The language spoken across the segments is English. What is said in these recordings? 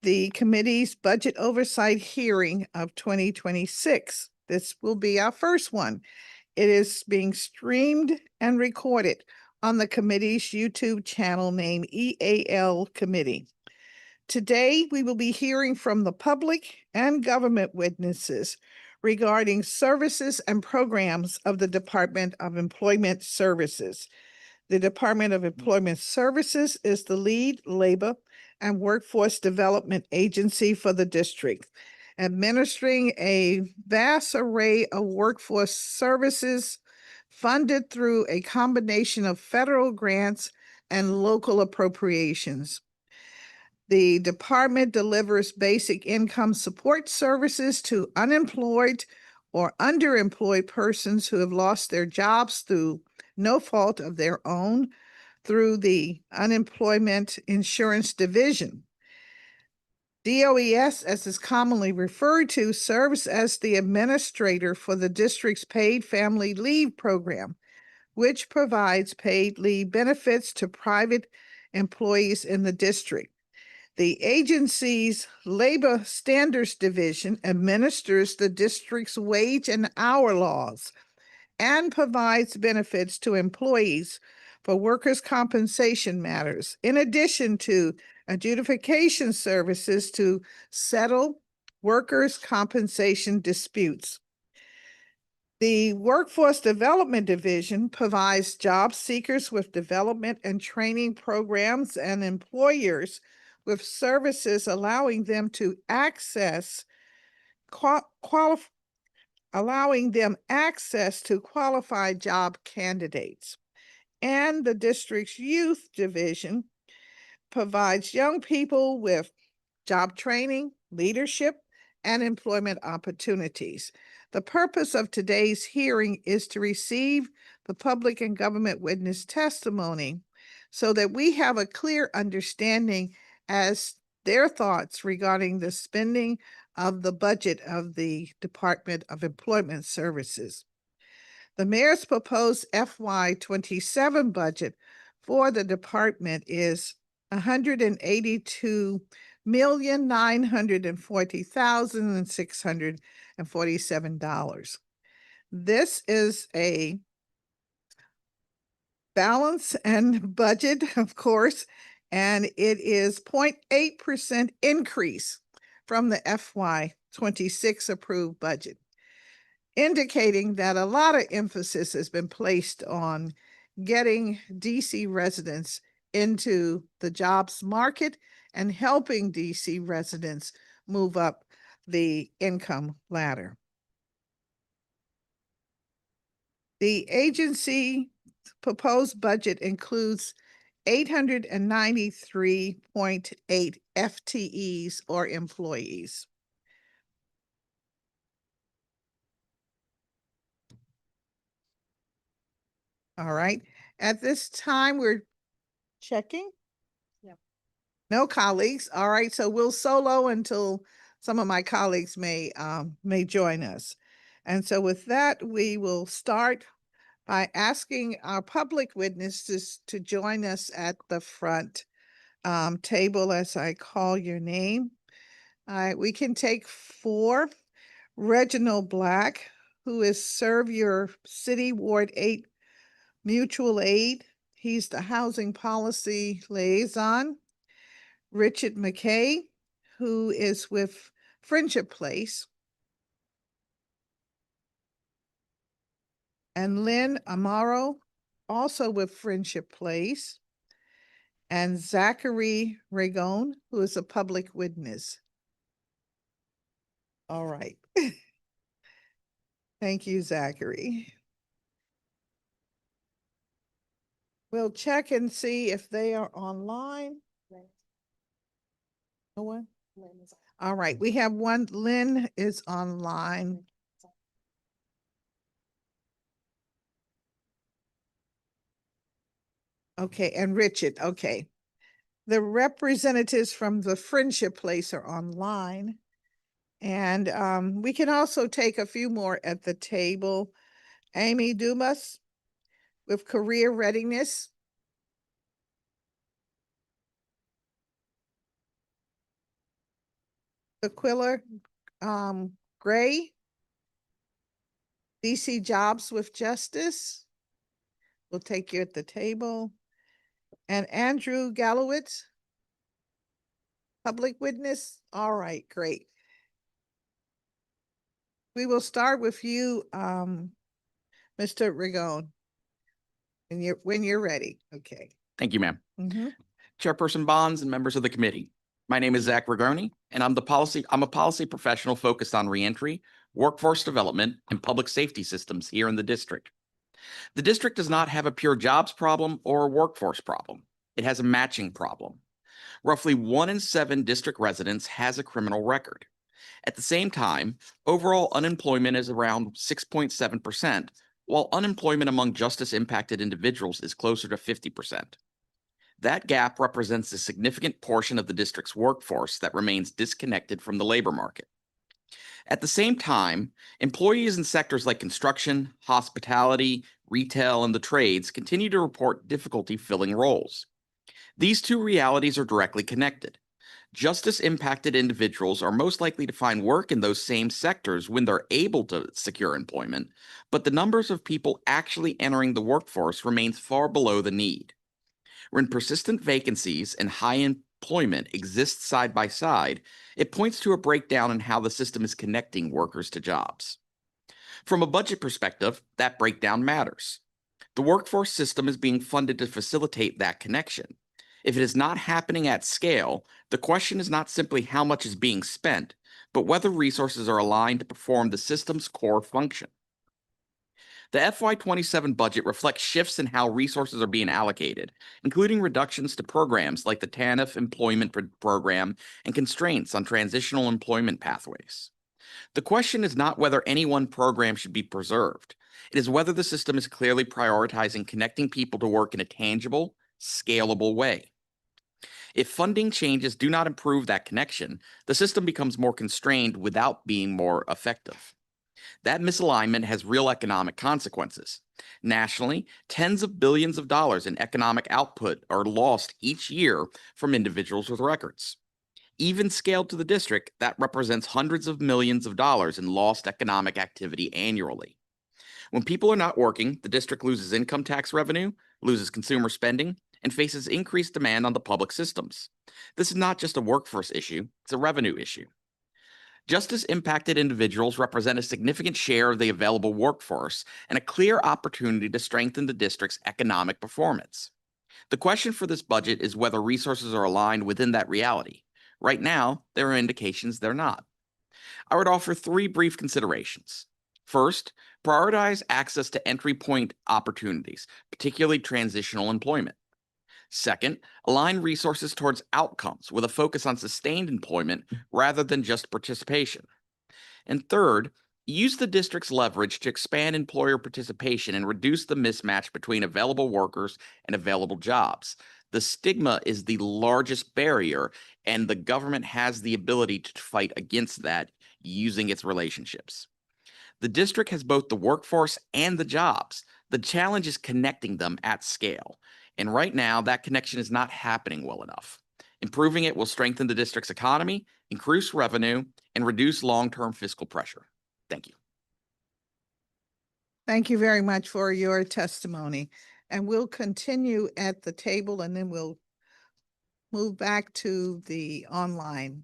the committee's budget oversight hearing of 2026. This will be our first one. It is being streamed and recorded on the committee's YouTube channel named EAL Committee. Today, we will be hearing from the public and government witnesses regarding services and programs of the Department of Employment Services. The Department of Employment Services is the lead labor and workforce development agency for the district, administering a vast array of workforce services funded through a combination of federal grants and local appropriations. The department delivers basic income support services to unemployed or underemployed persons who have lost their jobs through no fault of their own through the Unemployment Insurance Division. DOES, as is commonly referred to, serves as the administrator for the district's paid family leave program, which provides paid leave benefits to private employees in the district. The agency's Labor Standards Division administers the district's wage and hour laws and provides benefits to employees for workers' compensation matters, in addition to adjudication services to settle workers' compensation disputes. The Workforce Development Division provides job seekers with development and training programs and employers with services allowing them to access qualified job candidates. And the district's youth division provides young people with job training, leadership, and employment opportunities. The purpose of today's hearing is to receive the public and government witness testimony so that we have a clear understanding as their thoughts regarding the spending of the budget of the Department of Employment Services. The mayor's proposed FY27 budget for the department is $182,940,647. This is a balance and budget, of course, and it is 0.8% increase from the FY26 approved budget, indicating that a lot of emphasis has been placed on getting DC residents into the jobs market and helping DC residents move up the income ladder. The agency proposed budget includes 893.8 FTEs or employees. All right. At this time, we're checking. Yeah. No colleagues. All right. So we'll solo until some of my colleagues may join us. And so with that, we will start by asking our public witnesses to join us at the front table as I call your name. All right, we can take 4. Reginald Black, who is Serve Your City Ward 8 Mutual Aid. He's the Housing Policy Liaison. Richard McKay, who is with Friendship Place. And Lynn Amaro, also with Friendship Place. And Zachary Ragon, who is a public witness. All right. Thank you, Zachary. We'll check and see if they are online. No one? All right, we have one. Lynn is online. Okay, and Richard, okay. The representatives from the Friendship Place are online. And we can also take a few more at the table. Amy Dumas with Career Readiness. Aquila Gray, DC Jobs with Justice. We'll take you at the table. And Andrew Gallowitz, Public Witness. All right, great. We will start with you, Mr. Rigone. When you're ready. Okay. Thank you, ma'am. Chairperson Bonds and members of the committee. My name is Zach Rigoni, and I'm a policy professional focused on reentry, workforce development, and public safety systems here in the district. The district does not have a pure jobs problem or a workforce problem. It has a matching problem. Roughly 1 in 7 district residents has a criminal record. At the same time, overall unemployment is around 6.7%, while unemployment among justice-impacted individuals is closer to 50%. That gap represents a significant portion of the district's workforce that remains disconnected from the labor market. At the same time, employees in sectors like construction, hospitality, retail, and the trades continue to report difficulty filling roles. These two realities are directly connected. Justice-impacted individuals are most likely to find work in those same sectors when they're able to secure employment, but the numbers of people actually entering the workforce remains far below the need. When persistent vacancies and high employment exist side by side, it points to a breakdown in how the system is connecting workers to jobs. From a budget perspective, that breakdown matters. The workforce system is being funded to facilitate that connection. If it is not happening at scale, the question is not simply how much is being spent, but whether resources are aligned to perform the system's core function. The FY27 budget reflects shifts in how resources are being allocated, including reductions to programs like the TANF Employment Program and constraints on transitional employment pathways. The question is not whether any one program should be preserved. It is whether the system is clearly prioritizing connecting people to work in a tangible, scalable way. If funding changes do not improve that connection, the system becomes more constrained without being more effective. That misalignment has real economic consequences. Nationally, tens of billions of dollars in economic output are lost each year from individuals with records. Even scaled to the district, that represents hundreds of millions of dollars in lost economic activity annually. When people are not working, the district loses income tax revenue, loses consumer spending, and faces increased demand on the public systems. This is not just a workforce issue, it's a revenue issue. Justice-impacted individuals represent a significant share of the available workforce and a clear opportunity to strengthen the district's economic performance. The question for this budget is whether resources are aligned within that reality. Right now, there are indications they're not. I would offer 3 brief considerations. First, prioritize access to entry point opportunities, particularly transitional employment. Second, align resources towards outcomes with a focus on sustained employment rather than just participation. And third, use the district's leverage to expand employer participation and reduce the mismatch between available workers and available jobs. The stigma is the largest barrier, and the government has the ability to fight against that using its relationships. The district has both the workforce and the jobs. The challenge is connecting them at scale. And right now, that connection is not happening well enough. Improving it will strengthen the district's economy, increase revenue, and reduce long-term fiscal pressure. Thank you. Thank you very much for your testimony. And we'll continue at the table and then we'll move back to the online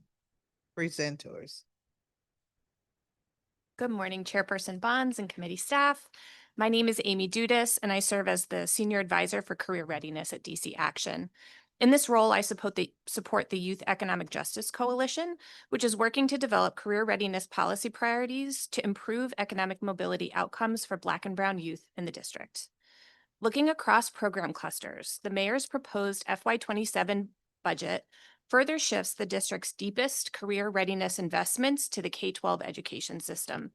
presenters. Good morning, Chairperson Bonds and committee staff. My name is Amy Dudas, and I serve as the Senior Advisor for Career Readiness at DC Action. In this role, I support the Youth Economic Justice Coalition, which is working to develop career readiness policy priorities to improve economic mobility outcomes for Black and Brown youth in the district. Looking across program clusters, the mayor's proposed FY27 budget further shifts the district's deepest career readiness investments to the K-12 education system.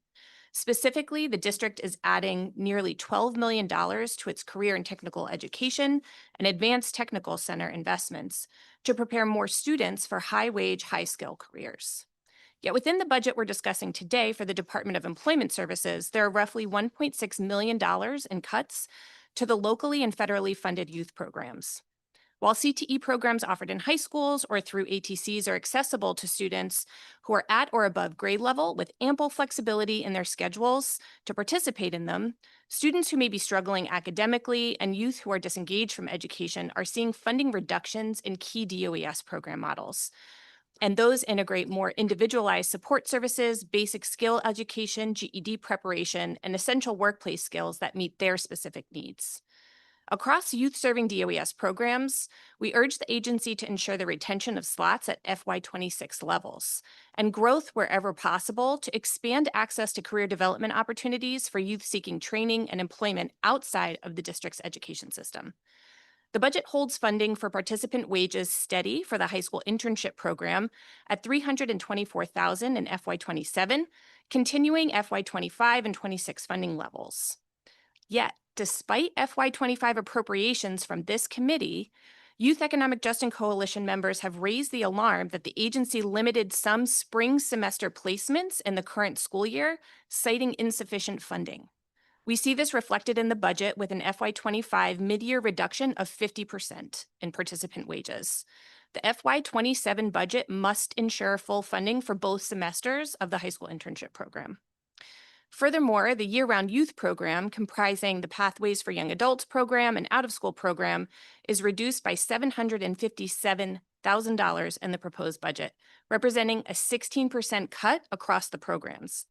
Specifically, the district is adding nearly $12 million to its career and technical education and advanced technical center investments to prepare more students for high-wage, high-skill careers. Yet within the budget we're discussing today for the Department of Employment Services, there are roughly $1.6 million in cuts to the locally and federally funded youth programs. While CTE programs offered in high schools or through ATCs are accessible to students who are at or above grade level with ample flexibility in their schedules to participate in them, students who may be struggling academically and youth who are disengaged from education are seeing funding reductions in key DOES program models. And those integrate more individualized support services, basic skill education, GED preparation, and essential workplace skills that meet their specific needs. Across youth-serving DOES programs, we urge the agency to ensure the retention of slots at FY26 levels and growth wherever possible to expand access to career development opportunities for youth seeking training and employment outside of the district's education system. The budget holds funding for participant wages steady for the high school internship program at $324,000 in FY27, continuing FY25 and 26 funding levels. Yet, despite FY25 appropriations from this committee, Youth Economic Justice Coalition members have raised the alarm that the agency limited some spring semester placements in the current school year, citing insufficient funding. We see this reflected in the budget with an FY25 mid-year reduction of 50% in participant wages. The FY27 budget must ensure full funding for both semesters of the high school internship program. Furthermore, the year-round youth program, comprising the Pathways for Young Adults program and out-of-school program, is reduced by $757,000 in the proposed budget, representing a 16% cut across the programs.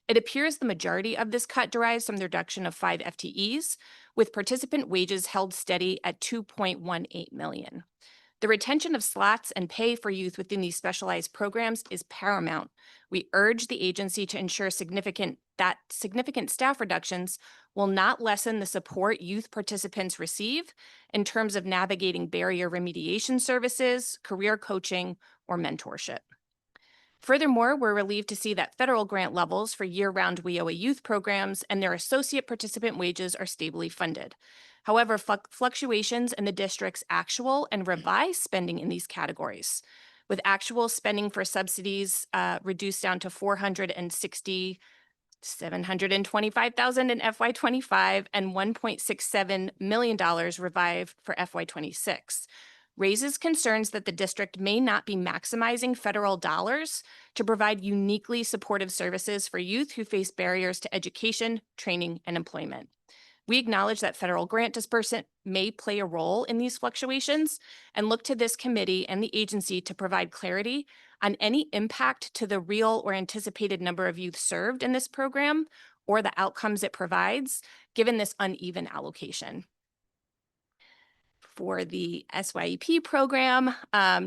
It appears the majority of this cut derives from the reduction of 5 FTEs, with participant wages held steady at $2.18 million. The retention of slots and pay for youth within these specialized programs is paramount. We urge the agency to ensure significant staff reductions will not lessen the support youth participants receive in terms of navigating barrier remediation services, career coaching, or mentorship. Furthermore, we're relieved to see that federal grant levels for year-round WIOA youth programs and their associate participant wages are stably funded. However, fluctuations in the district's actual and revised spending in these categories, with actual spending for subsidies reduced down to $725,000 in FY25 and $1.67 million revived for FY26, raises concerns that the district may not be maximizing federal dollars to provide uniquely supportive services for youth who face barriers to education, training, and employment. We acknowledge that federal grant disbursement may play a role in these fluctuations and look to this committee and the agency to provide clarity on any impact to the real or anticipated number of youth served in this program or the outcomes it provides, given this uneven allocation. For the SYEP program,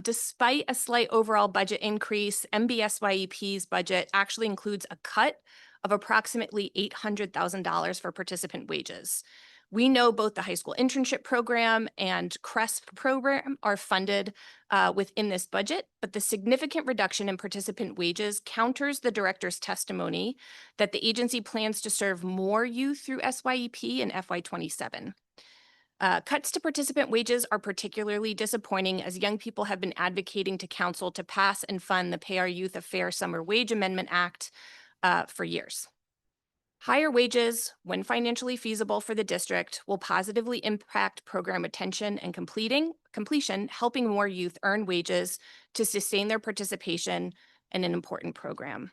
despite a slight overall budget increase, MBSYEP's budget actually includes a cut of approximately $800,000 for participant wages. We know both the high school internship program and CRESP program are funded within this budget, but the significant reduction in participant wages counters the director's testimony that the agency plans to serve more youth through SYEP in FY27. Cuts to participant wages are particularly disappointing as young people have been advocating to council to pass and fund the Pay Our Youth a Fair Summer Wage Amendment Act for years. Higher wages, when financially feasible for the district, will positively impact program retention and completion, helping more youth earn wages to sustain their participation in an important program.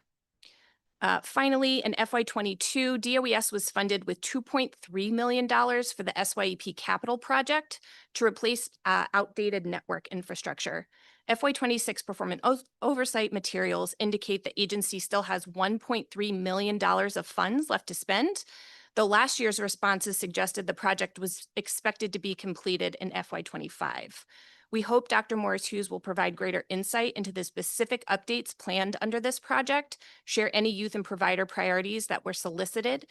Finally, in FY22, DOES was funded with $2.3 million for the SYEP capital project to replace outdated network infrastructure. FY26 performance oversight materials indicate the agency still has $1.3 million of funds left to spend, though last year's responses suggested the project was expected to be completed in FY25. We hope Dr. Morris-Hughes will provide greater insight into the specific updates planned under this project, share any youth and provider priorities that were solicited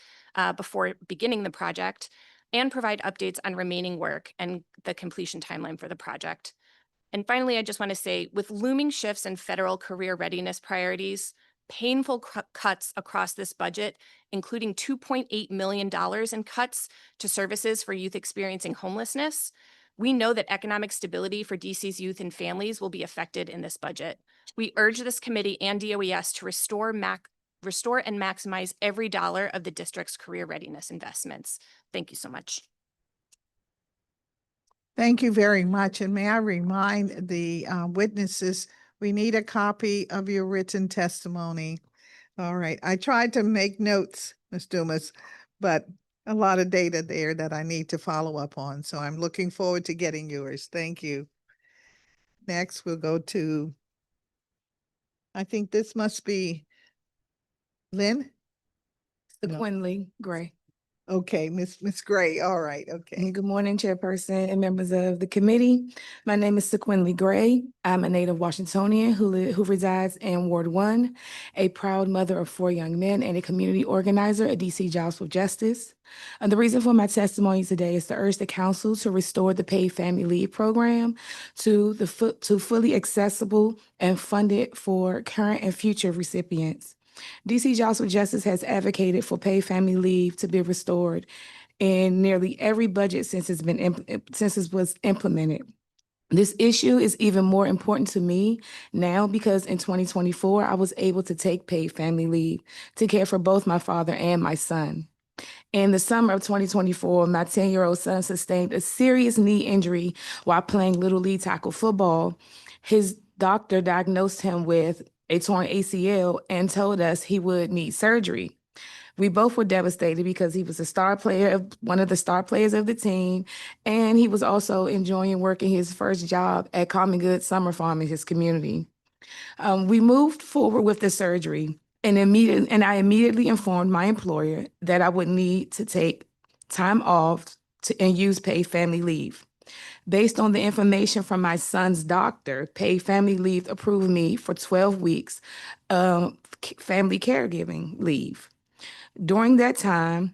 before beginning the project, and provide updates on remaining work and the completion timeline for the project. And finally, I just want to say, with looming shifts in federal career readiness priorities, painful cuts across this budget, including $2.8 million in cuts to services for youth experiencing homelessness, we know that economic stability for DC's youth and families will be affected in this budget. We urge this committee and DOES to restore and maximize every dollar of the district's career readiness investments. Thank you so much. Thank you very much. And may I remind the witnesses, we need a copy of your written testimony. All right. I tried to make notes, Ms. Dumas, but a lot of data there that I need to follow up on. So I'm looking forward to getting yours. Thank you. Next, we'll go to, I think this must be Lynn. No. Quinley Gray. Okay, Miss Gray. All right. Okay. Good morning, Chairperson and members of the committee. My name is Sequinley Gray. I'm a native Washingtonian who resides in Ward 1, a proud mother of 4 young men, and a community organizer at DC Jobs for Justice. And the reason for my testimony today is to urge the council to restore the paid family leave program to fully accessible and funded for current and future recipients. DC Jobs for Justice has advocated for paid family leave to be restored in nearly every budget since it was implemented. This issue is even more important to me now because in 2024, I was able to take paid family leave to care for both my father and my son. In the summer of 2024, my 10-year-old son sustained a serious knee injury while playing Little League tackle football. His doctor diagnosed him with a torn ACL and told us he would need surgery. We both were devastated because he was one of the star players of the team, and he was also enjoying working his first job at Common Good Summer Farm in his community. We moved forward with the surgery, and I immediately informed my employer that I would need to take time off and use paid family leave. Based on the information from my son's doctor, paid family leave approved me for 12 weeks family caregiving leave. During that time,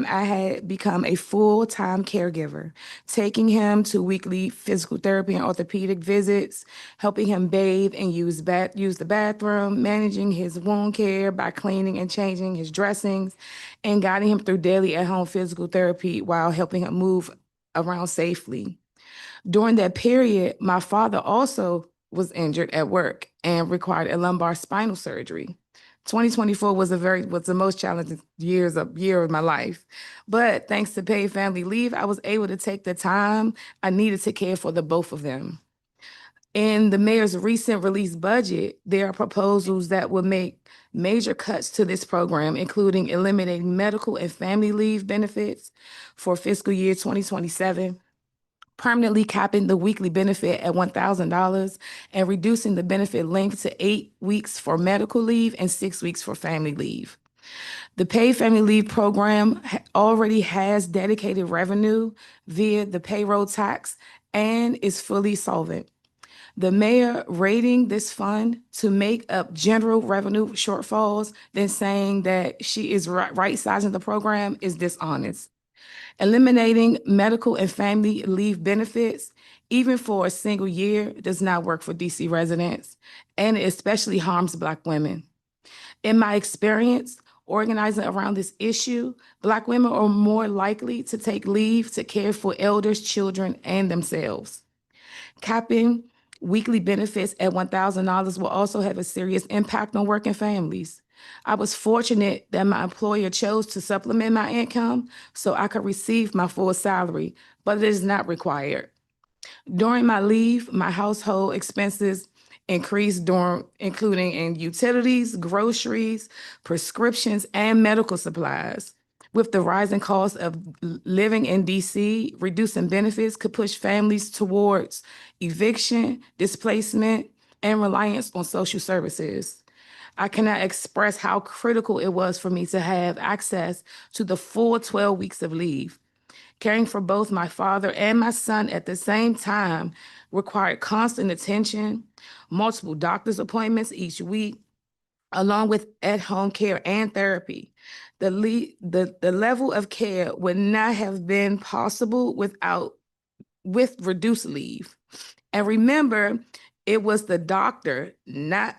I had become a full-time caregiver, taking him to weekly physical therapy and orthopedic visits, helping him bathe and use the bathroom, managing his wound care by cleaning and changing his dressings, and guiding him through daily at-home physical therapy while helping him move around safely. During that period, my father also was injured at work and required a lumbar spinal surgery. 2024 was the most challenging year of my life. But thanks to paid family leave, I was able to take the time I needed to care for the both of them. In the mayor's recent released budget, there are proposals that will make major cuts to this program, including eliminating medical and family leave benefits for fiscal year 2027, permanently capping the weekly benefit at $1,000 and reducing the benefit length to 8 weeks for medical leave and 6 weeks for family leave. The paid family leave program already has dedicated revenue via the payroll tax and is fully solvent. The mayor rating this fund to make up general revenue shortfalls, then saying that she is right-sizing the program is dishonest. Eliminating medical and family leave benefits, even for a single year, does not work for DC residents, and it especially harms Black women. In my experience, organizing around this issue, Black women are more likely to take leave to care for elders, children, and themselves. Capping weekly benefits at $1,000 will also have a serious impact on working families. I was fortunate that my employer chose to supplement my income so I could receive my full salary, but it is not required. During my leave, my household expenses increased, including in utilities, groceries, prescriptions, and medical supplies. With the rising cost of living in DC, reducing benefits could push families towards eviction, displacement, and reliance on social services. I cannot express how critical it was for me to have access to the full 12 weeks of leave. Caring for both my father and my son at the same time required constant attention, multiple doctor's appointments each week, along with at-home care and therapy. The level of care would not have been possible with reduced leave. And remember, it was the doctor, not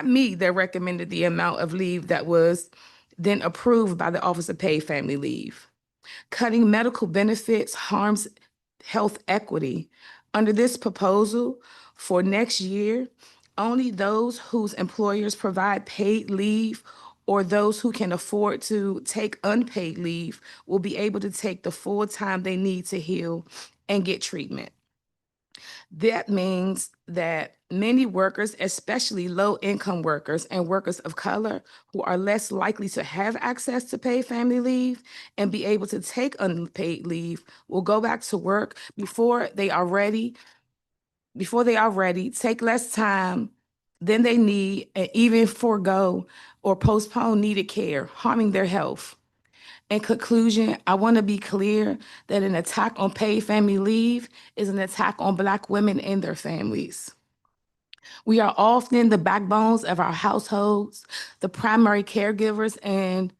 me, that recommended the amount of leave that was then approved by the Office of Paid Family Leave. Cutting medical benefits harms health equity. Under this proposal, for next year, only those whose employers provide paid leave or those who can afford to take unpaid leave will be able to take the full time they need to heal and get treatment. That means that many workers, especially low-income workers and workers of color, who are less likely to have access to paid family leave and be able to take unpaid leave, will go back to work before they are ready, take less time than they need, and even forego or postpone needed care, harming their health. In conclusion, I want to be clear that an attack on paid family leave is an attack on Black women and their families. We are often the backbones of our households, the primary caregivers, and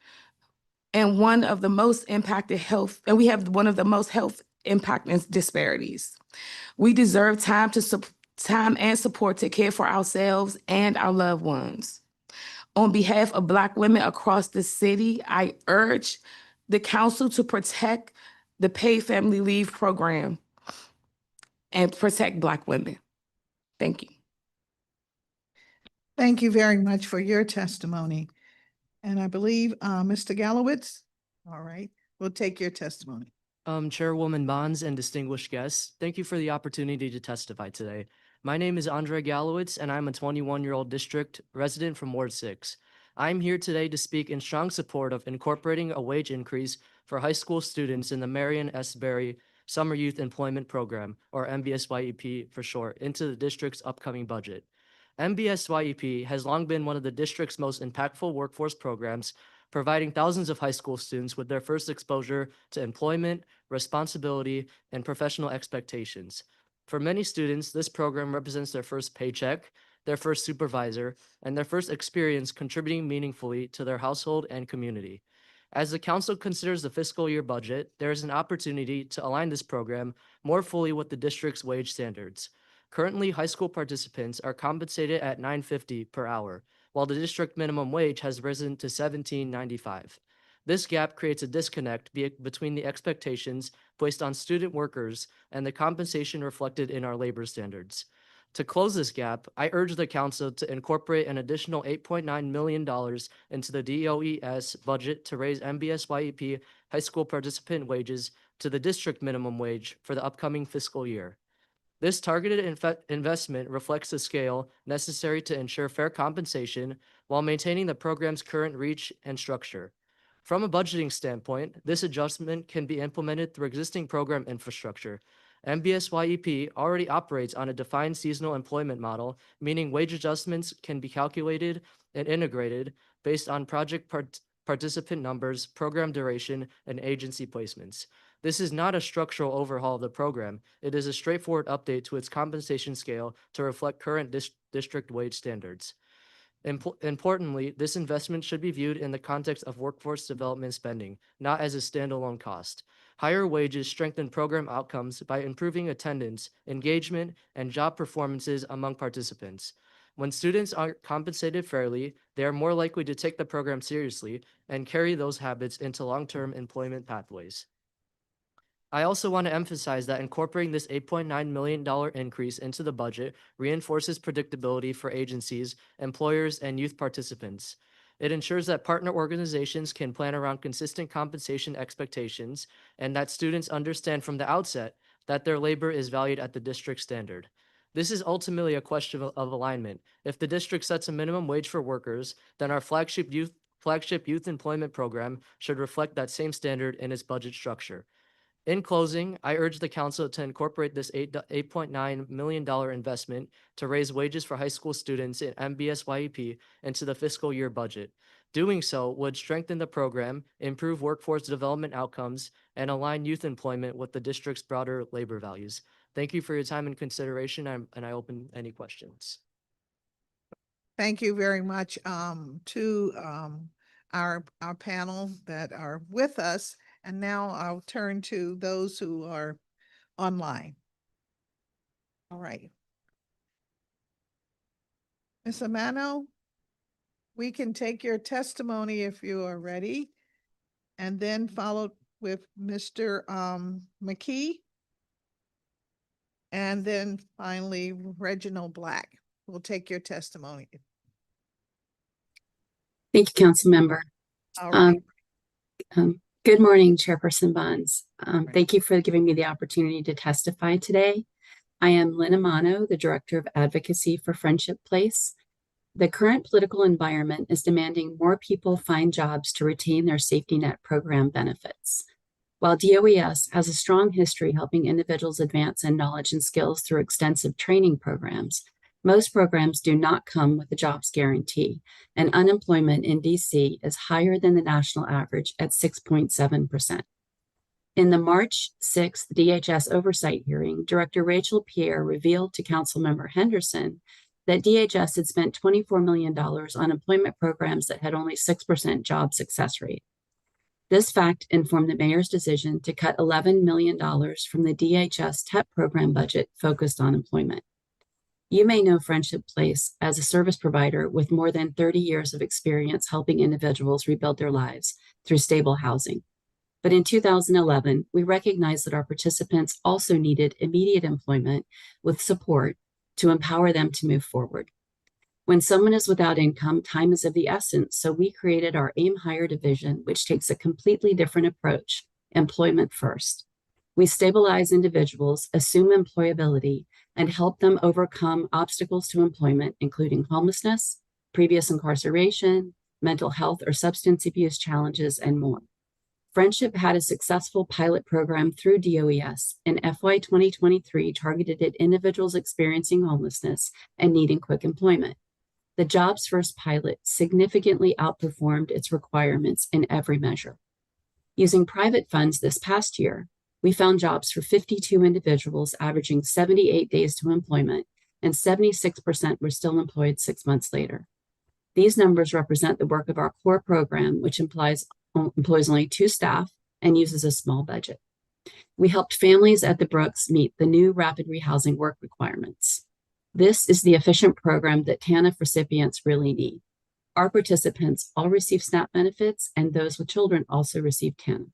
one of the most impacted health, and we have one of the most health impact and disparities. We deserve time and support to care for ourselves and our loved ones. On behalf of Black women across the city, I urge the council to protect the paid family leave program and protect Black women. Thank you. Thank you very much for your testimony. And I believe, Mr. Gallowitz, all right, we'll take your testimony. Chairwoman Bonds and distinguished guests, thank you for the opportunity to testify today. My name is Andre Gallowitz, and I'm a 21-year-old district resident from Ward 6. I'm here today to speak in strong support of incorporating a wage increase for high school students in the Marion S. Berry Summer Youth Employment Program, or MBSYEP for short, into the district's upcoming budget. MBSYEP has long been one of the district's most impactful workforce programs, providing thousands of high school students with their first exposure to employment, responsibility, and professional expectations. For many students, this program represents their first paycheck, their first supervisor, and their first experience contributing meaningfully to their household and community. As the council considers the fiscal year budget, there is an opportunity to align this program more fully with the district's wage standards. Currently, high school participants are compensated at $9.50 per hour, while the district minimum wage has risen to $17.95. This gap creates a disconnect between the expectations placed on student workers and the compensation reflected in our labor standards. To close this gap, I urge the council to incorporate an additional $8.9 million into the DOES budget to raise MBSYEP high school participant wages to the district minimum wage for the upcoming fiscal year. This targeted investment reflects the scale necessary to ensure fair compensation while maintaining the program's current reach and structure. From a budgeting standpoint, this adjustment can be implemented through existing program infrastructure. MBSYEP already operates on a defined seasonal employment model, meaning wage adjustments can be calculated and integrated based on project participant numbers, program duration, and agency placements. This is not a structural overhaul of the program. It is a straightforward update to its compensation scale to reflect current district wage standards. Importantly, this investment should be viewed in the context of workforce development spending, not as a standalone cost. Higher wages strengthen program outcomes by improving attendance, engagement, and job performances among participants. When students are compensated fairly, they are more likely to take the program seriously and carry those habits into long-term employment pathways. I also want to emphasize that incorporating this $8.9 million increase into the budget reinforces predictability for agencies, employers, and youth participants. It ensures that partner organizations can plan around consistent compensation expectations and that students understand from the outset that their labor is valued at the district standard. This is ultimately a question of alignment. If the district sets a minimum wage for workers, then our flagship youth employment program should reflect that same standard in its budget structure. In closing, I urge the council to incorporate this $8.9 million investment to raise wages for high school students in MBSYEP into the fiscal year budget. Doing so would strengthen the program, improve workforce development outcomes, and align youth employment with the district's broader labor values. Thank you for your time and consideration, and I open any questions. Thank you very much to our panel that are with us. And now I'll turn to those who are online. All right. Ms. Amano, we can take your testimony if you are ready, and then followed with Mr. McKee, and then finally Reginald Black. We'll take your testimony. Thank you, Council Member. All right. Good morning, Chairperson Bonds. Thank you for giving me the opportunity to testify today. I am Lynn Amano, the Director of Advocacy for Friendship Place. The current political environment is demanding more people find jobs to retain their safety net program benefits. While DOES has a strong history helping individuals advance in knowledge and skills through extensive training programs, most programs do not come with a jobs guarantee, and unemployment in DC is higher than the national average at 6.7%. In the March 6th DHS oversight hearing, Director Rachel Pierre revealed to Councilmember Henderson that DHS had spent $24 million on employment programs that had only 6% job success rate. This fact informed the mayor's decision to cut $11 million from the DHS TEP program budget focused on employment. You may know Friendship Place as a service provider with more than 30 years of experience helping individuals rebuild their lives through stable housing. But in 2011, we recognized that our participants also needed immediate employment with support to empower them to move forward. When someone is without income, time is of the essence, so we created our Aim Higher division, which takes a completely different approach, employment first. We stabilize individuals, assume employability, and help them overcome obstacles to employment, including homelessness, previous incarceration, mental health or substance abuse challenges, and more. Friendship had a successful pilot program through DOES in FY 2023 targeted at individuals experiencing homelessness and needing quick employment. The Jobs First pilot significantly outperformed its requirements in every measure. Using private funds this past year, we found jobs for 52 individuals averaging 78 days to employment, and 76% were still employed 6 months later. These numbers represent the work of our core program, which employs only 2 staff and uses a small budget. We helped families at the Brooks meet the new rapid rehousing work requirements. This is the efficient program that TANF recipients really need. Our participants all receive SNAP benefits, and those with children also receive TANF.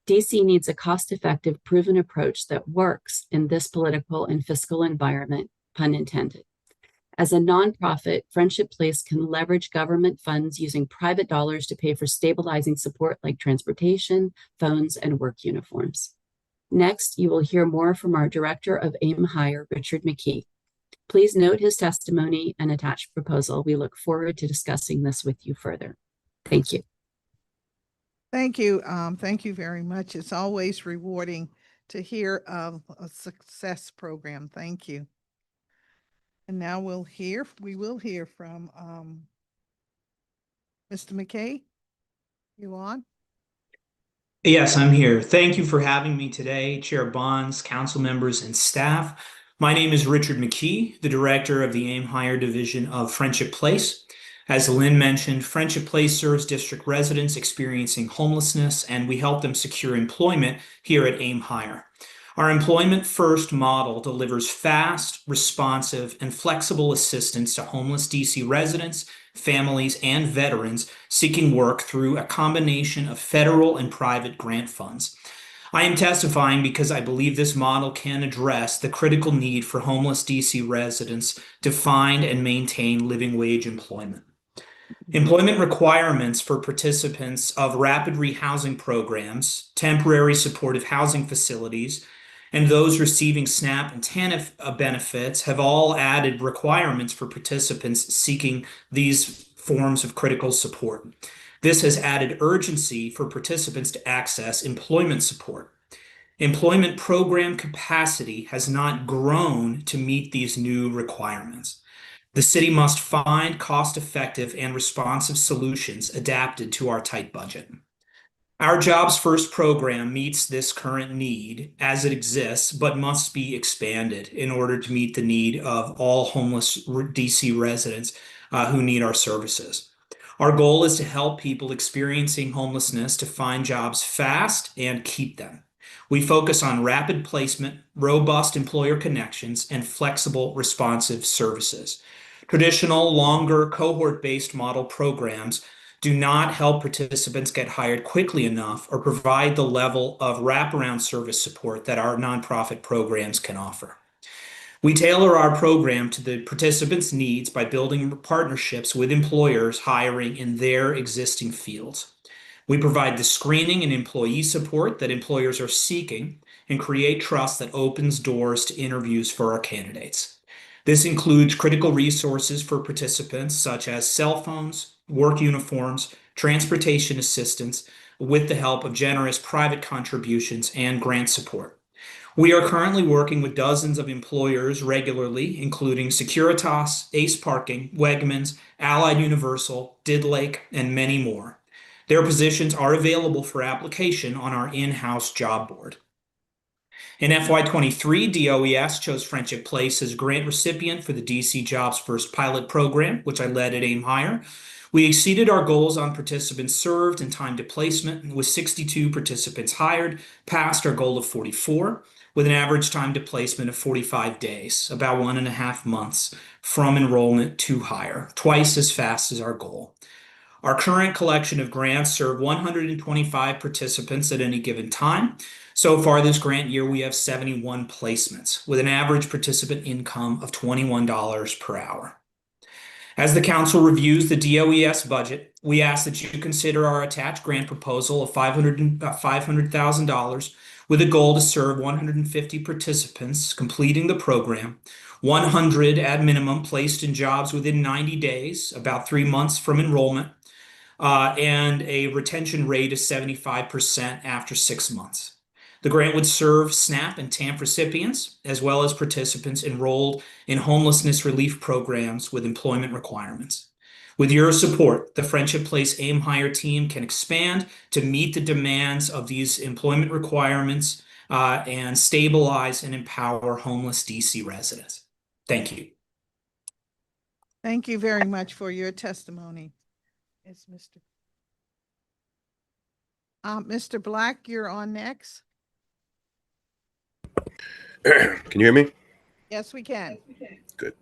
DC needs a cost-effective, proven approach that works in this political and fiscal environment, pun intended. As a nonprofit, Friendship Place can leverage government funds using private dollars to pay for stabilizing support like transportation, phones, and work uniforms. Next, you will hear more from our Director of Aim Higher, Richard McKee. Please note his testimony and attached proposal. We look forward to discussing this with you further. Thank you. Thank you. Thank you very much. It's always rewarding to hear of a success program. Thank you. And now we will hear from Mr. McKay. You on? Yes, I'm here. Thank you for having me today, Chair Bonds, council members, and staff. My name is Richard McKee, the director of the Aim Higher division of Friendship Place. As Lynn mentioned, Friendship Place serves district residents experiencing homelessness, and we help them secure employment here at Aim Higher. Our employment first model delivers fast, responsive, and flexible assistance to homeless DC residents, families, and veterans seeking work through a combination of federal and private grant funds. I am testifying because I believe this model can address the critical need for homeless DC residents to find and maintain living wage employment. Employment requirements for participants of rapid rehousing programs, temporary supportive housing facilities, and those receiving SNAP and TANF benefits have all added requirements for participants seeking these forms of critical support. This has added urgency for participants to access employment support. Employment program capacity has not grown to meet these new requirements. The city must find cost-effective and responsive solutions adapted to our tight budget. Our Jobs First program meets this current need as it exists, but must be expanded in order to meet the need of all homeless DC residents who need our services. Our goal is to help people experiencing homelessness to find jobs fast and keep them. We focus on rapid placement, robust employer connections, and flexible, responsive services. Traditional, longer, cohort-based model programs do not help participants get hired quickly enough or provide the level of wraparound service support that our nonprofit programs can offer. We tailor our program to the participants' needs by building partnerships with employers hiring in their existing fields. We provide the screening and employee support that employers are seeking and create trust that opens doors to interviews for our candidates. This includes critical resources for participants such as cell phones, work uniforms, transportation assistance, with the help of generous private contributions and grant support. We are currently working with dozens of employers regularly, including Securitas, Ace Parking, Wegmans, Allied Universal, Didlake, and many more. Their positions are available for application on our in-house job board. In FY23, DOES chose Friendship Place as grant recipient for the DC Jobs First pilot program, which I led at Aim Higher. We exceeded our goals on participants served and time to placement, with 62 participants hired, past our goal of 44, with an average time to placement of 45 days, about 1.5 months from enrollment to hire, twice as fast as our goal. Our current collection of grants serve 125 participants at any given time. So far this grant year, we have 71 placements with an average participant income of $21 per hour. As the council reviews the DOES budget, we ask that you consider our attached grant proposal of $500,000 with a goal to serve 150 participants completing the program, 100 at minimum placed in jobs within 90 days, about 3 months from enrollment, and a retention rate of 75% after 6 months. The grant would serve SNAP and TAMP recipients, as well as participants enrolled in homelessness relief programs with employment requirements. With your support, the Friendship Place Aim Higher team can expand to meet the demands of these employment requirements and stabilize and empower homeless DC residents. Thank you. Thank you very much for your testimony. It's Mr. Black, you're on next. Can you hear me? Yes, we can. Good.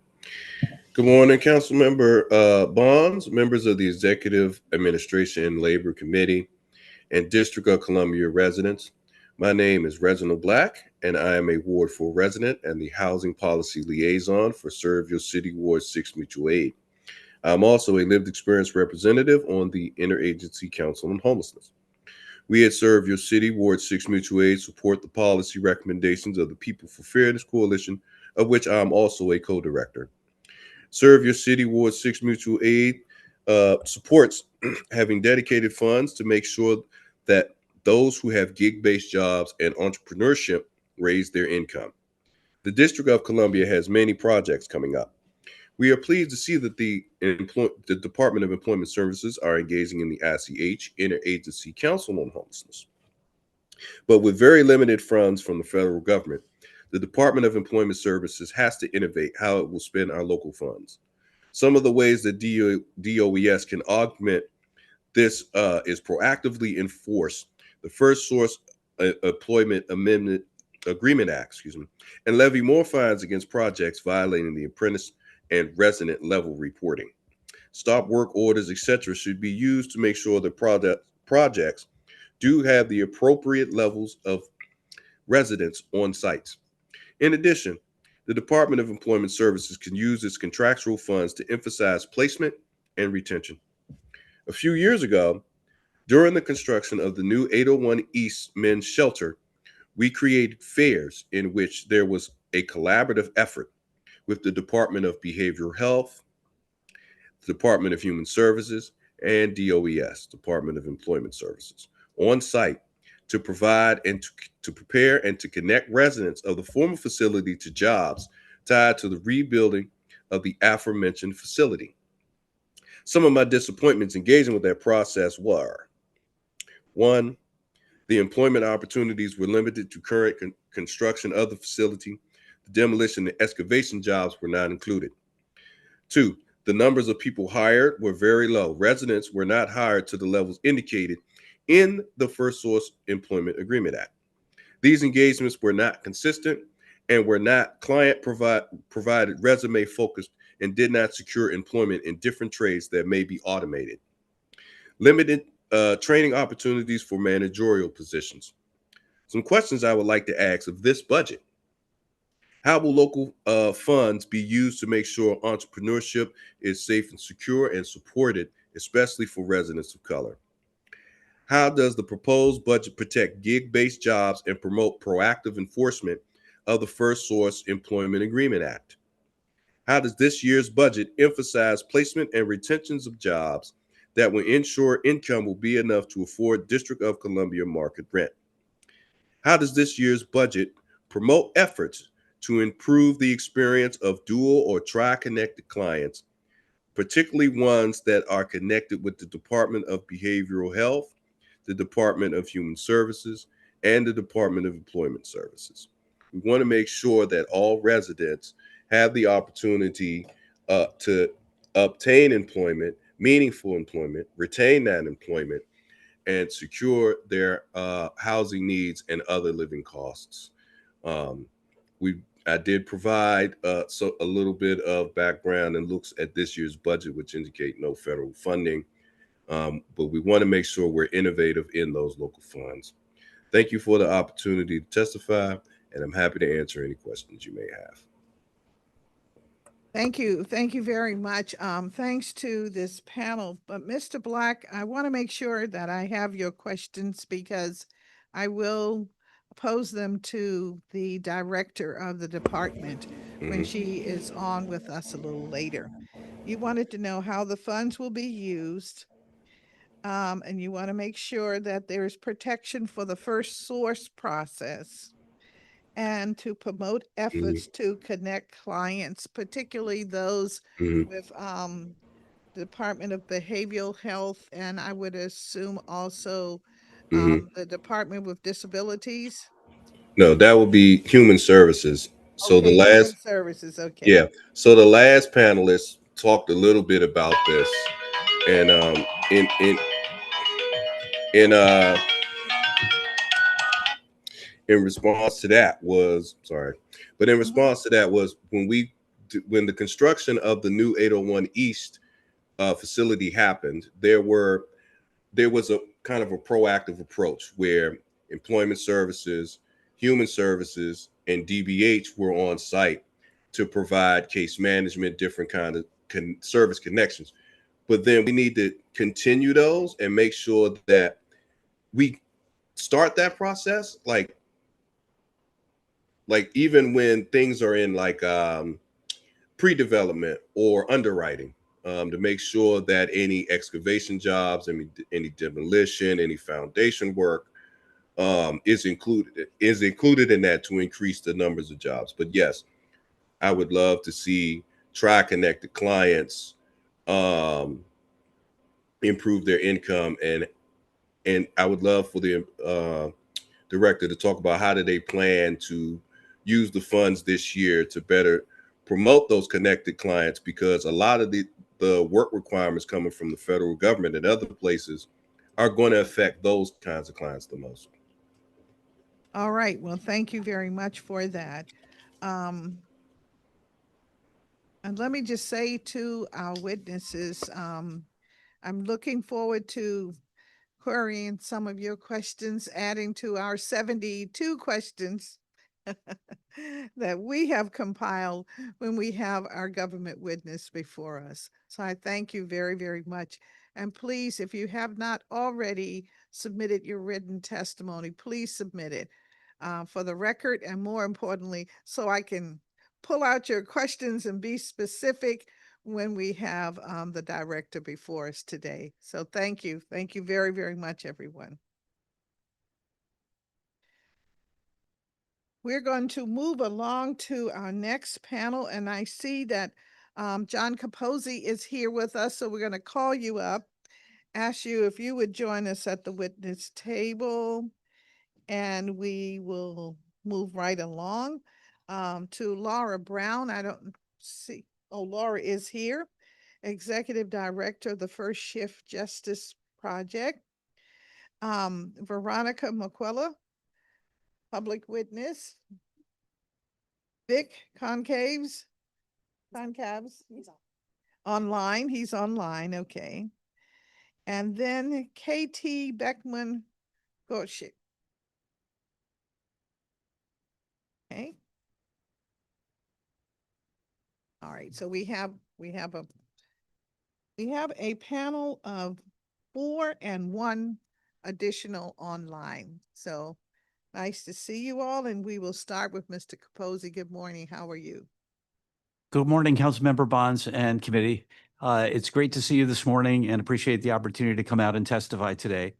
Good morning, Councilmember Bonds, members of the Executive Administration Labor Committee, and District of Columbia residents. My name is Reginald Black, and I am a Ward 4 resident and the Housing Policy Liaison for Serve Your City Ward 6 Mutual Aid. I'm also a lived experience representative on the Interagency Council on Homelessness. We at Serve Your City Ward 6 Mutual Aid support the policy recommendations of the People for Fairness Coalition, of which I'm also a co-director. Serve Your City Ward 6 Mutual Aid supports having dedicated funds to make sure that those who have gig-based jobs and entrepreneurship raise their income. The District of Columbia has many projects coming up. We are pleased to see that the Department of Employment Services are engaging in the ICH, Interagency Council on Homelessness. But with very limited funds from the federal government, the Department of Employment Services has to innovate how it will spend our local funds. Some of the ways that DOES can augment this is proactively enforce the First Source Employment Amendment Agreement Act, and levy more fines against projects violating the apprentice and resident level reporting. Stop work orders, etc., should be used to make sure that projects do have the appropriate levels of residents on sites. In addition, the Department of Employment Services can use its contractual funds to emphasize placement and retention. A few years ago, during the construction of the new 801 East Men's Shelter, we created fairs in which there was a collaborative effort with the Department of Behavioral Health, the Department of Human Services, and DOES, Department of Employment Services, on site to provide and to prepare and to connect residents of the former facility to jobs tied to the rebuilding of the aforementioned facility. Some of my disappointments engaging with that process were: 1, the employment opportunities were limited to current construction of the facility. The demolition and excavation jobs were not included. 2, the numbers of people hired were very low. Residents were not hired to the levels indicated in the First Source Employment Agreement Act. These engagements were not consistent and were not client provided resume focused and did not secure employment in different trades that may be automated. Limited training opportunities for managerial positions. Some questions I would like to ask of this budget: How will local funds be used to make sure entrepreneurship is safe and secure and supported, especially for residents of color? How does the proposed budget protect gig-based jobs and promote proactive enforcement of the First Source Employment Agreement Act? How does this year's budget emphasize placement and retentions of jobs that will ensure income will be enough to afford District of Columbia market rent? How does this year's budget promote efforts to improve the experience of dual or tri-connected clients, particularly ones that are connected with the Department of Behavioral Health, the Department of Human Services, and the Department of Employment Services? We want to make sure that all residents have the opportunity to obtain employment, meaningful employment, retain that employment, and secure their housing needs and other living costs. Um, I did provide a little bit of background and looks at this year's budget, which indicate no federal funding, but we want to make sure we're innovative in those local funds. Thank you for the opportunity to testify, and I'm happy to answer any questions you may have. Thank you. Thank you very much. Thanks to this panel. But Mr. Black, I want to make sure that I have your questions because I will pose them to the director of the department when she is on with us a little later. You wanted to know how the funds will be used. And you want to make sure that there's protection for the first source process and to promote efforts to connect clients, particularly those with Department of Behavioral Health, and I would assume also the Department with Disabilities. No, that would be Human Services. So the Okay, Human last, Services. Okay. yeah. So the last panelist talked a little bit about this, and in uh in response to that was in response to that was when the construction of the new 801 East facility happened, there was a kind of a proactive approach where employment services, human services, and DBH were on site to provide case management, different kind of service connections. But then we need to continue those and make sure that we start that process like even when things are in like pre-development or underwriting, to make sure that any excavation jobs, any demolition, any foundation work is included in that to increase the numbers of jobs. But yes, I would love to see tri-connected clients improve their income, and I would love for the director to talk about how do they plan to use the funds this year to better promote those connected clients, because a lot of the work requirements coming from the federal government and other places are going to affect those kinds of clients the most. All right. Well, thank you very much for that. And let me just say to our witnesses, I'm looking forward to querying some of your questions, adding to our 72 questions that we have compiled when we have our government witness before us. So I thank you very, very much. And please, if you have not already submitted your written testimony, please submit it for the record, and more importantly, so I can pull out your questions and be specific when we have the director before us today. So thank you. Thank you very, very much, everyone. We're going to move along to our next panel, and I see that John Capozzi is here with us, so we're going to call you up, ask you if you would join us at the witness table, and we will move right along to Laura Brown. I don't see, oh, Laura is here, Executive Director of the First Shift Justice Project. Veronica McQuella, Public Witness. Vic Concaves, he's online. He's online. Okay. And then KT Beckman Goshik. Okay. All right, so we have a panel of 4 and 1 additional online. So nice to see you all, and we will start with Mr. Capozzi. Good morning. How are you? Good morning, Councilmember Bonds and committee. It's great to see you this morning and appreciate the opportunity to come out and testify today.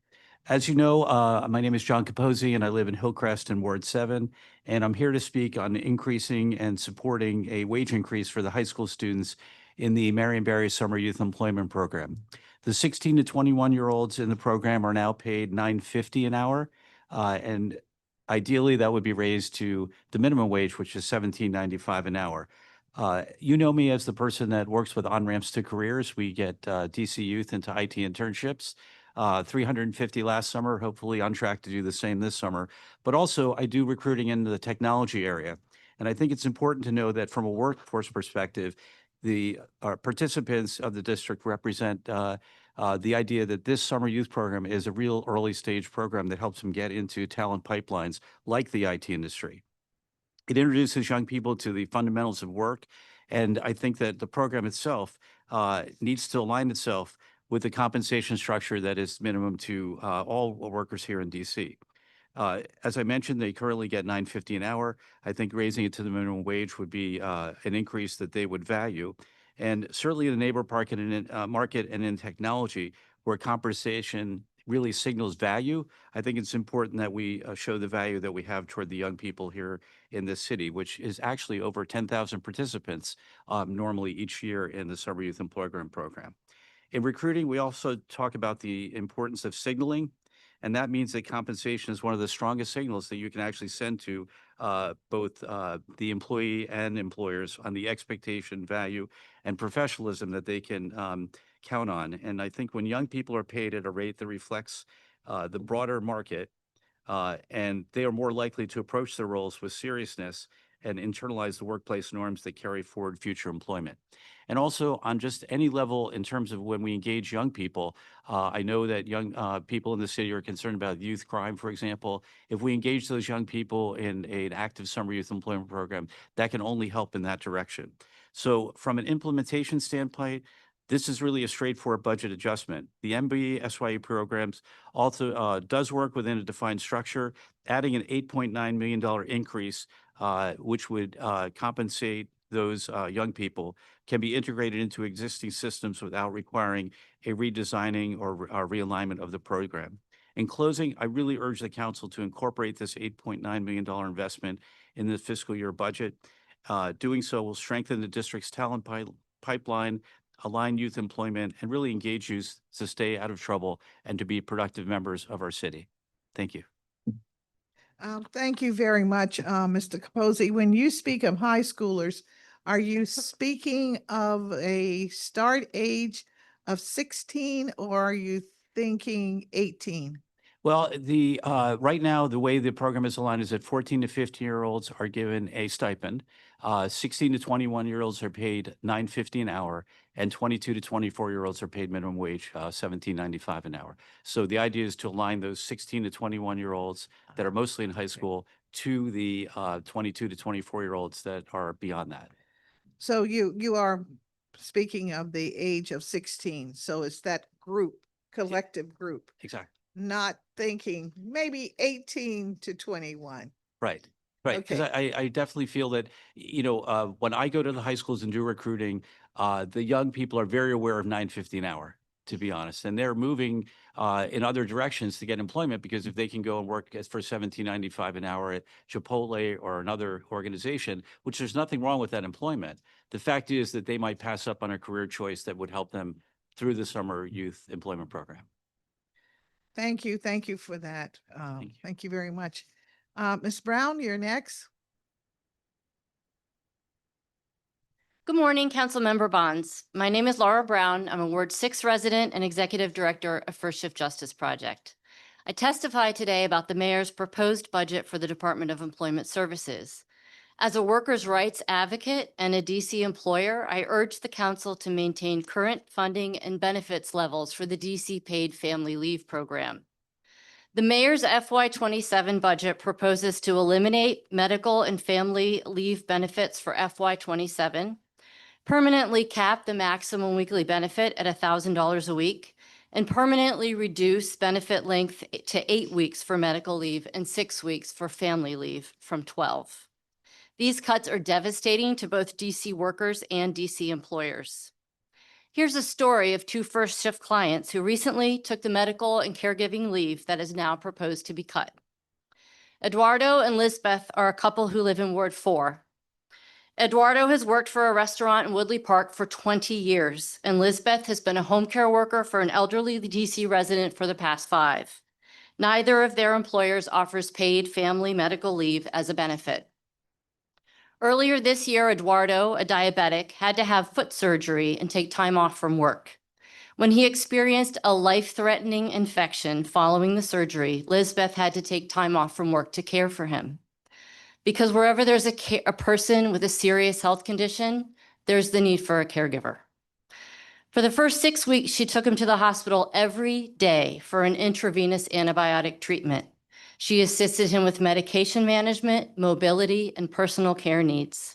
As you know, my name is John Capozzi and I live in Hillcrest in Ward 7, and I'm here to speak on increasing and supporting a wage increase for the high school students in the Marion Barry Summer Youth Employment Program. The 16 to 21-year-olds in the program are now paid $9.50 an hour, and ideally that would be raised to the minimum wage, which is $17.95 an hour. You know me as the person that works with on-ramps to careers. We get DC youth into IT internships, 350 last summer, hopefully on track to do the same this summer. But also I do recruiting into the technology area. And I think it's important to know that from a workforce perspective, the participants of the district represent the idea that this summer youth program is a real early stage program that helps them get into talent pipelines like the IT industry. It introduces young people to the fundamentals of work, and I think that the program itself needs to align itself with the compensation structure that is minimum to all workers here in DC. As I mentioned, they currently get $9.50 an hour. I think raising it to the minimum wage would be an increase that they would value. And certainly in the labor market and in technology, where compensation really signals value, I think it's important that we show the value that we have toward the young people here in this city, which is actually over 10,000 participants normally each year in the Summer Youth Employment Program. In recruiting, we also talk about the importance of signaling, and that means that compensation is one of the strongest signals that you can actually send to both the employee and employers on the expectation, value, and professionalism that they can count on. And I think when young people are paid at a rate that reflects the broader market, and they are more likely to approach their roles with seriousness and internalize the workplace norms that carry forward future employment. And also on just any level in terms of when we engage young people, I know that young people in the city are concerned about youth crime, for example. If we engage those young people in an active summer youth employment program, that can only help in that direction. So from an implementation standpoint, this is really a straightforward budget adjustment. The MBE SYE programs also does work within a defined structure, adding an $8.9 million increase, which would compensate those young people, can be integrated into existing systems without requiring a redesigning or realignment of the program. In closing, I really urge the council to incorporate this $8.9 million investment in the fiscal year budget. Doing so will strengthen the district's talent pipeline, align youth employment, and really engage youth to stay out of trouble and to be productive members of our city. Thank you. Thank you very much, Mr. Capozzi. When you speak of high schoolers, are you speaking of a start age of 16 or are you thinking 18? Well, the right now, the way the program is aligned is that 14 to 15-year-olds are given a stipend. 16 to 21-year-olds are paid $9.50 an hour, and 22 to 24-year-olds are paid minimum wage, $17.95 an hour. So the idea is to align those 16 to 21-year-olds that are mostly in high school to the 22 to 24-year-olds that are beyond that. So you are speaking of the age of 16. So it's that group, collective group. Exactly. Not thinking maybe 18 to 21. Right. Right. Because Okay. I definitely feel that, you know, when I go to the high schools and do recruiting, the young people are very aware of $9.50 an hour, to be honest. And they're moving in other directions to get employment, because if they can go and work for $17.95 an hour at Chipotle or another organization, which there's nothing wrong with that employment, the fact is that they might pass up on a career choice that would help them through the summer youth employment program. Thank you. Thank you for that. you. Thank you very much. Ms. Brown, you're next. Good morning, Councilmember Bonds. My name is Laura Brown. I'm a Ward 6 resident and Executive Director of First Shift Justice Project. I testify today about the Mayor's proposed budget for the Department of Employment Services. As a workers' rights advocate and a DC employer, I urge the Council to maintain current funding and benefits levels for the DC Paid Family Leave Program. The Mayor's FY27 budget proposes to eliminate medical and family leave benefits for FY27, permanently cap the maximum weekly benefit at $1,000 a week, and permanently reduce benefit length to 8 weeks for medical leave and 6 weeks for family leave from 12. These cuts are devastating to both DC workers and DC employers. Here's a story of 2 first shift clients who recently took the medical and caregiving leave that is now proposed to be cut. Eduardo and Lisbeth are a couple who live in Ward 4. Eduardo has worked for a restaurant in Woodley Park for 20 years, and Lisbeth has been a home care worker for an elderly DC resident for the past 5. Neither of their employers offers paid family medical leave as a benefit. Earlier this year, Eduardo, a diabetic, had to have foot surgery and take time off from work. When he experienced a life-threatening infection following the surgery, Lisbeth had to take time off from work to care for him. Because wherever there's a person with a serious health condition, there's the need for a caregiver. For the first 6 weeks, she took him to the hospital every day for an intravenous antibiotic treatment. She assisted him with medication management, mobility, and personal care needs.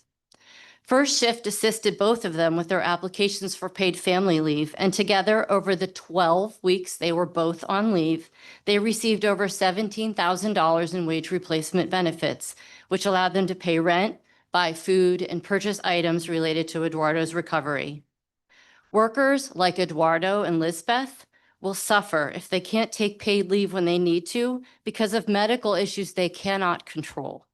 First Shift assisted both of them with their applications for paid family leave, and together, over the 12 weeks they were both on leave, they received over $17,000 in wage replacement benefits, which allowed them to pay rent, buy food, and purchase items related to Eduardo's recovery. Workers like Eduardo and Lisbeth will suffer if they can't take paid leave when they need to because of medical issues they cannot control.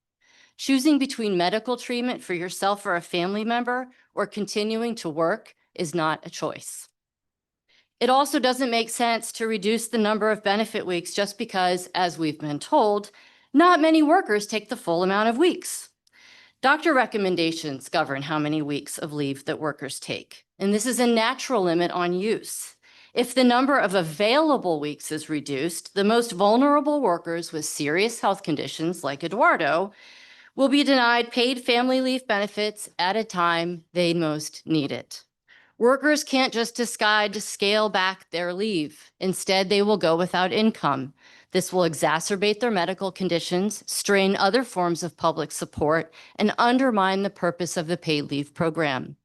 Choosing between medical treatment for yourself or a family member or continuing to work is not a choice. It also doesn't make sense to reduce the number of benefit weeks just because, as we've been told, not many workers take the full amount of weeks. Doctor recommendations govern how many weeks of leave that workers take, and this is a natural limit on use. If the number of available weeks is reduced, the most vulnerable workers with serious health conditions like Eduardo will be denied paid family leave benefits at a time they most need it. Workers can't just decide to scale back their leave. Instead, they will go without income. This will exacerbate their medical conditions, strain other forms of public support, and undermine the purpose of the paid leave program.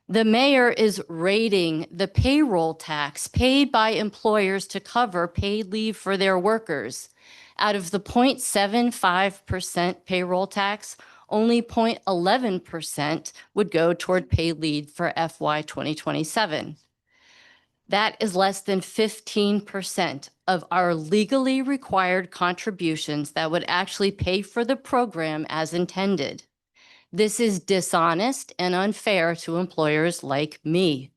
The mayor is raiding the payroll tax paid by employers to cover paid leave for their workers. Out of the 0.75% payroll tax, only 0.11% would go toward paid leave for FY 2027. That is less than 15% of our legally required contributions that would actually pay for the program as intended. This is dishonest and unfair to employers like me.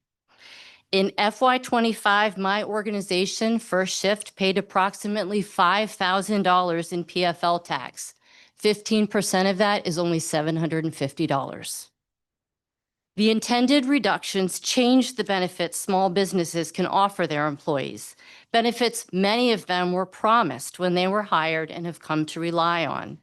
In FY 25, my organization, First Shift, paid approximately $5,000 in PFL tax. 15% of that is only $750. The intended reductions change the benefits small businesses can offer their employees, benefits many of them were promised when they were hired and have come to rely on.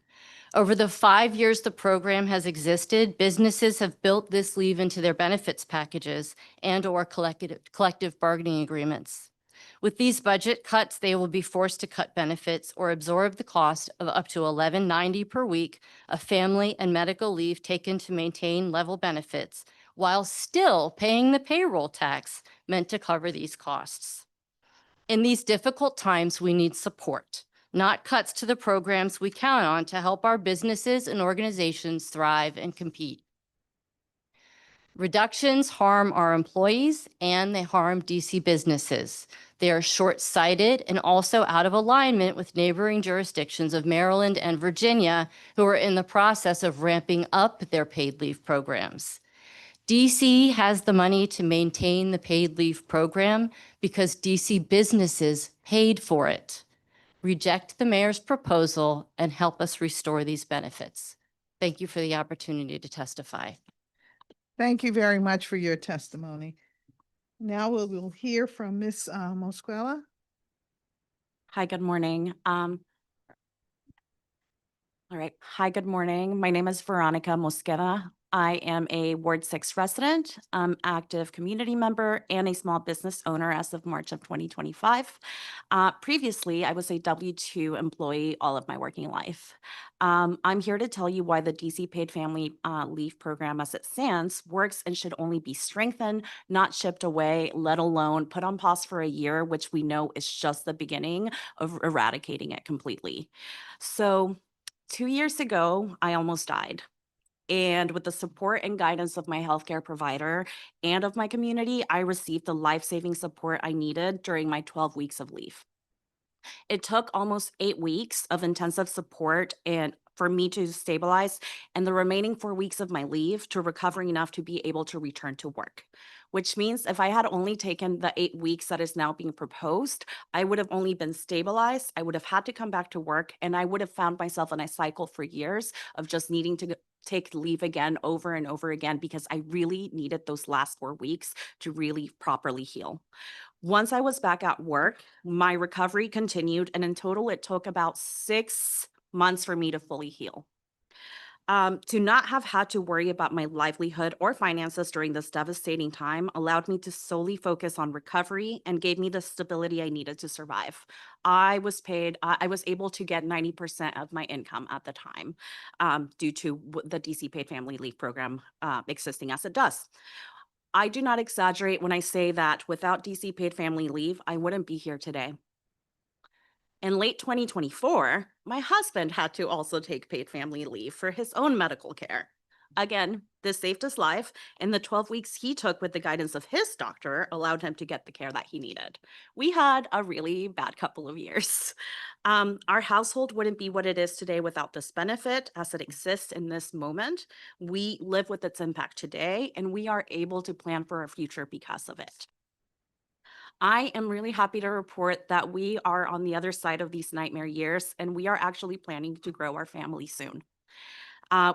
Over the 5 years the program has existed, businesses have built this leave into their benefits packages and/or collective bargaining agreements. With these budget cuts, they will be forced to cut benefits or absorb the cost of up to $11.90 per week of family and medical leave taken to maintain level benefits, while still paying the payroll tax meant to cover these costs. In these difficult times, we need support, not cuts to the programs we count on to help our businesses and organizations thrive and compete. Reductions harm our employees and they harm DC businesses. They are short-sighted and also out of alignment with neighboring jurisdictions of Maryland and Virginia, who are in the process of ramping up their paid leave programs. DC has the money to maintain the paid leave program because DC businesses paid for it. Reject the mayor's proposal and help us restore these benefits. Thank you for the opportunity to testify. Thank you very much for your testimony. Now we will hear from Ms. Mosquella. Hi, good morning. All right. Hi, good morning. My name is Veronica Mosqueda. I am a Ward 6 resident, active community member, and a small business owner as of March of 2025. Previously, I was a W-2 employee all of my working life. I'm here to tell you why the DC Paid Family Leave Program as it stands works and should only be strengthened, not shipped away, let alone put on pause for a year, which we know is just the beginning of eradicating it completely. So 2 years ago, I almost died. And with the support and guidance of my healthcare provider and of my community, I received the life-saving support I needed during my 12 weeks of leave. It took almost 8 weeks of intensive support and for me to stabilize, and the remaining 4 weeks of my leave to recover enough to be able to return to work. Which means if I had only taken the 8 weeks that is now being proposed, I would have only been stabilized. I would have had to come back to work, and I would have found myself in a cycle for years of just needing to take leave again over and over again because I really needed those last 4 weeks to really properly heal. Once I was back at work, my recovery continued, and in total, it took about 6 months for me to fully heal. To not have had to worry about my livelihood or finances during this devastating time allowed me to solely focus on recovery and gave me the stability I needed to survive. I was able to get 90% of my income at the time due to the DC Paid Family Leave Program existing as it does. I do not exaggerate when I say that without DC Paid Family Leave, I wouldn't be here today. In late 2024, my husband had to also take paid family leave for his own medical care. Again, this saved his life, and the 12 weeks he took with the guidance of his doctor allowed him to get the care that he needed. We had a really bad couple of years. Our household wouldn't be what it is today without this benefit as it exists in this moment. We live with its impact today, and we are able to plan for our future because of it. I am really happy to report that we are on the other side of these nightmare years, and we are actually planning to grow our family soon.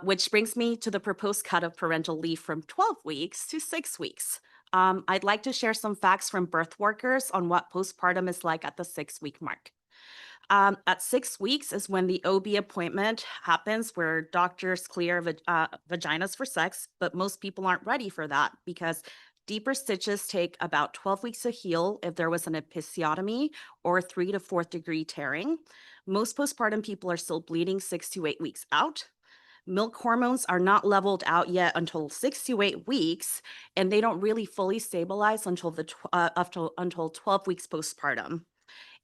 Which brings me to the proposed cut of parental leave from 12 weeks to 6 weeks. I'd like to share some facts from birth workers on what postpartum is like at the 6-week mark. At 6 weeks is when the OB appointment happens where doctors clear vaginas for sex, but most people aren't ready for that because deeper stitches take about 12 weeks to heal if there was an episiotomy or 3 to 4th degree tearing. Most postpartum people are still bleeding 6 to 8 weeks out. Milk hormones are not leveled out yet until 6 to 8 weeks, and they don't really fully stabilize until 12 weeks postpartum.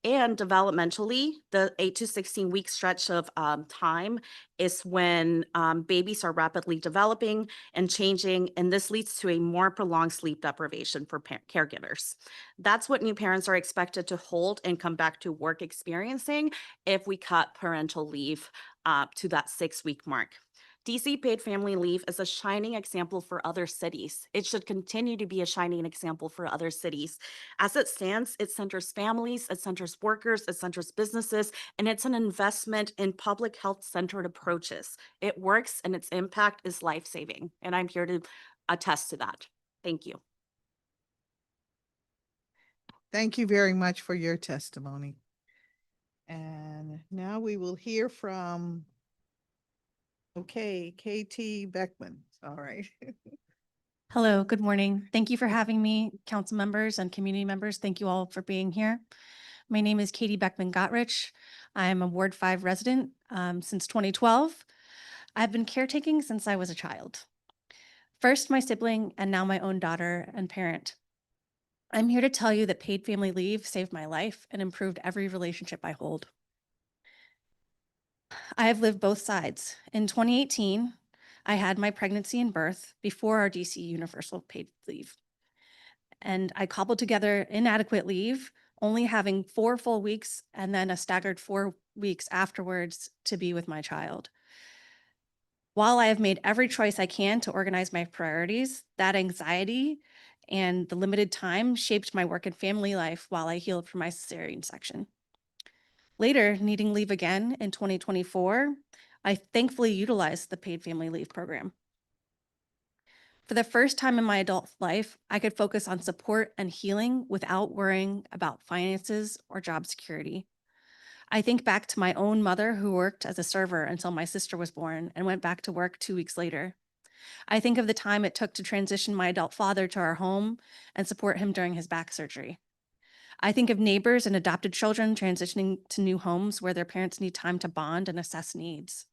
And developmentally, the 8 to 16 week stretch of time is when babies are rapidly developing and changing, and this leads to a more prolonged sleep deprivation for caregivers. That's what new parents are expected to hold and come back to work experiencing if we cut parental leave to that 6-week mark. DC Paid Family Leave is a shining example for other cities. It should continue to be a shining example for other cities. As it stands, it centers families, it centers workers, it centers businesses, and it's an investment in public health-centered approaches. It works and its impact is life-saving, and I'm here to attest to that. Thank you. Thank you very much for your testimony. And now we will hear from, KT Beckman. All right. Hello, good morning. Thank you for having me, council members and community members. Thank you all for being here. My name is Katie Beckman Gottrich. I'm a Ward 5 resident since 2012. I've been caretaking since I was a child. First, my sibling, and now my own daughter and parent. I'm here to tell you that paid family leave saved my life and improved every relationship I hold. I have lived both sides. In 2018, I had my pregnancy and birth before our DC universal paid leave. And I cobbled together inadequate leave, only having 4 full weeks and then a staggered 4 weeks afterwards to be with my child. While I have made every choice I can to organize my priorities, that anxiety and the limited time shaped my work and family life while I healed from my cesarean section. Later, needing leave again in 2024, I thankfully utilized the paid family leave program. For the first time in my adult life, I could focus on support and healing without worrying about finances or job security. I think back to my own mother who worked as a server until my sister was born and went back to work 2 weeks later. I think of the time it took to transition my adult father to our home and support him during his back surgery. I think of neighbors and adopted children transitioning to new homes where their parents need time to bond and assess needs.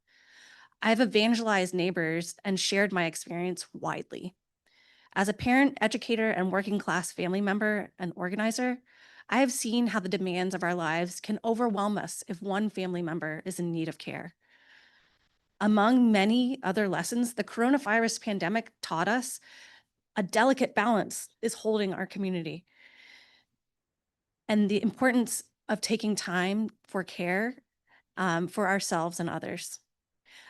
I've evangelized neighbors and shared my experience widely. As a parent, educator, and working class family member and organizer, I have seen how the demands of our lives can overwhelm us if one family member is in need of care. Among many other lessons, the coronavirus pandemic taught us a delicate balance is holding our community and the importance of taking time for care for ourselves and others.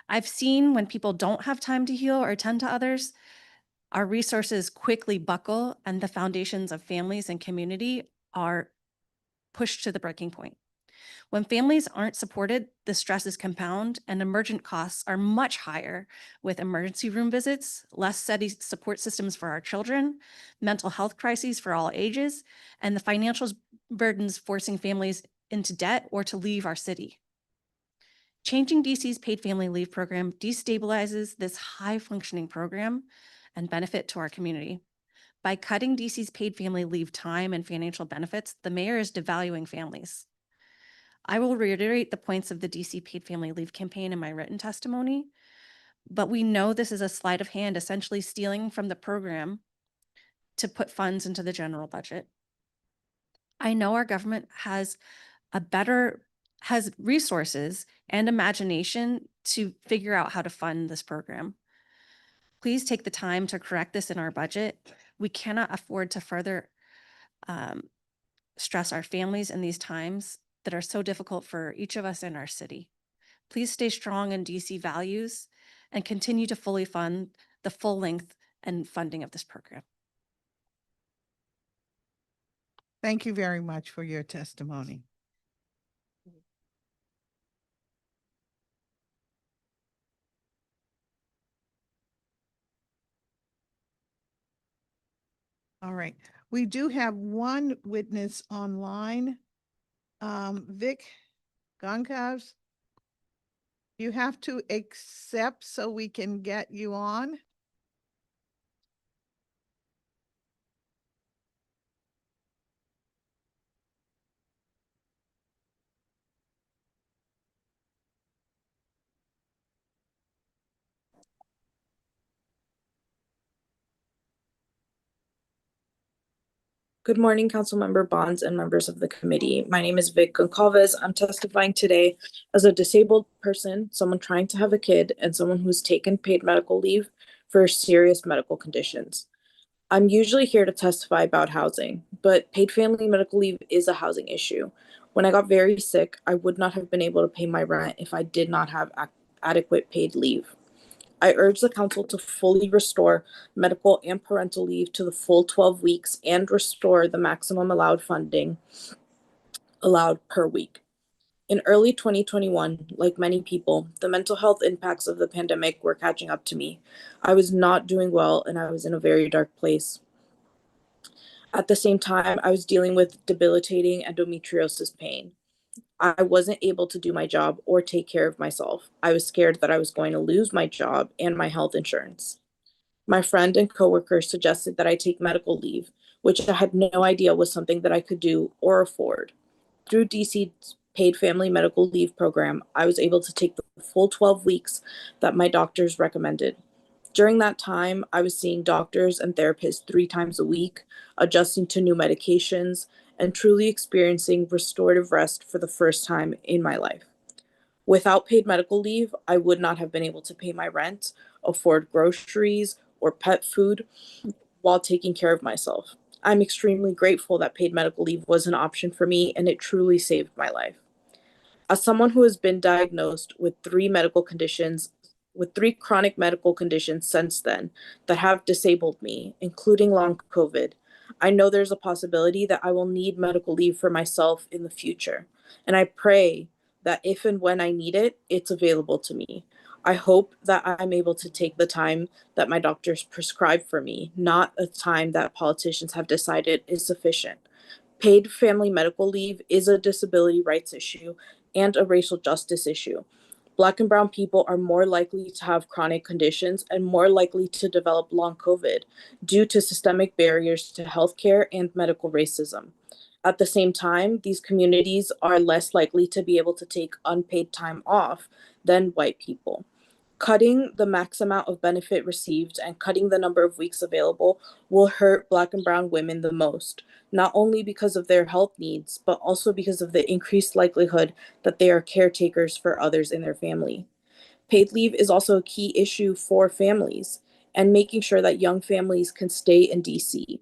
I've seen when people don't have time to heal or tend to others, our resources quickly buckle and the foundations of families and community are pushed to the breaking point. When families aren't supported, the stresses compound and emergent costs are much higher with emergency room visits, less steady support systems for our children, mental health crises for all ages, and the financial burdens forcing families into debt or to leave our city. Changing DC's paid family leave program destabilizes this high-functioning program and benefit to our community. By cutting DC's paid family leave time and financial benefits, the mayor is devaluing families. I will reiterate the points of the DC paid family leave campaign in my written testimony, but we know this is a sleight of hand, essentially stealing from the program to put funds into the general budget. I know our government has resources and imagination to figure out how to fund this program. Please take the time to correct this in our budget. We cannot afford to further stress our families in these times that are so difficult for each of us in our city. Please stay strong in DC values and continue to fully fund the full length and funding of this program. Thank you very much for your testimony. All right, we do have one witness online. Vic Goncalves, you have to accept so we can get you on. Good morning, Councilmember Bonds and members of the committee. My name is Vic Goncalves. I'm testifying today as a disabled person, someone trying to have a kid, and someone who's taken paid medical leave for serious medical conditions. I'm usually here to testify about housing, but paid family medical leave is a housing issue. When I got very sick, I would not have been able to pay my rent if I did not have adequate paid leave. I urge the council to fully restore medical and parental leave to the full 12 weeks and restore the maximum allowed funding allowed per week. In early 2021, like many people, the mental health impacts of the pandemic were catching up to me. I was not doing well and I was in a very dark place. At the same time, I was dealing with debilitating endometriosis pain. I wasn't able to do my job or take care of myself. I was scared that I was going to lose my job and my health insurance. My friend and coworker suggested that I take medical leave, which I had no idea was something that I could do or afford. Through DC's paid family medical leave program, I was able to take the full 12 weeks that my doctors recommended. During that time, I was seeing doctors and therapists 3 times a week, adjusting to new medications, and truly experiencing restorative rest for the first time in my life. Without paid medical leave, I would not have been able to pay my rent, afford groceries, or pet food while taking care of myself. I'm extremely grateful that paid medical leave was an option for me, and it truly saved my life. As someone who has been diagnosed with 3 chronic medical conditions since then that have disabled me, including long COVID, I know there's a possibility that I will need medical leave for myself in the future. And I pray that if and when I need it, it's available to me. I hope that I'm able to take the time that my doctors prescribe for me, not a time that politicians have decided is sufficient. Paid family medical leave is a disability rights issue and a racial justice issue. Black and brown people are more likely to have chronic conditions and more likely to develop long COVID due to systemic barriers to healthcare and medical racism. At the same time, these communities are less likely to be able to take unpaid time off than white people. Cutting the max amount of benefit received and cutting the number of weeks available will hurt Black and brown women the most, not only because of their health needs, but also because of the increased likelihood that they are caretakers for others in their family. Paid leave is also a key issue for families and making sure that young families can stay in DC.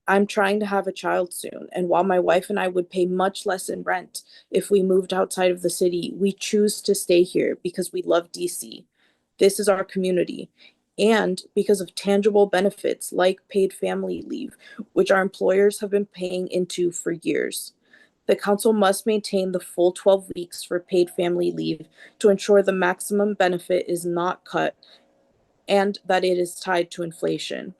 I'm trying to have a child soon, and while my wife and I would pay much less in rent if we moved outside of the city, we choose to stay here because we love DC. This is our community, and because of tangible benefits like paid family leave, which our employers have been paying into for years. The council must maintain the full 12 weeks for paid family leave to ensure the maximum benefit is not cut and that it is tied to inflation.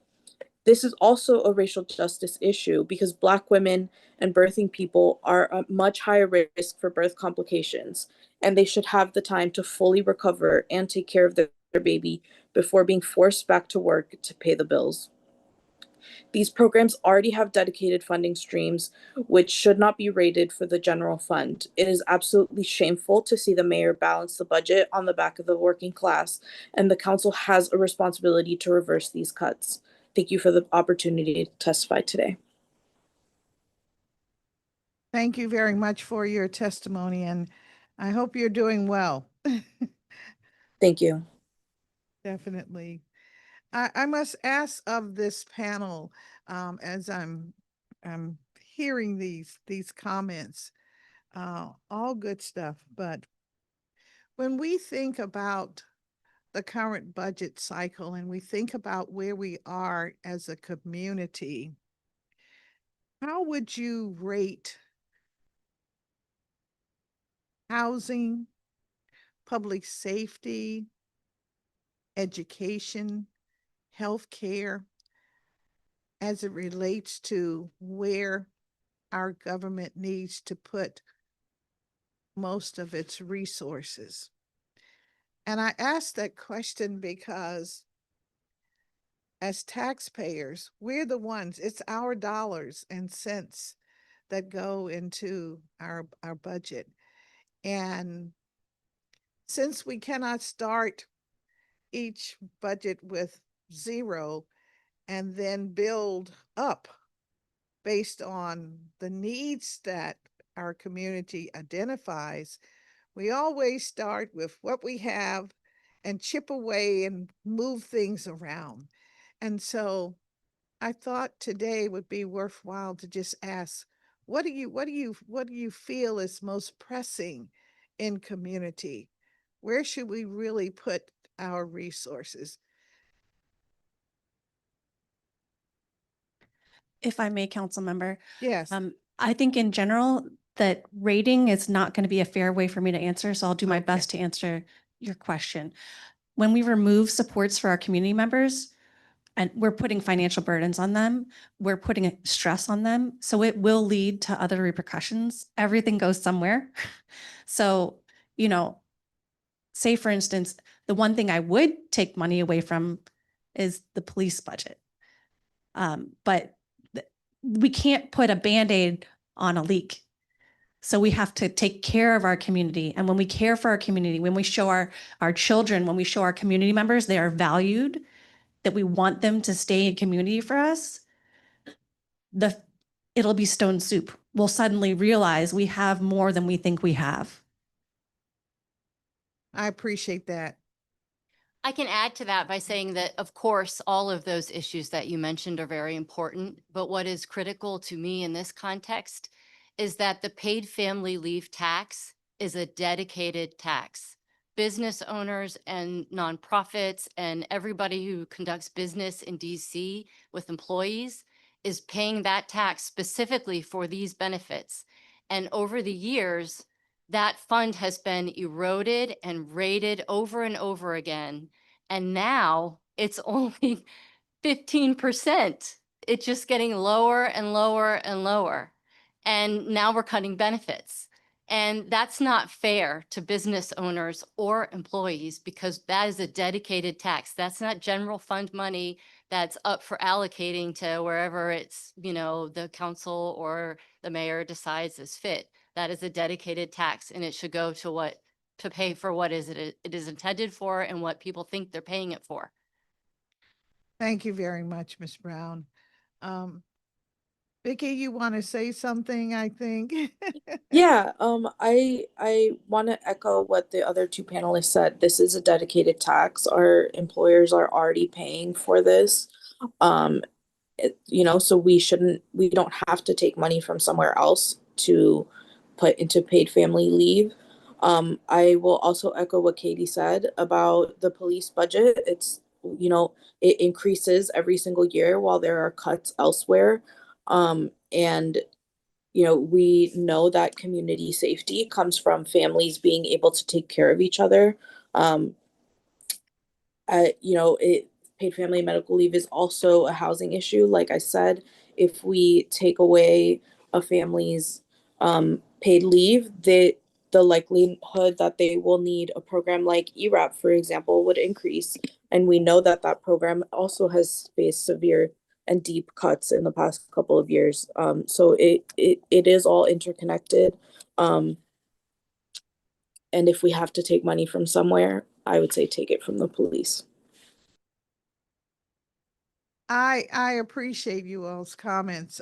This is also a racial justice issue because Black women and birthing people are at much higher risk for birth complications, and they should have the time to fully recover and take care of their baby before being forced back to work to pay the bills. These programs already have dedicated funding streams, which should not be rated for the general fund. It is absolutely shameful to see the mayor balance the budget on the back of the working class, and the council has a responsibility to reverse these cuts. Thank you for the opportunity to testify today. Thank you very much for your testimony, and I hope you're doing well. Thank you. Definitely. I must ask of this panel, as I'm hearing these comments, all good stuff, but when we think about the current budget cycle and we think about where we are as a community, how would you rate housing, public safety, education, healthcare as it relates to where our government needs to put most of its resources? And I ask that question because as taxpayers, we're the ones, it's our dollars and cents that go into our budget. And since we cannot start each budget with zero and then build up based on the needs that our community identifies, we always start with what we have and chip away and move things around. And so I thought today would be worthwhile to just ask, what do you feel is most pressing in community? Where should we really put our resources? If I may, council member, Yes. I think in general that rating is not going to be a fair way for me to answer, so I'll do my Okay. best to answer your question. When we remove supports for our community members, and we're putting financial burdens on them, we're putting stress on them, so it will lead to other repercussions. Everything goes somewhere. So, you know, say for instance, the one thing I would take money away from is the police budget. But we can't put a Band-Aid on a leak. So we have to take care of our community. And when we care for our community, when we show our children, when we show our community members they are valued, that we want them to stay in community for us, it'll be stone soup. We'll suddenly realize we have more than we think we have. I appreciate that. I can add to that by saying that, of course, all of those issues that you mentioned are very important. But what is critical to me in this context is that the paid family leave tax is a dedicated tax. Business owners and nonprofits and everybody who conducts business in DC with employees is paying that tax specifically for these benefits. And over the years, that fund has been eroded and rated over and over again. And now it's only 15%. It's just getting lower and lower and lower. And now we're cutting benefits. And that's not fair to business owners or employees because that is a dedicated tax. That's not general fund money that's up for allocating to wherever it's, the council or the mayor decides is fit. That is a dedicated tax and it should go to pay for what it is intended for and what people think they're paying it for. Thank you very much, Ms. Brown. Vicky, you want to say something, I think? Yeah, I want to echo what the other two panelists said. This is a dedicated tax. Our employers are already paying for this. So we don't have to take money from somewhere else to put into paid family leave. I will also echo what Katie said about the police budget. It increases every single year while there are cuts elsewhere. And we know that community safety comes from families being able to take care of each other. Paid family medical leave is also a housing issue. Like I said, if we take away a family's paid leave, the likelihood that they will need a program like ERAP, for example, would increase. And we know that that program also has faced severe and deep cuts in the past couple of years. So it is all interconnected. And if we have to take money from somewhere, I would say take it from the police. I appreciate you all's comments.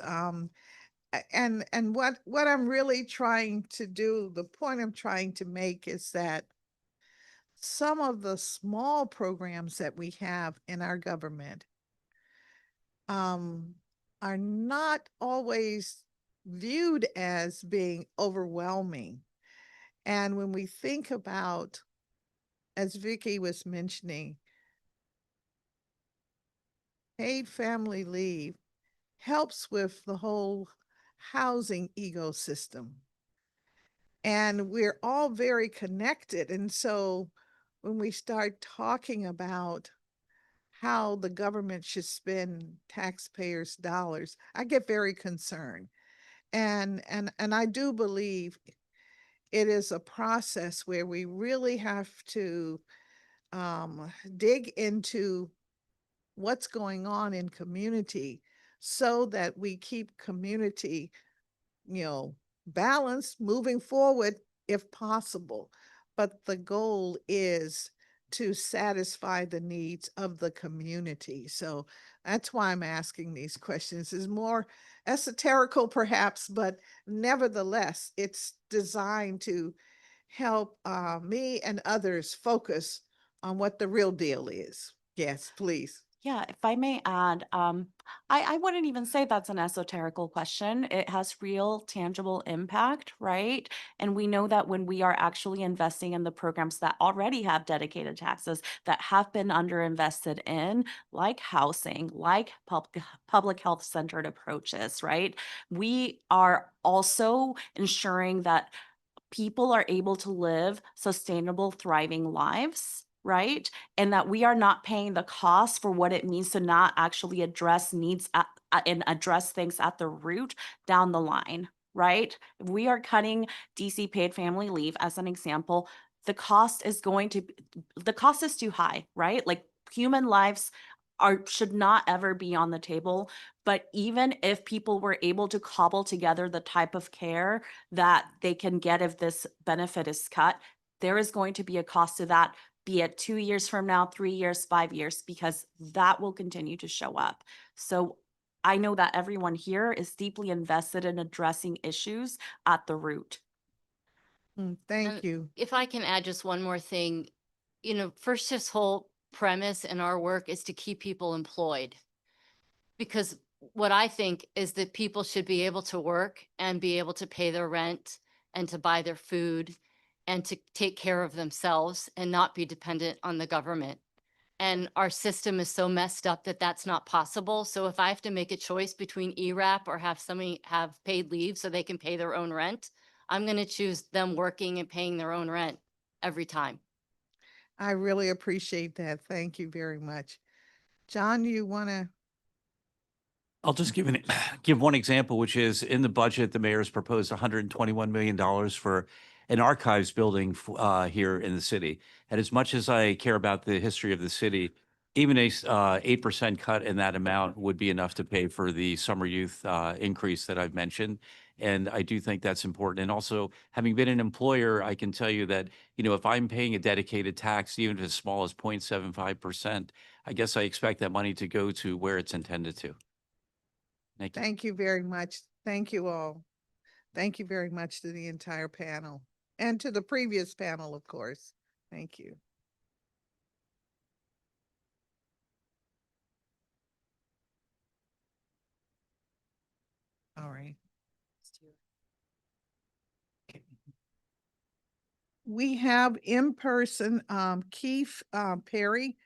And what I'm really trying to do, the point I'm trying to make is that some of the small programs that we have in our government are not always viewed as being overwhelming. And when we think about, as Vicky was mentioning, paid family leave helps with the whole housing ecosystem. And we're all very connected. And so when we start talking about how the government should spend taxpayers' dollars, I get very concerned. And I do believe it is a process where we really have to dig into what's going on in community so that we keep community, balanced moving forward if possible. But the goal is to satisfy the needs of the community. So that's why I'm asking these questions. Is more esoterical perhaps, but nevertheless, it's designed to help me and others focus on what the real deal is. Yes, please. Yeah, if I may add, I wouldn't even say that's an esoterical question. It has real tangible impact, right? And we know that when we are actually investing in the programs that already have dedicated taxes that have been underinvested in, like housing, like public health centered approaches, right? We are also ensuring that people are able to live sustainable, thriving lives, right? And that we are not paying the cost for what it means to not actually address needs and address things at the root down the line, right? If we are cutting DC paid family leave as an example, the cost is too high, right? Like human lives should not ever be on the table. But even if people were able to cobble together the type of care that they can get if this benefit is cut, there is going to be a cost to that, be it 2 years from now, 3 years, 5 years, because that will continue to show up. So I know that everyone here is deeply invested in addressing issues at the root. Thank you. If I can add just one more thing, First Shift's whole premise in our work is to keep people employed. Because what I think is that people should be able to work and be able to pay their rent and to buy their food and to take care of themselves and not be dependent on the government. And our system is so messed up that that's not possible. So if I have to make a choice between ERAP or have somebody have paid leave so they can pay their own rent, I'm going to choose them working and paying their own rent every time. I really appreciate that. Thank you very much. John, you want to? I'll just give one example, which is in the budget, the mayor's proposed $121 million for an archives building here in the city. And as much as I care about the history of the city, even a 8% cut in that amount would be enough to pay for the summer youth increase that I've mentioned. And I do think that's important. And also, having been an employer, I can tell you that, if I'm paying a dedicated tax, even if it's as small as 0.75%, I guess I expect that money to go to where it's intended to. Thank you. Thank you very much. Thank you all. Thank you very much to the entire panel and to the previous panel, of course. Thank you. All right. We have in person Keith Perry,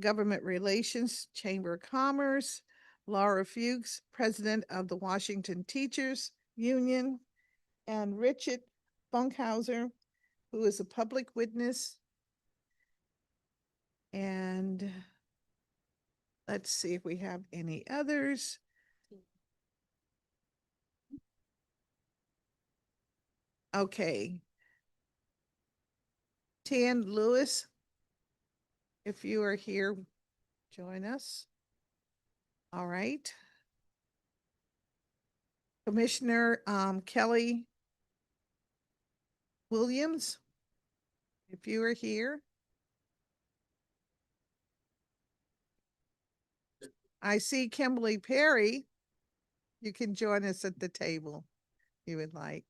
Government Relations, Chamber of Commerce, Laura Fuchs, President of the Washington Teachers Union, and Richard Funkhauser, who is a public witness. And let's see if we have any others. Okay. Tan Lewis, if you are here, join us. All right. Commissioner Kelly Williams, if you are here. I see Kimberly Perry. You can join us at the table if you would like.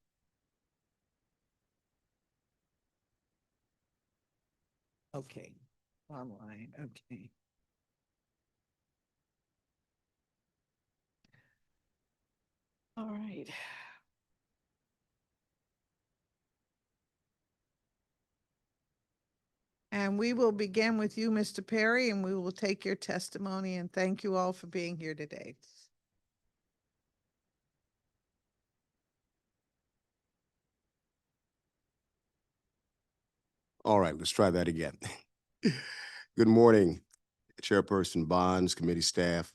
Okay, online, okay. All right. And we will begin with you, Mr. Perry, and we will take your testimony, and thank you all for being here today. All right, let's try that again. Good morning, Chairperson Bonds, committee staff.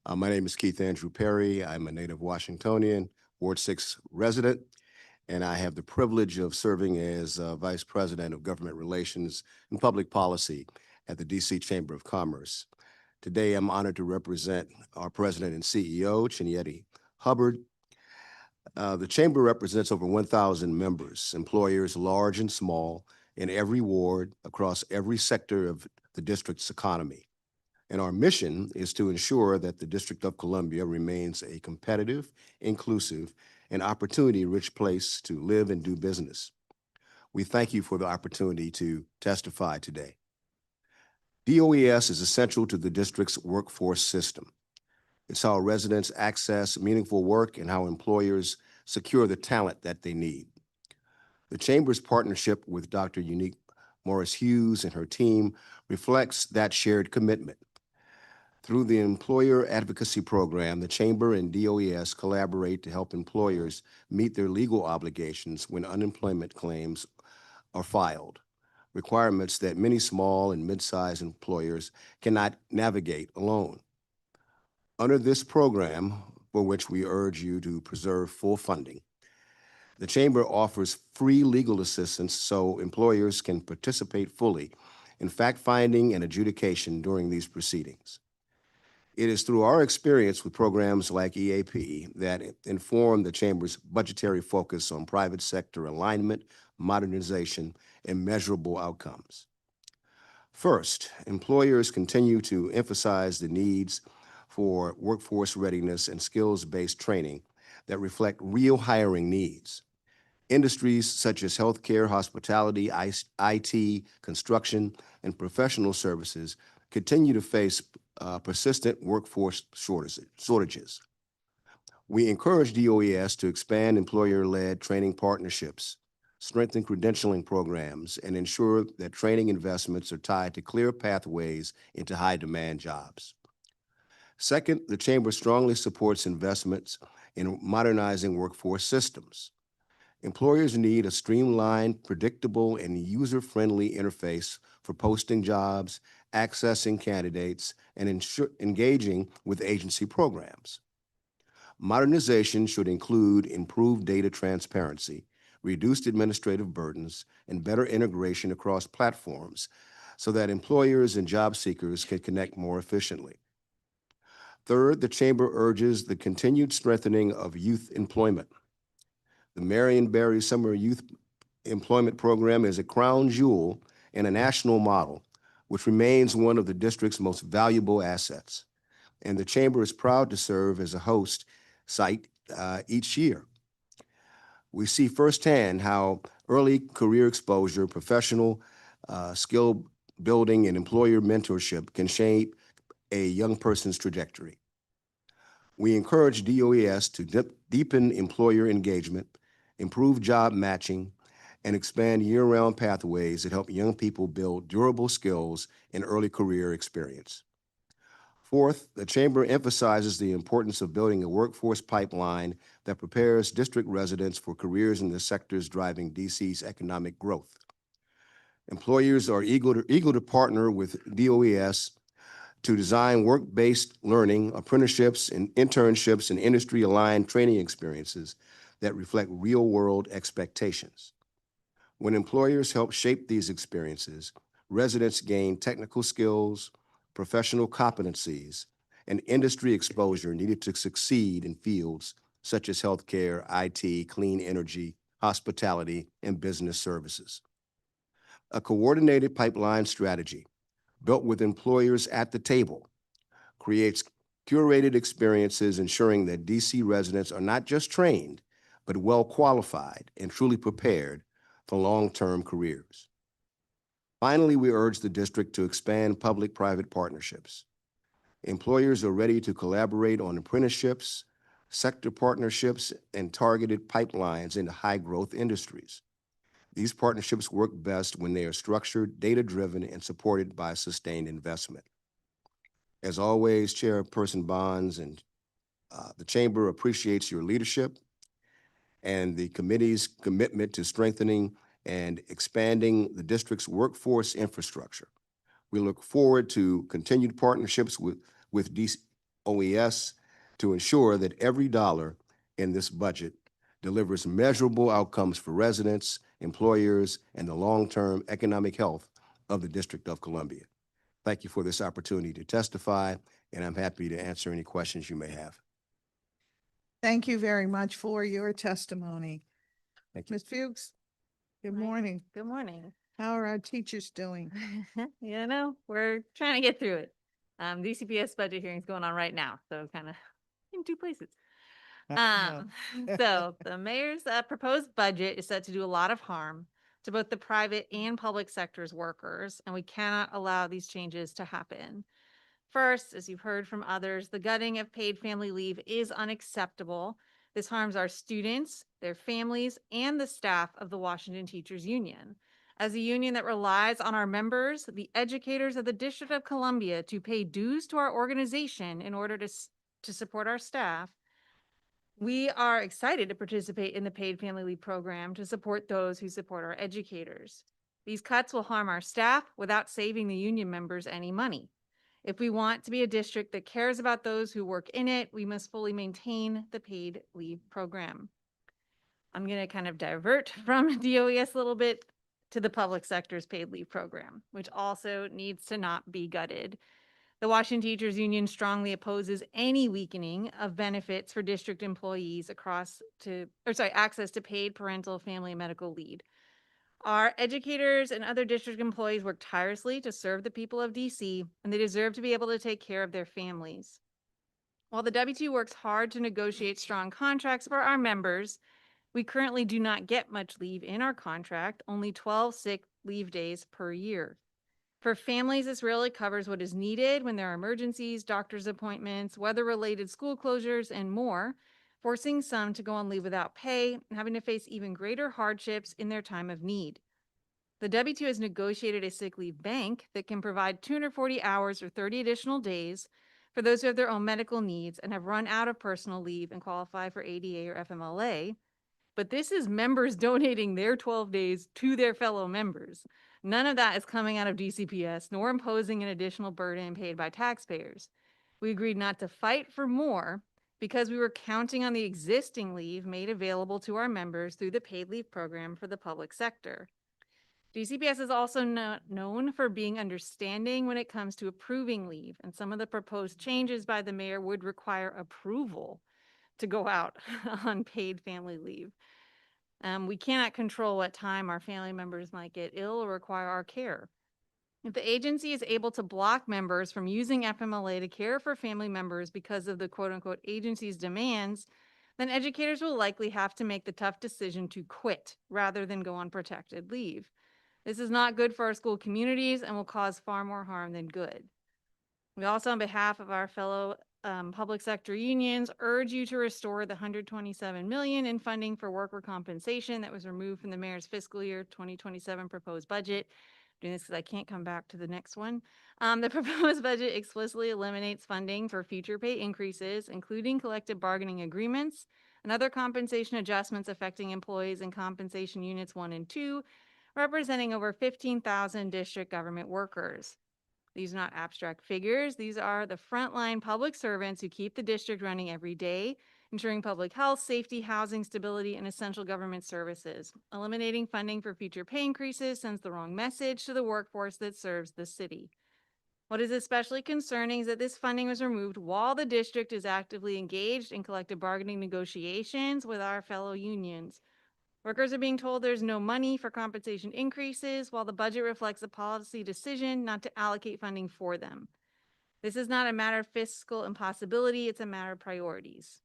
My name is Keith Andrew Perry. I'm a native Washingtonian, Ward 6 resident, and I have the privilege of serving as Vice President of Government Relations and Public Policy at the DC Chamber of Commerce. Today, I'm honored to represent our President and CEO, Chinyere Hubbard. The Chamber represents over 1,000 members, employers large and small, in every ward across every sector of the district's economy. And our mission is to ensure that the District of Columbia remains a competitive, inclusive, and opportunity-rich place to live and do business. We thank you for the opportunity to testify today. DOES is essential to the district's workforce system. It's how residents access meaningful work and how employers secure the talent that they need. The Chamber's partnership with Dr. Unique Morris Hughes and her team reflects that shared commitment. Through the Employer Advocacy Program, the Chamber and DOES collaborate to help employers meet their legal obligations when unemployment claims are filed, requirements that many small and mid-sized employers cannot navigate alone. Under this program, for which we urge you to preserve full funding, the Chamber offers free legal assistance so employers can participate fully in fact-finding and adjudication during these proceedings. It is through our experience with programs like EAP that inform the Chamber's budgetary focus on private sector alignment, modernization, and measurable outcomes. First, employers continue to emphasize the needs for workforce readiness and skills-based training that reflect real hiring needs. Industries such as healthcare, hospitality, IT, construction, and professional services continue to face persistent workforce shortages. We encourage DOES to expand employer-led training partnerships, strengthen credentialing programs, and ensure that training investments are tied to clear pathways into high-demand jobs. Second, the Chamber strongly supports investments in modernizing workforce systems. Employers need a streamlined, predictable, and user-friendly interface for posting jobs, accessing candidates, and engaging with agency programs. Modernization should include improved data transparency, reduced administrative burdens, and better integration across platforms so that employers and job seekers can connect more efficiently. Third, the Chamber urges the continued strengthening of youth employment. The Marion Barry Summer Youth Employment Program is a crown jewel and a national model, which remains one of the district's most valuable assets. And the Chamber is proud to serve as a host site each year. We see firsthand how early career exposure, professional skill building, and employer mentorship can shape a young person's trajectory. We encourage DOES to deepen employer engagement, improve job matching, and expand year-round pathways that help young people build durable skills and early career experience. Fourth, the Chamber emphasizes the importance of building a workforce pipeline that prepares district residents for careers in the sectors driving DC's economic growth. Employers are eager to partner with DOES to design work-based learning, apprenticeships, and internships and industry-aligned training experiences that reflect real-world expectations. When employers help shape these experiences, residents gain technical skills, professional competencies, and industry exposure needed to succeed in fields such as healthcare, IT, clean energy, hospitality, and business services. A coordinated pipeline strategy built with employers at the table creates curated experiences ensuring that DC residents are not just trained, but well qualified and truly prepared for long-term careers. Finally, we urge the district to expand public-private partnerships. Employers are ready to collaborate on apprenticeships, sector partnerships, and targeted pipelines into high-growth industries. These partnerships work best when they are structured, data-driven, and supported by sustained investment. As always, Chairperson Bonds and the Chamber appreciates your leadership and the committee's commitment to strengthening and expanding the district's workforce infrastructure. We look forward to continued partnerships with DOES to ensure that every dollar in this budget delivers measurable outcomes for residents, employers, and the long-term economic health of the District of Columbia. Thank you for this opportunity to testify, and I'm happy to answer any questions you may have. Thank you very much for your testimony. Thank you. Ms. Fuchs, good morning. Good morning. How are our teachers doing? You know, we're trying to get through it. DCPS budget hearings going on right now, so kind of in two places. So the mayor's proposed budget is set to do a lot of harm to both the private and public sector's workers, and we cannot allow these changes to happen. First, as you've heard from others, the gutting of paid family leave is unacceptable. This harms our students, their families, and the staff of the Washington Teachers Union. As a union that relies on our members, the educators of the District of Columbia, to pay dues to our organization in order to support our staff, we are excited to participate in the paid family leave program to support those who support our educators. These cuts will harm our staff without saving the union members any money. If we want to be a district that cares about those who work in it, we must fully maintain the paid leave program. I'm going to kind of divert from DOES a little bit to the public sector's paid leave program, which also needs to not be gutted. The Washington Teachers Union strongly opposes any weakening of benefits for district employees access to paid parental, family, and medical leave. Our educators and other district employees work tirelessly to serve the people of DC, and they deserve to be able to take care of their families. While the W2 works hard to negotiate strong contracts for our members, we currently do not get much leave in our contract, only 12 sick leave days per year. For families, this really covers what is needed when there are emergencies, doctor's appointments, weather-related school closures, and more, forcing some to go on leave without pay and having to face even greater hardships in their time of need. The W2 has negotiated a sick leave bank that can provide 240 hours or 30 additional days for those who have their own medical needs and have run out of personal leave and qualify for ADA or FMLA. But this is members donating their 12 days to their fellow members. None of that is coming out of DCPS, nor imposing an additional burden paid by taxpayers. We agreed not to fight for more because we were counting on the existing leave made available to our members through the paid leave program for the public sector. DCPS is also known for being understanding when it comes to approving leave, and some of the proposed changes by the mayor would require approval to go out on paid family leave. We cannot control what time our family members might get ill or require our care. If the agency is able to block members from using FMLA to care for family members because of the quote-unquote agency's demands, then educators will likely have to make the tough decision to quit rather than go on protected leave. This is not good for our school communities and will cause far more harm than good. We also, on behalf of our fellow public sector unions, urge you to restore the $127 million in funding for worker compensation that was removed from the mayor's fiscal year 2027 proposed budget. Doing this because I can't come back to the next one. The proposed budget explicitly eliminates funding for future pay increases, including collective bargaining agreements and other compensation adjustments affecting employees in compensation units 1 and 2, representing over 15,000 district government workers. These are not abstract figures. These are the frontline public servants who keep the district running every day, ensuring public health, safety, housing, stability, and essential government services. Eliminating funding for future pay increases sends the wrong message to the workforce that serves the city. What is especially concerning is that this funding was removed while the district is actively engaged in collective bargaining negotiations with our fellow unions. Workers are being told there's no money for compensation increases, while the budget reflects a policy decision not to allocate funding for them. This is not a matter of fiscal impossibility, it's a matter of priorities.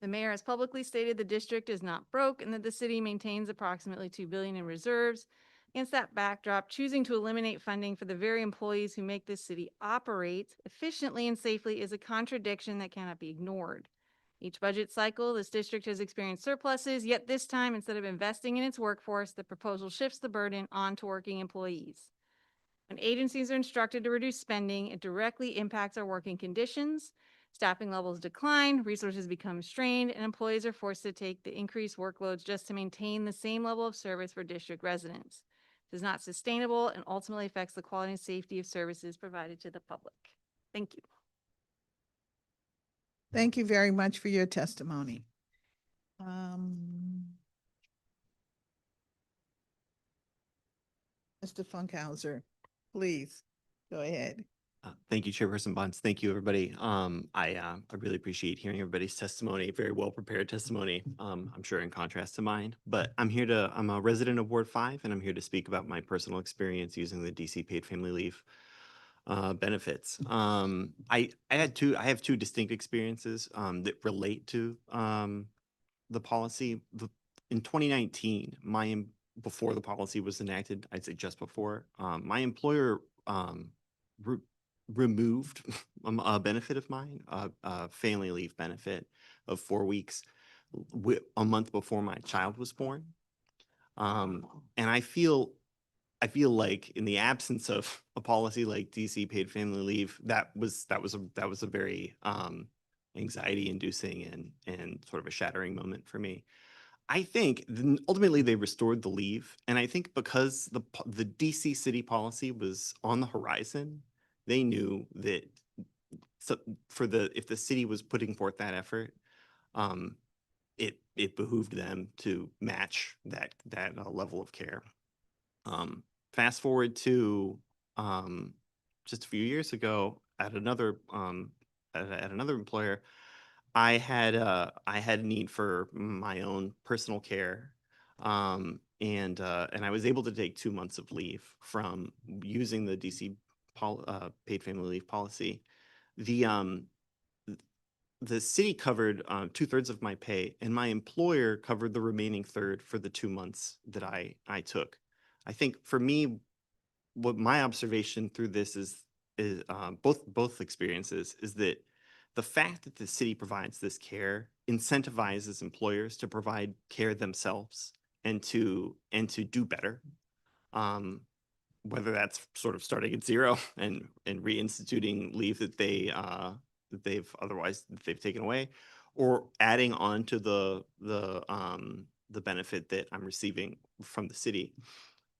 The mayor has publicly stated the district is not broke and that the city maintains approximately $2 billion in reserves. Against that backdrop, choosing to eliminate funding for the very employees who make this city operate efficiently and safely is a contradiction that cannot be ignored. Each budget cycle, this district has experienced surpluses, yet this time, instead of investing in its workforce, the proposal shifts the burden onto working employees. When agencies are instructed to reduce spending, it directly impacts our working conditions. Staffing levels decline, resources become strained, and employees are forced to take the increased workloads just to maintain the same level of service for district residents. This is not sustainable and ultimately affects the quality and safety of services provided to the public. Thank you. Thank you very much for your testimony. Mr. Funkhauser, please go ahead. Thank you, Chairperson Bonds. Thank you, everybody. I really appreciate hearing everybody's testimony, very well prepared testimony, I'm sure in contrast to mine. But I'm a resident of Ward 5, and I'm here to speak about my personal experience using the DC paid family leave benefits. I have two distinct experiences that relate to the policy. In 2019, before the policy was enacted, I'd say just before, my employer removed a benefit of mine, a family leave benefit of 4 weeks a month before my child was born. And I feel like in the absence of a policy like DC paid family leave, that was a very anxiety inducing and sort of a shattering moment for me. I think ultimately they restored the leave, and I think because the DC city policy was on the horizon, they knew that if the city was putting forth that effort, it behooved them to match that level of care. Fast forward to just a few years ago at another employer, I had a need for my own personal care, and I was able to take 2 months of leave from using the DC paid family leave policy. The city covered 2/3 of my pay, and my employer covered the remaining third for the 2 months that I took. I think for me, what my observation through this is both experiences is that the fact that the city provides this care incentivizes employers to provide care themselves and to do better. Whether that's sort of starting at zero and reinstituting leave that they've taken away, or adding on to the benefit that I'm receiving from the city.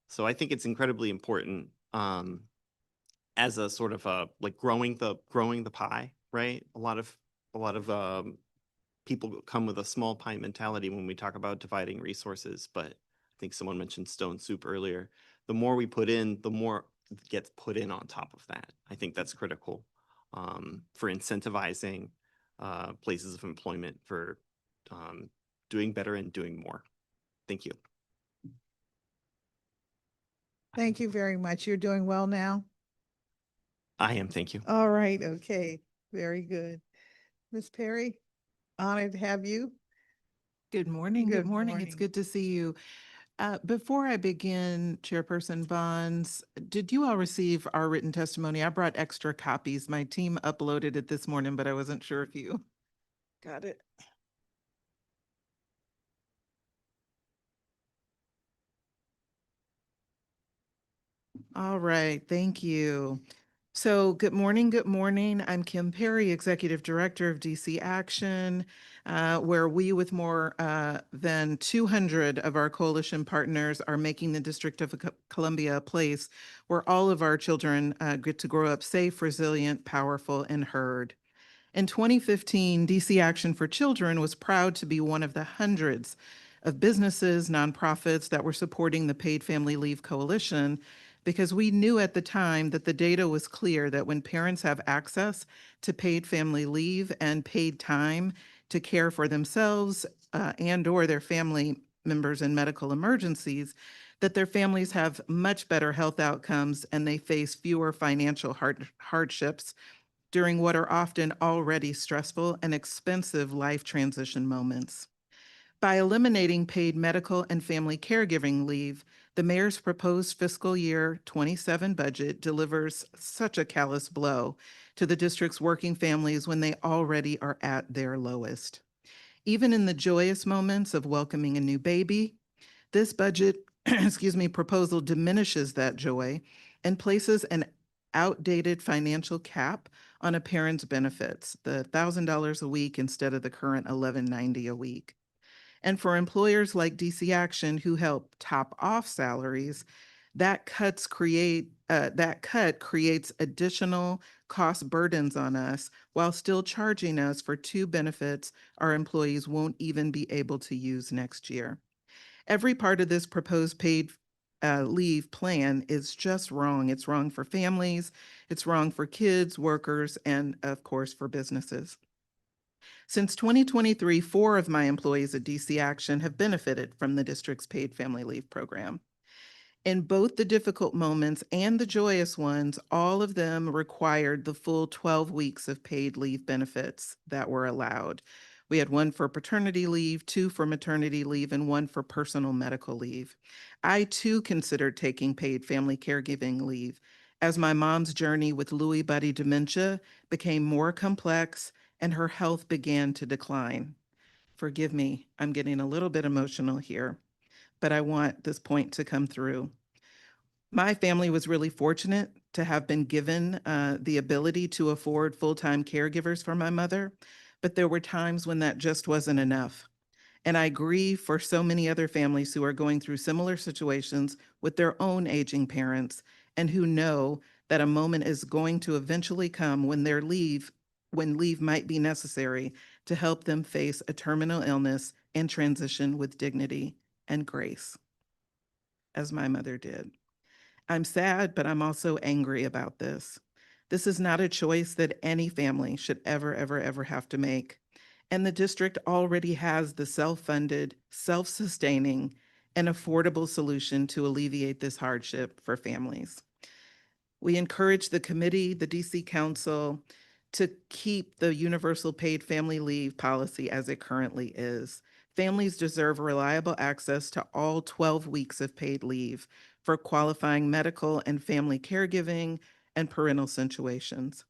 So I think it's incredibly important as a sort of like growing the pie, right? A lot of people come with a small pie mentality when we talk about dividing resources, but I think someone mentioned stone soup earlier. The more we put in, the more gets put in on top of that. I think that's critical for incentivizing places of employment for doing better and doing more. Thank you. Thank you very much. You're doing well now? I am, thank you. All right, okay, very good. Ms. Perry, honored to have you. Good morning. Good Good morning. It's morning. good to see you. Before I begin, Chairperson Bonds, did you all receive our written testimony? I brought extra copies. My team uploaded it this morning, but I wasn't sure if you got it. All right, thank you. So good morning, good morning. I'm Kim Perry, Executive Director of DC Action, where we, with more than 200 of our coalition partners, are making the District of Columbia a place where all of our children get to grow up safe, resilient, powerful, and heard. In 2015, DC Action for Children was proud to be one of the hundreds of businesses, nonprofits that were supporting the Paid Family Leave Coalition, because we knew at the time that the data was clear that when parents have access to paid family leave and paid time to care for themselves and or their family members in medical emergencies, that their families have much better health outcomes and they face fewer financial hardships during what are often already stressful and expensive life transition moments. By eliminating paid medical and family caregiving leave, the mayor's proposed fiscal year 27 budget delivers such a callous blow to the district's working families when they already are at their lowest. Even in the joyous moments of welcoming a new baby, this budget, proposal diminishes that joy and places an outdated financial cap on a parent's benefits, the $1,000 a week instead of the current $1,190 a week. And for employers like DC Action who help top off salaries, that cut creates additional cost burdens on us while still charging us for two benefits our employees won't even be able to use next year. Every part of this proposed paid leave plan is just wrong. It's wrong for families, it's wrong for kids, workers, and of course for businesses. Since 2023, 4 of my employees at DC Action have benefited from the district's paid family leave program. In both the difficult moments and the joyous ones, all of them required the full 12 weeks of paid leave benefits that were allowed. We had 1 for paternity leave, 2 for maternity leave, and 1 for personal medical leave. I too considered taking paid family caregiving leave as my mom's journey with Lewy body dementia became more complex and her health began to decline. Forgive me, I'm getting a little bit emotional here, but I want this point to come through. My family was really fortunate to have been given the ability to afford full-time caregivers for my mother, but there were times when that just wasn't enough. And I grieve for so many other families who are going through similar situations with their own aging parents and who know that a moment is going to eventually come when leave might be necessary to help them face a terminal illness and transition with dignity and grace, as my mother did. I'm sad, but I'm also angry about this. This is not a choice that any family should ever have to make. And the district already has the self-funded, self-sustaining, and affordable solution to alleviate this hardship for families. We encourage the committee, the DC Council, to keep the universal paid family leave policy as it currently is. Families deserve reliable access to all 12 weeks of paid leave for qualifying medical and family caregiving and parental situations.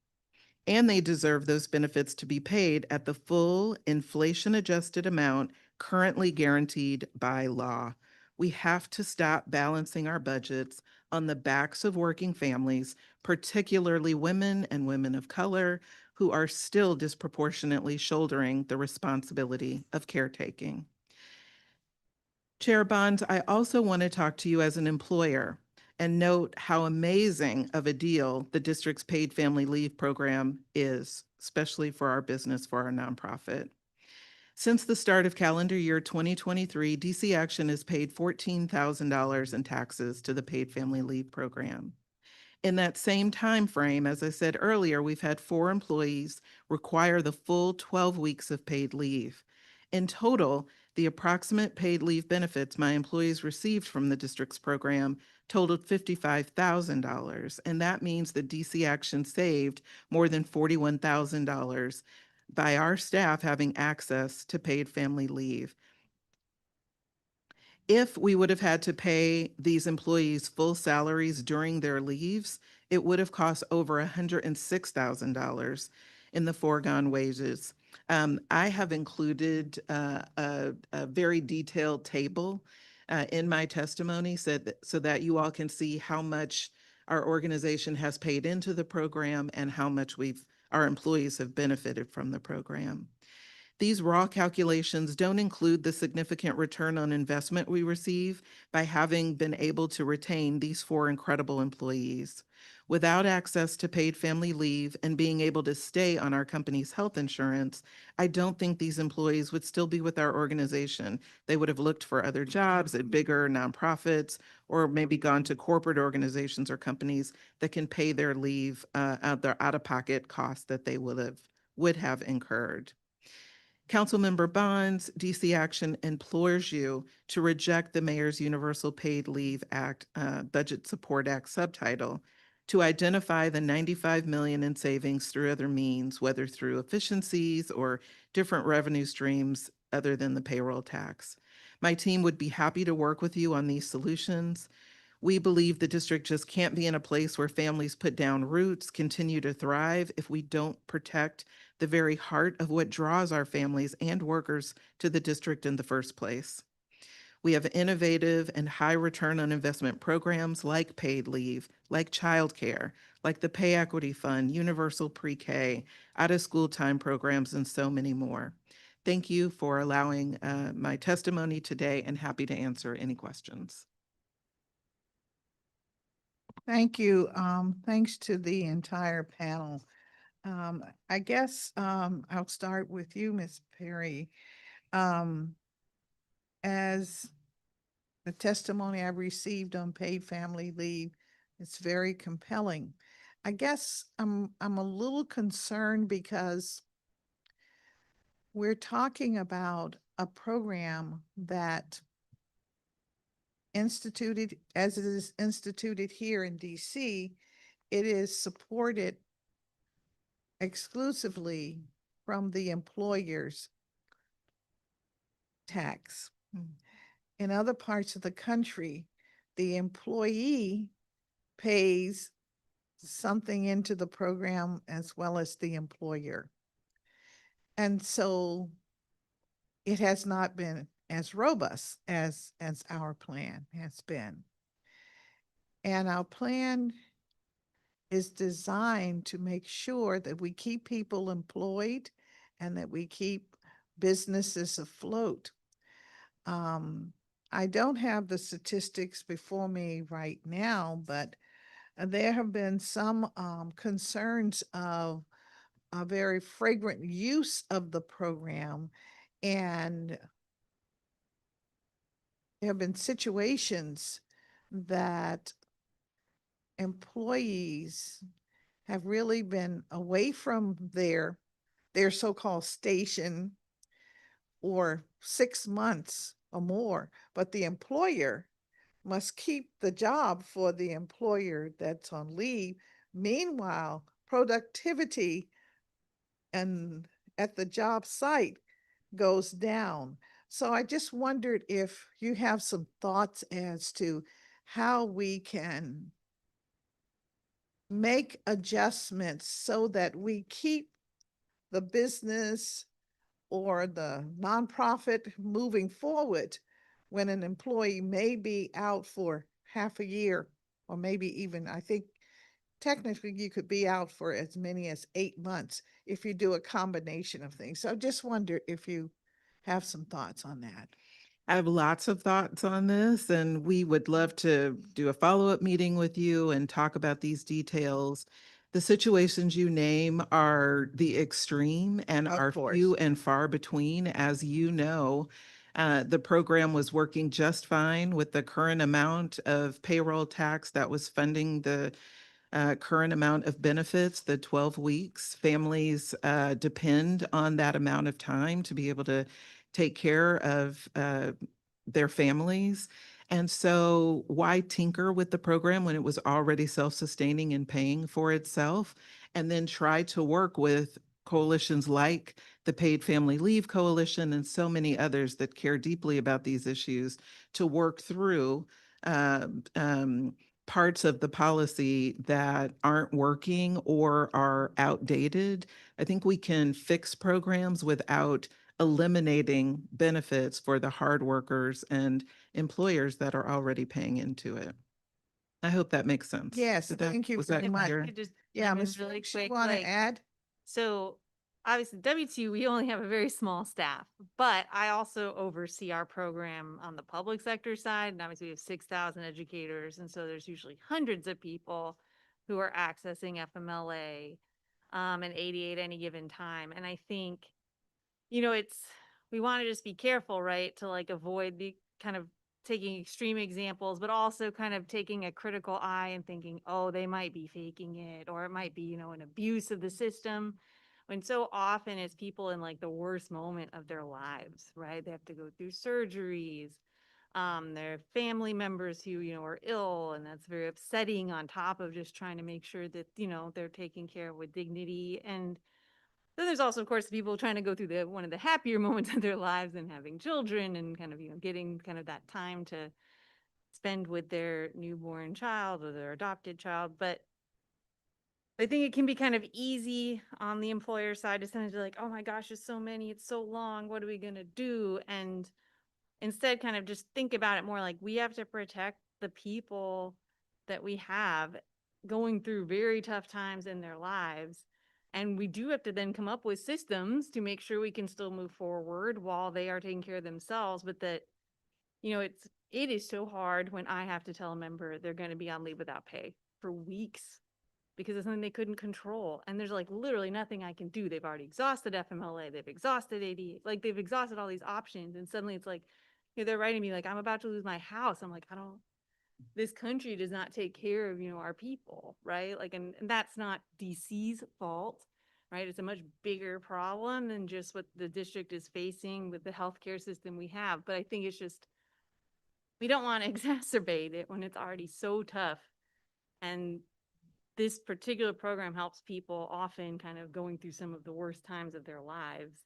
And they deserve those benefits to be paid at the full inflation-adjusted amount currently guaranteed by law. We have to stop balancing our budgets on the backs of working families, particularly women and women of color, who are still disproportionately shouldering the responsibility of caretaking. Chair Bonds, I also want to talk to you as an employer and note how amazing of a deal the district's paid family leave program is, especially for our business, for our nonprofit. Since the start of calendar year 2023, DC Action has paid $14,000 in taxes to the paid family leave program. In that same time frame, as I said earlier, we've had 4 employees require the full 12 weeks of paid leave. In total, the approximate paid leave benefits my employees received from the district's program totaled $55,000, and that means that DC Action saved more than $41,000 by our staff having access to paid family leave. If we would have had to pay these employees full salaries during their leaves, it would have cost over $106,000 in the foregone wages. I have included a very detailed table in my testimony so that you all can see how much our organization has paid into the program and how much our employees have benefited from the program. These raw calculations don't include the significant return on investment we receive by having been able to retain these 4 incredible employees. Without access to paid family leave and being able to stay on our company's health insurance, I don't think these employees would still be with our organization. They would have looked for other jobs at bigger nonprofits or maybe gone to corporate organizations or companies that can pay their leave, their out-of-pocket costs that they would have incurred. Councilmember Bonds, DC Action implores you to reject the Mayor's Universal Paid Leave Act, Budget Support Act subtitle, to identify the $95 million in savings through other means, whether through efficiencies or different revenue streams other than the payroll tax. My team would be happy to work with you on these solutions. We believe the district just can't be in a place where families put down roots, continue to thrive if we don't protect the very heart of what draws our families and workers to the district in the first place. We have innovative and high return on investment programs like paid leave, like childcare, like the Pay Equity Fund, Universal Pre-K, out-of-school time programs, and so many more. Thank you for allowing my testimony today, and happy to answer any questions. Thank you. Thanks to the entire panel. I guess I'll start with you, Ms. Perry. As the testimony I received on paid family leave, it's very compelling. I guess I'm a little concerned because we're talking about a program that instituted, as it is instituted here in DC, it is supported exclusively from the employer's tax. In other parts of the country, the employee pays something into the program as well as the employer. And so it has not been as robust as our plan has been. And our plan is designed to make sure that we keep people employed and that we keep businesses afloat. I don't have the statistics before me right now, but there have been some concerns of a very fragrant use of the program, and there have been situations that employees have really been away from their so-called station or 6 months or more, but the employer must keep the job for the employer that's on leave. Meanwhile, productivity and at the job site goes down. So I just wondered if you have some thoughts as to how we can make adjustments so that we keep the business or the nonprofit moving forward when an employee may be out for half a year, or maybe even, I think technically you could be out for as many as 8 months if you do a combination of things. So I just wonder if you have some thoughts on that. I have lots of thoughts on this, and we would love to do a follow-up meeting with you and talk about these details. the situations you name are the extreme and Of are course. few and far between. As you know, the program was working just fine with the current amount of payroll tax that was funding the current amount of benefits, the 12 weeks. Families depend on that amount of time to be able to take care of their families. And so why tinker with the program when it was already self-sustaining and paying for itself? And then try to work with coalitions like the Paid Family Leave Coalition and so many others that care deeply about these issues to work through parts of the policy that aren't working or are outdated. I think we can fix programs without eliminating benefits for the hard workers and employers that are already paying into it. I hope that makes sense. Yes, Did that- thank you was very that much. clear? Just Yeah, chime in Ms. really Fuchs, you quick, want to like, add? So obviously W2, we only have a very small staff, but I also oversee our program on the public sector side. And obviously we have 6,000 educators. And so there's usually hundreds of people who are accessing FMLA and 88 any given time. And I think, we want to just be careful, right? To like avoid the kind of taking extreme examples, but also kind of taking a critical eye and thinking, oh, they might be faking it, or it might be, an abuse of the system. When so often it's people in like the worst moment of their lives, right? They have to go through surgeries. Their family members who, are ill, and that's very upsetting on top of just trying to make sure that, they're taken care of with dignity. And then there's also, of course, people trying to go through one of the happier moments of their lives and having children and kind of, getting kind of that time to spend with their newborn child or their adopted child. But I think it can be kind of easy on the employer side to send it like, oh my gosh, there's so many, it's so long, what are we going to do? And instead kind of just think about it more like we have to protect the people that we have going through very tough times in their lives. And we do have to then come up with systems to make sure we can still move forward while they are taking care of themselves. But that, it is so hard when I have to tell a member they're going to be on leave without pay for weeks because it's something they couldn't control. And there's like literally nothing I can do. They've already exhausted FMLA, they've exhausted AD, like they've exhausted all these options. And suddenly it's like, they're writing me like, I'm about to lose my house. I'm like, this country does not take care of, our people, right? Like, and that's not DC's fault, right? It's a much bigger problem than just what the district is facing with the healthcare system we have. But I think it's just, we don't want to exacerbate it when it's already so tough. And this particular program helps people often kind of going through some of the worst times of their lives.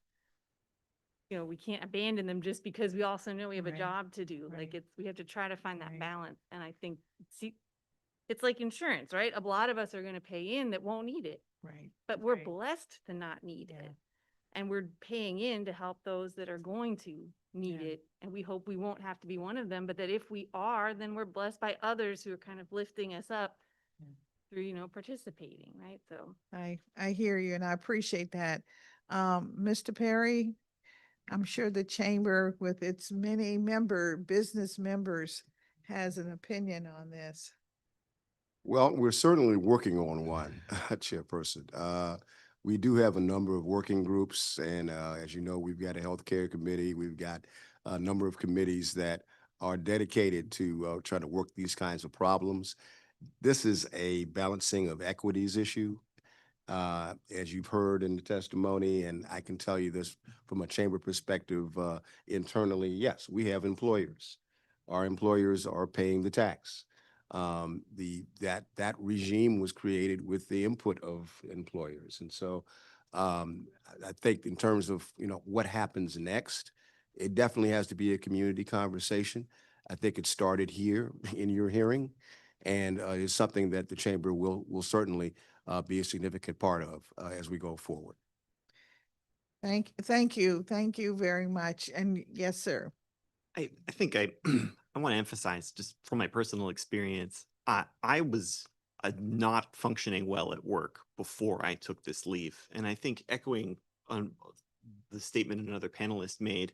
We can't abandon them just because we also know we have a job to do. Like we have to try to find that balance. And I think, it's like insurance, right? A lot of us are going to pay in that won't need it. Right. But we're blessed to not need it. And we're paying in to help those that are going to need it. And we hope we won't have to be one of them, but that if we are, then we're blessed by others who are kind of lifting us up through, participating, right? So I hear you and I appreciate that. Mr. Perry, I'm sure the chamber with its many business members has an opinion on this. Well, we're certainly working on one, Chairperson. We do have a number of working groups, and as you know, we've got a healthcare committee. We've got a number of committees that are dedicated to trying to work these kinds of problems. This is a balancing of equities issue. As you've heard in the testimony, and I can tell you this from a chamber perspective, internally, yes, we have employers. Our employers are paying the tax. That regime was created with the input of employers, and so I think in terms of what happens next, it definitely has to be a community conversation. I think it started here in your hearing, and is something that the chamber will certainly be a significant part of as we go forward. Thank you very much. And yes, sir. I think I want to emphasize just from my personal experience, I was not functioning well at work before I took this leave. And I think echoing on the statement another panelist made,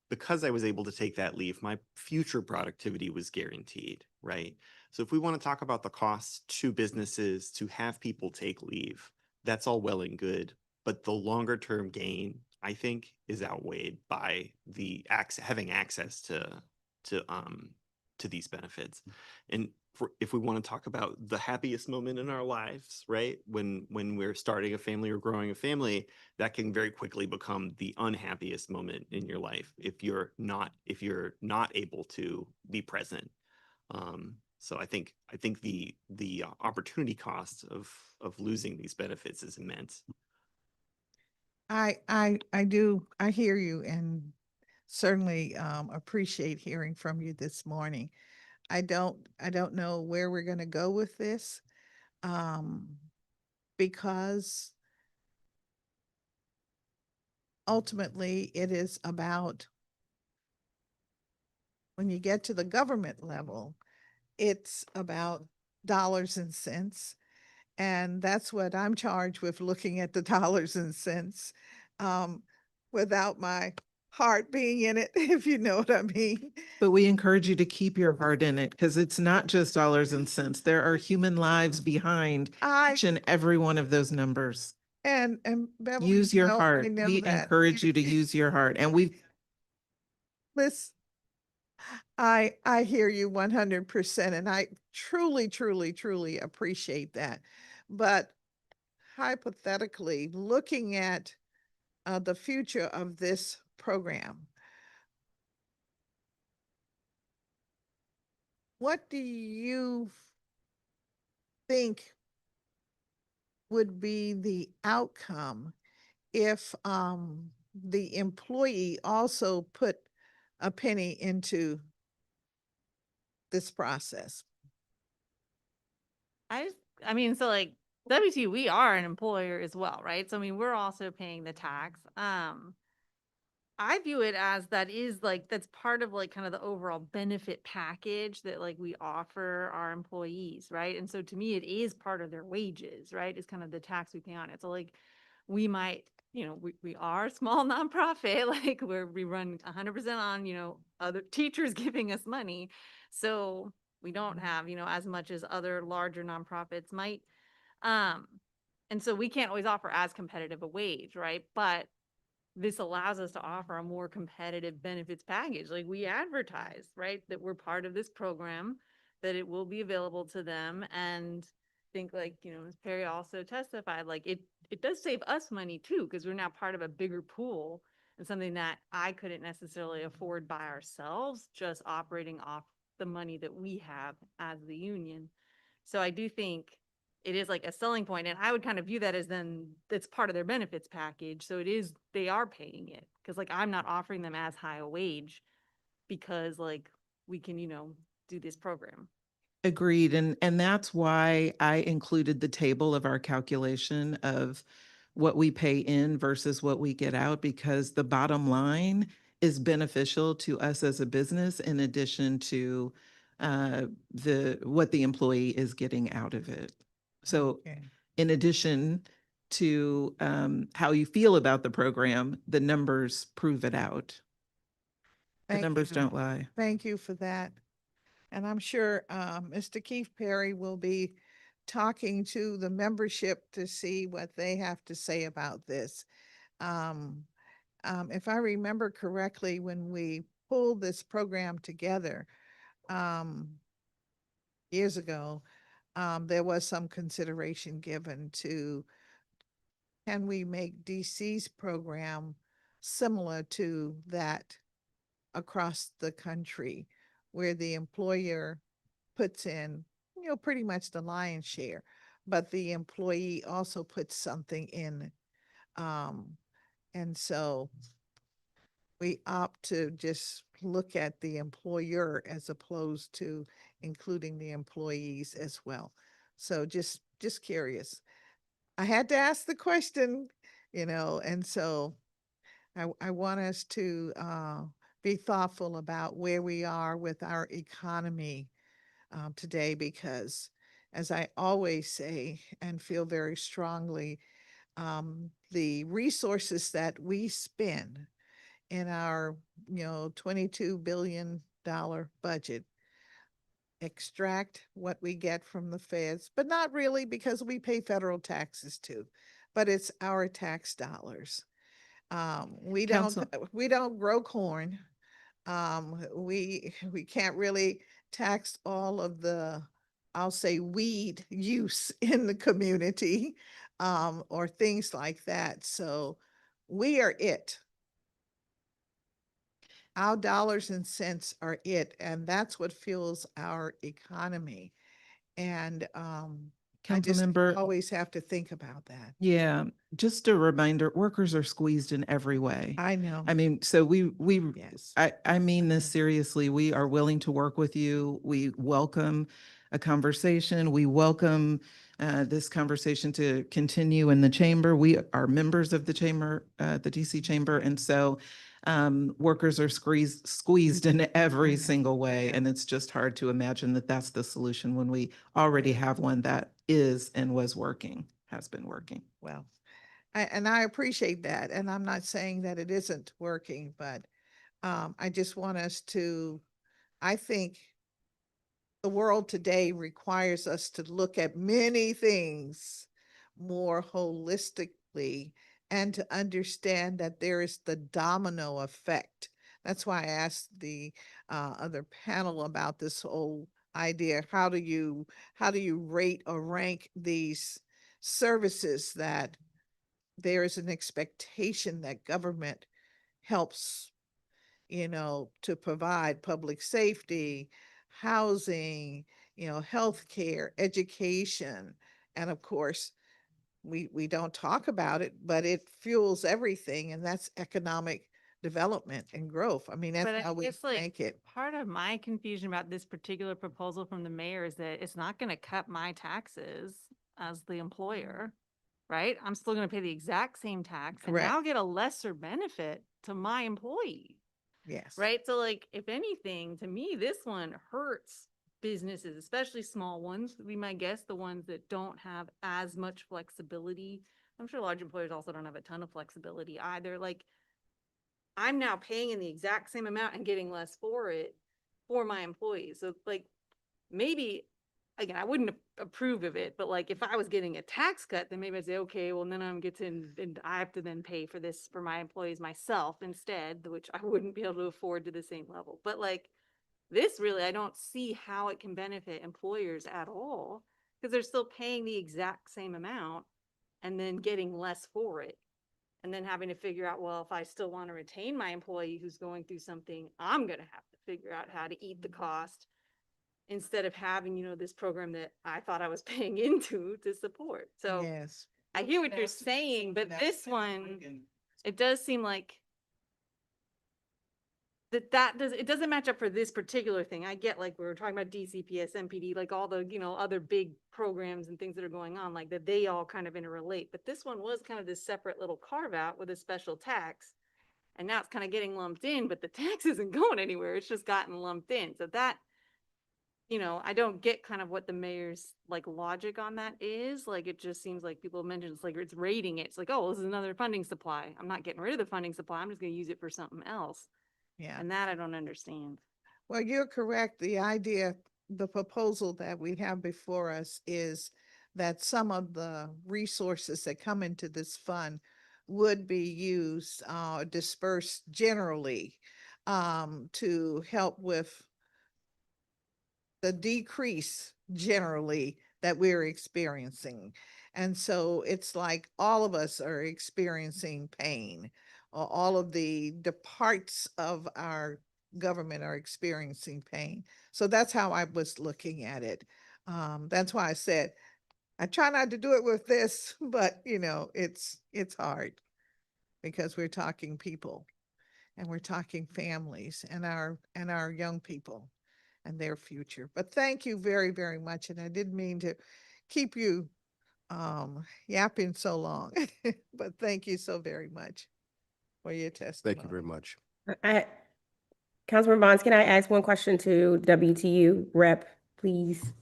because I was able to take that leave, my future productivity was guaranteed, right? So if we want to talk about the costs to businesses to have people take leave, that's all well and good. But the longer term gain, I think, is outweighed by the having access to these benefits. And if we want to talk about the happiest moment in our lives, right? When we're starting a family or growing a family, that can very quickly become the unhappiest moment in your life if you're not able to be present. So I think the opportunity cost of losing these benefits is immense. I hear you, and certainly appreciate hearing from you this morning. I don't know where we're going to go with this, because ultimately it is about, when you get to the government level, it's about dollars and cents. And that's what I'm charged with, looking at the dollars and cents, without my heart being in it, if you know what I mean. But we encourage you to keep your heart in it because it's not just dollars and cents. There are human lives behind each and every one of those numbers. And Beverly, Use your I heart. know We that. encourage you to use your heart. And we Listen, I hear you 100%, and I truly, truly, truly appreciate that. But hypothetically, looking at the future of this program, what do you think would be the outcome if the employee also put a penny into this process? I mean, so like WT, we are an employer as well, right? So I mean, we're also paying the tax. I view it as that's part of like kind of the overall benefit package that like we offer our employees, right? And so to me, it is part of their wages, right? It's kind of the tax we pay on it. So like we might, we are a small nonprofit, like we run 100% on, other teachers giving us money. So we don't have, as much as other larger nonprofits might. And so we can't always offer as competitive a wage, right? But this allows us to offer a more competitive benefits package. Like we advertise, right, that we're part of this program, that it will be available to them. And think like, as Perry also testified, like it does save us money too, because we're now part of a bigger pool and something that I couldn't necessarily afford by ourselves, just operating off the money that we have as the union. So I do think it is like a selling point, and I would kind of view that as then that's part of their benefits package. So they are paying it because like I'm not offering them as high a wage because like we can, do this program. agreed. And that's why I included the table of our calculation of what we pay in versus what we get out, because the bottom line is beneficial to us as a business in addition to what the employee is getting out of it. So Okay. in addition to how you feel about the program, the numbers prove it out. The Thank numbers you. don't lie. Thank you for that. And I'm sure Mr. Keith Perry will be talking to the membership to see what they have to say about this. If I remember correctly, when we pulled this program together years ago, there was some consideration given to, can we make DC's program similar to that across the country, where the employer puts in, pretty much the lion's share, but the employee also puts something in. And so we opt to just look at the employer as opposed to including the employees as well. So just curious. I had to ask the question, and so I want us to be thoughtful about where we are with our economy today, because as I always say and feel very strongly, the resources that we spend in our $22 billion budget extract what we get from the feds, but not really because we pay federal taxes too, but it's our tax dollars. We don't Council- we don't grow corn. We can't really tax all of the, I'll say, weed use in the community, or things like that. So we are it. Our dollars and cents are it, and that's what fuels our economy. And I just Councilmember, always have to think about that. yeah, just a reminder, workers are squeezed in every way. I know. I mean, so Yes. I mean this seriously. We are willing to work with you. We welcome a conversation. We welcome this conversation to continue in the chamber. We are members of the chamber, the DC chamber. And so workers are squeezed in every single way. And it's just hard to imagine that that's the solution when we already have one that is and was working, has been working. Well, and I appreciate that. And I'm not saying that it isn't working, but I just want us to, I think the world today requires us to look at many things more holistically and to understand that there is the domino effect. That's why I asked the other panel about this whole idea. How do you rate or rank these services that there is an expectation that government helps, to provide public safety, housing, healthcare, education, and of course, we don't talk about it, but it fuels everything, and that's economic development and growth. I mean, that's But how we it's like make it. part of my confusion about this particular proposal from the mayor is that it's not going to cut my taxes as the employer, right? I'm still going to pay the exact same tax and Correct. now get a lesser benefit to my employee, Yes. right? So like, if anything, to me, this one hurts businesses, especially small ones, would be my guess, the ones that don't have as much flexibility. I'm sure large employers also don't have a ton of flexibility either. Like, I'm now paying in the exact same amount and getting less for it for my employees. So like, maybe, again, I wouldn't approve of it, but like if I was getting a tax cut, then maybe I'd say, okay, well then I'm getting, and I have to then pay for this for my employees myself instead, which I wouldn't be able to afford to the same level. But like this really, I don't see how it can benefit employers at all because they're still paying the exact same amount and then getting less for it. And then having to figure out, well, if I still want to retain my employee who's going through something, I'm going to have to figure out how to eat the cost instead of having, this program that I thought I was paying into to support. So Yes. I hear what you're saying, but this one, it does seem like it doesn't match up for this particular thing. I get, like, we were talking about DCPS, MPD, like all the, other big programs and things that are going on, like that they all kind of interrelate. But this one was kind of this separate little carve out with a special tax. And now it's kind of getting lumped in, but the tax isn't going anywhere. It's just gotten lumped in. So that, I don't get kind of what the mayor's like logic on that is. Like, it just seems like people mentioned it's like it's rating it. It's like, oh, this is another funding supply. I'm not getting rid of the funding supply. I'm just going to use it for something else. Yeah. And that I don't understand. Well, you're correct. The idea, the proposal that we have before us is that some of the resources that come into this fund would be used, dispersed generally, to help with the decrease generally that we're experiencing. And so it's like all of us are experiencing pain. All of the parts of our government are experiencing pain. So that's how I was looking at it. That's why I said, I try not to do it with this, but it's hard because we're talking people and we're talking families and our young people and their future. But thank you very, very much. And I didn't mean to keep you yapping so long, but thank you so very much for your testimony. Thank you very much. Councilman Bonds, can I ask one question to WTU rep, please?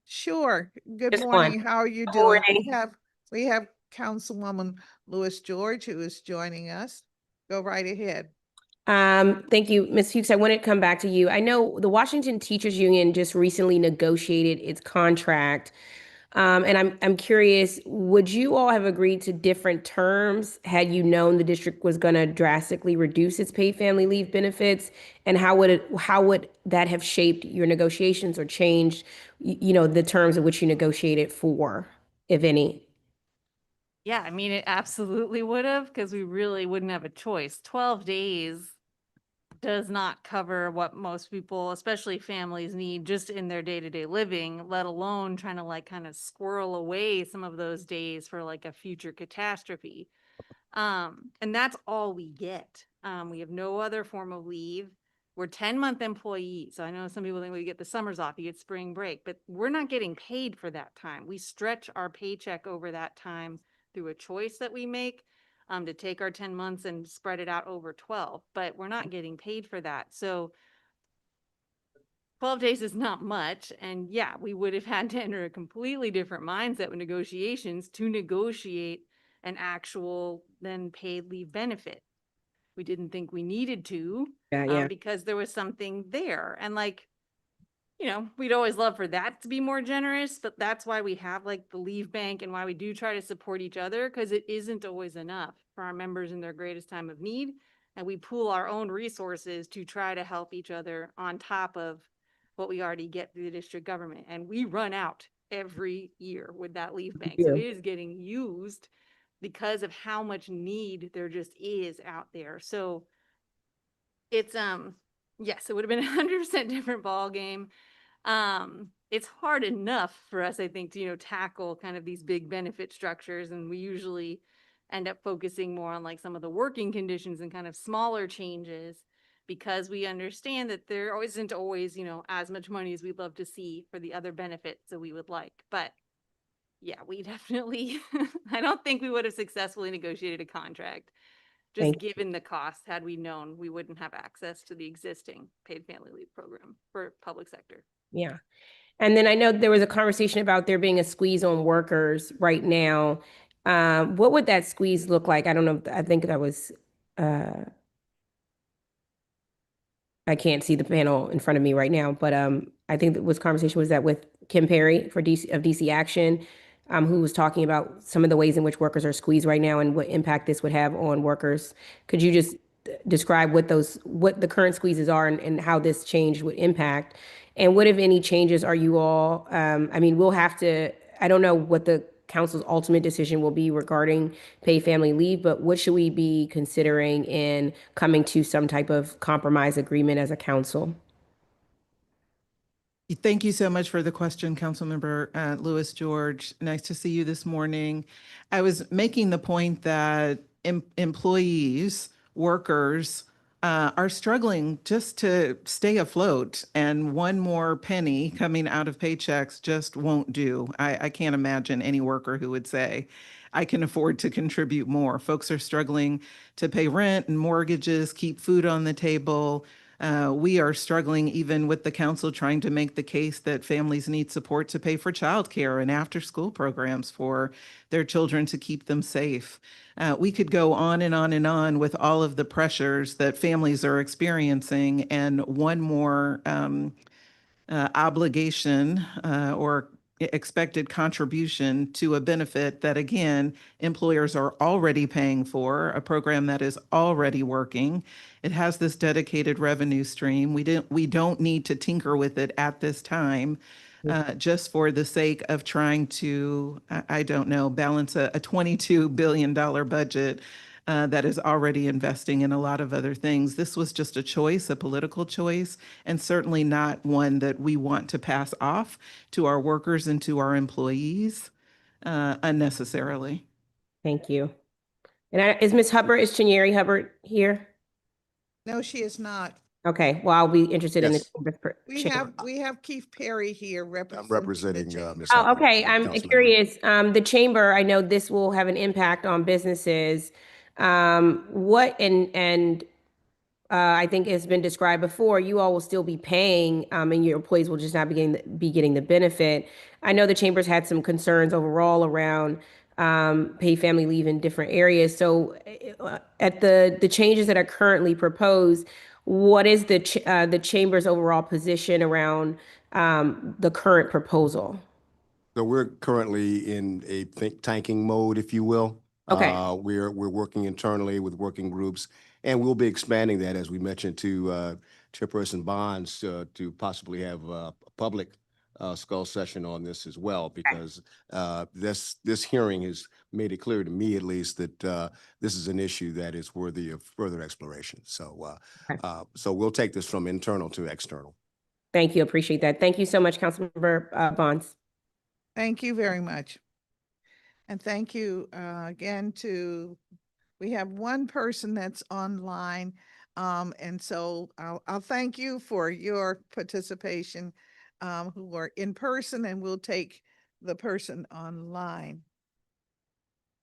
Sure. Good Just morning. one. How are you Good doing? morning. We have Councilwoman Lewis George who is joining us. Go right ahead. Thank you, Ms. Hughes. I want to come back to you. I know the Washington Teachers Union just recently negotiated its contract. And I'm curious, would you all have agreed to different terms had you known the district was going to drastically reduce its paid family leave benefits? And how would that have shaped your negotiations or changed, the terms of which you negotiated for, if any? Yeah, I mean, it absolutely would have, because we really wouldn't have a choice. 12 days does not cover what most people, especially families, need just in their day-to-day living, let alone trying to like kind of squirrel away some of those days for like a future catastrophe. And that's all we get. We have no other form of leave. We're 10-month employees. So I know some people think we get the summers off, you get spring break, but we're not getting paid for that time. We stretch our paycheck over that time through a choice that we make, to take our 10 months and spread it out over 12, but we're not getting paid for that. So 12 days is not much. And yeah, we would have had to enter a completely different mindset with negotiations to negotiate an actual then paid leave benefit. We didn't think we needed to, because there was something there. And like, we'd always love for that to be more generous, but that's why we have like the leave bank and why we do try to support each other, because it isn't always enough for our members in their greatest time of need. And we pool our own resources to try to help each other on top of what we already get through the district government. And we run out every year with that leave bank. So it is getting used because of how much need there just is out there. So it's, yes, it would have been 100% different ball game. It's hard enough for us, I think, to, tackle kind of these big benefit structures. And we usually end up focusing more on like some of the working conditions and kind of smaller changes, because we understand that there isn't always, as much money as we'd love to see for the other benefits that we would like. But yeah, we definitely, I don't think we would have successfully negotiated a contract, just given the cost. Had we known, we wouldn't have access to the existing paid family leave program for public sector. Yeah. And then I know there was a conversation about there being a squeeze on workers right now. What would that squeeze look like? I don't know. I think that was, I can't see the panel in front of me right now, but I think that was conversation was that with Kim Perry for DC Action, who was talking about some of the ways in which workers are squeezed right now and what impact this would have on workers. Could you just describe what the current squeezes are and how this change would impact? And what, if any, changes are you all, we'll have to, I don't know what the council's ultimate decision will be regarding paid family leave, but what should we be considering in coming to some type of compromise agreement as a council? Thank you so much for the question, Councilmember Lewis George. Nice to see you this morning. I was making the point that employees, workers, are struggling just to stay afloat, and one more penny coming out of paychecks just won't do. I can't imagine any worker who would say, I can afford to contribute more. Folks are struggling to pay rent and mortgages, keep food on the table. We are struggling even with the council trying to make the case that families need support to pay for childcare and after-school programs for their children to keep them safe. We could go on and on and on with all of the pressures that families are experiencing, and one more obligation or expected contribution to a benefit that, again, employers are already paying for, a program that is already working. It has this dedicated revenue stream. We don't need to tinker with it at this time, just for the sake of trying to, I don't know, balance a $22 billion budget that is already investing in a lot of other things. This was just a choice, a political choice, and certainly not one that we want to pass off to our workers and to our employees unnecessarily. Thank you. And is Ms. Hubbard, is Chinyere Hubbard here? No, she is not. Okay, well, I'll be interested in Yes. the We have Keith Perry here representing. I'm representing the Ms. Oh, Hubbard, okay. I'm Councilmember. curious. The chamber, I know this will have an impact on businesses. I think it's been described before, you all will still be paying, and your employees will just not be getting the benefit. I know the chamber's had some concerns overall around paid family leave in different areas. So at the changes that are currently proposed, what is the chamber's overall position around the current proposal? So we're currently in a think tanking mode, if you will. Okay. We're working internally with working groups, and we'll be expanding that, as we mentioned, to Chairperson Bonds to possibly have a public skull session on this as well, because this hearing has made it clear to me, at least, that this is an issue that is worthy of further exploration. So so we'll take this from internal to external. Thank you. Appreciate that. Thank you so much, Councilmember Bonds. Thank you very much. And thank you again we have one person that's online. And so I'll thank you for your participation who are in person, and we'll take the person online.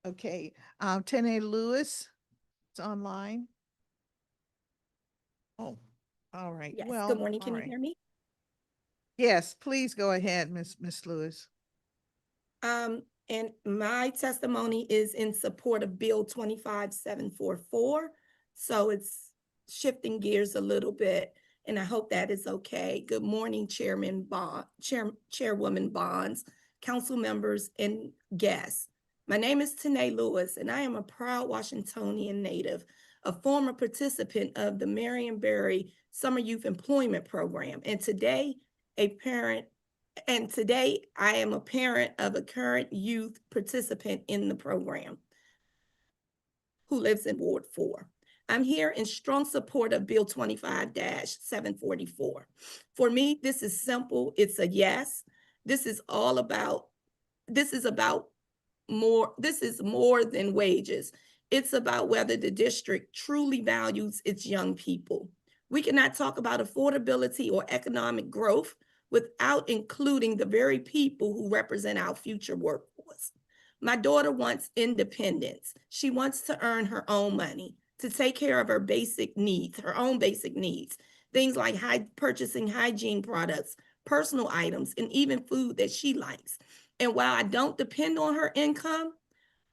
Okay, Tene Lewis is online. Oh, all right. Yes, Well, good morning. all Can you right. hear me? Yes, please go ahead, Miss Lewis. And my testimony is in support of Bill 25744. So it's shifting gears a little bit, and I hope that is okay. Good morning, Chairwoman Bonds, council members, and guests. My name is Tene Lewis, and I am a proud Washingtonian native, a former participant of the Marionberry Summer Youth Employment Program, and today I am a parent of a current youth participant in the program who lives in Ward 4. I'm here in strong support of Bill 25-744. For me, this is simple. It's a yes. This is more than wages. It's about whether the district truly values its young people. We cannot talk about affordability or economic growth without including the very people who represent our future workforce. My daughter wants independence. She wants to earn her own money, to take care of her basic needs, her own basic needs, things like purchasing hygiene products, personal items, and even food that she likes. And while I don't depend on her income,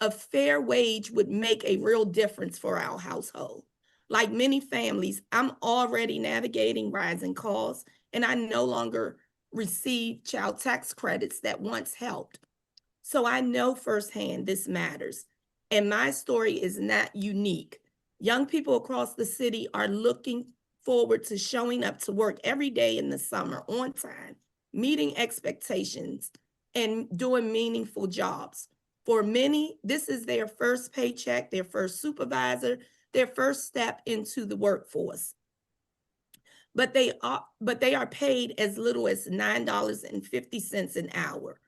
a fair wage would make a real difference for our household. Like many families, I'm already navigating rising costs, and I no longer receive child tax credits that once helped. So I know firsthand this matters. And my story is not unique. Young people across the city are looking forward to showing up to work every day in the summer on time, meeting expectations, and doing meaningful jobs. For many, this is their first paycheck, their first supervisor, their first step into the workforce. But they are paid as little as $9.50 an hour.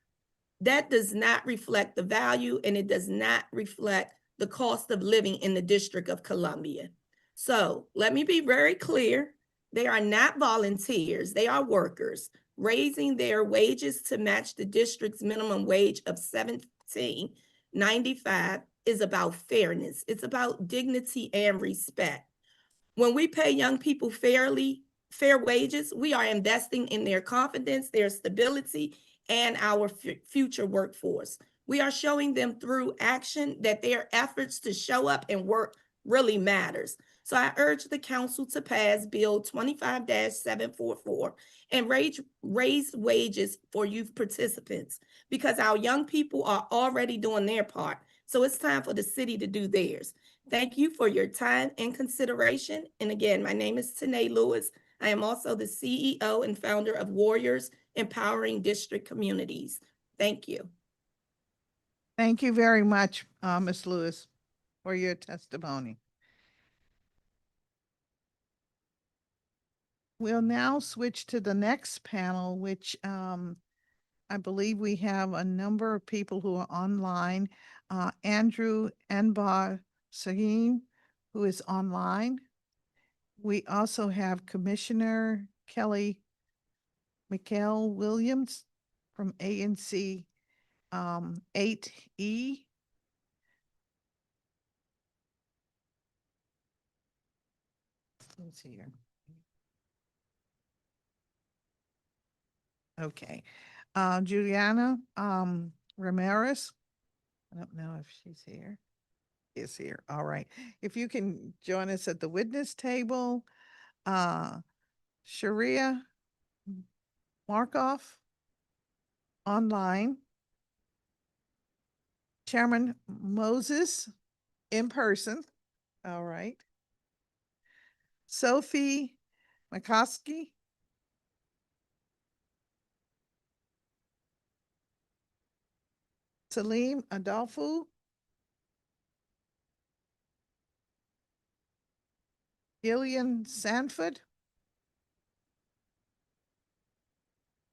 That does not reflect the value, and it does not reflect the cost of living in the District of Columbia. So let me be very clear. They are not volunteers. They are workers. Raising their wages to match the district's minimum wage of $17.95 is about fairness. It's about dignity and respect. When we pay young people fair wages, we are investing in their confidence, their stability, and our future workforce. We are showing them through action that their efforts to show up and work really matters. So I urge the council to pass Bill 25-744 and raise wages for youth participants, because our young people are already doing their part. So it's time for the city to do theirs. Thank you for your time and consideration. And again, my name is Tene Lewis. I am also the CEO and founder of Warriors Empowering District Communities. Thank you. Thank you very much, Ms. Lewis, for your testimony. We'll now switch to the next panel, which I believe we have a number of people who are online. Andrew Enbar Sahin, who is online. We also have Commissioner Kelly Mikhail Williams from ANC 8E. Let's see here. Okay. Juliana Ramirez I don't know if she's here. Is here. All right. If you can join us at the witness table, Sharia Markov online, Chairman Moses in person. All right. Sophie McCoskey. Salim Adolfo. Gillian Sanford.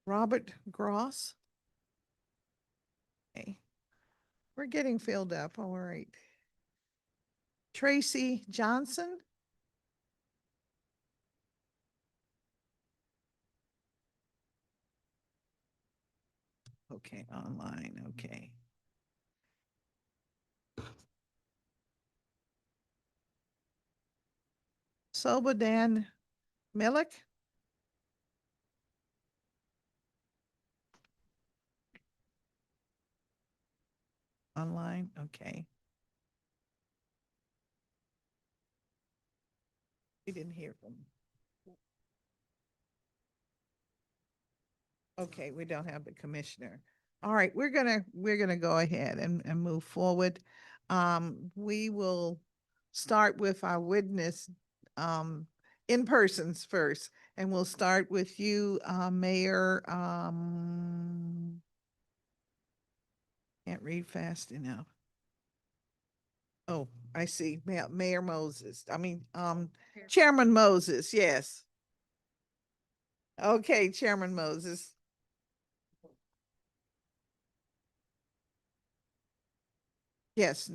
Robert Gross. Okay. We're getting filled up. All right. Tracy Johnson. Okay, online. Okay. Sobadan Milik. Online. Okay. We didn't hear from. Okay, we don't have the commissioner. All right, we're gonna go ahead and move forward. We will start with our witness in persons first, and we'll start with you, Mayor. Can't read fast enough. Oh, I see. Mayor Moses. I mean, Chairman Moses. Yes. Okay, Chairman Moses. Yes,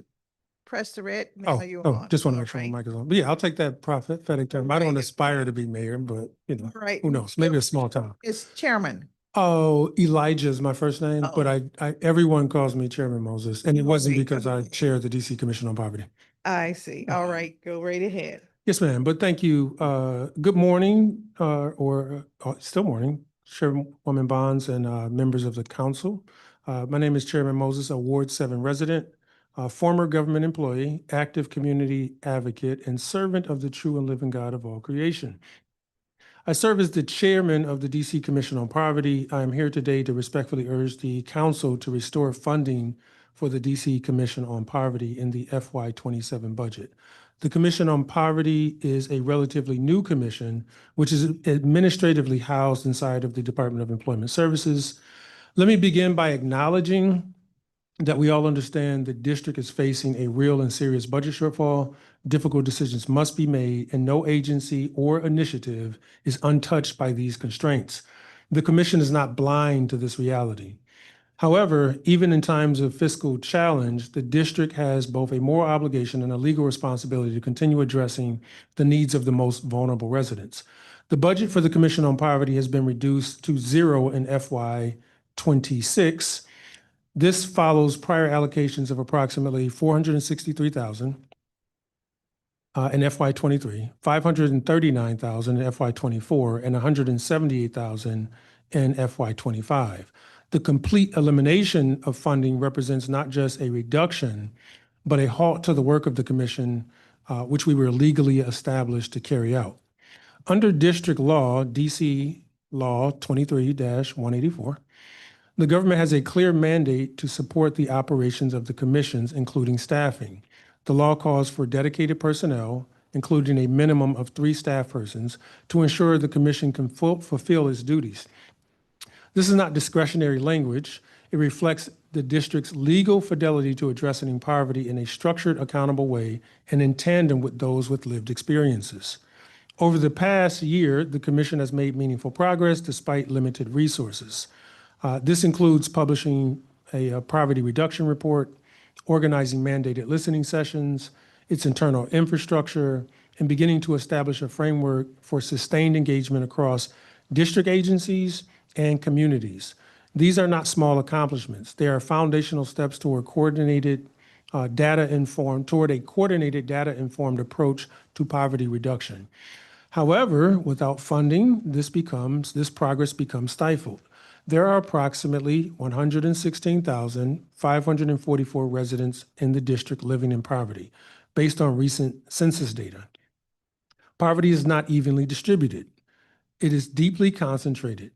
press the red. Now you're on. Just want to All make sure right. my mic is on. But yeah, I'll take that prophetic term. I don't Right. aspire to be mayor, but Right. who knows? Maybe a small town. It's chairman. Oh, Elijah is my first name, but I everyone calls me Chairman Moses, and it wasn't because I chair the DC Commission on Poverty. I see. All right, go right ahead. Yes, ma'am. But thank you. Good morning, or still morning, Chairwoman Bonds and members of the council. My name is Chairman Moses, a Ward 7 resident, former government employee, active community advocate, and servant of the true and living God of all creation. I serve as the chairman of the DC Commission on Poverty. I am here today to respectfully urge the council to restore funding for the DC Commission on Poverty in the FY27 budget. The Commission on Poverty is a relatively new commission, which is administratively housed inside of the Department of Employment Services. Let me begin by acknowledging that we all understand the district is facing a real and serious budget shortfall. Difficult decisions must be made, and no agency or initiative is untouched by these constraints. The commission is not blind to this reality. However, even in times of fiscal challenge, the district has both a moral obligation and a legal responsibility to continue addressing the needs of the most vulnerable residents. The budget for the Commission on Poverty has been reduced to zero in FY26. This follows prior allocations of approximately $463,000 in FY23, $539,000 in FY24, and $178,000 in FY25. The complete elimination of funding represents not just a reduction, but a halt to the work of the commission, which we were legally established to carry out. Under district law, DC Law 23-184, the government has a clear mandate to support the operations of the commissions, including staffing. The law calls for dedicated personnel, including a minimum of 3 staff persons, to ensure the commission can fulfill its duties. This is not discretionary language. It reflects the district's legal fidelity to addressing poverty in a structured, accountable way and in tandem with those with lived experiences. Over the past year, the commission has made meaningful progress despite limited resources. This includes publishing a poverty reduction report, organizing mandated listening sessions, its internal infrastructure, and beginning to establish a framework for sustained engagement across district agencies and communities. These are not small accomplishments. They are foundational steps toward a coordinated data-informed approach to poverty reduction. However, without funding, this progress becomes stifled. There are approximately 116,544 residents in the district living in poverty, based on recent census data. Poverty is not evenly distributed. It is deeply concentrated.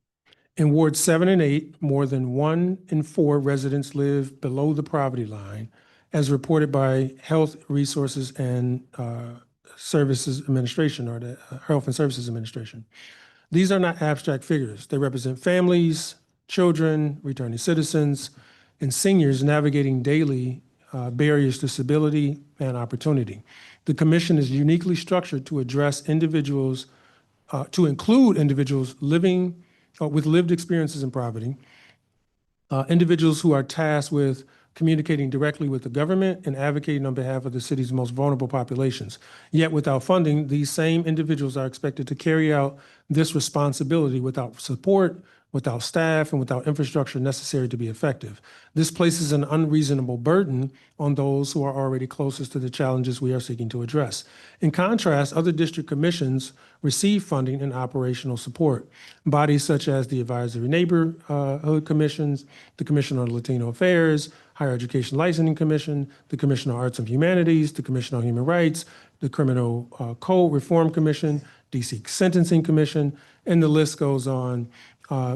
In Wards 7 and 8, more than 1 in 4 residents live below the poverty line, as reported by Health Resources and Services Administration, or the Health and Services Administration. These are not abstract figures. They represent families, children, returning citizens, and seniors navigating daily barriers to stability and opportunity. The commission is uniquely structured to address individuals, to include individuals living with lived experiences in poverty, individuals who are tasked with communicating directly with the government and advocating on behalf of the city's most vulnerable populations. Yet without funding, these same individuals are expected to carry out this responsibility without support, without staff, and without infrastructure necessary to be effective. This places an unreasonable burden on those who are already closest to the challenges we are seeking to address. In contrast, other district commissions receive funding and operational support. Bodies such as the Advisory Neighborhood Commissions, the Commission on Latino Affairs, Higher Education Licensing Commission, the Commission on Arts and Humanities, the Commission on Human Rights, the Criminal Code Reform Commission, DC Sentencing Commission, and the list goes on.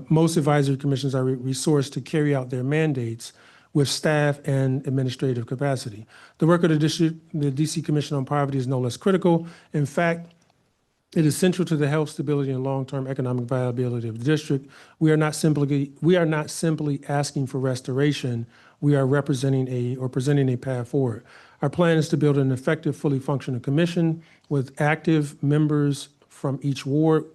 Most advisory commissions are resourced to carry out their mandates with staff and administrative capacity. The work of the DC Commission on Poverty is no less critical. In fact, it is central to the health, stability, and long-term economic viability of the district. We are not simply asking for restoration. We are presenting a path forward. Our plan is to build an effective, fully functioning commission with active members from each ward.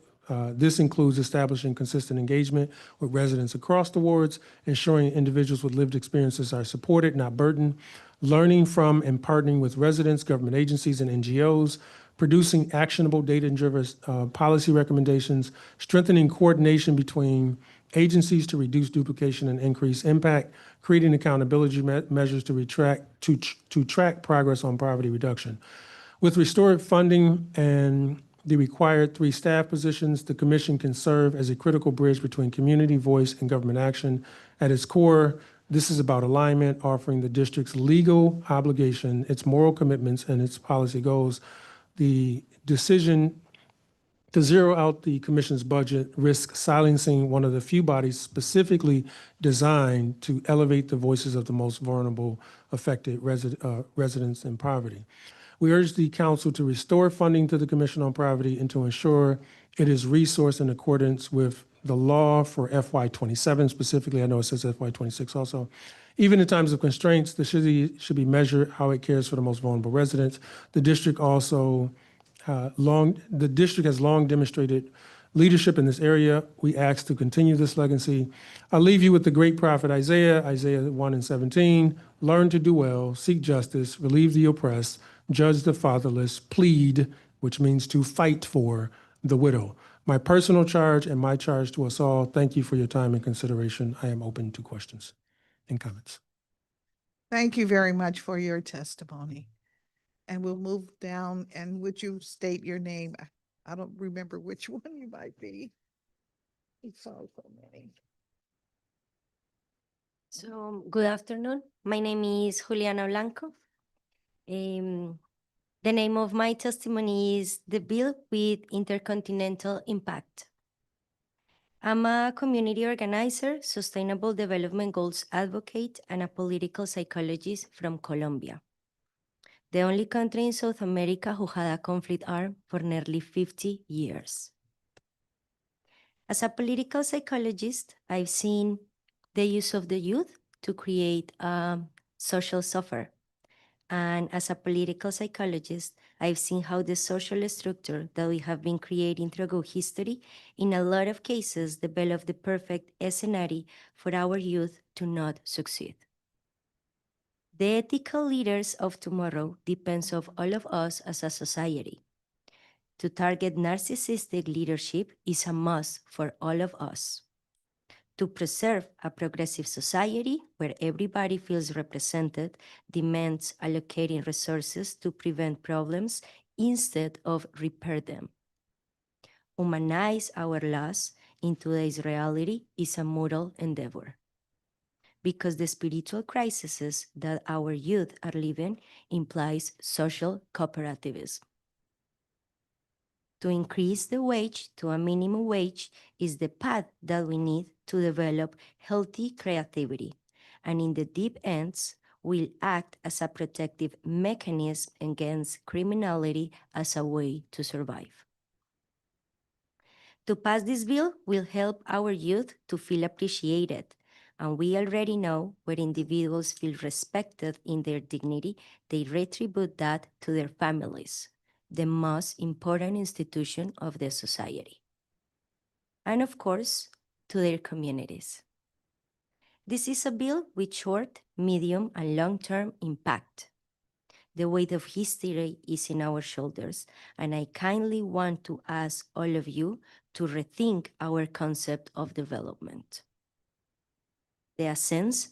This includes establishing consistent engagement with residents across the wards, ensuring individuals with lived experiences are supported, not burdened, learning from and partnering with residents, government agencies, and NGOs, producing actionable data-driven policy recommendations, strengthening coordination between agencies to reduce duplication and increase impact, creating accountability measures to track progress on poverty reduction. With restored funding and the required 3 staff positions, the commission can serve as a critical bridge between community voice and government action. At its core, this is about alignment, offering the district's legal obligation, its moral commitments, and its policy goals. The decision to zero out the commission's budget risks silencing one of the few bodies specifically designed to elevate the voices of the most vulnerable affected residents in poverty. We urge the council to restore funding to the Commission on Poverty and to ensure it is resourced in accordance with the law for FY27 specifically. I know it says FY26 also. Even in times of constraints, the city should be measured how it cares for the most vulnerable residents. The district also has long demonstrated leadership in this area. We ask to continue this legacy. I'll leave you with the great prophet Isaiah 1:17. Learn to do well, seek justice, relieve the oppressed, judge the fatherless, plead, which means to fight for the widow. My personal charge and my charge to us all, thank you for your time and consideration. I am open to questions and comments. Thank you very much for your testimony. And we'll move down, and would you state your name? I don't remember which one you might be. We saw so many. So, good afternoon. My name is Juliana Blanco. The name of my testimony is The Bill with Intercontinental Impact. I'm a community organizer, sustainable development goals advocate, and a political psychologist from Colombia, the only country in South America who had a conflict arm for nearly 50 years. As a political psychologist, I've seen the use of the youth to create social software. And as a political psychologist, I've seen how the social structure that we have been creating throughout history, in a lot of cases, develop the perfect scenario for our youth to not succeed. The ethical leaders of tomorrow depends on all of us as a society. To target narcissistic leadership is a must for all of us. To preserve a progressive society where everybody feels represented demands allocating resources to prevent problems instead of repair them. Humanize our laws in today's reality is a moral endeavor, because the spiritual crises that our youth are living implies social cooperativism. To increase the wage to a minimum wage is the path that we need to develop healthy creativity, and in the deep ends will act as a protective mechanism against criminality as a way to survive. To pass this bill will help our youth to feel appreciated, and we already know where individuals feel respected in their dignity, they retribute that to their families, the most important institution of the society, and of course, to their communities. This is a bill with short, medium, and long-term impact. The weight of history is in our shoulders, and I kindly want to ask all of you to rethink our concept of development. The ascent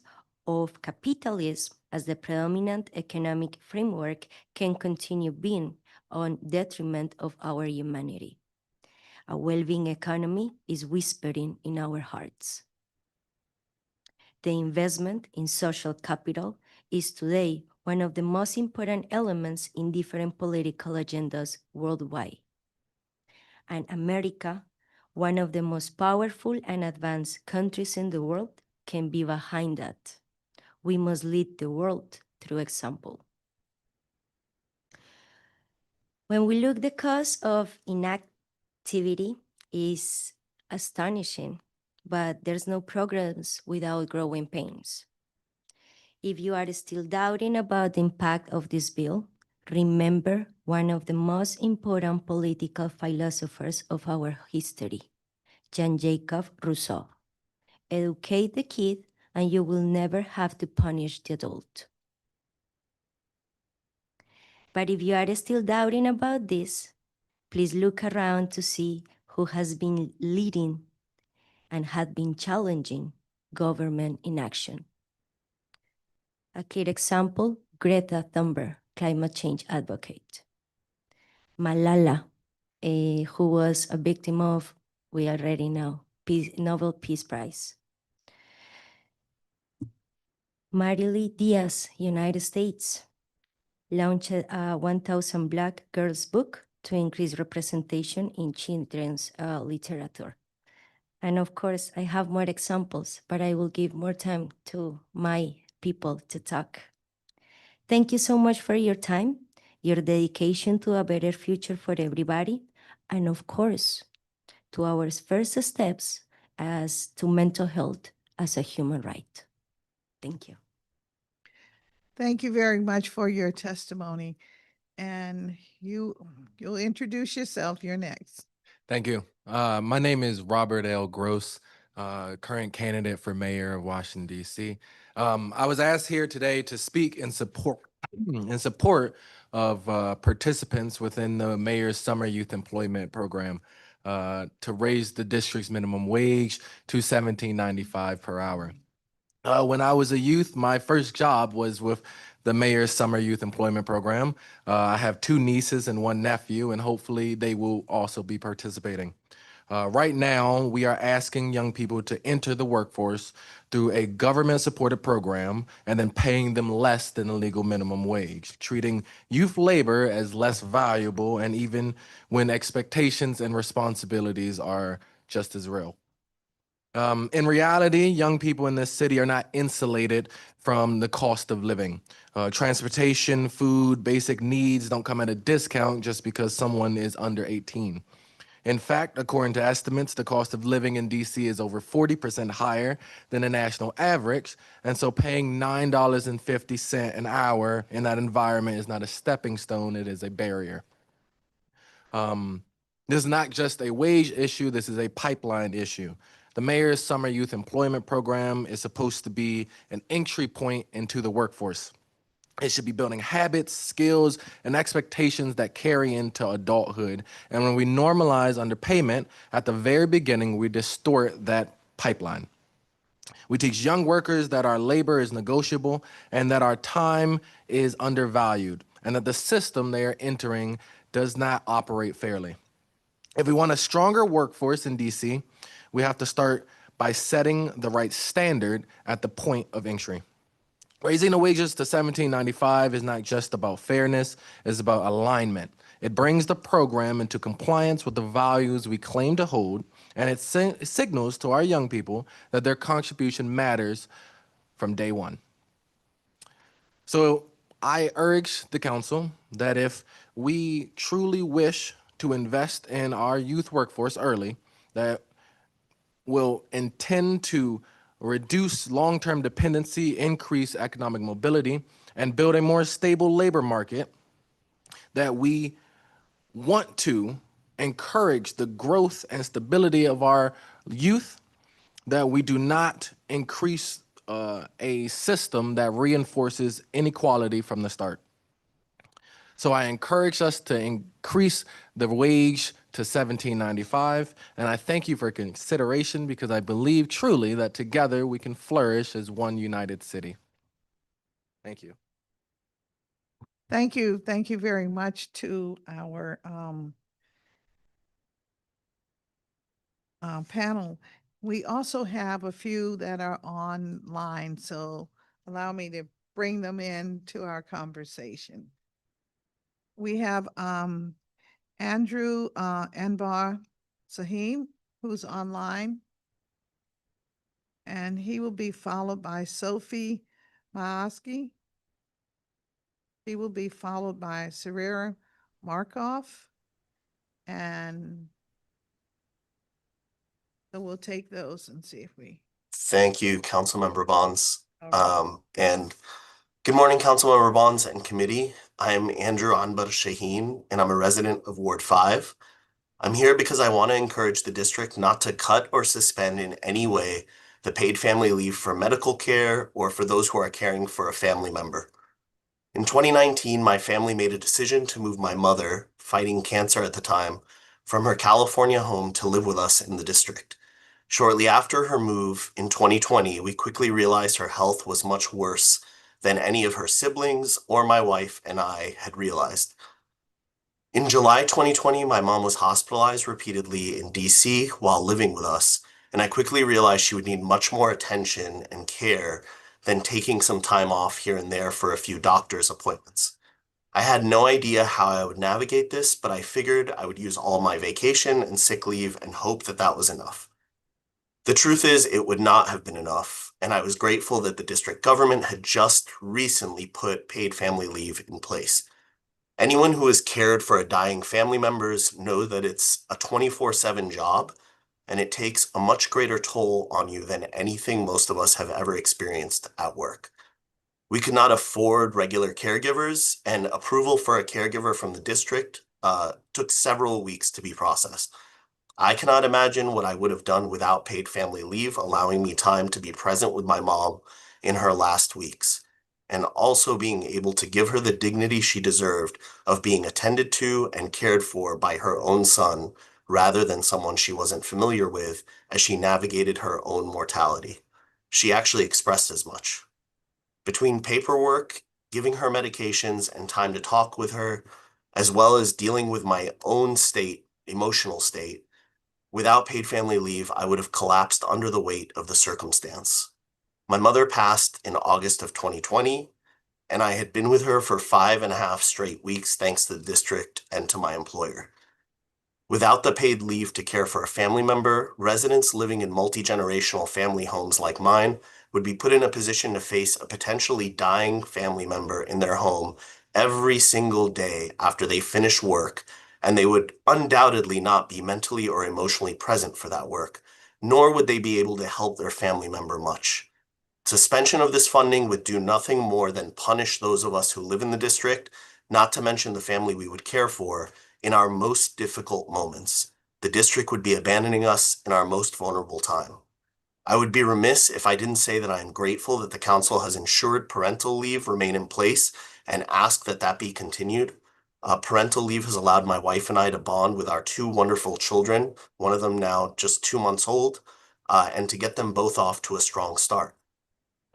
of capitalism as the predominant economic framework can continue being on detriment of our humanity. A well-being economy is whispering in our hearts. The investment in social capital is today one of the most important elements in different political agendas worldwide. And America, one of the most powerful and advanced countries in the world, can be behind that. We must lead the world through example. When we look, the cost of inactivity is astonishing, but there's no progress without growing pains. If you are still doubting about the impact of this bill, remember one of the most important political philosophers of our history, Jean-Jacques Rousseau. Educate the kid and you will never have to punish the adult. But if you are still doubting about this, please look around to see who has been leading and had been challenging government inaction. A clear example, Greta Thunberg, climate change advocate. Malala, who was a victim of, we already know, Nobel Peace Prize. Marilee Diaz, United States, launched a 1,000 Black Girls book to increase representation in children's literature. And of course, I have more examples, but I will give more time to my people to talk. Thank you so much for your time, your dedication to a better future for everybody, and of course, to our first steps as to mental health as a human right. Thank you. Thank you very much for your testimony. And you'll introduce yourself. You're next. Thank you. My name is Robert L. Gross, current candidate for mayor of Washington, D.C. I was asked here today to speak in support of participants within the mayor's summer youth employment program to raise the district's minimum wage to $17.95 per hour. When I was a youth, my first job was with the mayor's summer youth employment program. I have 2 nieces and 1 nephew, and hopefully they will also be participating. Right now, we are asking young people to enter the workforce through a government-supported program and then paying them less than the legal minimum wage, treating youth labor as less valuable, and even when expectations and responsibilities are just as real. In reality, young people in this city are not insulated from the cost of living. Transportation, food, basic needs don't come at a discount just because someone is under 18. In fact, according to estimates, the cost of living in DC is over 40% higher than the national average, and so paying $9.50 an hour in that environment is not a stepping stone, it is a barrier. This is not just a wage issue, this is a pipeline issue. The mayor's summer youth employment program is supposed to be an entry point into the workforce. It should be building habits, skills, and expectations that carry into adulthood. And when we normalize underpayment at the very beginning, we distort that pipeline. We teach young workers that our labor is negotiable and that our time is undervalued and that the system they are entering does not operate fairly. If we want a stronger workforce in DC, we have to start by setting the right standard at the point of entry. Raising the wages to $17.95 is not just about fairness, it's about alignment. It brings the program into compliance with the values we claim to hold, and it signals to our young people that their contribution matters from day one. So I urge the council that if we truly wish to invest in our youth workforce early, that will intend to reduce long-term dependency, increase economic mobility, and build a more stable labor market, that we want to encourage the growth and stability of our youth, that we do not increase a system that reinforces inequality from the start. So I encourage us to increase the wage to $17.95, and I thank you for consideration because I believe truly that together we can flourish as one united city. Thank you. Thank you. Thank you very much to our panel. We also have a few that are online, so allow me to bring them into our conversation. We have Andrew Anbar Sahim, who's online, and he will be followed by Sophie Maaski. He will be followed by Sarira Markov, and so we'll take those and see if we. Thank you, Councilmember Bonds. All right. And good morning, Councilmember Bonds and committee. I'm Andrew Anbar Shaheen, and I'm a resident of Ward 5. I'm here because I want to encourage the district not to cut or suspend in any way the paid family leave for medical care or for those who are caring for a family member. In 2019, my family made a decision to move my mother, fighting cancer at the time, from her California home to live with us in the district. Shortly after her move in 2020, we quickly realized her health was much worse than any of her siblings or my wife and I had realized. In July 2020, my mom was hospitalized repeatedly in DC while living with us, and I quickly realized she would need much more attention and care than taking some time off here and there for a few doctor's appointments. I had no idea how I would navigate this, but I figured I would use all my vacation and sick leave and hope that that was enough. The truth is, it would not have been enough, and I was grateful that the district government had just recently put paid family leave in place. Anyone who has cared for a dying family members know that it's a 24/7 job, and it takes a much greater toll on you than anything most of us have ever experienced at work. We could not afford regular caregivers, and approval for a caregiver from the district took several weeks to be processed. I cannot imagine what I would have done without paid family leave, allowing me time to be present with my mom in her last weeks, and also being able to give her the dignity she deserved of being attended to and cared for by her own son, rather than someone she wasn't familiar with as she navigated her own mortality. She actually expressed as much. Between paperwork, giving her medications, and time to talk with her, as well as dealing with my own emotional state, without paid family leave, I would have collapsed under the weight of the circumstance. My mother passed in August of 2020, and I had been with her for 5.5 straight weeks thanks to the district and to my employer. Without the paid leave to care for a family member, residents living in multi-generational family homes like mine would be put in a position to face a potentially dying family member in their home every single day after they finish work, and they would undoubtedly not be mentally or emotionally present for that work, nor would they be able to help their family member much. Suspension of this funding would do nothing more than punish those of us who live in the district, not to mention the family we would care for, in our most difficult moments. The district would be abandoning us in our most vulnerable time. I would be remiss if I didn't say that I am grateful that the council has ensured parental leave remain in place and ask that that be continued. Parental leave has allowed my wife and I to bond with our 2 wonderful children, one of them now just 2 months old, and to get them both off to a strong start.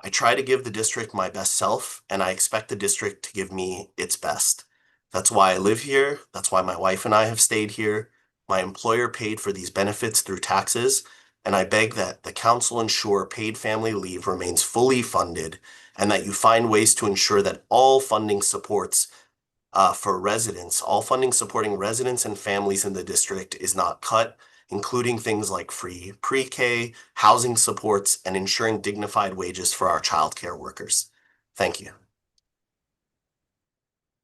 I try to give the district my best self, and I expect the district to give me its best. That's why I live here. That's why my wife and I have stayed here. My employer paid for these benefits through taxes, and I beg that the council ensure paid family leave remains fully funded and that you find ways to ensure that all funding supports for residents, all funding supporting residents and families in the district is not cut, including things like free pre-K, housing supports, and ensuring dignified wages for our childcare workers. Thank you.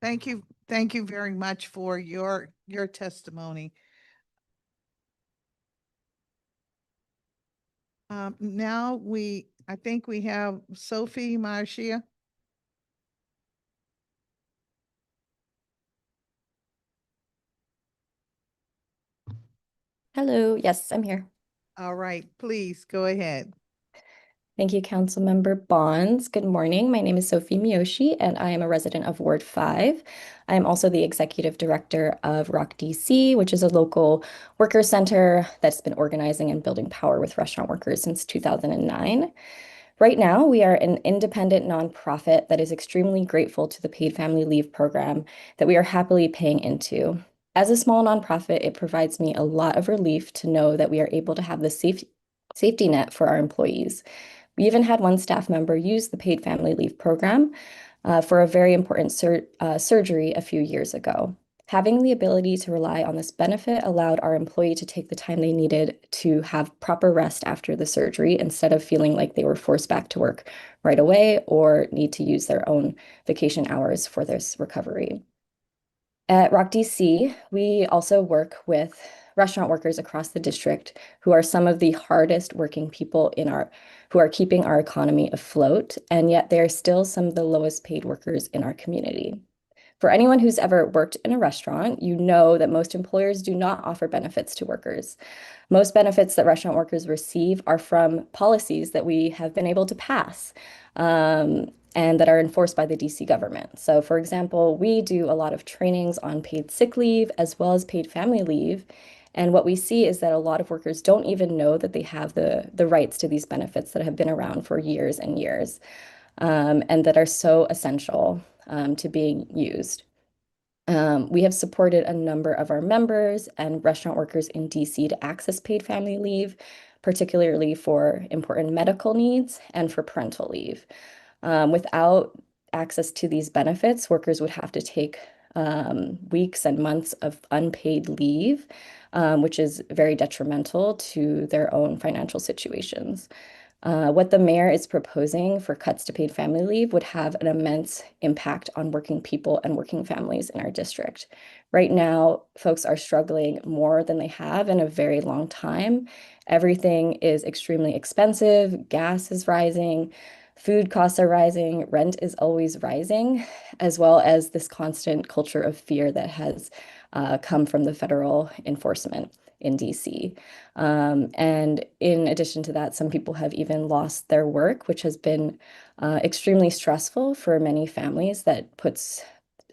Thank you. Thank you very much for your testimony. Now I think we have Sophie Marcia. Hello, yes, I'm here. All right, please go ahead. Thank you, Councilmember Bonds. Good morning. My name is Sophie Miyoshi, and I am a resident of Ward 5. I am also the executive director of Rock DC, which is a local worker center that's been organizing and building power with restaurant workers since 2009. Right now, we are an independent nonprofit that is extremely grateful to the paid family leave program that we are happily paying into. As a small nonprofit, it provides me a lot of relief to know that we are able to have the safety net for our employees. We even had one staff member use the paid family leave program for a very important surgery a few years ago. Having the ability to rely on this benefit allowed our employee to take the time they needed to have proper rest after the surgery instead of feeling like they were forced back to work right away or need to use their own vacation hours for this recovery. At Rock DC, we also work with restaurant workers across the district who are some of the hardest working people who are keeping our economy afloat, and yet they're still some of the lowest paid workers in our community. For anyone who's ever worked in a restaurant, you know that most employers do not offer benefits to workers. Most benefits that restaurant workers receive are from policies that we have been able to pass and that are enforced by the DC government. So for example, we do a lot of trainings on paid sick leave as well as paid family leave. And what we see is that a lot of workers don't even know that they have the rights to these benefits that have been around for years and years and that are so essential to being used. We have supported a number of our members and restaurant workers in DC to access paid family leave, particularly for important medical needs and for parental leave. Without access to these benefits, workers would have to take weeks and months of unpaid leave, which is very detrimental to their own financial situations. What the mayor is proposing for cuts to paid family leave would have an immense impact on working people and working families in our district. Right now, folks are struggling more than they have in a very long time. Everything is extremely expensive, gas is rising, food costs are rising, rent is always rising, as well as this constant culture of fear that has come from the federal enforcement in DC. And in addition to that, some people have even lost their work, which has been extremely stressful for many families that puts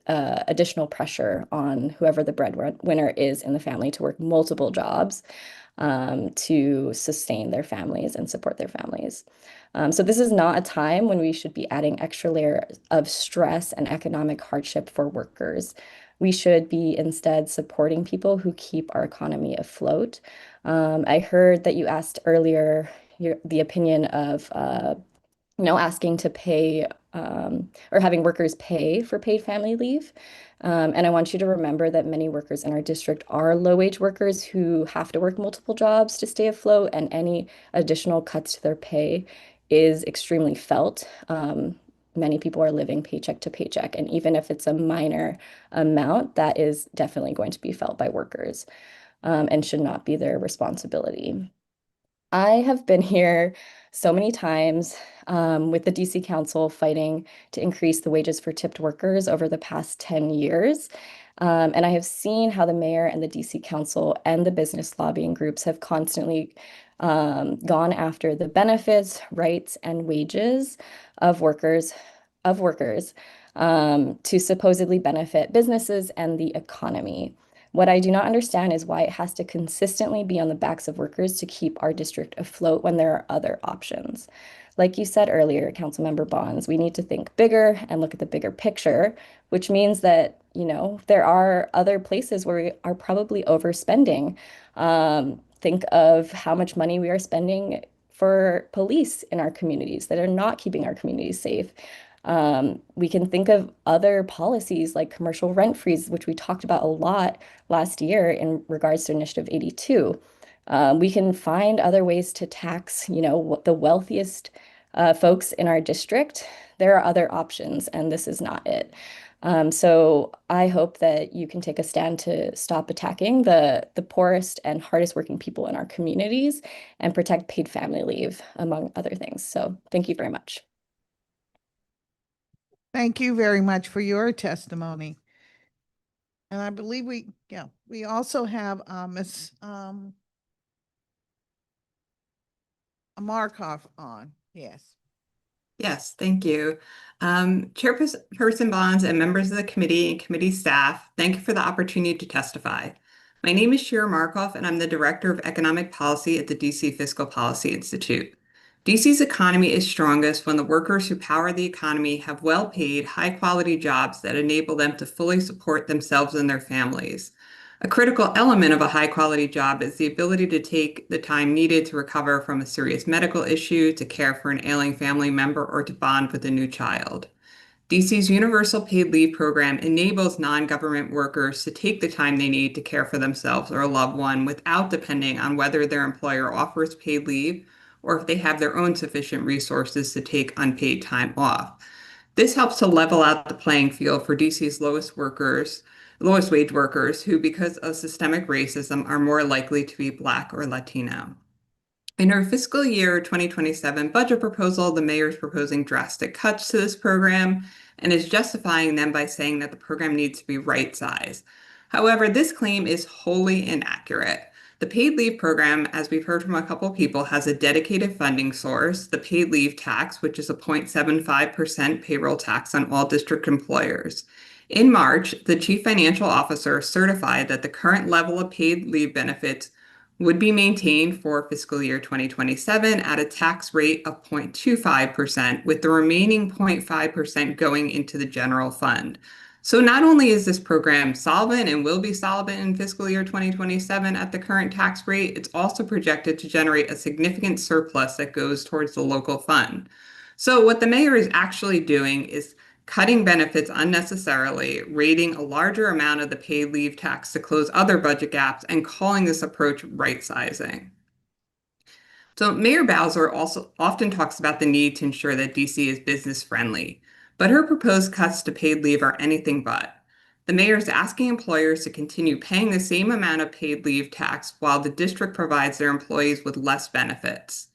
additional pressure on whoever the breadwinner is in the family to work multiple jobs to sustain their families and support their families. So this is not a time when we should be adding extra layer of stress and economic hardship for workers. We should be instead supporting people who keep our economy afloat. I heard that you asked earlier the opinion of asking to pay or having workers pay for paid family leave. And I want you to remember that many workers in our district are low-wage workers who have to work multiple jobs to stay afloat, and any additional cuts to their pay is extremely felt. Many people are living paycheck to paycheck, and even if it's a minor amount, that is definitely going to be felt by workers and should not be their responsibility. I have been here so many times with the DC Council fighting to increase the wages for tipped workers over the past 10 years. And I have seen how the mayor and the DC Council and the business lobbying groups have constantly gone after the benefits, rights, and wages of workers to supposedly benefit businesses and the economy. What I do not understand is why it has to consistently be on the backs of workers to keep our district afloat when there are other options. Like you said earlier, Councilmember Bonds, we need to think bigger and look at the bigger picture, which means that, there are other places where we are probably overspending. think of how much money we are spending for police in our communities that are not keeping our communities safe. We can think of other policies like commercial rent freeze, which we talked about a lot last year in regards to Initiative 82. We can find other ways to tax, the wealthiest folks in our district. There are other options, and this is not it. So I hope that you can take a stand to stop attacking the poorest and hardest working people in our communities and protect paid family leave, among other things. So thank you very much. Thank you very much for your testimony. And I believe we also have Ms. Markov on. Yes. Yes, thank you. Chairperson Bonds and members of the committee and committee staff, thank you for the opportunity to testify. My name is Shira Markov, and I'm the Director of Economic Policy at the DC Fiscal Policy Institute. DC's economy is strongest when the workers who power the economy have well-paid, high-quality jobs that enable them to fully support themselves and their families. A critical element of a high-quality job is the ability to take the time needed to recover from a serious medical issue, to care for an ailing family member, or to bond with a new child. DC's Universal Paid Leave program enables non-government workers to take the time they need to care for themselves or a loved one without depending on whether their employer offers paid leave or if they have their own sufficient resources to take unpaid time off. This helps to level out the playing field for DC's lowest wage workers who, because of systemic racism, are more likely to be Black or Latino. In our fiscal year 2027 budget proposal, the mayor is proposing drastic cuts to this program and is justifying them by saying that the program needs to be right-sized. However, this claim is wholly inaccurate. The paid leave program, as we've heard from a couple people, has a dedicated funding source, the paid leave tax, which is a 0.75% payroll tax on all district employers. In March, the chief financial officer certified that the current level of paid leave benefits would be maintained for fiscal year 2027 at a tax rate of 0.25%, with the remaining 0.5% going into the general fund. So not only is this program solvent and will be solvent in fiscal year 2027 at the current tax rate, it's also projected to generate a significant surplus that goes towards the local fund. So what the mayor is actually doing is cutting benefits unnecessarily, raiding a larger amount of the paid leave tax to close other budget gaps, and calling this approach right-sizing. So Mayor Bowser also often talks about the need to ensure that DC is business-friendly, but her proposed cuts to paid leave are anything but. The mayor is asking employers to continue paying the same amount of paid leave tax while the district provides their employees with less benefits.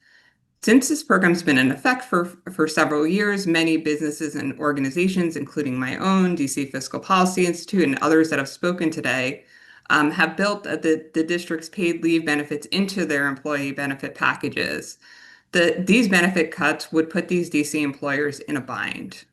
Since this program's been in effect for several years, many businesses and organizations, including my own, DC Fiscal Policy Institute, and others that have spoken today, have built the district's paid leave benefits into their employee benefit packages. These benefit cuts would put these DC employers in a bind.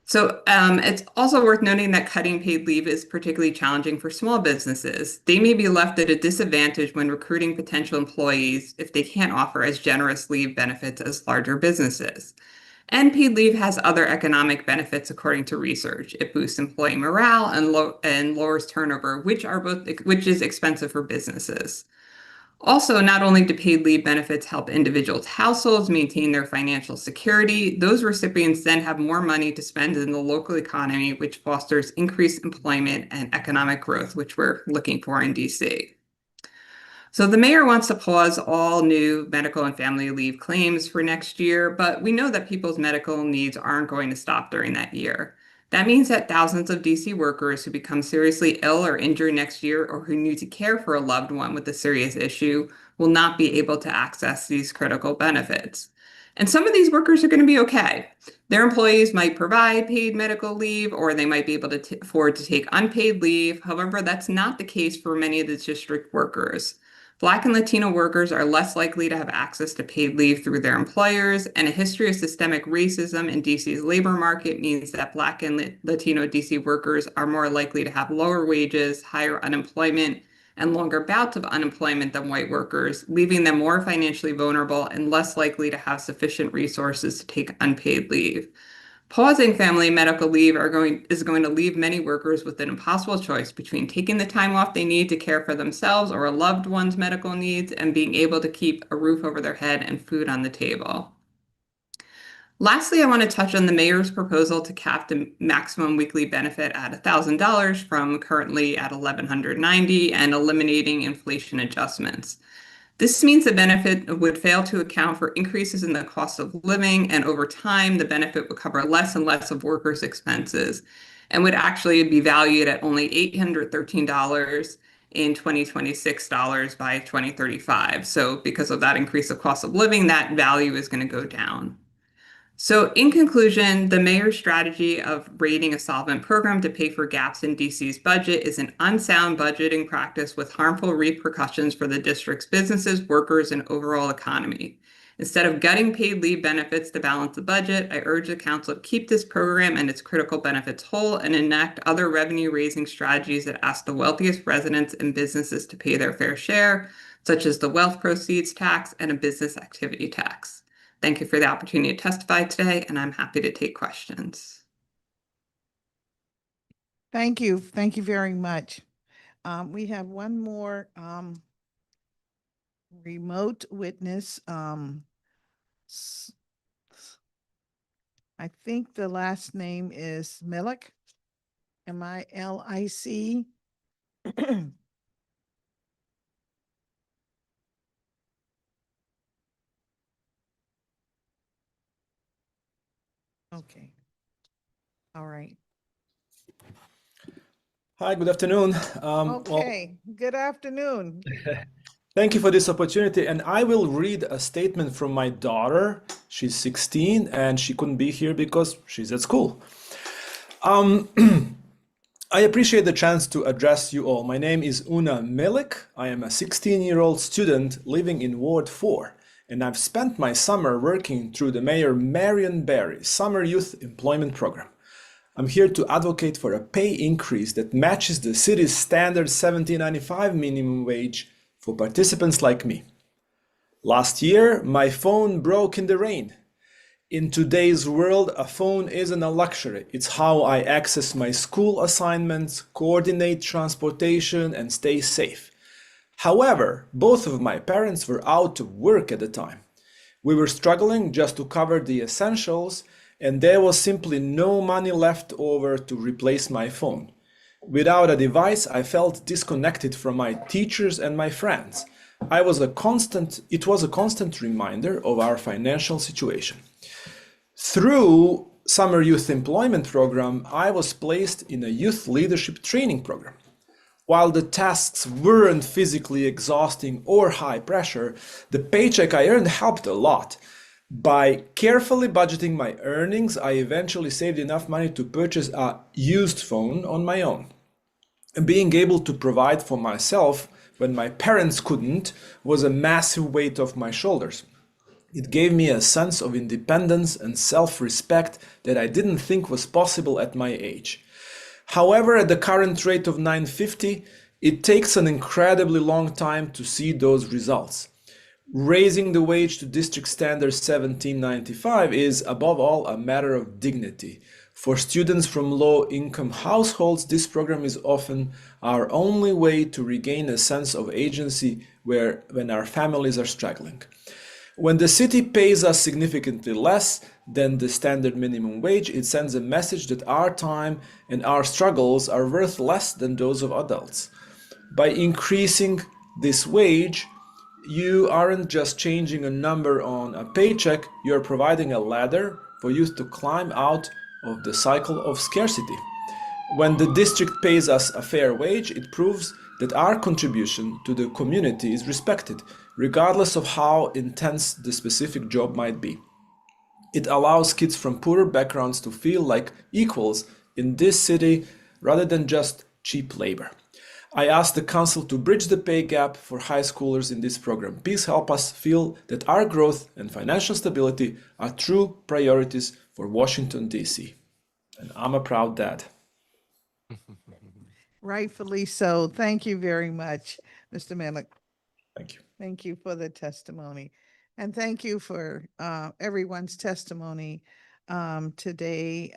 So it's also worth noting that cutting paid leave is particularly challenging for small businesses. They may be left at a disadvantage when recruiting potential employees if they can't offer as generous leave benefits as larger businesses. And paid leave has other economic benefits according to research. It boosts employee morale and lowers turnover, which is expensive for businesses. Also, not only do paid leave benefits help individuals' households maintain their financial security, those recipients then have more money to spend in the local economy, which fosters increased employment and economic growth, which we're looking for in DC. So the mayor wants to pause all new medical and family leave claims for next year, but we know that people's medical needs aren't going to stop during that year. That means that thousands of DC workers who become seriously ill or injured next year or who need to care for a loved one with a serious issue will not be able to access these critical benefits. And some of these workers are going to be okay. Their employees might provide paid medical leave, or they might be able to afford to take unpaid leave. However, that's not the case for many of the district workers. Black and Latino workers are less likely to have access to paid leave through their employers, and a history of systemic racism in DC's labor market means that Black and Latino DC workers are more likely to have lower wages, higher unemployment, and longer bouts of unemployment than white workers, leaving them more financially vulnerable and less likely to have sufficient resources to take unpaid leave. Pausing family medical leave is going to leave many workers with an impossible choice between taking the time off they need to care for themselves or a loved one's medical needs and being able to keep a roof over their head and food on the table. Lastly, I want to touch on the mayor's proposal to cap the maximum weekly benefit at $1,000 from currently at $1,190 and eliminating inflation adjustments. This means the benefit would fail to account for increases in the cost of living, and over time, the benefit would cover less and less of workers' expenses and would actually be valued at only $813 in 2026 dollars by 2035. So because of that increase of cost of living, that value is going to go down. So in conclusion, the mayor's strategy of raiding a solvent program to pay for gaps in DC's budget is an unsound budgeting practice with harmful repercussions for the district's businesses, workers, and overall economy. Instead of gutting paid leave benefits to balance the budget, I urge the council to keep this program and its critical benefits whole and enact other revenue-raising strategies that ask the wealthiest residents and businesses to pay their fair share, such as the wealth proceeds tax and a business activity tax. Thank you for the opportunity to testify today, and I'm happy to take questions. Thank you. Thank you very much. We have one more remote witness. I think the last name is Milic, M-I-L-I-C. Okay. All right. Hi, good afternoon. Okay, good afternoon. Thank you for this opportunity. And I will read a statement from my daughter. She's 16 and she couldn't be here because she's at school. I appreciate the chance to address you all. My name is Una Milik. I am a 16-year-old student living in Ward 4, and I've spent my summer working through the Mayor Marion Barry Summer Youth Employment Program. I'm here to advocate for a pay increase that matches the city's standard $17.95 minimum wage for participants like me. Last year, my phone broke in the rain. In today's world, a phone isn't a luxury. It's how I access my school assignments, coordinate transportation, and stay safe. However, both of my parents were out of work at the time. We were struggling just to cover the essentials, and there was simply no money left over to replace my phone. Without a device, I felt disconnected from my teachers and my friends. It was a constant reminder of our financial situation. Through Summer Youth Employment Program, I was placed in a youth leadership training program. While the tasks weren't physically exhausting or high pressure, the paycheck I earned helped a lot. By carefully budgeting my earnings, I eventually saved enough money to purchase a used phone on my own. And being able to provide for myself when my parents couldn't was a massive weight off my shoulders. It gave me a sense of independence and self-respect that I didn't think was possible at my age. However, at the current rate of $9.50, it takes an incredibly long time to see those results. Raising the wage to district standard $17.95 is, above all, a matter of dignity. For students from low-income households, this program is often our only way to regain a sense of agency when our families are struggling. When the city pays us significantly less than the standard minimum wage, it sends a message that our time and our struggles are worth less than those of adults. By increasing this wage, you aren't just changing a number on a paycheck, you're providing a ladder for youth to climb out of the cycle of scarcity. When the district pays us a fair wage, it proves that our contribution to the community is respected, regardless of how intense the specific job might be. It allows kids from poorer backgrounds to feel like equals in this city rather than just cheap labor. I ask the council to bridge the pay gap for high schoolers in this program. Please help us feel that our growth and financial stability are true priorities for Washington, D.C. And I'm a proud dad. Rightfully so. Thank you very much, Mr. Malik. Thank you. Thank you for the testimony. And thank you for everyone's testimony. today.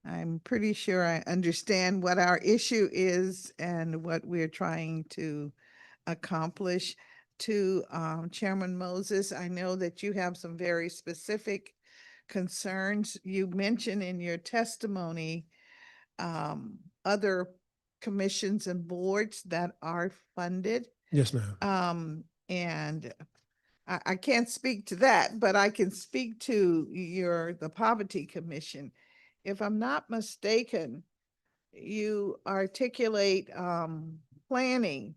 I'm pretty sure I understand what our issue is and what we're trying to accomplish. To Chairman Moses, I know that you have some very specific concerns. You mentioned in your testimony other commissions and boards that are funded. Yes, ma'am. And I can't speak to that, but I can speak to the Poverty Commission. If I'm not mistaken, you articulate planning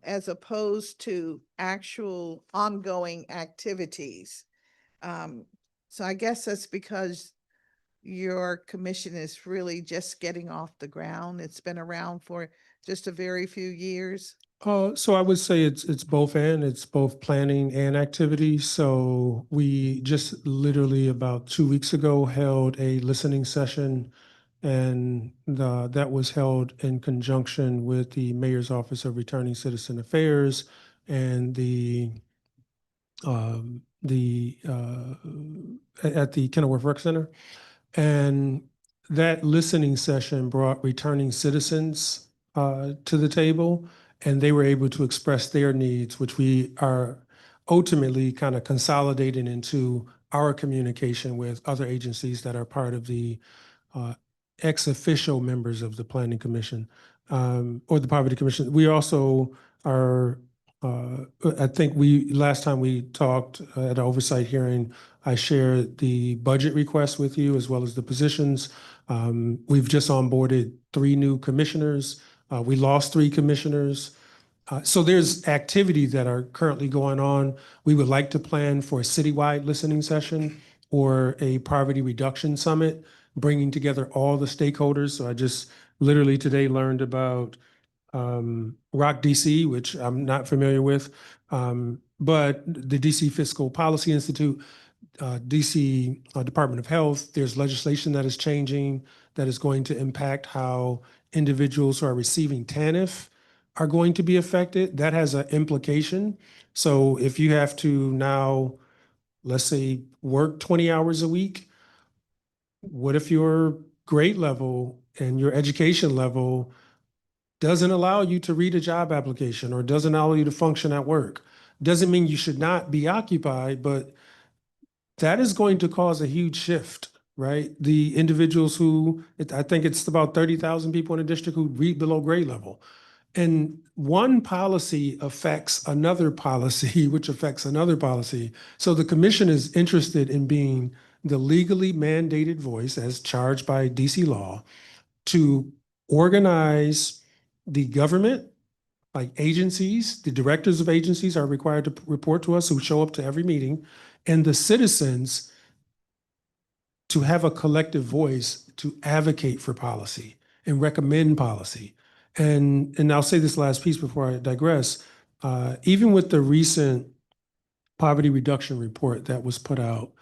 as opposed to actual ongoing activities. So I guess that's because your commission is really just getting off the ground. It's been around for just a very few years. So I would say it's both and it's both planning and activity. So we just literally about 2 weeks ago held a listening session, and that was held in conjunction with the Mayor's Office of Returning Citizen Affairs and at the Kenilworth Rec Center. And that listening session brought returning citizens to the table, and they were able to express their needs, which we are ultimately kind of consolidating into our communication with other agencies that are part of the ex officio members of the Planning Commission or the Poverty Commission. We also are, I think last time we talked at an oversight hearing, I shared the budget request with you as well as the positions. We've just onboarded 3 new commissioners. We lost 3 commissioners. So there's activity that are currently going on. We would like to plan for a citywide listening session or a poverty reduction summit, bringing together all the stakeholders. So I just literally today learned about ROC DC, which I'm not familiar with, but the DC Fiscal Policy Institute, DC Department of Health, there's legislation that is changing that is going to impact how individuals who are receiving TANF are going to be affected. That has an implication. So if you have to now, let's say, work 20 hours a week, what if your grade level and your education level doesn't allow you to read a job application or doesn't allow you to function at work? Doesn't mean you should not be occupied, but that is going to cause a huge shift, right? The individuals I think it's about 30,000 people in the district who read below grade level. And one policy affects another policy, which affects another policy. So the commission is interested in being the legally mandated voice as charged by DC law to organize the government, like agencies. The directors of agencies are required to report to us, who show up to every meeting, and the citizens to have a collective voice to advocate for policy and recommend policy. And I'll say this last piece before I digress. Even with the recent poverty reduction report that was put out,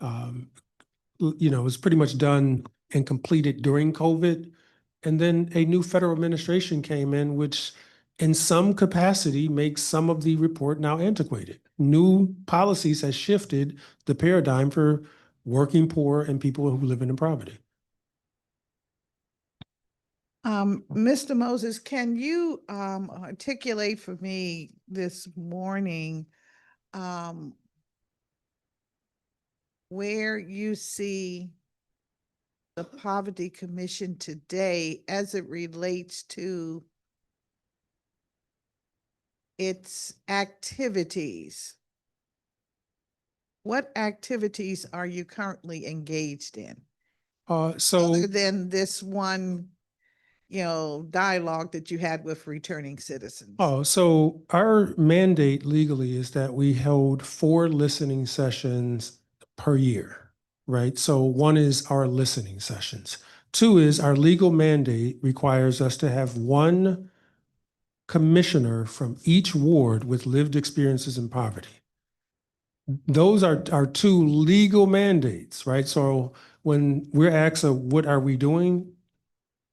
it was pretty much done and completed during COVID. And then a new federal administration came in, which in some capacity makes some of the report now antiquated. New policies has shifted the paradigm for working poor and people who live in poverty. Mr. Moses, can you articulate for me this morning where you see the Poverty Commission today as it relates to its activities? What activities are you currently engaged in? Other than this one, dialogue that you had with returning citizens? So our mandate legally is that we hold 4 listening sessions per year, right? So 1 is our listening sessions. 2 is our legal mandate requires us to have 1 commissioner from each ward with lived experiences in poverty. Those are our 2 legal mandates, right? So when we're asked, what are we doing?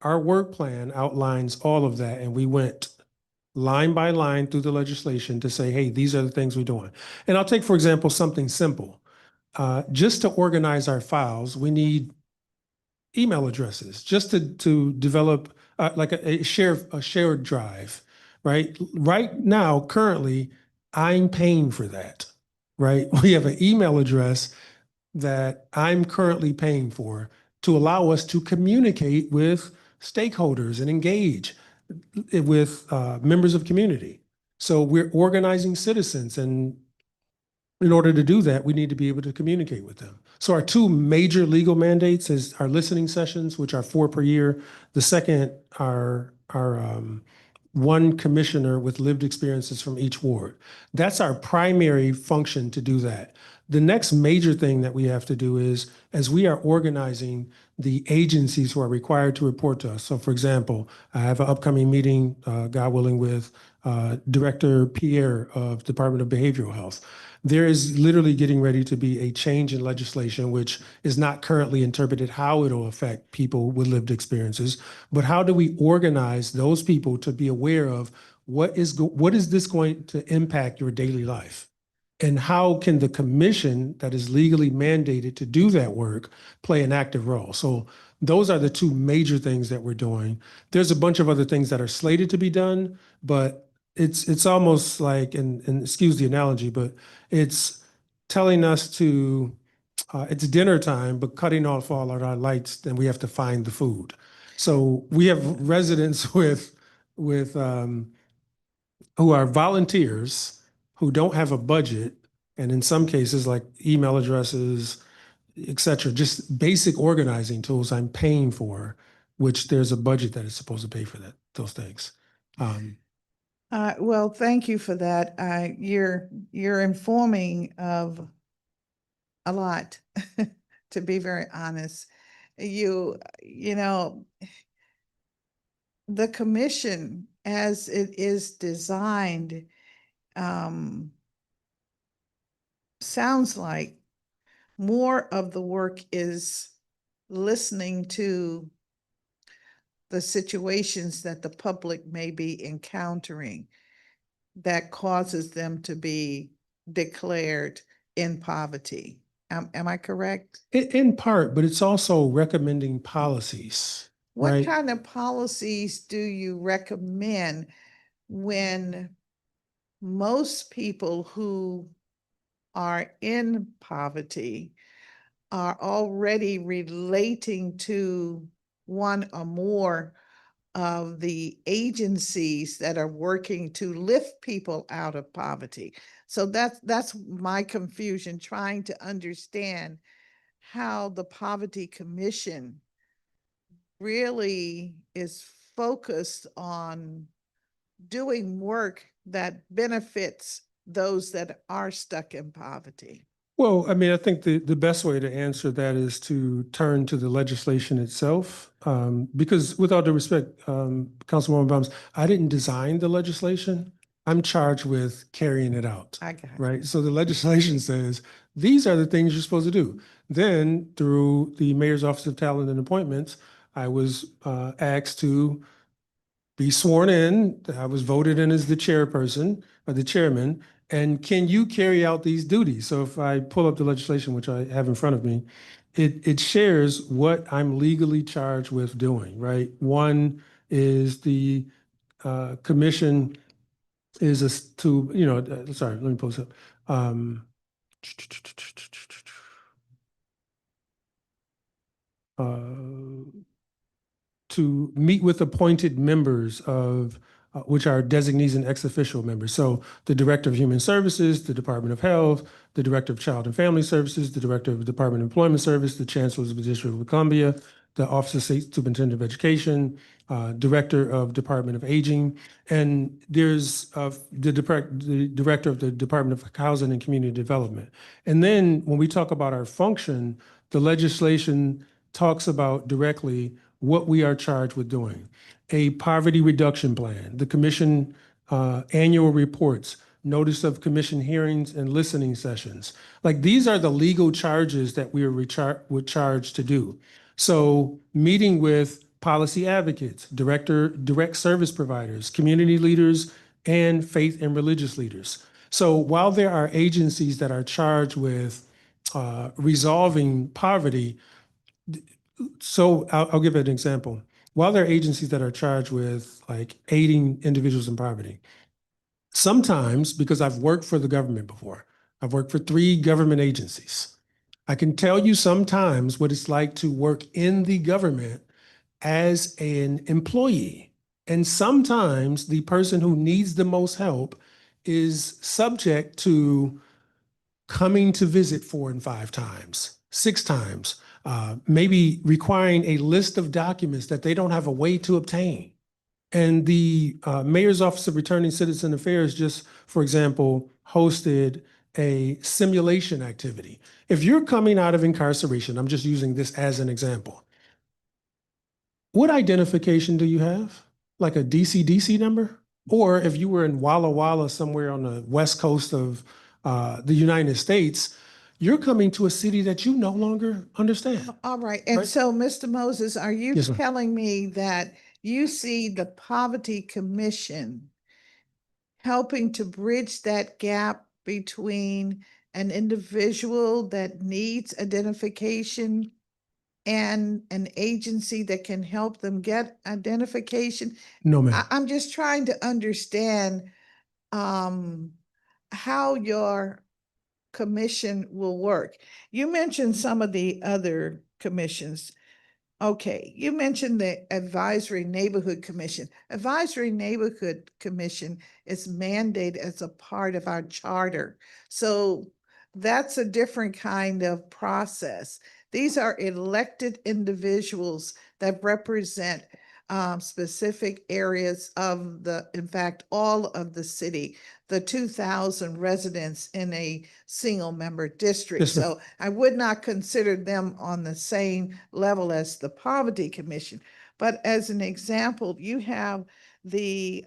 Our work plan outlines all of that, and we went line by line through the legislation to say, hey, these are the things we're doing. And I'll take, for example, something simple. just to organize our files, we need email addresses just to develop like a shared drive, right? Right now, currently, I'm paying for that, right? We have an email address that I'm currently paying for to allow us to communicate with stakeholders and engage with members of community. So we're organizing citizens, and in order to do that, we need to be able to communicate with them. So our two major legal mandates is our listening sessions, which are 4 per year. The second are one commissioner with lived experiences from each ward. That's our primary function to do that. The next major thing that we have to do is, as we are organizing the agencies who are required to report to us. So for example, I have an upcoming meeting, God willing, with Director Pierre of Department of Behavioral Health. There is literally getting ready to be a change in legislation, which is not currently interpreted how it'll affect people with lived experiences, but how do we organize those people to be aware of what is this going to impact your daily life? And how can the commission that is legally mandated to do that work play an active role? So those are the two major things that we're doing. There's a bunch of other things that are slated to be done, but it's almost like, and excuse the analogy, but it's telling us to, it's dinner time, but cutting off all of our lights, then we have to find the food. So we have residents with who are volunteers who don't have a budget, and in some cases like email addresses, et cetera, just basic organizing tools I'm paying for, which there's a budget that is supposed to pay for those things. Well, thank you for that. You're informing of a lot, to be very honest. You know, the commission as it is designed sounds like more of the work is listening to the situations that the public may be encountering that causes them to be declared in poverty. Am I correct? In part, but it's also recommending policies, What right? kind of policies do you recommend when most people who are in poverty are already relating to one or more of the agencies that are working to lift people out of poverty? So that's my confusion, trying to understand how the Poverty Commission really is focused on doing work that benefits those that are stuck in poverty. Well, I mean, I think the best way to answer that is to turn to the legislation itself, because with all due respect, Councilwoman Baums, I didn't design the legislation. I'm charged with carrying it out. I got it. Right. So the legislation says these are the things you're supposed to do. Then through the Mayor's Office of Talent and Appointments, I was asked to be sworn in. I was voted in as the chairperson or the chairman. And can you carry out these duties? So if I pull up the legislation, which I have in front of me, it shares what I'm legally charged with doing, right? One is the commission is to, sorry, let me pull this up. To meet with appointed members of which are designees and ex officio members. So the Director of Human Services, the Department of Health, the Director of Child and Family Services, the Director of the Department of Employment Service, the Chancellors of the District of Columbia, the Office of State Superintendent of Education, Director of Department of Aging, and there's the Director of the Department of Housing and Community Development. And then when we talk about our function, the legislation talks about directly what we are charged with doing. A poverty reduction plan, the commission annual reports, notice of commission hearings and listening sessions. Like these are the legal charges that we are charged to do. So meeting with policy advocates, direct service providers, community leaders, and faith and religious leaders. So while there are agencies that are charged with resolving poverty. So I'll give an example. While there are agencies that are charged with like aiding individuals in poverty, sometimes, because I've worked for the government before, I've worked for 3 government agencies. I can tell you sometimes what it's like to work in the government as an employee. And sometimes the person who needs the most help is subject to coming to visit 4 and 5 times, 6 times, maybe requiring a list of documents that they don't have a way to obtain. And the Mayor's Office of Returning Citizen Affairs just, for example, hosted a simulation activity. If you're coming out of incarceration, I'm just using this as an example, what identification do you have? Like a DC number? Or if you were in Walla Walla somewhere on the west coast of the United States, you're coming to a city that you no longer understand. All right. And Right. so, Mr. Moses, are you Yes, ma'am. telling me that you see the Poverty Commission helping to bridge that gap between an individual that needs identification and an agency that can help them get identification? No, ma'am. I'm just trying to understand how your commission will work. You mentioned some of the other commissions. Okay, you mentioned the Advisory Neighborhood Commission. Advisory Neighborhood Commission is mandated as a part of our charter. So that's a different kind of process. These are elected individuals that represent specific areas of in fact, all of the city, the 2,000 residents in a single member district. Yes, ma'am. So I would not consider them on the same level as the Poverty Commission. But as an example, you have the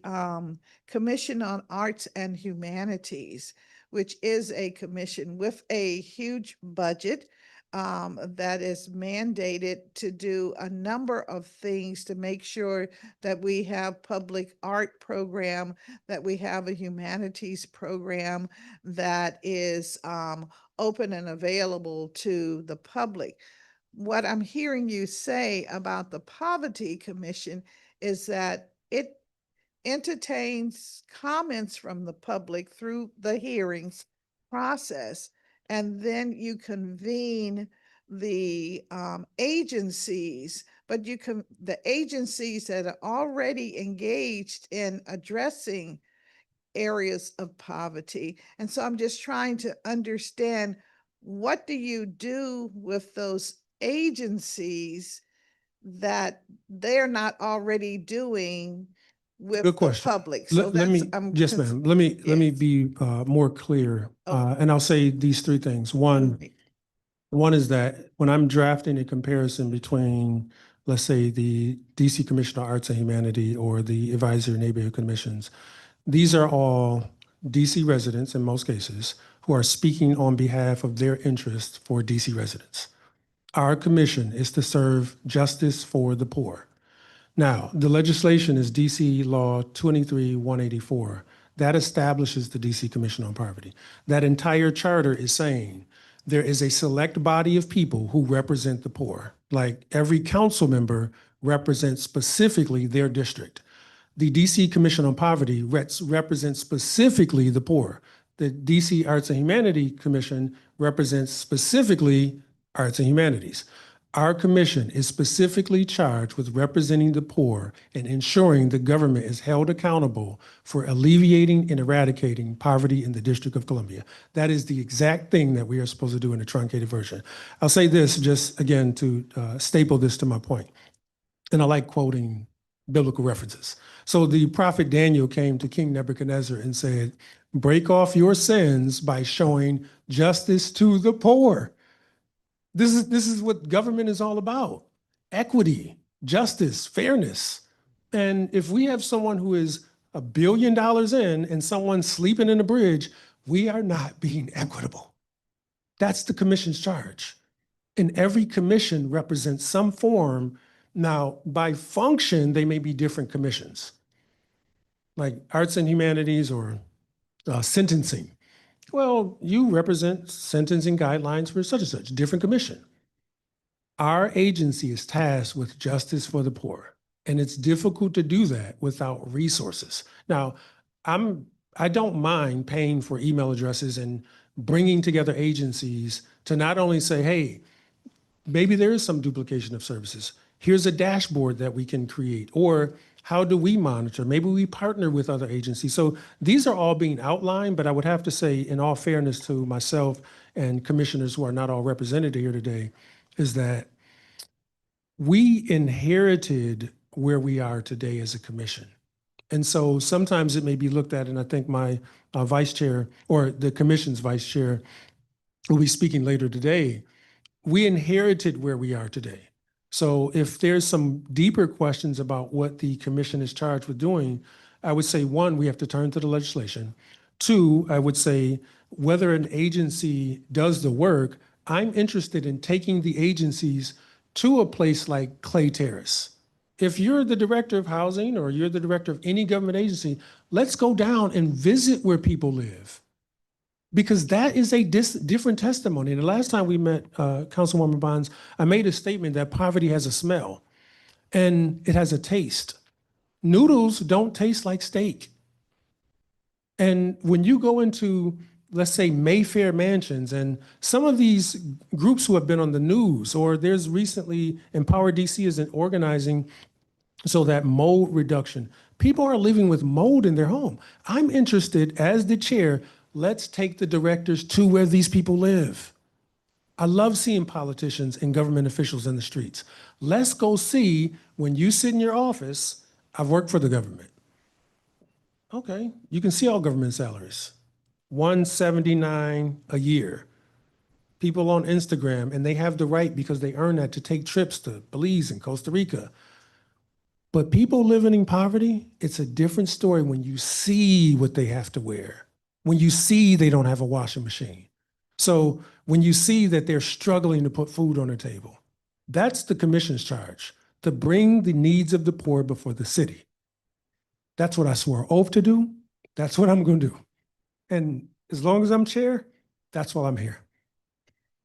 Commission on Arts and Humanities, which is a commission with a huge budget that is mandated to do a number of things to make sure that we have public art program, that we have a humanities program that is open and available to the public. What I'm hearing you say about the Poverty Commission is that it entertains comments from the public through the hearings process, and then you convene the agencies, but the agencies that are already engaged in addressing areas of poverty. And so I'm just trying to understand, what do you do with those agencies that they're not already doing with Good the question. public? So Let me, yes, ma'am. Let me be more clear. And I'll say these 3 things. One is that when I'm drafting a comparison between, let's say, the DC Commission on Arts and Humanity or the Advisory Neighborhood Commissions, these are all DC residents in most cases who are speaking on behalf of their interests for DC residents. Our commission is to serve justice for the poor. Now, the legislation is DC Law 23-184. That establishes the DC Commission on Poverty. That entire charter is saying there is a select body of people who represent the poor. Like every council member represents specifically their district. The DC Commission on Poverty represents specifically the poor. The DC Arts and Humanities Commission represents specifically arts and humanities. Our commission is specifically charged with representing the poor and ensuring the government is held accountable for alleviating and eradicating poverty in the District of Columbia. That is the exact thing that we are supposed to do in the truncated version. I'll say this just again to staple this to my point. And I like quoting biblical references. So the prophet Daniel came to King Nebuchadnezzar and said, "Break off your sins by showing justice to the poor." This is what government is all about: equity, justice, fairness. And if we have someone who is $1 billion in and someone sleeping in a bridge, we are not being equitable. That's the commission's charge. And every commission represents some form. Now, by function, they may be different commissions, like arts and humanities or sentencing. Well, you represent sentencing guidelines for such and such, different commission. Our agency is tasked with justice for the poor, and it's difficult to do that without resources. Now, I don't mind paying for email addresses and bringing together agencies to not only say, hey, maybe there is some duplication of services. Here's a dashboard that we can create, or how do we monitor? Maybe we partner with other agencies. So these are all being outlined, but I would have to say, in all fairness to myself and commissioners who are not all represented here today, is that we inherited where we are today as a commission. And so sometimes it may be looked at, and I think my vice chair or the commission's vice chair will be speaking later today. We inherited where we are today. So if there's some deeper questions about what the commission is charged with doing, I would say, one, we have to turn to the legislation. Two, I would say, whether an agency does the work, I'm interested in taking the agencies to a place like Clay Terrace. If you're the director of housing or you're the director of any government agency, let's go down and visit where people live. Because that is a different testimony. And the last time we met, Councilwoman Bonds, I made a statement that poverty has a smell and it has a taste. Noodles don't taste like steak. And when you go into, let's say, Mayfair mansions, and some of these groups who have been on the news, or there's recently, Empower DC is organizing so that mold reduction. People are living with mold in their home. I'm interested, as the chair, let's take the directors to where these people live. I love seeing politicians and government officials in the streets. Let's go see, when you sit in your office, I've worked for the government. Okay, you can see all government salaries. $179 a year. People on Instagram, and they have the right, because they earn that, to take trips to Belize and Costa Rica. But people living in poverty, it's a different story when you see what they have to wear, when you see they don't have a washing machine. So when you see that they're struggling to put food on their table, that's the commission's charge, to bring the needs of the poor before the city. That's what I swore oath to do. That's what I'm going to do. And as long as I'm chair, that's why I'm here.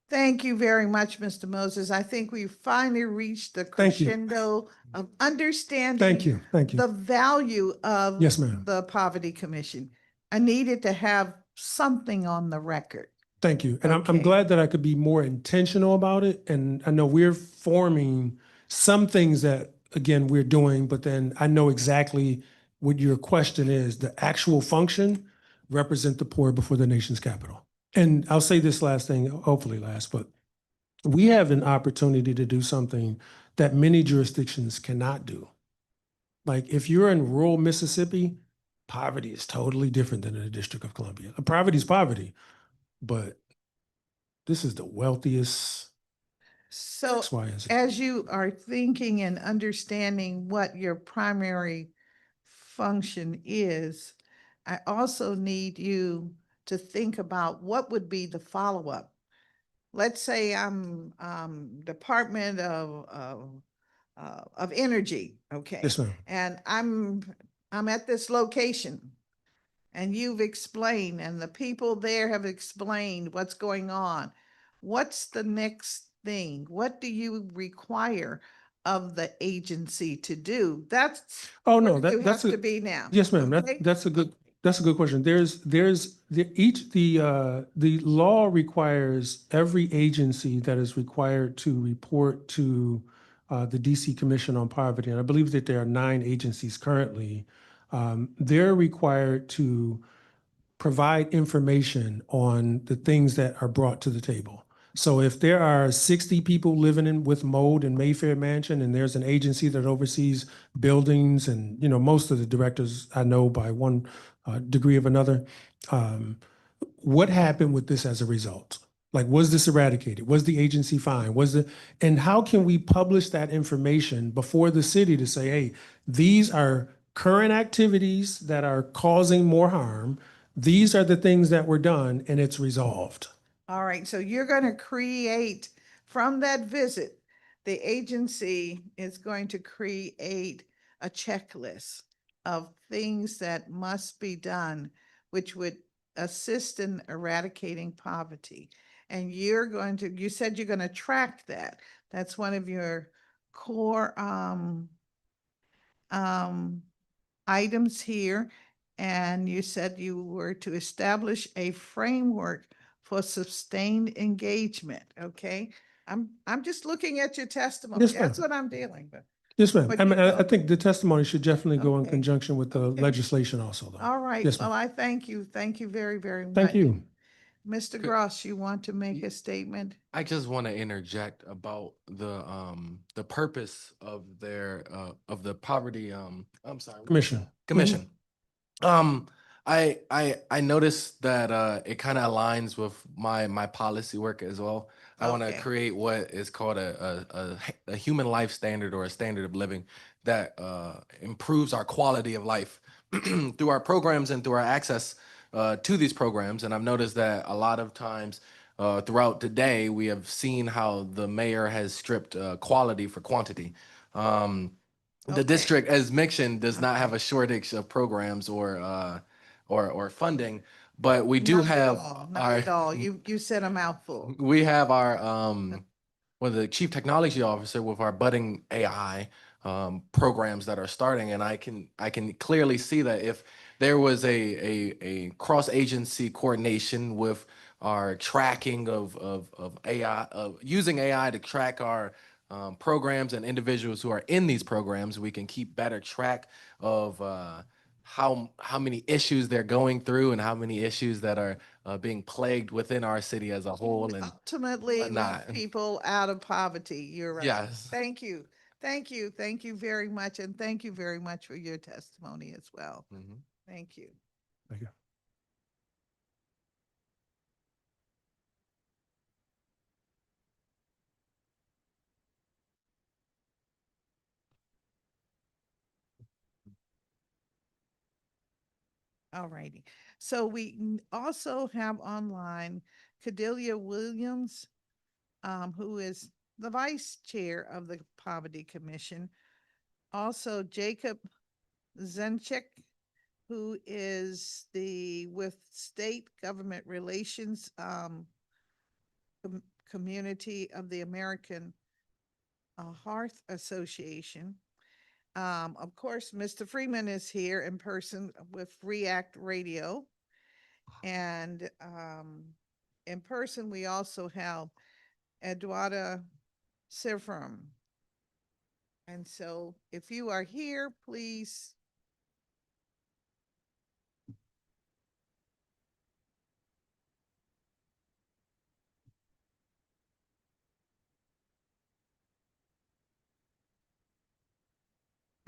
Thank you very much, Mr. Moses. I think we've finally reached the crescendo of understanding Thank you. the value of Yes, ma'am. the Poverty Commission. I needed to have something on the record. Thank you. And I'm Okay. glad that I could be more intentional about it. And I know we're forming some things that, again, we're doing, but then I know exactly what your question is. The actual function, represent the poor before the nation's capital. And I'll say this last thing, hopefully last, but we have an opportunity to do something that many jurisdictions cannot do. Like if you're in rural Mississippi, poverty is totally different than in the District of Columbia. Poverty is poverty, but this is the wealthiest. So X, Y, and Z. as you are thinking and understanding what your primary function is, I also need you to think about what would be the follow-up. Let's say I'm Department of Energy, okay? Yes, ma'am. And I'm at this location, and you've explained, and the people there have explained what's going on. What's the next thing? What do you require of the agency to do? That's Oh, no, where you that's have to be now. Yes, ma'am. Okay? That's a good question. The law requires every agency that is required to report to the DC Commission on Poverty, and I believe that there are 9 agencies currently. They're required to provide information on the things that are brought to the table. So if there are 60 people living with mold in Mayfair Mansion, and there's an agency that oversees buildings, and most of the directors I know by one degree of another, what happened with this as a result? Like, was this eradicated? Was the agency fined? And how can we publish that information before the city to say, hey, these are current activities that are causing more harm. These are the things that were done, and it's resolved. All right, so you're going to create, from that visit, the agency is going to create a checklist of things that must be done, which would assist in eradicating poverty. And you said you're going to track that. That's one of your core items here. And you said you were to establish a framework for sustained engagement. Okay. I'm just looking at your testimony. Yes, ma'am. That's what I'm dealing with. Yes, ma'am. But I mean, I okay. think the testimony should definitely go in Okay. conjunction with the Okay. legislation also, though. All right. Yes, Well, ma'am. I thank you. Thank you very, very much. Thank you. Mr. Gross, you want to make a statement? I just want to interject about the purpose of their of the poverty I'm sorry, what was Commission. that? Commission. I noticed that it kind of aligns with my policy work as well. I want to Okay. create what is called a human life standard, or a standard of living that improves our quality of life through our programs and through our access to these programs. And I've noticed that a lot of times throughout the day, we have seen how the mayor has stripped quality for quantity. The district, as mentioned, does not have a shortage of programs or funding, but we do Not at have all, not at all. You said a mouthful. we have our well, the chief technology officer with our budding AI programs that are starting, and I can clearly see that if there was a cross agency coordination with our tracking of AI, of using AI to track our programs and individuals who are in these programs, we can keep better track of how many issues they're going through and how many issues that are being plagued within our city as a whole, and Ultimately, whatnot. move people out of poverty. You're right. Yes. Thank you. Thank you. Thank you very much. And thank you very much for your testimony as well. Mhm. Thank you. Thank you. All righty. So we also have online Cordelia Williams, who is the vice chair of the Poverty Commission. Also Jacob Zenchik, who is with State Government Relations Community of the American Hearth Association. Of course, Mr. Freeman is here in person with React Radio. And in person, we also have Eduarda Sivram. And so if you are here, please.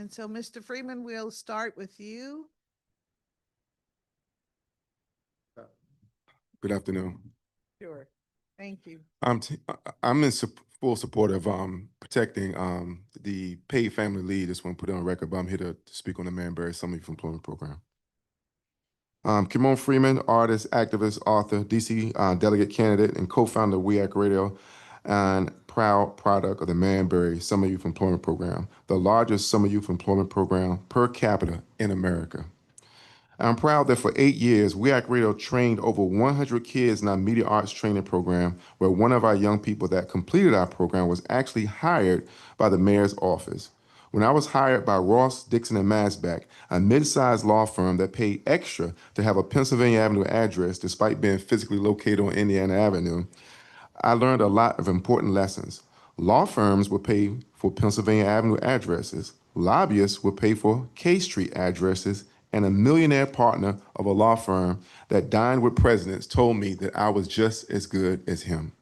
And so, Mr. Freeman, we'll start with you. Good afternoon. Sure. Thank you. I'm in full support of protecting the paid family leave. Just want to put it on record, but I'm here to speak on the Manbury Summer Youth Employment Program. Kimon Freeman, artist, activist, author, DC delegate candidate, and co-founder of WEAC Radio, and proud product of the Manbury Summer Youth Employment Program, the largest summer youth employment program per capita in America. I'm proud that for 8 years, WEAC Radio trained over 100 kids in our media arts training program, where one of our young people that completed our program was actually hired by the mayor's office. When I was hired by Ross, Dixon, and Masback, a mid-sized law firm that paid extra to have a Pennsylvania Avenue address despite being physically located on Indiana Avenue, I learned a lot of important lessons. Law firms would pay for Pennsylvania Avenue addresses. Lobbyists would pay for K Street addresses, and a millionaire partner of a law firm that dined with presidents told me that I was just as good as him.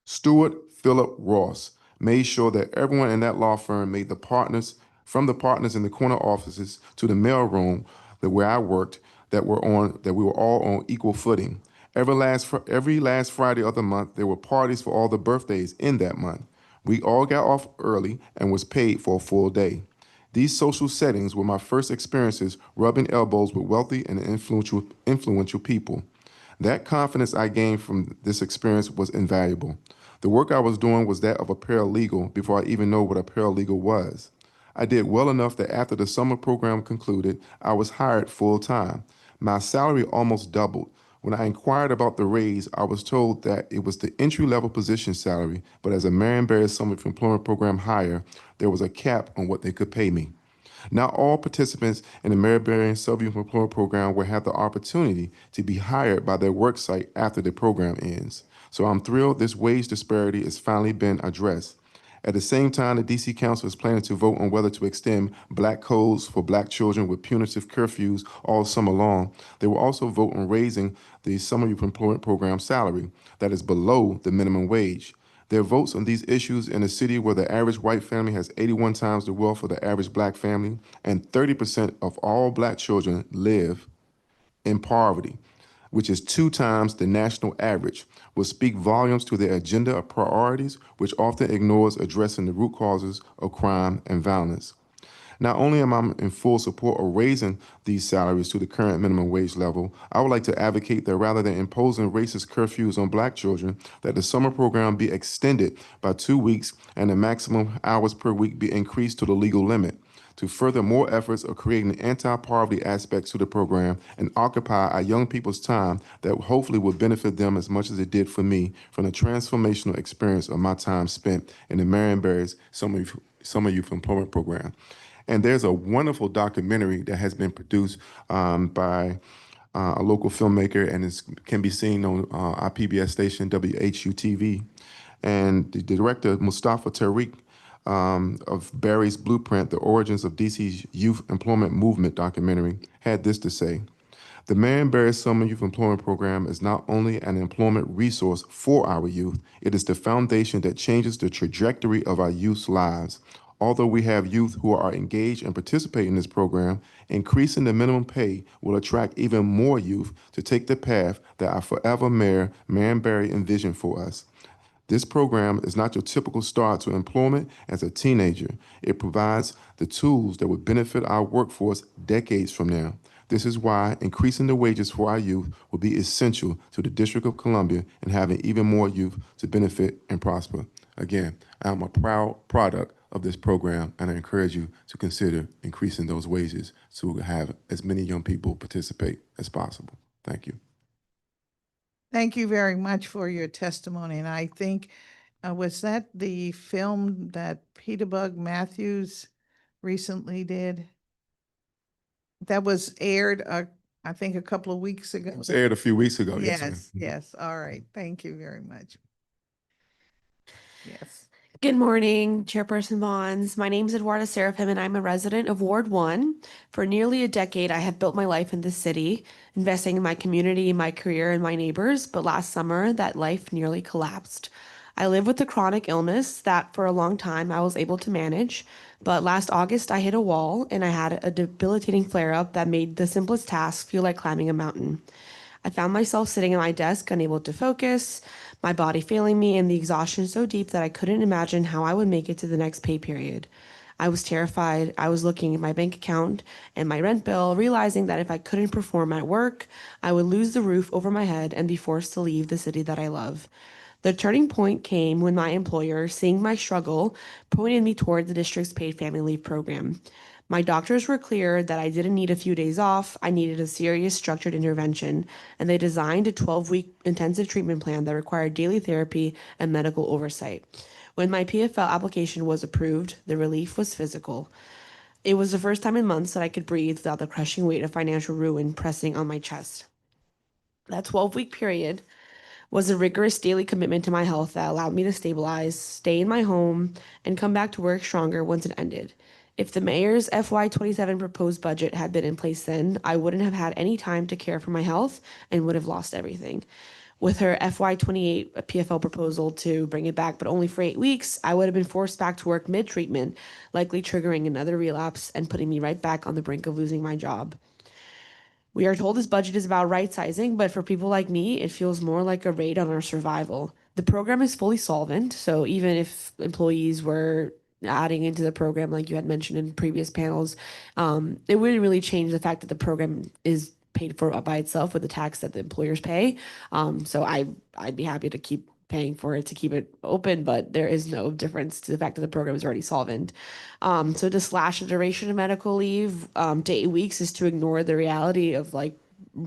Stuart Philip Ross made sure that everyone in that law firm made the partners, from the partners in the corner offices to the mailroom where I worked, that we were all on equal footing. Every last Friday of the month, there were parties for all the birthdays in that month. We all got off early and was paid for a full day. These social settings were my first experiences rubbing elbows with wealthy and influential people. That confidence I gained from this experience was invaluable. The work I was doing was that of a paralegal before I even knew what a paralegal was. I did well enough that after the summer program concluded, I was hired full-time. My salary almost doubled, When I inquired about the raise, I was told that it was the entry-level position salary, but as a Marion-Barry Summer of Employment Program hire, there was a cap on what they could pay me. Not all participants in the Marion-Barry Summer of Employment Program will have the opportunity to be hired by their work site after the program ends. So I'm thrilled this wage disparity has finally been addressed. At the same time, the DC Council is planning to vote on whether to extend black codes for black children with punitive curfews all summer long. They will also vote on raising the Summer Youth Employment Program salary that is below the minimum wage. Their votes on these issues in a city where the average white family has 81 times the wealth of the average black family, and 30% of all black children live in poverty, which is 2 times the national average, will speak volumes to their agenda of priorities, which often ignores addressing the root causes of crime and violence. Not only am I in full support of raising these salaries to the current minimum wage level, I would like to advocate that rather than imposing racist curfews on black children, that the summer program be extended by 2 weeks and the maximum hours per week be increased to the legal limit. To further more efforts of creating anti-poverty aspects to the program and occupy our young people's time that hopefully will benefit them as much as it did for me from the transformational experience of my time spent in the Marion-Barry's Summer Youth Employment Program. And there's a wonderful documentary that has been produced by a local filmmaker, and it can be seen on our PBS station, WHUTV. And the director, Mustafa Tariq, of Barry's Blueprint, The Origins of DC's Youth Employment Movement documentary, had this to say: the Marion-Barry Summer Youth Employment Program is not only an employment resource for our youth, it is the foundation that changes the trajectory of our youth's lives. Although we have youth who are engaged and participate in this program, increasing the minimum pay will attract even more youth to take the path that our forever mayor, Marion-Barry, envisioned for us. This program is not your typical start to employment as a teenager. It provides the tools that would benefit our workforce decades from now. This is why increasing the wages for our youth will be essential to the District of Columbia and having even more youth to benefit and prosper. Again, I'm a proud product of this program, and I encourage you to consider increasing those wages to have as many young people participate as possible. Thank you. Thank you very much for your testimony. And I think, was that the film that Peterbug Matthews recently did? That was aired, I think, a couple of weeks ago. It was aired a few weeks ago. Yes, ma'am. Yes. All right. Thank you very much. Yes. Good morning, Chairperson Bonds. My name is Eduarda Seraphim, and I'm a resident of Ward 1. For nearly a decade, I have built my life in this city, investing in my community, my career, and my neighbors, but last summer, that life nearly collapsed. I live with a chronic illness that for a long time I was able to manage, but last August I hit a wall and I had a debilitating flare-up that made the simplest task feel like climbing a mountain. I found myself sitting at my desk, unable to focus, my body failing me, and the exhaustion so deep that I couldn't imagine how I would make it to the next pay period. I was terrified. I was looking at my bank account and my rent bill, realizing that if I couldn't perform at work, I would lose the roof over my head and be forced to leave the city that I love. The turning point came when my employer, seeing my struggle, pointed me toward the district's paid family leave program. My doctors were clear that I didn't need a few days off, I needed a serious structured intervention, and they designed a 12-week intensive treatment plan that required daily therapy and medical oversight. When my PFL application was approved, the relief was physical. It was the first time in months that I could breathe without the crushing weight of financial ruin pressing on my chest. That 12-week period was a rigorous daily commitment to my health that allowed me to stabilize, stay in my home, and come back to work stronger once it ended. If the mayor's FY27 proposed budget had been in place then, I wouldn't have had any time to care for my health and would have lost everything. With her FY28 PFL proposal to bring it back, but only for 8 weeks, I would have been forced back to work mid-treatment, likely triggering another relapse and putting me right back on the brink of losing my job. We are told this budget is about right-sizing, but for people like me, it feels more like a raid on our survival. The program is fully solvent, so even if employees were adding into the program, like you had mentioned in previous panels, it wouldn't really change the fact that the program is paid for by itself with the tax that the employers pay. So I'd be happy to keep paying for it to keep it open, but there is no difference to the fact that the program is already solvent. So to slash the duration of medical leave to 8 weeks is to ignore the reality of like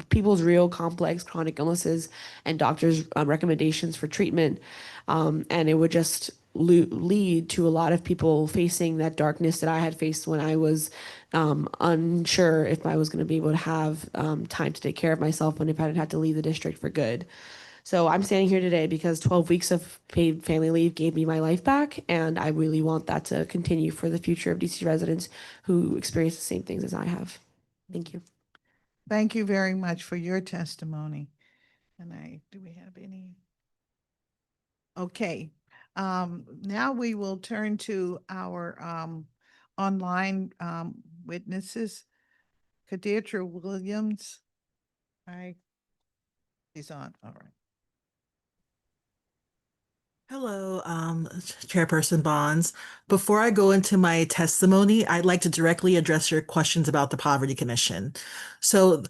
people's real complex chronic illnesses and doctors' recommendations for treatment. And it would just lead to a lot of people facing that darkness that I had faced when I was unsure if I was going to be able to have time to take care of myself and if I'd had to leave the district for good. So I'm standing here today because 12 weeks of paid family leave gave me my life back, and I really want that to continue for the future of DC residents who experience the same things as I have. Thank you. Thank you very much for your testimony. And do we have any? Okay, now we will turn to our online witnesses. Kaditra Williams. She's on, all right. Hello, Chairperson Bonds. Before I go into my testimony, I'd like to directly address your questions about the Poverty Commission. So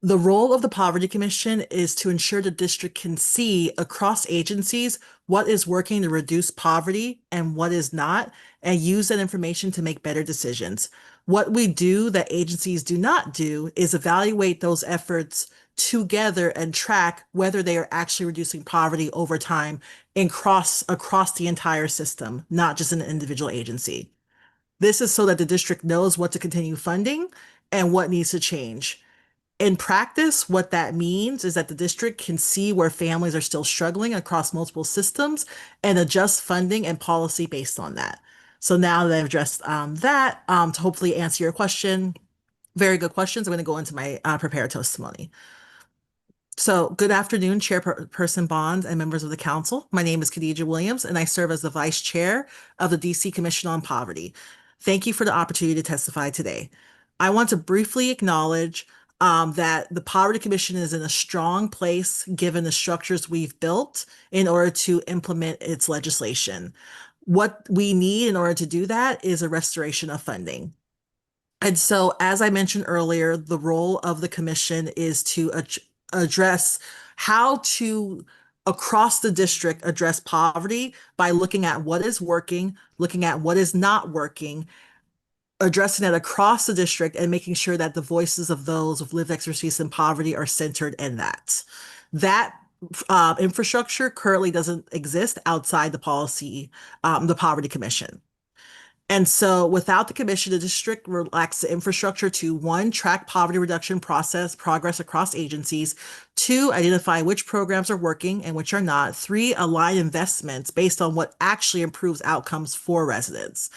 the role of the Poverty Commission is to ensure the district can see across agencies what is working to reduce poverty and what is not, and use that information to make better decisions. What we do that agencies do not do is evaluate those efforts together and track whether they are actually reducing poverty over time and across the entire system, not just in an individual agency. This is so that the district knows what to continue funding and what needs to change. In practice, what that means is that the district can see where families are still struggling across multiple systems and adjust funding and policy based on that. So now that I've addressed that, to hopefully answer your question, very good questions, I'm going to go into my prepared testimony. So good afternoon, Chairperson Bonds and members of the council. My name is Khadija Williams, and I serve as the Vice Chair of the DC Commission on Poverty. Thank you for the opportunity to testify today. I want to briefly acknowledge that the Poverty Commission is in a strong place given the structures we've built in order to implement its legislation. What we need in order to do that is a restoration of funding. And so, as I mentioned earlier, the role of the commission is to address how to, across the district, address poverty by looking at what is working, looking at what is not working, addressing it across the district, and making sure that the voices of those with lived expertise in poverty are centered in that. That infrastructure currently doesn't exist outside the policy, the Poverty Commission. And so without the commission, the district lacks the infrastructure to, one, track poverty reduction progress across agencies, two, identify which programs are working and which are not, three, align investments based on what actually improves outcomes for residents.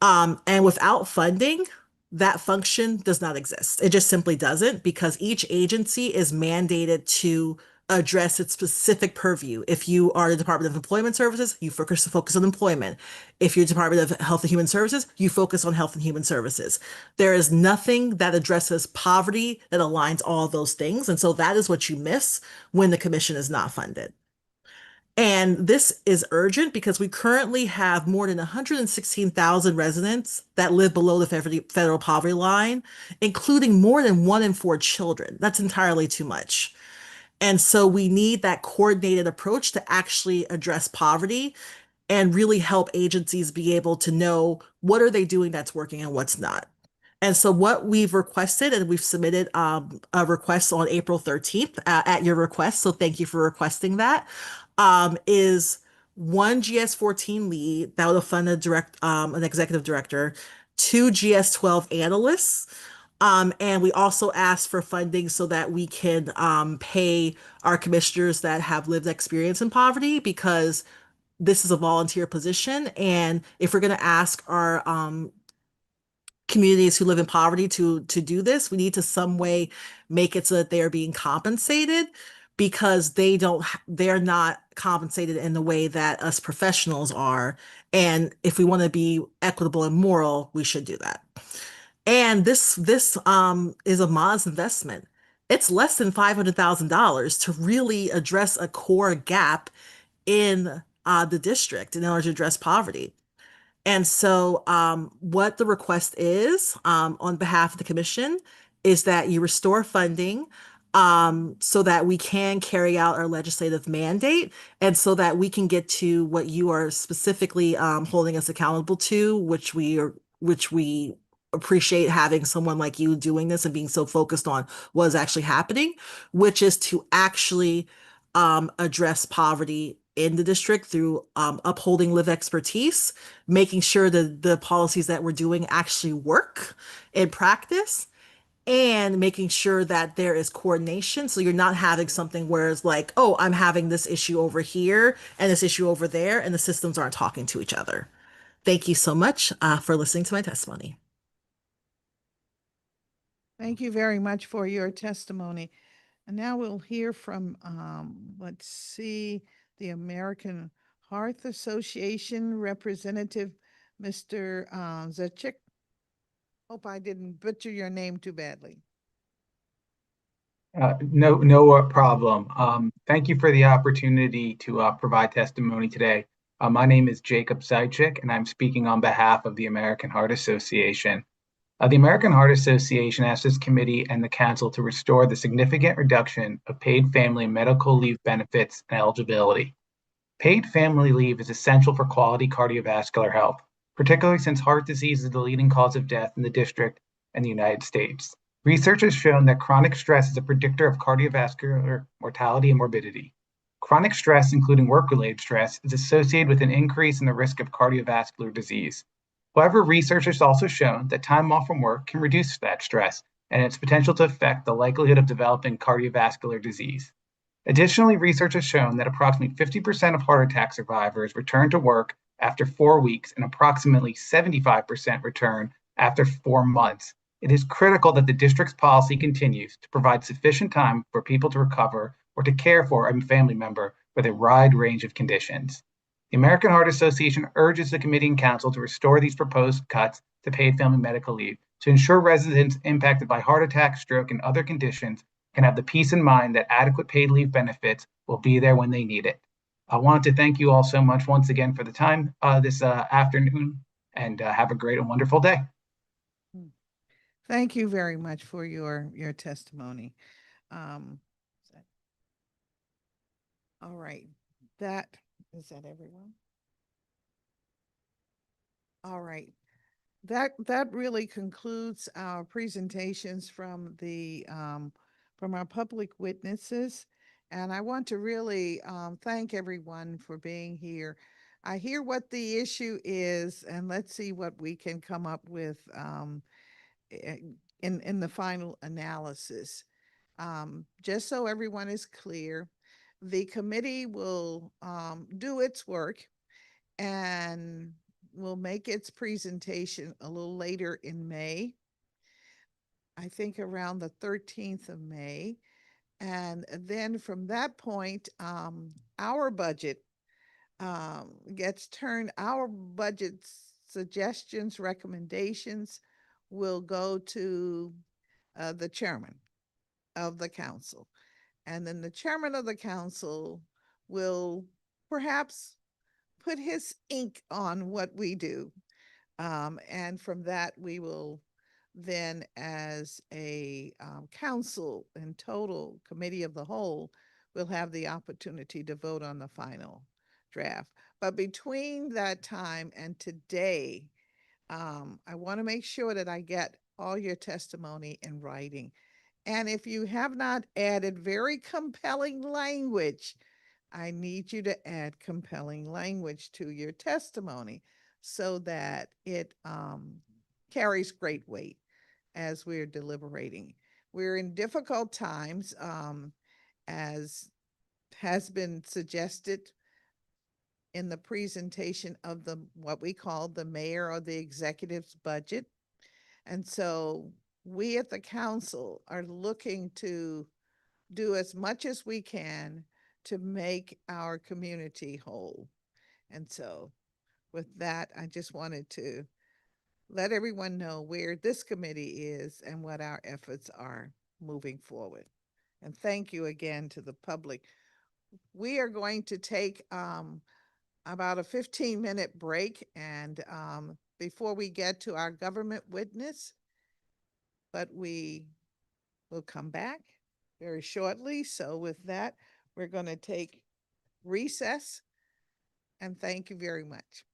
And without funding, that function does not exist. It just simply doesn't, because each agency is mandated to address its specific purview. If you are the Department of Employment Services, you focus on employment. If you're Department of Health and Human Services, you focus on health and human services. There is nothing that addresses poverty that aligns all those things. And so that is what you miss when the commission is not funded. And this is urgent because we currently have more than 116,000 residents that live below the federal poverty line, including more than 1 in 4 children. That's entirely too much. And so we need that coordinated approach to actually address poverty and really help agencies be able to know what are they doing that's working and what's not. And so what we've requested, and we've submitted a request on April 13th at your request, so thank you for requesting that, is one GS-14 lead that will fund an executive director, 2 GS-12 analysts, and we also asked for funding so that we can pay our commissioners that have lived experience in poverty, because this is a volunteer position. And if we're going to ask our communities who live in poverty to do this, we need to some way make it so that they are being compensated, because they're not compensated in the way that us professionals are. And if we want to be equitable and moral, we should do that. And this is a modest investment. It's less than $500,000 to really address a core gap in the district in order to address poverty. And so what the request is on behalf of the commission is that you restore funding so that we can carry out our legislative mandate, and so that we can get to what you are specifically holding us accountable to, which we appreciate having someone like you doing this and being so focused on what is actually happening, which is to actually address poverty in the district through upholding live expertise, making sure that the policies that we're doing actually work in practice, and making sure that there is coordination. So you're not having something where it's like, oh, I'm having this issue over here and this issue over there, and the systems aren't talking to each other. Thank you so much for listening to my testimony. Thank you very much for your testimony. And now we'll hear from, let's see, the American Hearth Association representative, Mr. Zachick. Hope I didn't butcher your name too badly. No problem. Thank you for the opportunity to provide testimony today. My name is Jacob Zajic, and I'm speaking on behalf of the American Heart Association. The American Heart Association asked this committee and the council to restore the significant reduction of paid family medical leave benefits and eligibility. Paid family leave is essential for quality cardiovascular health, particularly since heart disease is the leading cause of death in the district and the United States. Research has shown that chronic stress is a predictor of cardiovascular mortality and morbidity. Chronic stress, including work-related stress, is associated with an increase in the risk of cardiovascular disease. However, research has also shown that time off from work can reduce that stress and its potential to affect the likelihood of developing cardiovascular disease. Additionally, research has shown that approximately 50% of heart attack survivors return to work after 4 weeks and approximately 75% return after 4 months. It is critical that the district's policy continues to provide sufficient time for people to recover or to care for a family member with a wide range of conditions. The American Heart Association urges the committee and council to restore these proposed cuts to paid family medical leave to ensure residents impacted by heart attack, stroke, and other conditions can have the peace in mind that adequate paid leave benefits will be there when they need it. I want to thank you all so much once again for the time this afternoon, and have a great and wonderful day. Thank you very much for your testimony. All right, is that everyone? All right, that really concludes our presentations from our public witnesses, and I want to really thank everyone for being here. I hear what the issue is, and let's see what we can come up with in the final analysis. Just so everyone is clear, the committee will do its work and will make its presentation a little later in May. I think around the 13th of May. And then from that point, our budget gets turned, our budget suggestions, recommendations will go to the chairman of the council. And then the chairman of the council will perhaps put his ink on what we do. And from that, we will then, as a council and total committee of the whole, we'll have the opportunity to vote on the final draft. But between that time and today, I want to make sure that I get all your testimony in writing. And if you have not added very compelling language, I need you to add compelling language to your testimony so that it carries great weight as we're deliberating. We're in difficult times, as has been suggested in the presentation of what we call the mayor or the executive's budget. And so we at the council are looking to do as much as we can to make our community whole. And so with that, I just wanted to let everyone know where this committee is and what our efforts are moving forward. And thank you again to the public. We are going to take about a 15-minute break and before we get to our government witness, but we will come back very shortly. So with that, we're going to take recess, and thank you very much.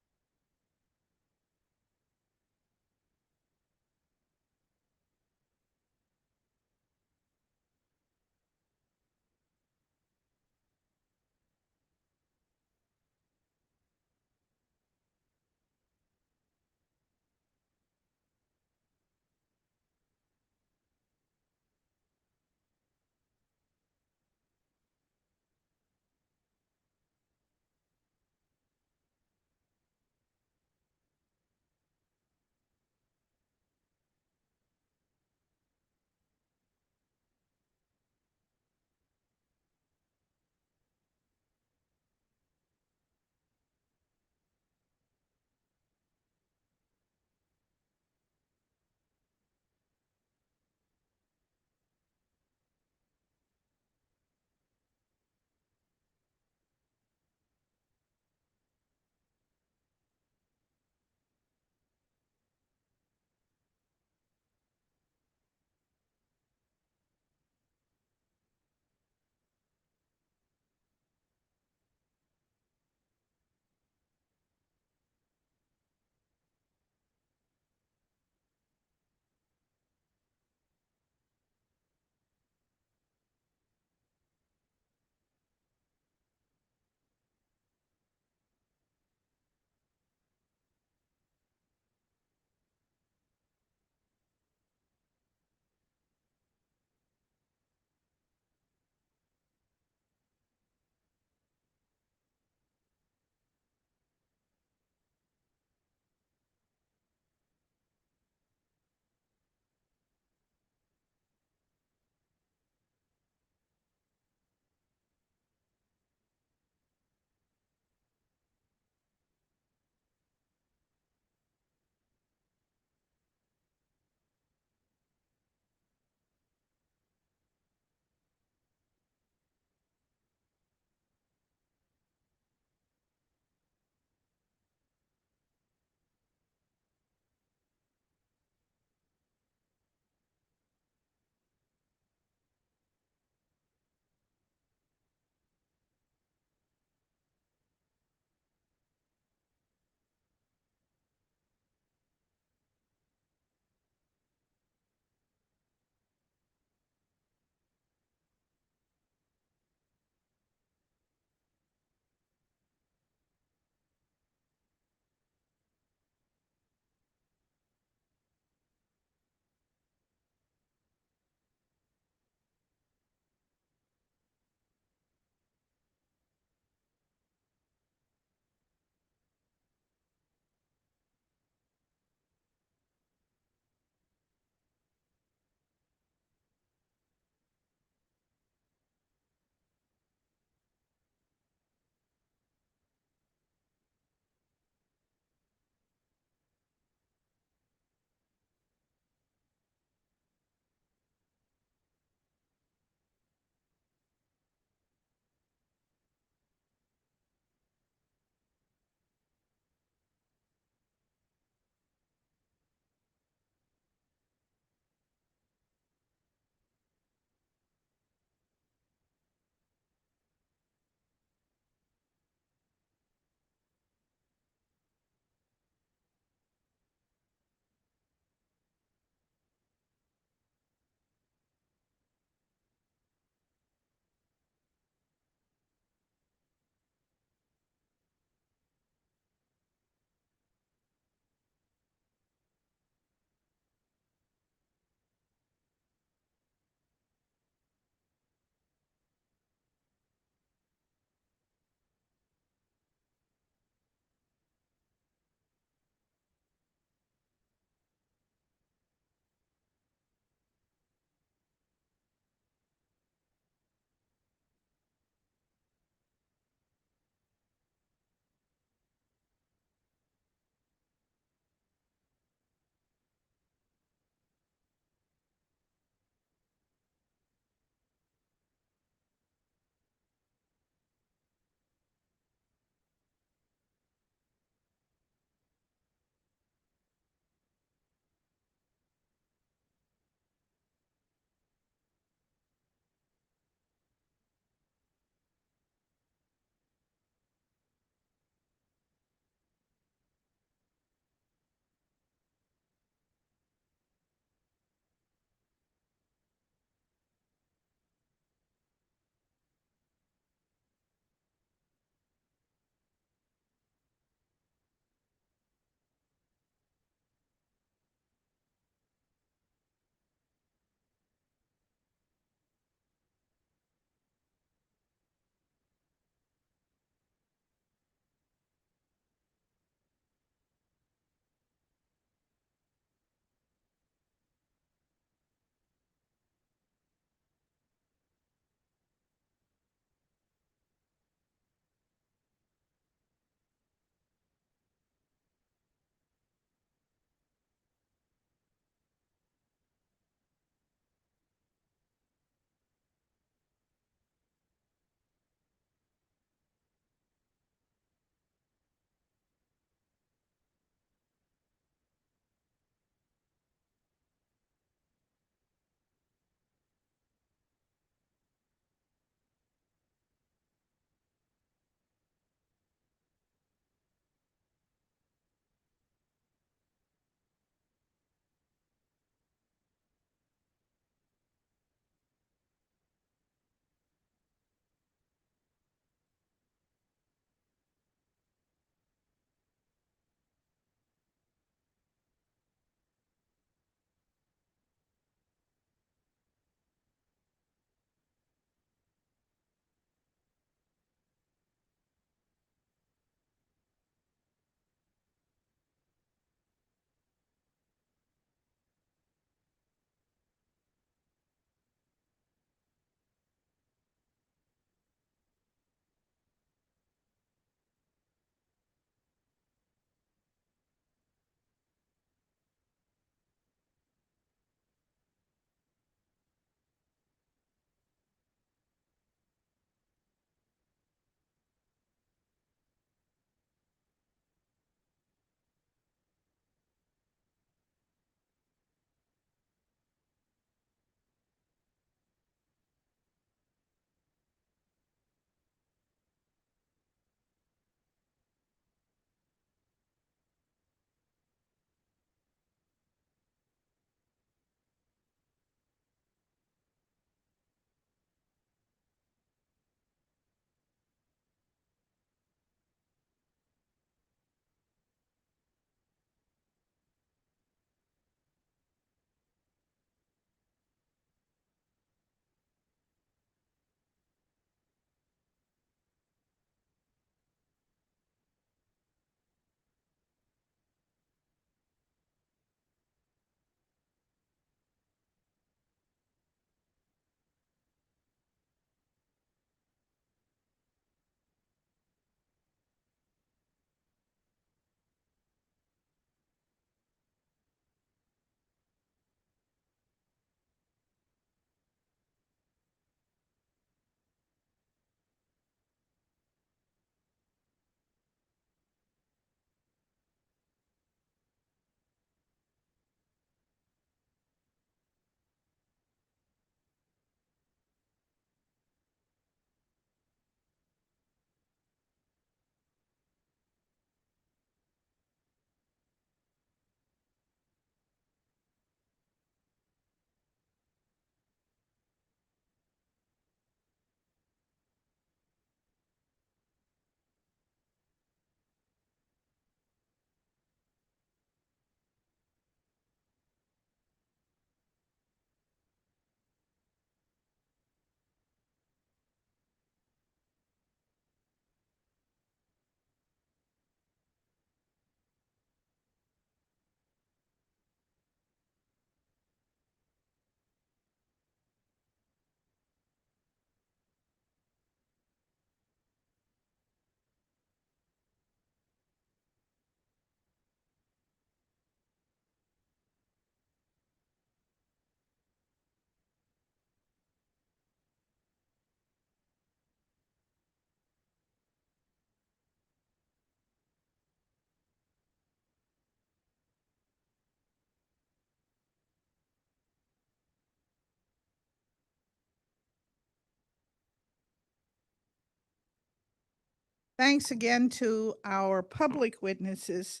Thanks again to our public witnesses.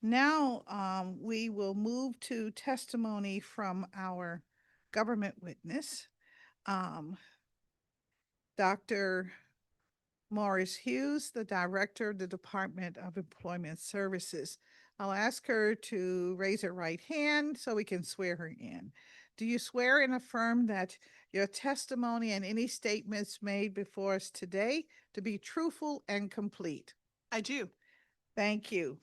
Now we will move to testimony from our government witness, Dr. Morris Hughes, the Director of the Department of Employment Services. I'll ask her to raise her right hand so we can swear her in. Do you swear and affirm that your testimony and any statements made before us today to be truthful and complete? I do. Thank you.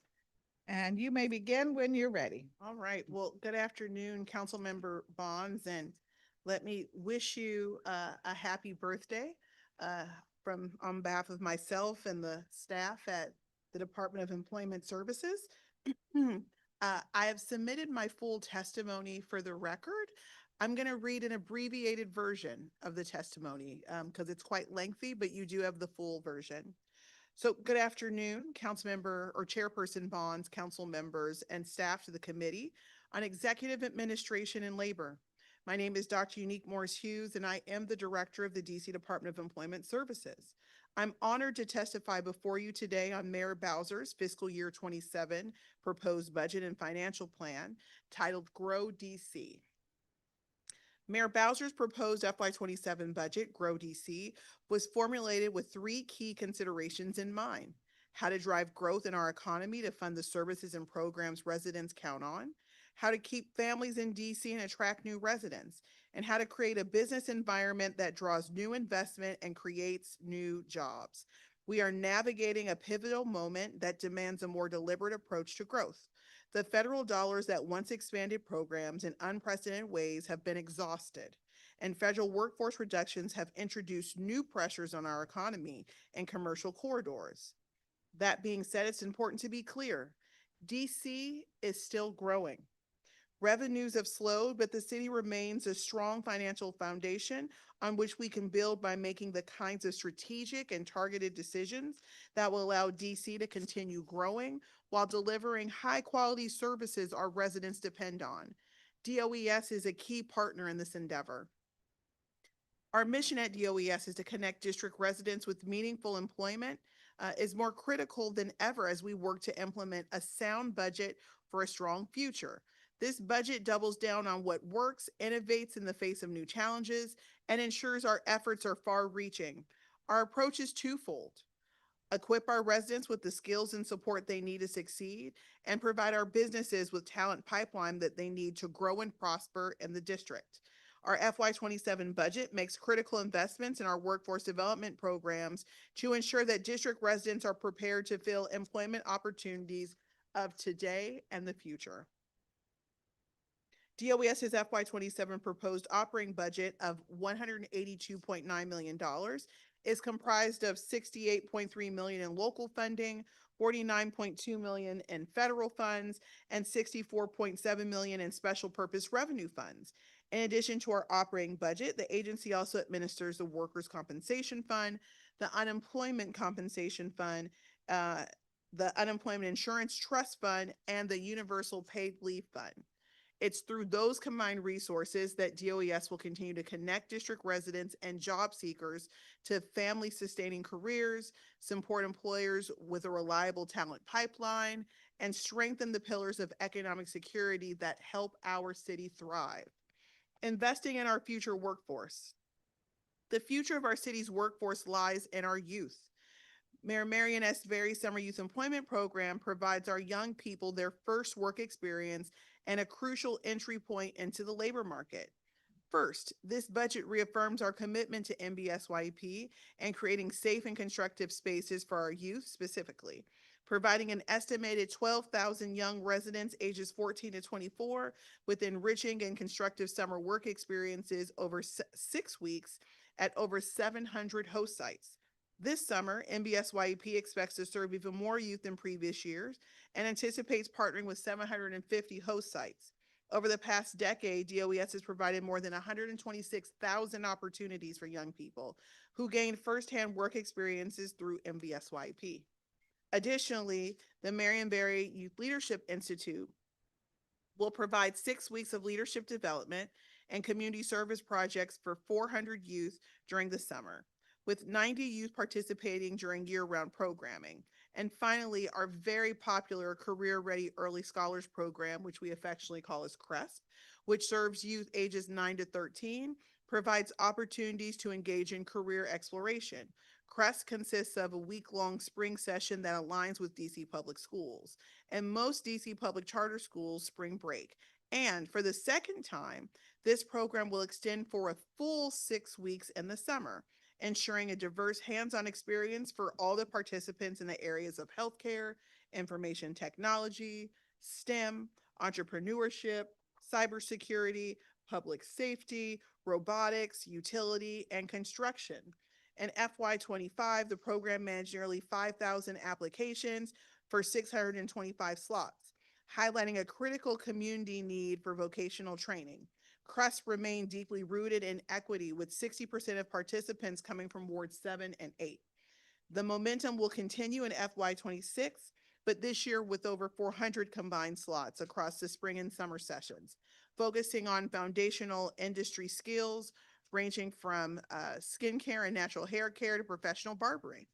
And you may begin when you're ready. All right. Well, good afternoon, Councilmember Bonds, and let me wish you a happy birthday on behalf of myself and the staff at the Department of Employment Services. I have submitted my full testimony for the record. I'm going to read an abbreviated version of the testimony because it's quite lengthy, but you do have the full version. So good afternoon, Councilmember or Chairperson Bonds, council members, and staff to the Committee on Executive Administration and Labor. My name is Dr. Unique Morris Hughes, and I am the Director of the DC Department of Employment Services. I'm honored to testify before you today on Mayor Bowser's fiscal year 27 proposed budget and financial plan titled Grow DC. Mayor Bowser's proposed FY27 budget, Grow DC, was formulated with three key considerations in mind: how to drive growth in our economy to fund the services and programs residents count on, how to keep families in DC and attract new residents, and how to create a business environment that draws new investment and creates new jobs. We are navigating a pivotal moment that demands a more deliberate approach to growth. The federal dollars that once expanded programs in unprecedented ways have been exhausted, and federal workforce reductions have introduced new pressures on our economy and commercial corridors. That being said, it's important to be clear. DC is still growing. Revenues have slowed, but the city remains a strong financial foundation on which we can build by making the kinds of strategic and targeted decisions that will allow DC to continue growing while delivering high-quality services our residents depend on. DOES is a key partner in this endeavor. Our mission at DOES is to connect district residents with meaningful employment is more critical than ever as we work to implement a sound budget for a strong future. This budget doubles down on what works, innovates in the face of new challenges, and ensures our efforts are far-reaching. Our approach is twofold: equip our residents with the skills and support they need to succeed, and provide our businesses with talent pipeline that they need to grow and prosper in the district. Our FY27 budget makes critical investments in our workforce development programs to ensure that district residents are prepared to fill employment opportunities of today and the future. DOES's FY27 proposed operating budget of $182.9 million is comprised of $68.3 million in local funding, $49.2 million in federal funds, and $64.7 million in special purpose revenue funds. In addition to our operating budget, the agency also administers the Workers' Compensation Fund, the Unemployment Compensation Fund, the Unemployment Insurance Trust Fund, and the Universal Paid Leave Fund. It's through those combined resources that DOES will continue to connect district residents and job seekers to family-sustaining careers, support employers with a reliable talent pipeline, and strengthen the pillars of economic security that help our city thrive. Investing in our future workforce. The future of our city's workforce lies in our youth. Mayor Marion S. Berry Summer Youth Employment Program provides our young people their first work experience and a crucial entry point into the labor market. First, this budget reaffirms our commitment to MBSYP and creating safe and constructive spaces for our youth specifically, providing an estimated 12,000 young residents ages 14 to 24 with enriching and constructive summer work experiences over 6 weeks at over 700 host sites. This summer, MBSYP expects to serve even more youth than previous years and anticipates partnering with 750 host sites. Over the past decade, DOES has provided more than 126,000 opportunities for young people who gained firsthand work experiences through MBSYP. Additionally, the Marion Berry Youth Leadership Institute will provide 6 weeks of leadership development and community service projects for 400 youth during the summer. with 90 youth participating during year-round programming. And finally, our very popular Career Ready Early Scholars Program, which we affectionately call as CRESP, which serves youth ages 9 to 13, provides opportunities to engage in career exploration. CRESP consists of a week-long spring session that aligns with DC Public Schools, and most DC Public Charter Schools spring break. And for the second time, this program will extend for a full 6 weeks in the summer, ensuring a diverse hands-on experience for all the participants in the areas of healthcare, information technology, STEM, entrepreneurship, cybersecurity, public safety, robotics, utility, and construction. In FY25, the program managed nearly 5,000 applications for 625 slots, highlighting a critical community need for vocational training. CRESP remained deeply rooted in equity, with 60% of participants coming from Wards 7 and 8. The momentum will continue in FY26, but this year with over 400 combined slots across the spring and summer sessions, focusing on foundational industry skills ranging from skincare and natural hair care to professional barbering.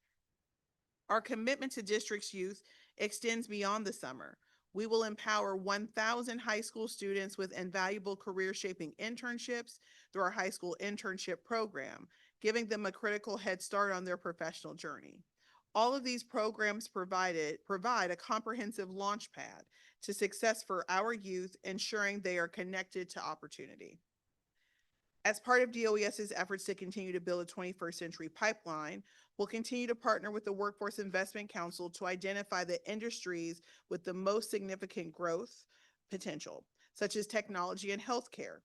Our commitment to district's youth extends beyond the summer. We will empower 1,000 high school students with invaluable career-shaping internships through our high school internship program, giving them a critical head start on their professional journey. All of these programs provide a comprehensive launch pad to success for our youth, ensuring they are connected to opportunity. As part of DOES's efforts to continue to build a 21st century pipeline, we'll continue to partner with the Workforce Investment Council to identify the industries with the most significant growth potential, such as technology and healthcare.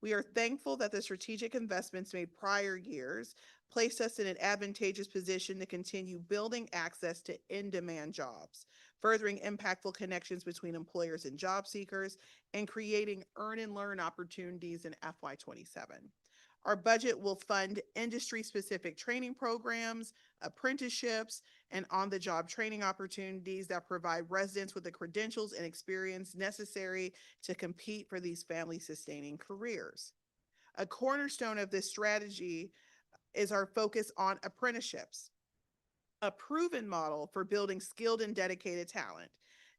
We are thankful that the strategic investments made prior years placed us in an advantageous position to continue building access to in-demand jobs, furthering impactful connections between employers and job seekers, and creating earn and learn opportunities in FY27. Our budget will fund industry-specific training programs, apprenticeships, and on-the-job training opportunities that provide residents with the credentials and experience necessary to compete for these family-sustaining careers. A cornerstone of this strategy is our focus on apprenticeships, a proven model for building skilled and dedicated talent.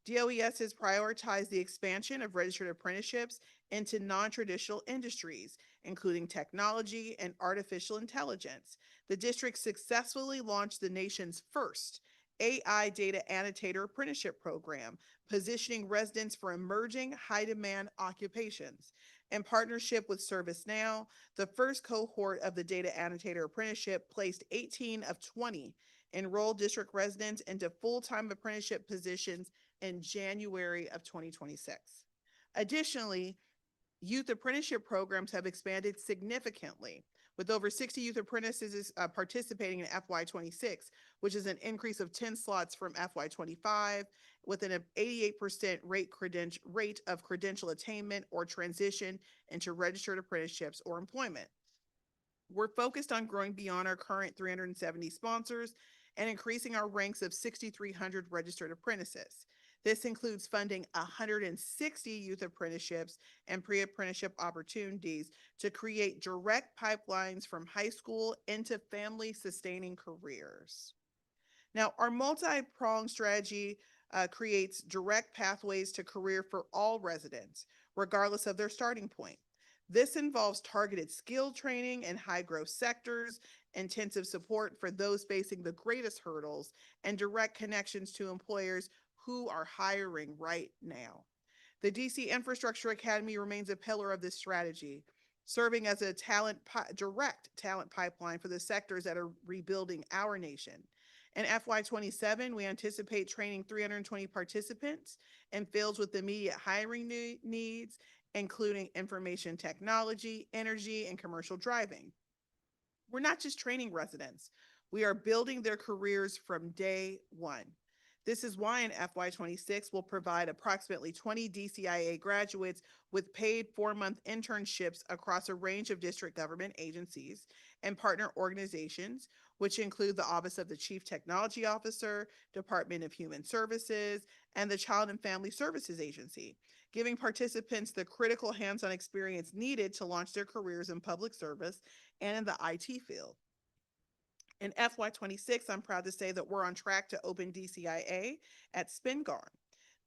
DOES has prioritized the expansion of registered apprenticeships into non-traditional industries, including technology and artificial intelligence. The district successfully launched the nation's first AI data annotator apprenticeship program, positioning residents for emerging high-demand occupations. In partnership with ServiceNow, the first cohort of the data annotator apprenticeship placed 18 of 20 enrolled district residents into full-time apprenticeship positions in January of 2026. Additionally, youth apprenticeship programs have expanded significantly, with over 60 youth apprentices participating in FY26, which is an increase of 10 slots from FY25, with an 88% rate of credential attainment or transition into registered apprenticeships or employment. We're focused on growing beyond our current 370 sponsors and increasing our ranks of 6,300 registered apprentices. This includes funding 160 youth apprenticeships and pre-apprenticeship opportunities to create direct pipelines from high school into family-sustaining careers. Now, our multi-pronged strategy creates direct pathways to career for all residents, regardless of their starting point. This involves targeted skill training in high-growth sectors, intensive support for those facing the greatest hurdles, and direct connections to employers who are hiring right now. The DC Infrastructure Academy remains a pillar of this strategy, serving as a direct talent pipeline for the sectors that are rebuilding our nation. In FY27, we anticipate training 320 participants in fields with immediate hiring needs, including information technology, energy, and commercial driving. We're not just training residents, we are building their careers from day one. This is why in FY26, we'll provide approximately 20 DCIA graduates with paid 4-month internships across a range of district government agencies and partner organizations, which include the Office of the Chief Technology Officer, Department of Human Services, and the Child and Family Services Agency, giving participants the critical hands-on experience needed to launch their careers in public service and in the IT field. In FY26, I'm proud to say that we're on track to open DCIA at Spingarn.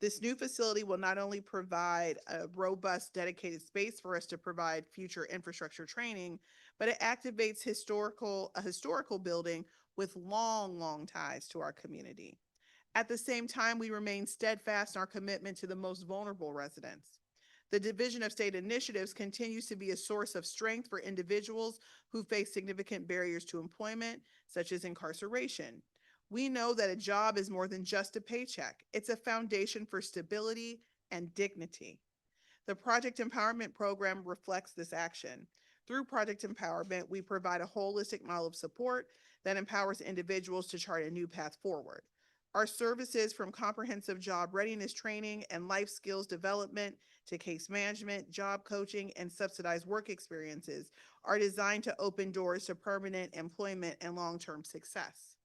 This new facility will not only provide a robust, dedicated space for us to provide future infrastructure training, but it activates a historical building with long ties to our community. At the same time, we remain steadfast in our commitment to the most vulnerable residents. The Division of State Initiatives continues to be a source of strength for individuals who face significant barriers to employment, such as incarceration. We know that a job is more than just a paycheck. It's a foundation for stability and dignity. The Project Empowerment Program reflects this action. Through Project Empowerment, we provide a holistic model of support that empowers individuals to chart a new path forward. Our services, from comprehensive job readiness training and life skills development to case management, job coaching, and subsidized work experiences, are designed to open doors to permanent employment and long-term success.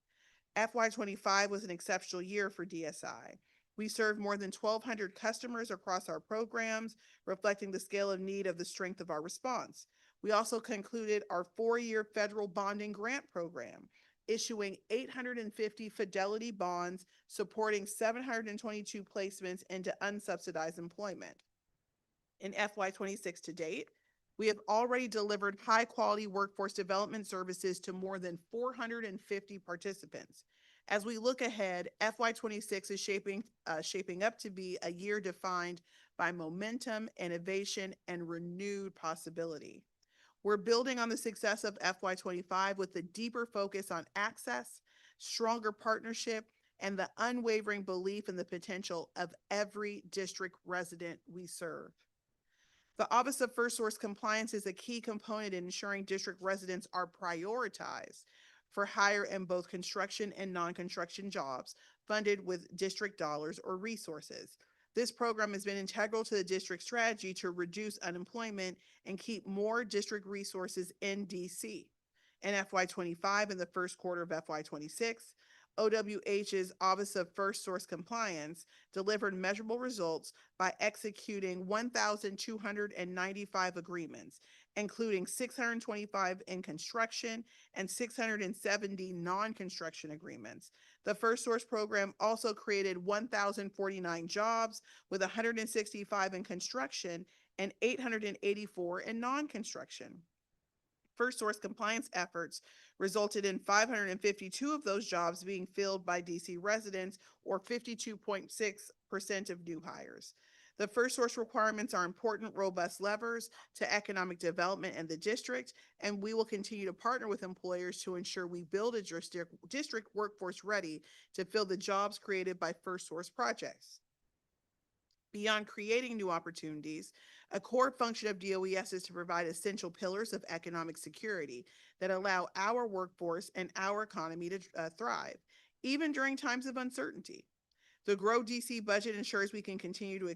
FY25 was an exceptional year for DSI. We served more than 1,200 customers across our programs, reflecting the scale of need of the strength of our response. We also concluded our 4-year federal bonding grant program, issuing 850 fidelity bonds, supporting 722 placements into unsubsidized employment. In FY26 to date, we have already delivered high-quality workforce development services to more than 450 participants. As we look ahead, FY26 is shaping up to be a year defined by momentum, innovation, and renewed possibility. We're building on the success of FY25 with a deeper focus on access, stronger partnership, and the unwavering belief in the potential of every district resident we serve. The Office of First Source Compliance is a key component in ensuring district residents are prioritized for hire in both construction and non-construction jobs funded with district dollars or resources. This program has been integral to the district strategy to reduce unemployment and keep more district resources in DC. In FY25 and the first quarter of FY26, OWH's Office of First Source Compliance delivered measurable results by executing 1,295 agreements, including 625 in construction and 670 non-construction agreements. The First Source program also created 1,049 jobs, with 165 in construction and 884 in non-construction. First Source compliance efforts resulted in 552 of those jobs being filled by DC residents, or 52.6% of new hires. The First Source requirements are important, robust levers to economic development in the district, and we will continue to partner with employers to ensure we build a district workforce ready to fill the jobs created by First Source projects. Beyond creating new opportunities, a core function of DOES is to provide essential pillars of economic security that allow our workforce and our economy to thrive, even during times of uncertainty. The Grow DC budget ensures we can continue to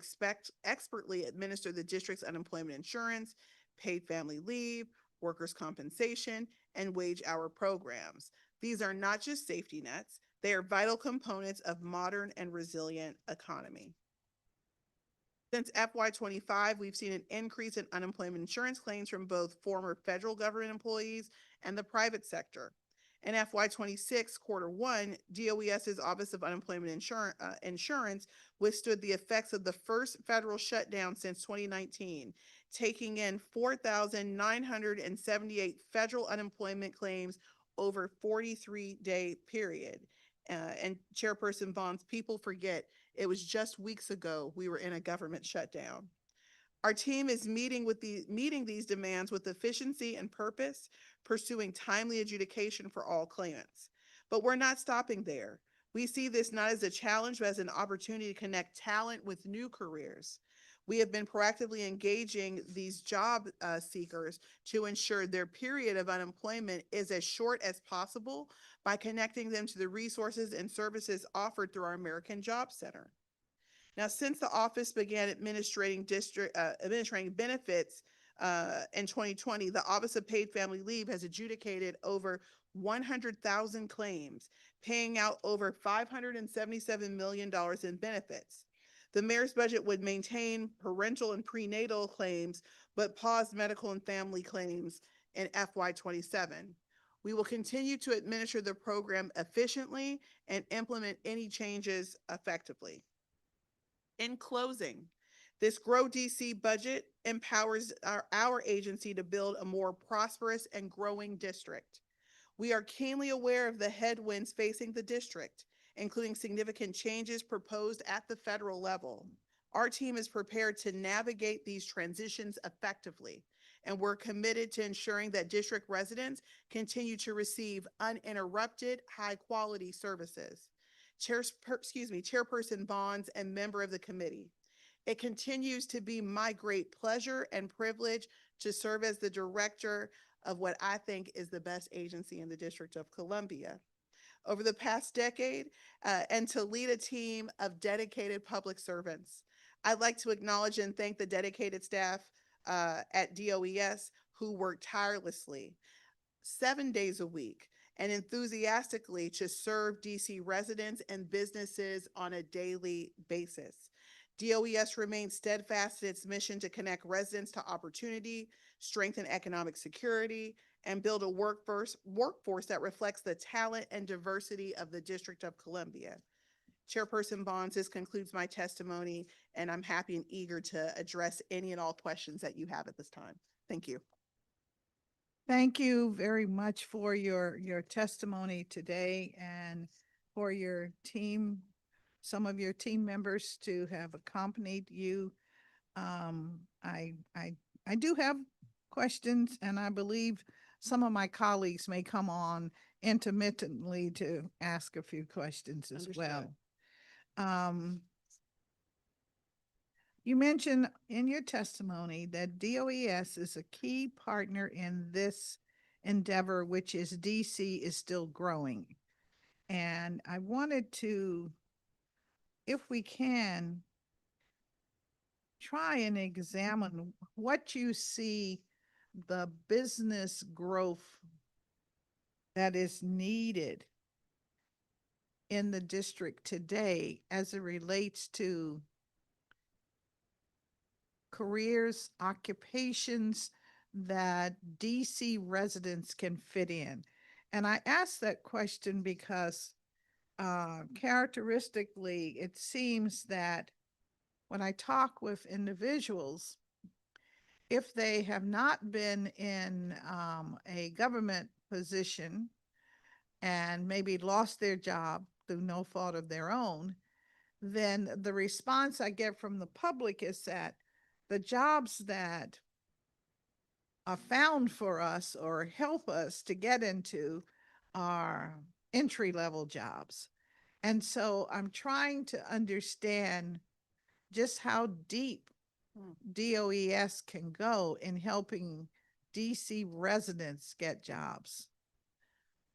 expertly administer the district's unemployment insurance, paid family leave, workers' compensation, and wage hour programs. These are not just safety nets, they are vital components of modern and resilient economy. Since FY25, we've seen an increase in unemployment insurance claims from both former federal government employees and the private sector. In FY26 quarter 1, DOES's Office of Unemployment Insurance withstood the effects of the first federal shutdown since 2019, taking in 4,978 federal unemployment claims over 43-day period. And Chairperson Bonds, people forget it was just weeks ago we were in a government shutdown. Our team is meeting these demands with efficiency and purpose, pursuing timely adjudication for all claimants. But we're not stopping there. We see this not as a challenge, but as an opportunity to connect talent with new careers. We have been proactively engaging these job seekers to ensure their period of unemployment is as short as possible by connecting them to the resources and services offered through our American Job Center. Now, since the office began administering benefits in 2020, the Office of Paid Family Leave has adjudicated over 100,000 claims, paying out over $577 million in benefits. The mayor's budget would maintain parental and prenatal claims, but pause medical and family claims in FY27. We will continue to administer the program efficiently and implement any changes effectively. In closing, this Grow DC budget empowers our agency to build a more prosperous and growing district. We are keenly aware of the headwinds facing the district, including significant changes proposed at the federal level. Our team is prepared to navigate these transitions effectively, and we're committed to ensuring that district residents continue to receive uninterrupted, high-quality services. Chairperson Bonds and member of the committee, it continues to be my great pleasure and privilege to serve as the director of what I think is the best agency in the District of Columbia. Over the past decade, and to lead a team of dedicated public servants. I'd like to acknowledge and thank the dedicated staff at DOES who work tirelessly 7 days a week and enthusiastically to serve DC residents and businesses on a daily basis. DOES remains steadfast in its mission to connect residents to opportunity, strengthen economic security, and build a workforce that reflects the talent and diversity of the District of Columbia. Chairperson Bonds, this concludes my testimony, and I'm happy and eager to address any and all questions that you have at this time. Thank you. Thank you very much for your testimony today and for your team, some of your team members to have accompanied you. I do have questions, and I believe some of my colleagues may come on intermittently to ask a few questions as well. You mentioned in your testimony that DOES is a key partner in this endeavor, which is DC is still growing. And I wanted to, if we can, try and examine what you see the business growth that is needed in the district today as it relates to careers, occupations that DC residents can fit in. And I ask that question because characteristically, it seems that when I talk with individuals, if they have not been in a government position and maybe lost their job through no fault of their own, then the response I get from the public is that the jobs that are found for us or help us to get into are entry-level jobs. And so I'm trying to understand just how deep DOES can go in helping DC residents get jobs.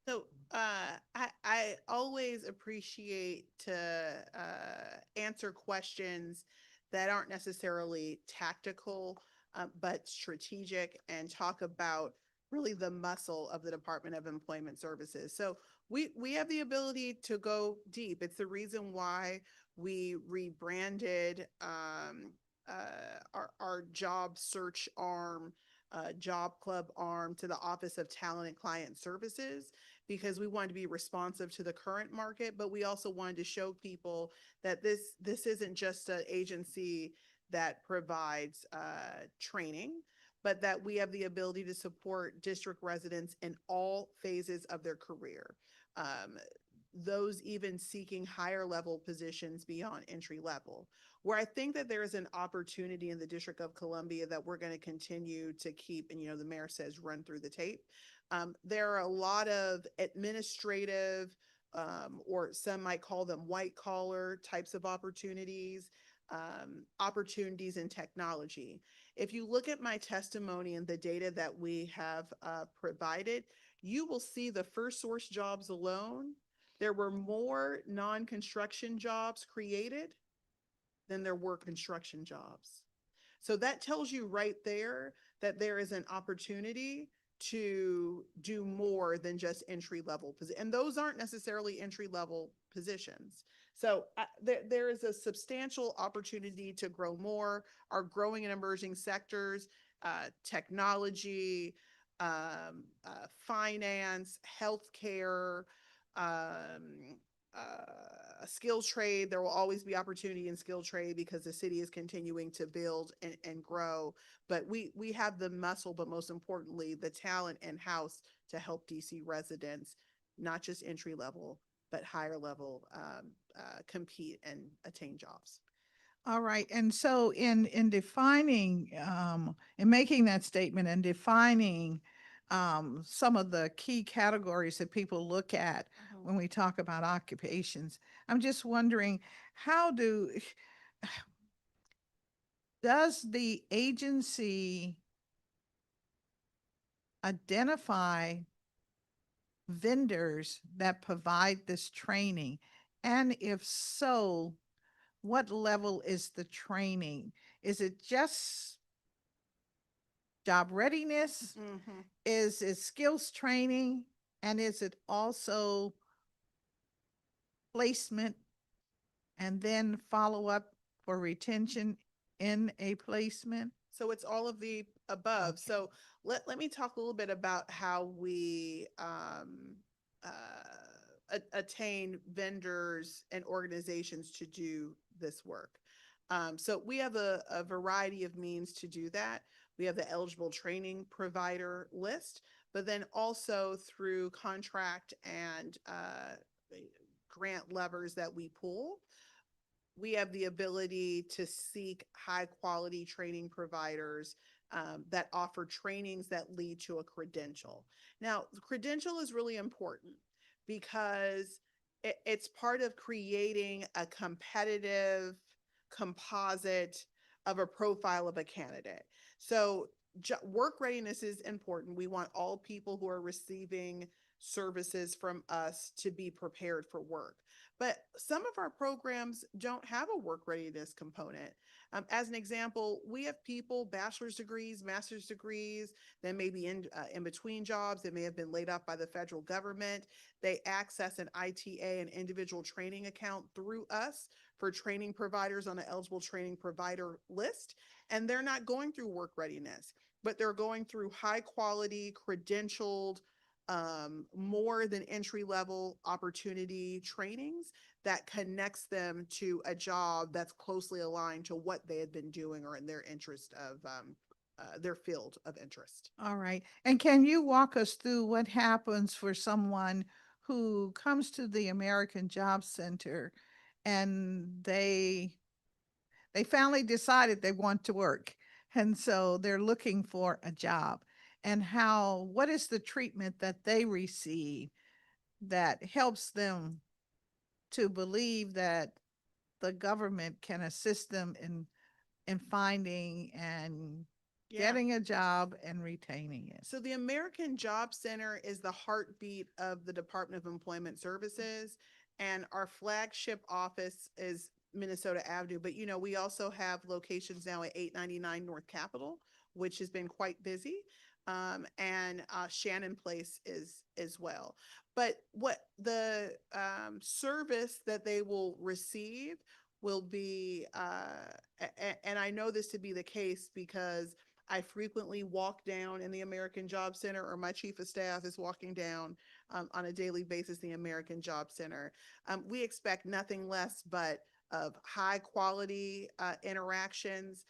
So I always appreciate to answer questions that aren't necessarily tactical, but strategic, and talk about really the muscle of the Department of Employment Services. So we have the ability to go deep. It's the reason why we rebranded our job search arm, job club arm, to the Office of Talent and Client Services, because we wanted to be responsive to the current market, but we also wanted to show people that this isn't just an agency that provides training, but that we have the ability to support district residents in all phases of their career. Those even seeking higher level positions beyond entry level, where I think that there is an opportunity in the District of Columbia that we're going to continue to keep, and the mayor says run through the tape. There are a lot of administrative, or some might call them white collar types of opportunities, opportunities in technology. If you look at my testimony and the data that we have provided, you will see the first source jobs alone, there were more non-construction jobs created than there were construction jobs. So that tells you right there that there is an opportunity to do more than just entry-level positions. And those aren't necessarily entry-level positions. So there is a substantial opportunity to grow more. Our growing and emerging sectors, technology, finance, healthcare, skills trade. There will always be opportunity in skill trade because the city is continuing to build and grow. But we have the muscle, but most importantly, the talent in-house to help DC residents, not just entry level, but higher level, compete and attain jobs. All right. And so in defining, in making that statement and defining some of the key categories that people look at when we talk about occupations, I'm just wondering, does the agency identify vendors that provide this training? And if so, what level is the training? Is it just job readiness? Mhm. Is it skills training? And is it also placement and then follow up for retention in a placement? So it's all of the above. So let me talk a little bit about how we attain vendors and organizations to do this work. So we have a variety of means to do that. We have the eligible training provider list, but then also through contract and grant levers that we pull, we have the ability to seek high quality training providers that offer trainings that lead to a credential. Now, the credential is really important because it's part of creating a competitive composite of a profile of a candidate. So work readiness is important. We want all people who are receiving services from us to be prepared for work. But some of our programs don't have a work readiness component. As an example, we have people, bachelor's degrees, master's degrees, that may be in between jobs, that may have been laid off by the federal government. They access an ITA, an individual training account through us for training providers on the eligible training provider list. And they're not going through work readiness, but they're going through high quality, credentialed, more than entry level opportunity trainings that connects them to a job that's closely aligned to what they had been doing or in their interest of their field of interest. All right. And can you walk us through what happens for someone who comes to the American Job Center and they finally decided they want to work, and so they're looking for a job, and what is the treatment that they receive that helps them to believe that the government can assist them in finding and getting a job and retaining it? So the American Job Center is the heartbeat of the Department of Employment Services, and our flagship office is Minnesota Avenue. But we also have locations now at 899 North Capitol, which has been quite busy, and Shannon Place is as well. But what the service that they will receive will be, and I know this to be the case because I frequently walk down in the American Job Center, or my chief of staff is walking down on a daily basis, the American Job Center. We expect nothing less but of high quality interactions,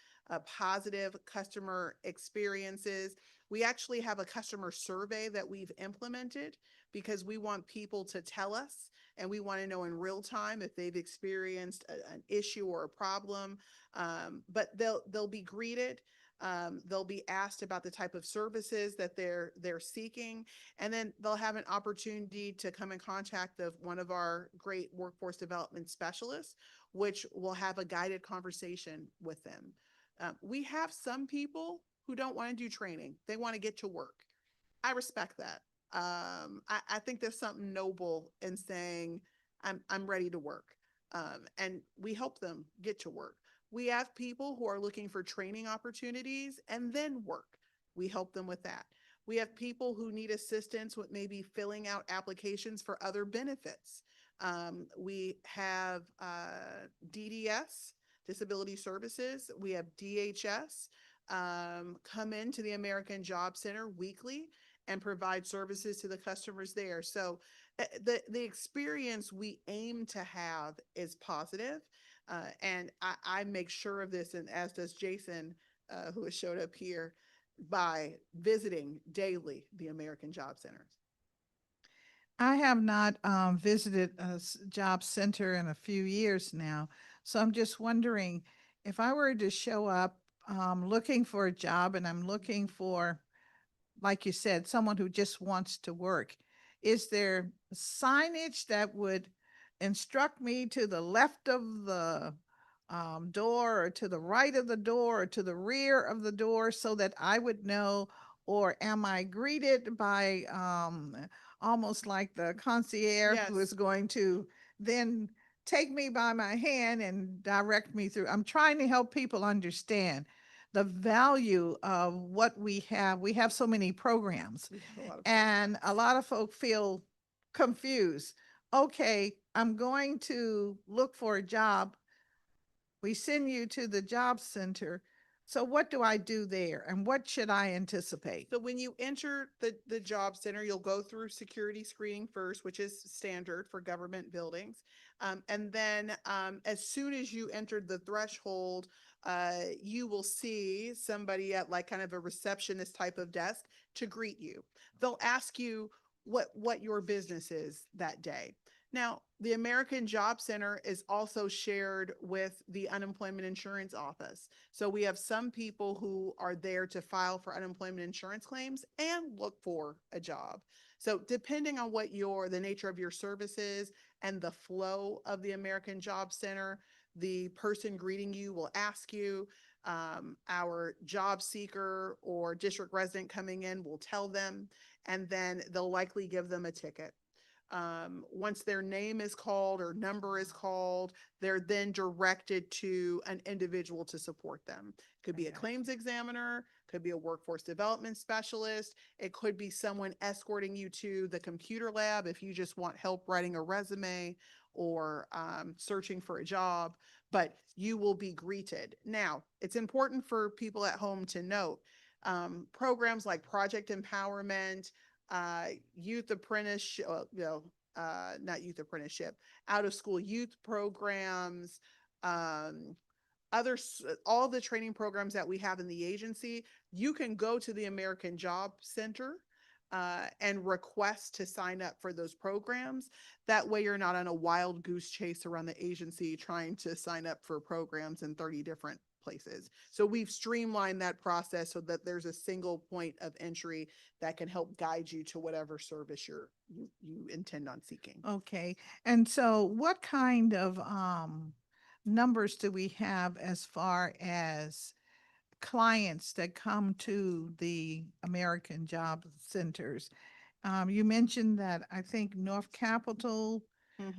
positive customer experiences. We actually have a customer survey that we've implemented because we want people to tell us, and we want to know in real time if they've experienced an issue or a problem. But they'll be greeted. They'll be asked about the type of services that they're seeking, and then they'll have an opportunity to come in contact with one of our great workforce development specialists, which will have a guided conversation with them. We have some people who don't want to do training. They want to get to work. I respect that. I think there's something noble in saying, I'm ready to work. And we help them get to work. We have people who are looking for training opportunities and then work. We help them with that. We have people who need assistance with maybe filling out applications for other benefits. We have DDS, Disability Services. We have DHS, come into the American Job Center weekly and provide services to the customers there. So the experience we aim to have is positive. And I make sure of this, and as does Jason, who has showed up here, by visiting daily the American Job Centers. I have not visited a job center in a few years now. So I'm just wondering if I were to show up looking for a job and I'm looking for, like you said, someone who just wants to work, is there signage that would instruct me to the left of the door or to the right of the door or to the rear of the door so that I would know? Or am I greeted by almost like the concierge who Yes. is going to then take me by my hand and direct me through? I'm trying to help people understand the value of what we have. We have so many programs, We have a lot of and a lot of folk feel confused. Okay, I'm going to look for a job. We send you to the job center. So what do I do there and what should I anticipate? So when you enter the job center, you'll go through security screening first, which is standard for government buildings. And then as soon as you enter the threshold, you will see somebody at like kind of a receptionist type of desk to greet you. They'll ask you what your business is that day. Now, the American Job Center is also shared with the Unemployment Insurance Office. So we have some people who are there to file for unemployment insurance claims and look for a job. So depending on what the nature of your services and the flow of the American Job Center, the person greeting you will ask you. Our job seeker or district resident coming in will tell them, and then they'll likely give them a ticket. Once their name is called or number is called, they're then directed to an individual to support them. Could be a claims examiner, could be a workforce development specialist. It could be someone escorting you to the computer lab if you just want help writing a resume or searching for a job, but you will be greeted. Now, it's important for people at home to note programs like Project Empowerment, youth apprenticeship, not youth apprenticeship, out of school youth programs, all the training programs that we have in the agency. You can go to the American Job Center and request to sign up for those programs. That way you're not on a wild goose chase around the agency trying to sign up for programs in 30 different places. So we've streamlined that process so that there's a single point of entry that can help guide you to whatever service you intend on seeking. Okay, and so what kind of numbers do we have as far as clients that come to the American Job Centers? You mentioned that I think North Capitol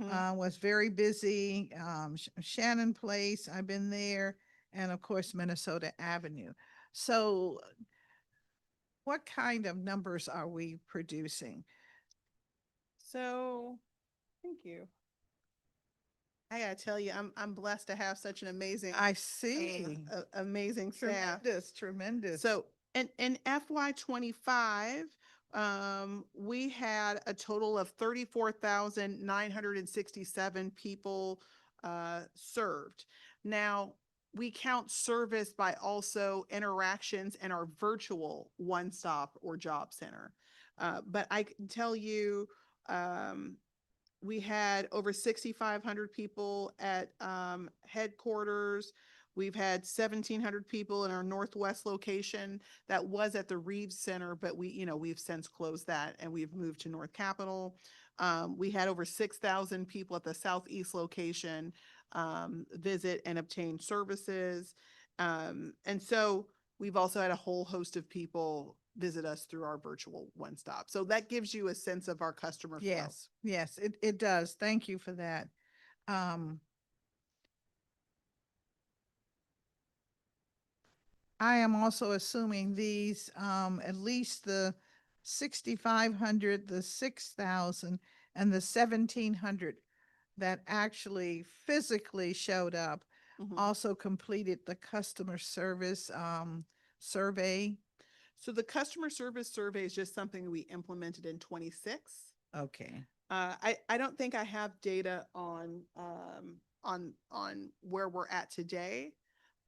was very busy. Shannon Place, I've been there, and of course Minnesota Avenue. So what kind of numbers are we producing? So, thank you. I gotta tell you, I'm blessed to have such an amazing, I see. amazing staff. Tremendous. So in FY25, we had a total of 34,967 people served. Now, we count service by also interactions in our virtual one-stop or job center. But I can tell you, we had over 6,500 people at headquarters. We've had 1,700 people in our Northwest location that was at the Reeves Center, but we've since closed that and we've moved to North Capitol. We had over 6,000 people at the Southeast location visit and obtain services. And so we've also had a whole host of people visit us through our virtual one-stop. So that gives you a sense of our customer flow. Yes, it does. Thank you for that. I am also assuming these, at least the 6,500, the 6,000, and the 1,700 that actually physically showed up also completed the customer service survey? So the customer service survey is just something we implemented in 26. Okay. I don't think I have data on where we're at today,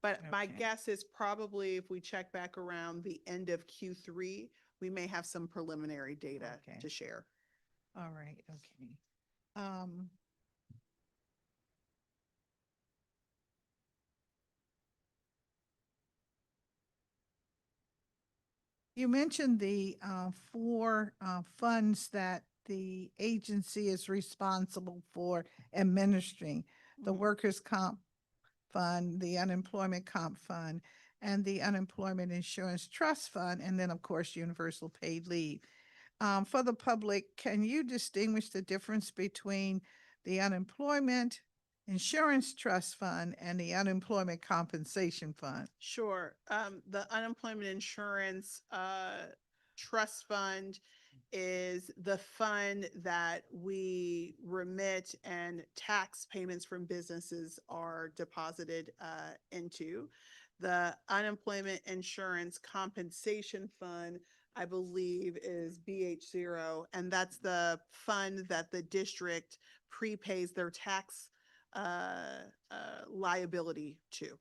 but my Okay. guess is probably if we check back around the end of Q3, we may have some preliminary data Okay. to share. All right, okay. Um, You mentioned the four funds that the agency is responsible for administering: the workers' comp fund, the unemployment comp fund, and the unemployment insurance trust fund, and then, of course, universal paid leave. For the public, can you distinguish the difference between the unemployment insurance trust fund and the unemployment compensation fund? Sure. The unemployment insurance trust fund is the fund that we remit and tax payments from businesses are deposited into. The unemployment insurance compensation fund, I believe, is BH0, and that's the fund that the district prepays their tax liability to.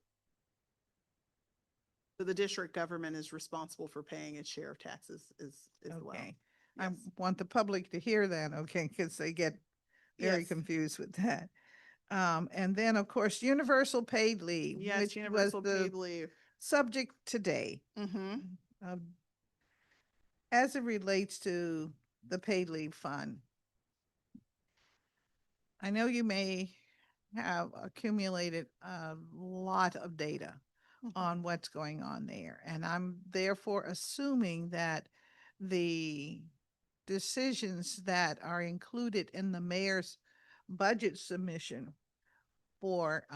So the district government is responsible for paying its share of taxes as well. Okay. I Yes. want the public to hear that, okay, because they get very Yes. confused with that. And then, of course, universal paid leave, Yes, which was universal the paid leave. subject today. Mm-hmm. As it relates to the paid leave fund, I know you may have accumulated a lot of data on what's going on there, and I'm therefore assuming that the decisions that are included in the mayor's budget submission for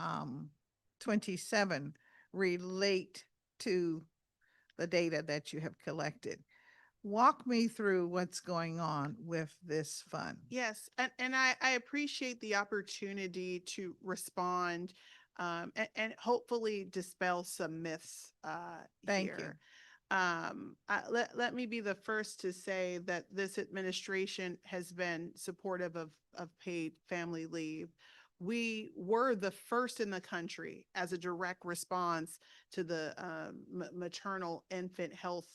27 relate to the data that you have collected. Walk me through what's going on with this fund. Yes, and I appreciate the opportunity to respond and hopefully dispel some myths Thank you. here. Let me be the first to say that this administration has been supportive of paid family leave. We were the first in the country as a direct response to the maternal infant health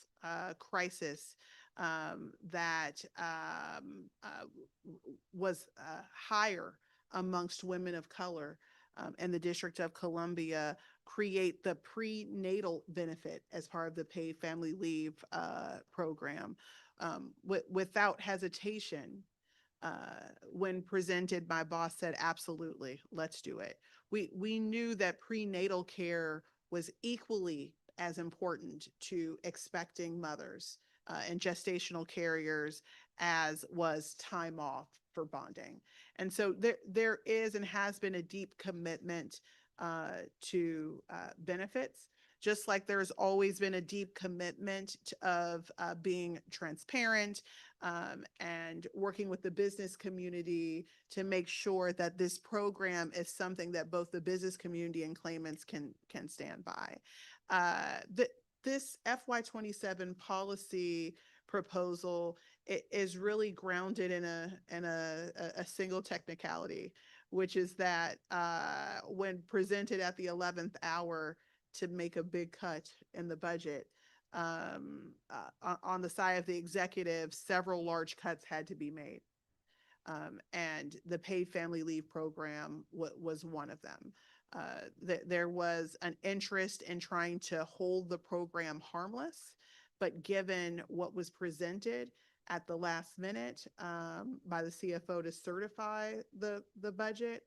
crisis that was higher amongst women of color. And the District of Columbia create the prenatal benefit as part of the paid family leave program without hesitation. When presented, my boss said, absolutely, let's do it. We knew that prenatal care was equally as important to expecting mothers and gestational carriers as was time off for bonding. And so there is and has been a deep commitment to benefits, just like there's always been a deep commitment of being transparent and working with the business community to make sure that this program is something that both the business community and claimants can stand by. This FY27 policy proposal is really grounded in a single technicality, which is that when presented at the 11th hour to make a big cut in the budget, on the side of the executive, several large cuts had to be made. And the paid family leave program was one of them. There was an interest in trying to hold the program harmless, but given what was presented at the last minute by the CFO to certify the budget,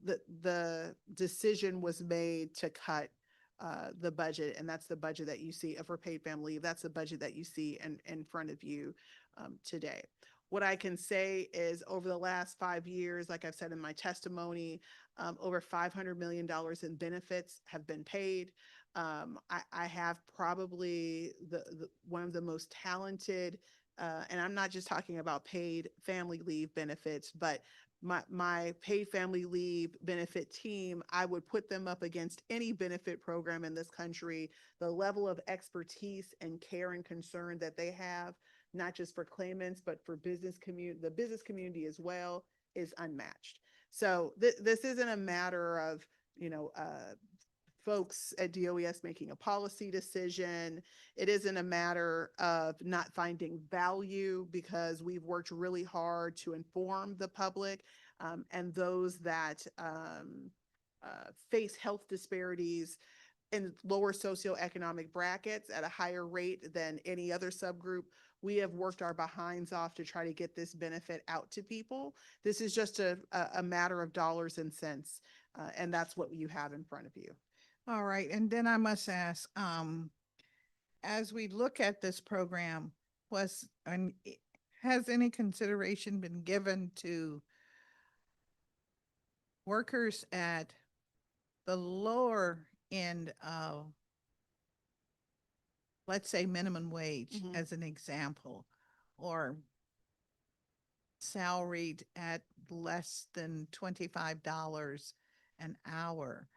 the decision was made to cut the budget, and that's the budget that you see for paid family leave. That's the budget that you see in front of you today. What I can say is over the last 5 years, like I've said in my testimony, over $500 million in benefits have been paid. I have probably one of the most talented, and I'm not just talking about paid family leave benefits, but my paid family leave benefit team, I would put them up against any benefit program in this country. The level of expertise and care and concern that they have, not just for claimants, but for the business community as well, is unmatched. So this isn't a matter of, folks at DOES making a policy decision. It isn't a matter of not finding value, because we've worked really hard to inform the public and those that face health disparities in lower socioeconomic brackets at a higher rate than any other subgroup. We have worked our behinds off to try to get this benefit out to people. This is just a matter of dollars and cents, and that's what you have in front of you. All right, and then I must ask, as we look at this program, has any consideration been given to workers at the lower end of, let's say, minimum wage as an example, or salaried at less than $25 an hour,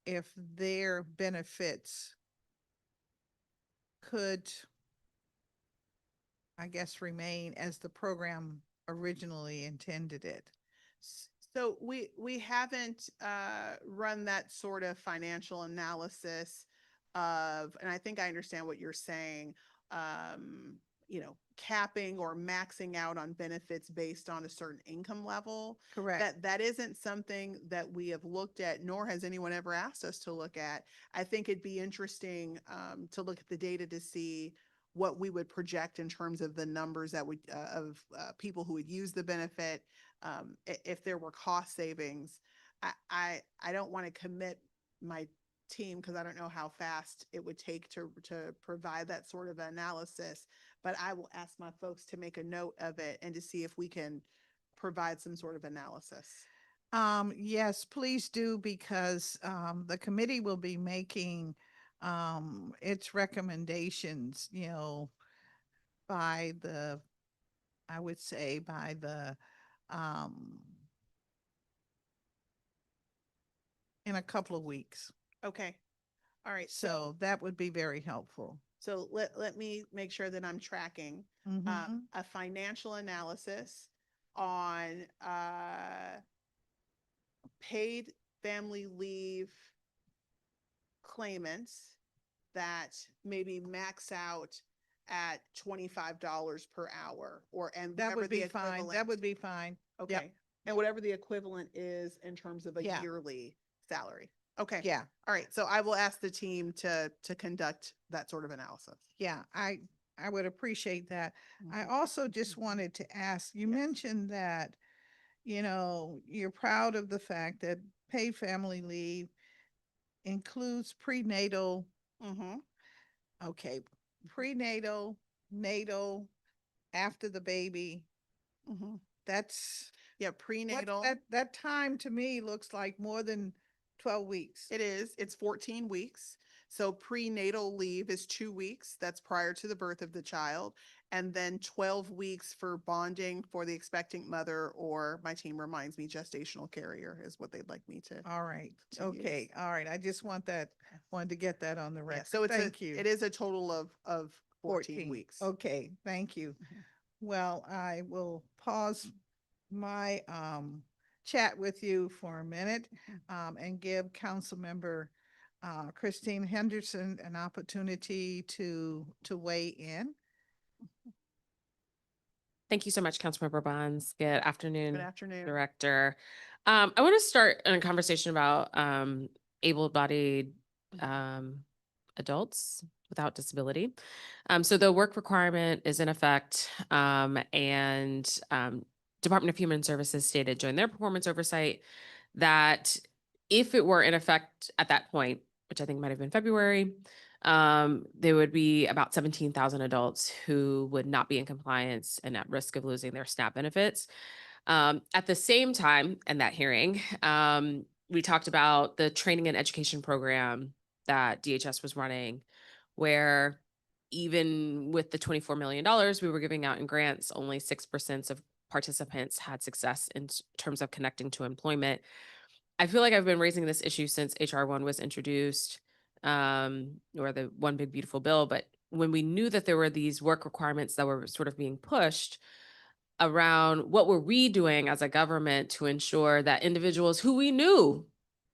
if their benefits could, I guess, remain as the program originally intended it? So we haven't run that sort of financial analysis of, and I think I understand what you're saying, capping or maxing out on benefits based on a certain income level. Correct. That isn't something that we have looked at, nor has anyone ever asked us to look at. I think it'd be interesting to look at the data to see what we would project in terms of the numbers that would of people who would use the benefit, if there were cost savings. I don't want to commit my team, because I don't know how fast it would take to provide that sort of analysis, but I will ask my folks to make a note of it and to see if we can provide some sort of analysis. Yes, please do, because the committee will be making its recommendations, by the, I would say by the in a couple of weeks. Okay. All right. So that would be very helpful. So let me make sure that I'm tracking a financial analysis on paid family leave claimants that maybe max out at $25 per hour, and That would the be fine. That equivalent. would be fine. Okay. Yep. And whatever the equivalent is in terms of a Yeah. yearly salary. Okay. Yeah. All right. So I will ask the team to conduct that sort of analysis. Yeah, I would appreciate that. I also just wanted to ask, you mentioned that, you're proud of the fact that paid family leave includes prenatal, okay, prenatal, natal, after the baby. That's, prenatal. That time to me looks like more than 12 weeks. It is. It's 14 weeks. So prenatal leave is 2 weeks. That's prior to the birth of the child. And then 12 weeks for bonding for the expectant mother, or my team reminds me, gestational carrier is what they'd like me to. All right. to Okay. use. All right. I just wanted to get that on the Yeah, record. so it's Thank you. it is a total of 14 weeks. Okay. Thank you. Well, I will pause my chat with you for a minute and give Councilmember Christine Henderson an opportunity to weigh in. Thank you so much, Councilmember Bonds. Good afternoon. Good afternoon. Director. I want to start a conversation about able-bodied adults without disability. So the work requirement is in effect, and Department of Human Services stated during their performance oversight that if it were in effect at that point, which I think might have been February, there would be about 17,000 adults who would not be in compliance and at risk of losing their SNAP benefits. At the same time, in that hearing, we talked about the training and education program that DHS was running, where even with the $24 million we were giving out in grants, only 6% of participants had success in terms of connecting to employment. I feel like I've been raising this issue since HR1 was introduced, or the One Big Beautiful Bill. But when we knew that there were these work requirements that were sort of being pushed around, what were we doing as a government to ensure that individuals who we knew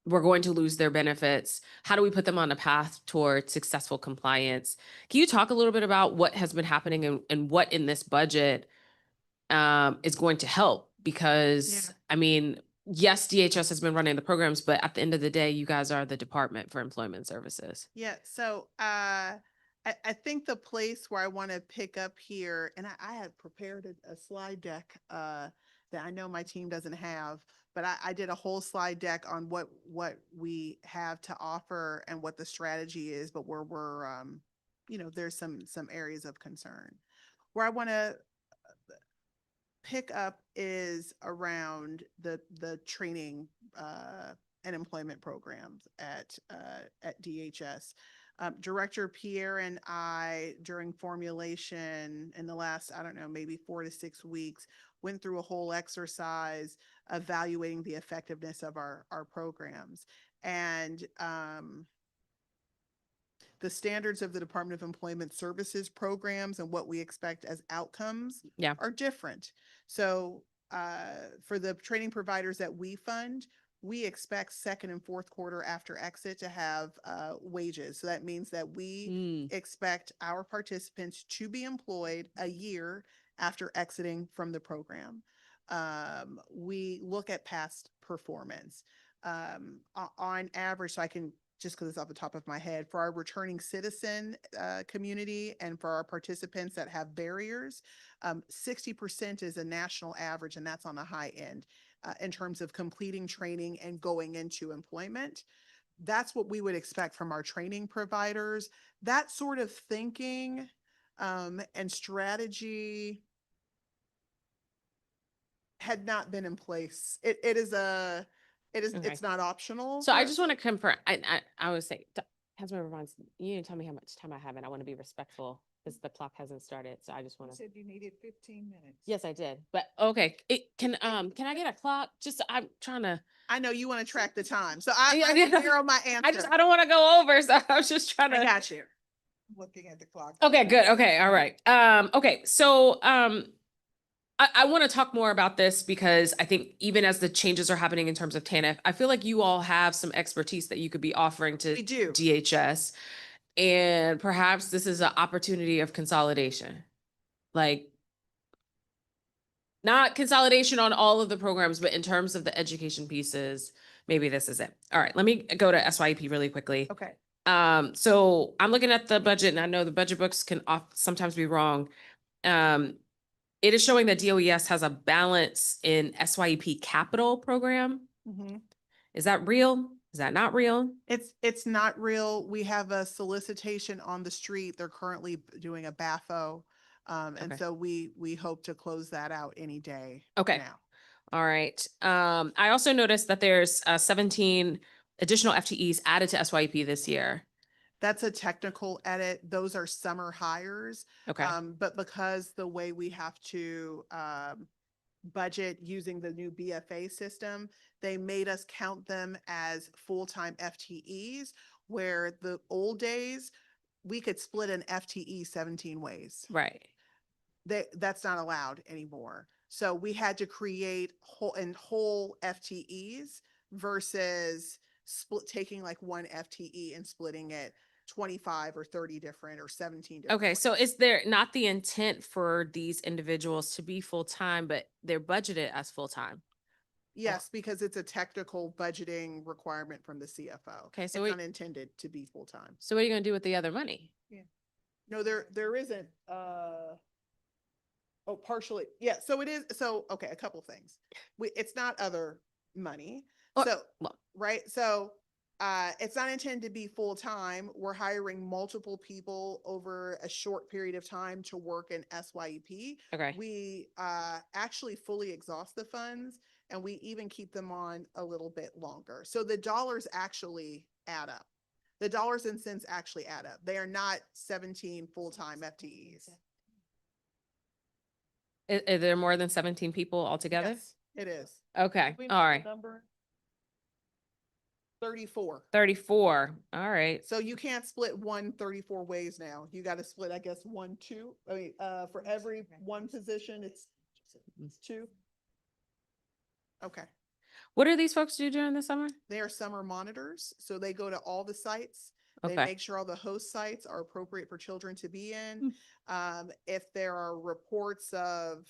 were going to lose their benefits, how do we put them on a path toward successful compliance? Can you talk a little bit about what has been happening and what in this budget is going to help? Because I mean, yes, DHS has been running the programs, but at the end of the day, you guys are the Department for Employment Services. Yeah, so I think the place where I want to pick up here, and I had prepared a slide deck that I know my team doesn't have, but I did a whole slide deck on what we have to offer and what the strategy is, but where we're there's some areas of concern. Where I want to pick up is around the training and employment programs at DHS. Director Pierre and I, during formulation in the last, I don't know, maybe 4 to 6 weeks, went through a whole exercise evaluating the effectiveness of our programs. And the standards of the Department of Employment Services programs and what we expect as outcomes are different. So for the training providers that we fund, we expect second and fourth quarter after exit to have wages. So that means that we expect our participants to be employed a year after exiting from the program. We look at past performance. On average, so I can, just because it's off the top of my head, for our returning citizen community and for our participants that have barriers, 60% is a national average, and that's on the high end in terms of completing training and going into employment. That's what we would expect from our training providers. That sort of thinking and strategy had not been in place. It's not optional. So I just want to confirm. I would say, Councilmember Vaughns, you didn't tell me how much time I have, and I want to be respectful because the clock hasn't started. So I just want to. You said you needed 15 minutes. Yes, I did. But okay, can I get a clock? Just I'm trying to. I know you want to track the time, so I'm clear on my answer. I don't want to go over, so I was just trying to. I got you. I'm looking at the clock. Okay, good. Okay, all right. Okay, so I want to talk more about this because I think even as the changes are happening in terms of TANF, I feel like you all have some expertise that you could be offering to DHS. And perhaps this is an opportunity of consolidation. Like, not consolidation on all of the programs, but in terms of the education pieces, maybe this is it. All right, let me go to SYEP really quickly. Okay. So I'm looking at the budget, and I know the budget books can sometimes be wrong. It is showing that DOES has a balance in SYEP capital program. Mm-hmm. Is that real? Is that not real? It's not real. We have a solicitation on the street. They're currently doing a BAFO. And so we hope to close that out any day. Okay. Now. All right. I also noticed that there's 17 additional FTEs added to SYEP this year. That's a technical edit. Those are summer hires. Okay. But because the way we have to budget using the new BFA system, they made us count them as full-time FTEs, where the old days, we could split an FTE 17 ways. Right. That's not allowed anymore. So we had to create whole FTEs versus taking like one FTE and splitting it 25 or 30 different or 17 different. Okay, so is there not the intent for these individuals to be full-time, but they're budgeted as full-time? Yes, because it's a technical budgeting requirement from the CFO. Okay, so it's not intended to be full-time. So what are you going to do with the other money? Yeah. No, there isn't. Oh, partially. Yeah. So it is. So, okay. A couple of things. It's not other money. Right. So, it's not intended to be full-time. We're hiring multiple people over a short period of time to work in SYEP. Okay. We actually fully exhaust the funds, and we even keep them on a little bit longer. So the dollars actually add up. The dollars and cents actually add up. They are not 17 full-time FTEs. Are there more than 17 people altogether? Yes, it is. Okay, We know all the right. number? 34. 34. All right. So you can't split one 34 ways now. You got to split, I guess, 1, 2. I mean, for every one position, it's 2. Okay. What do these folks do during the summer? They are summer monitors, so they go to all the sites. They Okay. make sure all the host sites are appropriate for children to be in. If there are reports of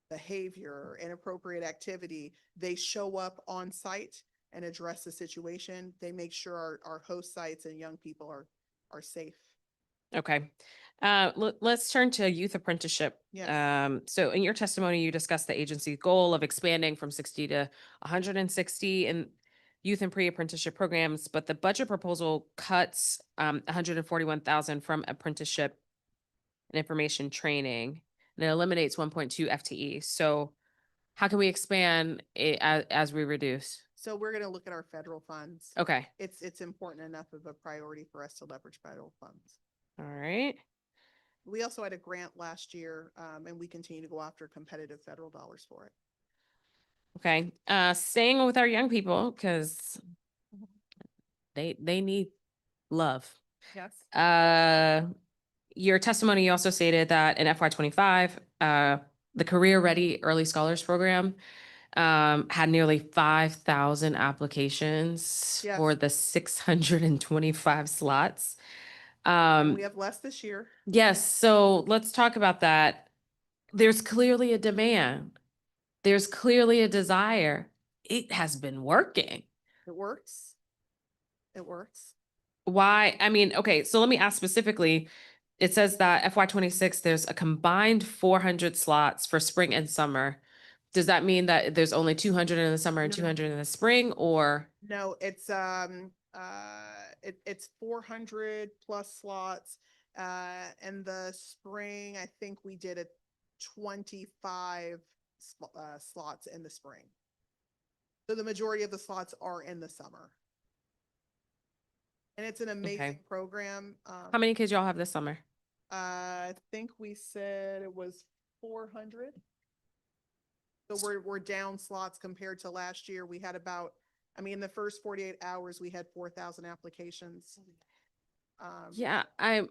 behavior, inappropriate activity, they show up on site and address the situation. They make sure our host sites and young people are safe. Okay. Let's turn to youth apprenticeship. Yes. So in your testimony, you discussed the agency's goal of expanding from 60 to 160 in youth and pre-apprenticeship programs, but the budget proposal cuts 141,000 from apprenticeship and information training, and it eliminates 1.2 FTE. So how can we expand it as we reduce? So we're going to look at our federal funds. Okay. It's important enough of a priority for us to leverage federal funds. All right. We also had a grant last year, and we continue to go after competitive federal dollars for it. Okay. Staying with our young people, because they need love. Yes. Your testimony, you also stated that in FY25, the Career Ready Early Scholars Program had nearly 5,000 applications Yes. for the 625 slots. And we have less this year. Yes, so let's talk about that. There's clearly a demand. There's clearly a desire. It has been working. It works. It works. Why? I mean, okay, so let me ask specifically. It says that FY26, there's a combined 400 slots for spring and summer. Does that mean that there's only 200 in the summer and No. 200 in the spring, or? No, it's it's 400 plus slots. In the spring, I think we did a 25 slots in the spring. So the majority of the slots are in the summer. And it's an amazing program. How many kids y'all have this summer? I think we said it was 400. So we're down slots compared to last year. We had about, I mean, in the first 48 hours, we had 4,000 applications. Yeah, I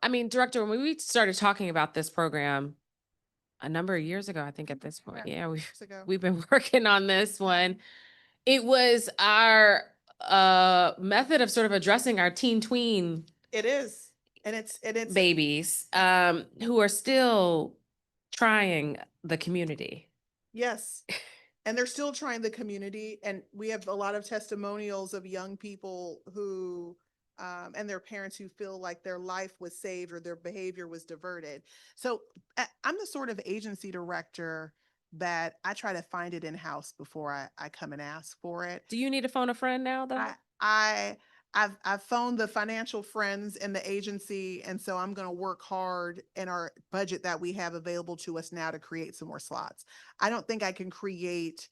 mean, Director, when we started talking about this program a number of years ago, I think at this point, yeah, years ago. we've been working on this one. It was our method of sort of addressing our teen tween It is. And it's babies who are still trying the community. yes. And they're still trying the community. And we have a lot of testimonials of young people who and their parents who feel like their life was saved or their behavior was diverted. So I'm the sort of agency director that I try to find it in-house before I come and ask for it. Do you need to phone a friend now, though? I've phoned the financial friends in the agency, and so I'm going to work hard in our budget that we have available to us now to create some more slots. I don't think I can create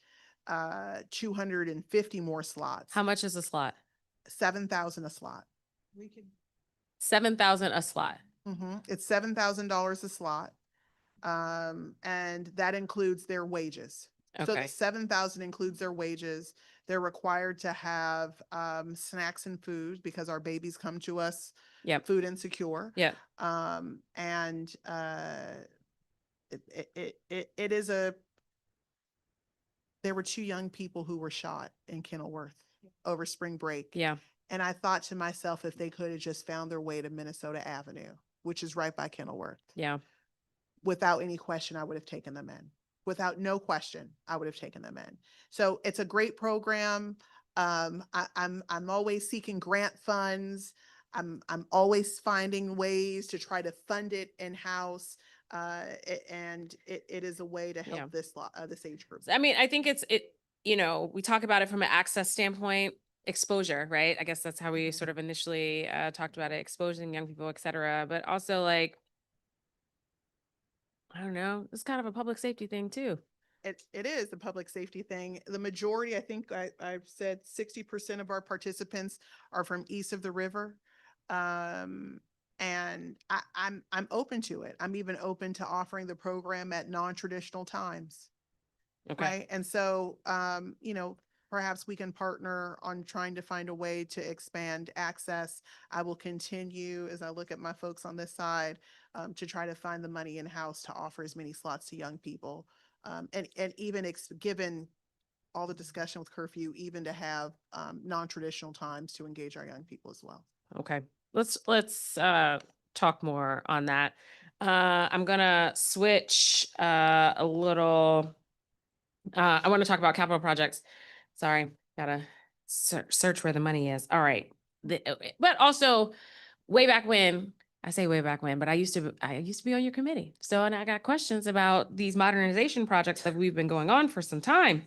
250 more slots. How much is a slot? 7,000 a slot. We can. 7,000 a slot. It's $7,000 a slot, and that includes their wages. So Okay. the 7,000 includes their wages. They're required to have snacks and food because our babies come to us food insecure. Yeah. And it is there were 2 young people who were shot in Kenilworth over spring break. Yeah. And I thought to myself, if they could have just found their way to Minnesota Avenue, which is right by Kenilworth. Yeah. Without any question, I would have taken them in. Without no question, I would have taken them in. So it's a great program. I'm always seeking grant funds. I'm always finding ways to try to fund it in-house. And it is a way to help this age group. I mean, I think we talk about it from an access standpoint, exposure, right? I guess that's how we sort of initially talked about it, exposing young people, et cetera. But also, like, I don't know, it's kind of a public safety thing too. It is a public safety thing. The majority, I think I've said 60% of our participants are from east of the river. And And I'm open to it. I'm even open to offering the program at non-traditional times. Okay. Right. And so, you know, perhaps we can partner on trying to find a way to expand access. I will continue, as I look at my folks on this side, to try to find the money in-house to offer as many slots to young people. And even given all the discussion with curfew, even to have non-traditional times to engage our young people as well. Okay. Let's talk more on that. I'm gonna switch a little. I want to talk about capital projects. Sorry, gotta search where the money is. All right. But also way back when, I say way back when, but I used to be on your committee. So, and I got questions about these modernization projects that we've been going on for some time,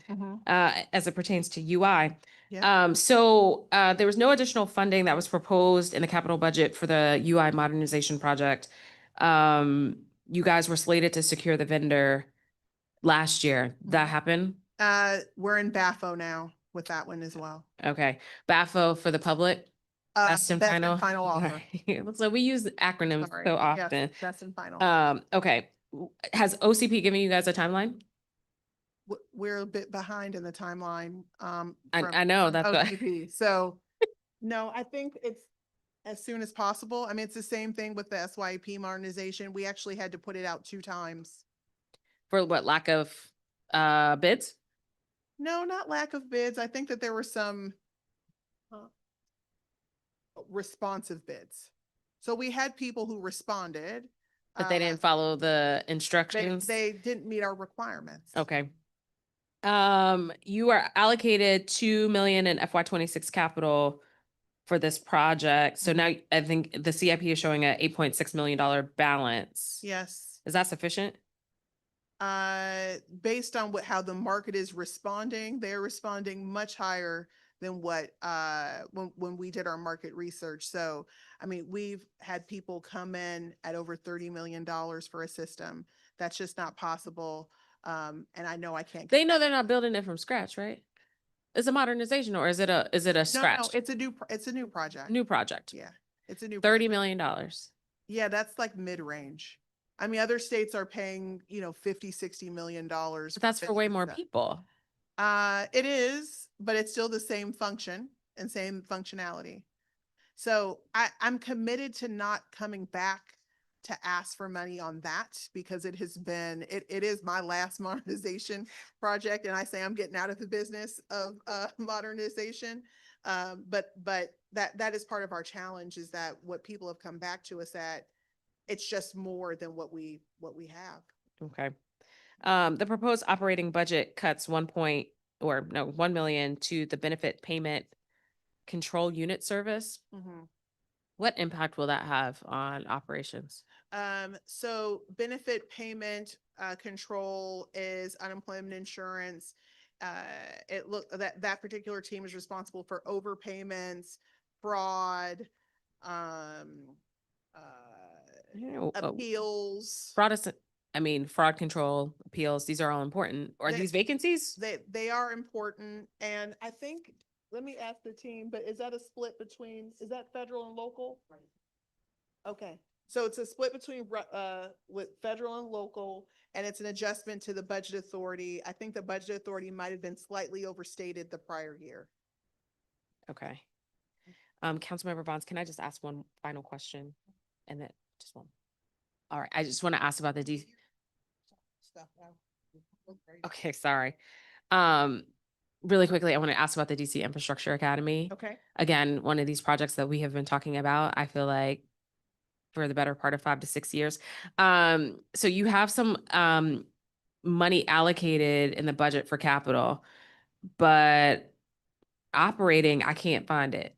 as it pertains to UI. Yeah. There was no additional funding that was proposed in the capital budget for the UI modernization project. You guys were slated to secure the vendor last year. That happened? We're in BAFO now with that one as well. Okay. BAFO for the public? Best and final? Final offer. So we use acronyms Sorry. so Yes, often. best and final. Okay. Has OCP given you guys a timeline? We're a bit behind in the timeline. I know that's what. OCP. So no, I think it's as soon as possible. I mean, it's the same thing with the SYP modernization. We actually had to put it out 2 times. For what, lack of bids? No, not lack of bids. I think that there were some responsive bids. So we had people who responded. But they didn't follow the instructions? They didn't meet our requirements. Okay. You are allocated 2 million in FY26 capital for this project. So now I think the CIP is showing a $8.6 million balance. Yes. Is that sufficient? Based on how the market is responding, they're responding much higher than what when we did our market research. So, I mean, we've had people come in at over $30 million for a system. That's just not possible. And I know I can't. They know they're not building it from scratch, right? It's a modernization, or is it a scratch? No, it's a new project. New project. Yeah, it's a new $30 million. Yeah, that's like mid-range. I mean, other states are paying, you know, 50, 60 million dollars. But that's for way more people. It is, but it's still the same function and same functionality. So I'm committed to not coming back to ask for money on that, because it has been, it is my last modernization project. And I say I'm getting out of the business of modernization. But that is part of our challenge, is that what people have come back to us at, it's just more than what we have. Okay. The proposed operating budget cuts 1 million to the benefit payment control unit service. What impact will that have on operations? So benefit payment control is unemployment insurance. That particular team is responsible for overpayments, fraud, appeals. Fraud control, appeals, these are all important. Are these vacancies? They are important. And I think, let me ask the team, but is that a split between, is that federal and local? Okay. So it's a split between with federal and local, and it's an adjustment to the budget authority. I think the budget authority might have been slightly overstated the prior year. Okay. Councilmember Bonds, can I just ask one final question? And then just one. All right. I just want to ask about the DC. Okay, sorry. Really quickly, I want to ask about the DC Infrastructure Academy. Okay. Again, one of these projects that we have been talking about, I feel like, for the better part of 5 to 6 years. So you have some money allocated in the budget for capital, but operating, I can't find it.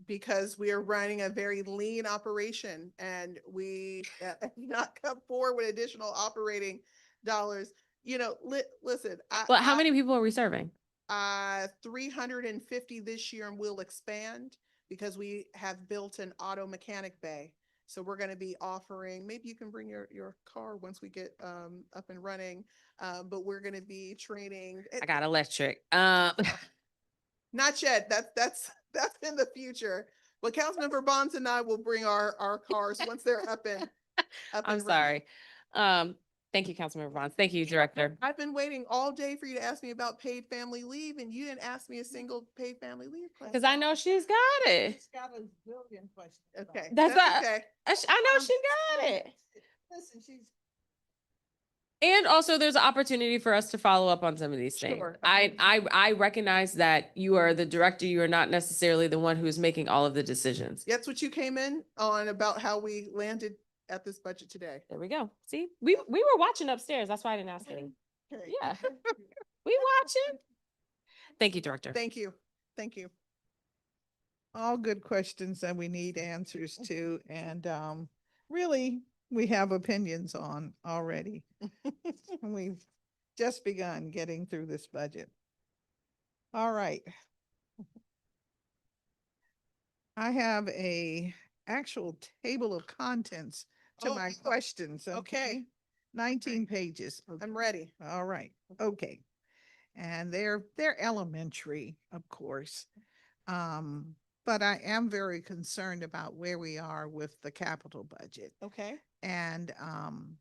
Because we are running a very lean operation, and we have not come forward with additional operating dollars. You know, listen. Well, how many people are we serving? 350 this year, and we'll expand because we have built an auto mechanic bay. So we're going to be offering, maybe you can bring your car once we get up and running, but we're going to be training. I got electric. Not yet. That's in the future. Well, Councilmember Bonds and I will bring our cars once they're up and I'm sorry. Thank you, Councilmember Bonds. Thank you, Director. I've been waiting all day for you to ask me about paid family leave, and you didn't ask me a single paid family leave question. Because I know she's got it. She's got a zillion questions. Okay, That's why okay. I know she got it. Listen, she's And also there's an opportunity for us to follow up on some of these things. Sure. I recognize that you are the director. You are not necessarily the one who's making all of the decisions. That's what you came in on about how we landed at this budget today. There we go. See, we were watching upstairs. That's why I didn't ask any. Okay. Yeah. We watching. Thank you, Director. Thank you. Thank you. All good questions that we need answers to, and really, we have opinions on already. We've just begun getting through this budget. All right. I have a actual table of contents to my questions. Okay. 19 pages. I'm ready. All right. Okay. And they're elementary, of course. But I am very concerned about where we are with the capital budget. Okay. And I'm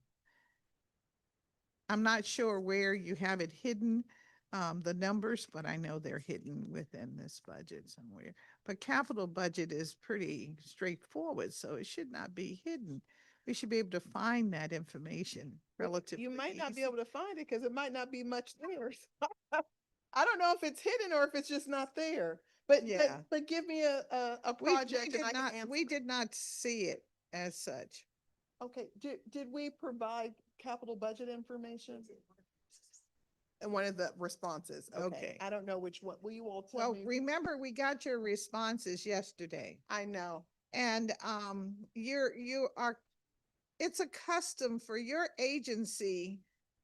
not sure where you have it hidden, the numbers, but I know they're hidden within this budget somewhere. But capital budget is pretty straightforward, so it should not be hidden. We should be able to find that information relatively. You might not be easy. able to find it because it might not be much there. I don't know if it's hidden or if it's just not there. But Yeah. but give me a project and I can answer. We did not see it as such. Okay, did we provide capital budget information? And one of the responses. Okay. I don't know which one. Will you all tell Well, me? remember, we got your responses yesterday. I know. And you are, it's a custom for your agency,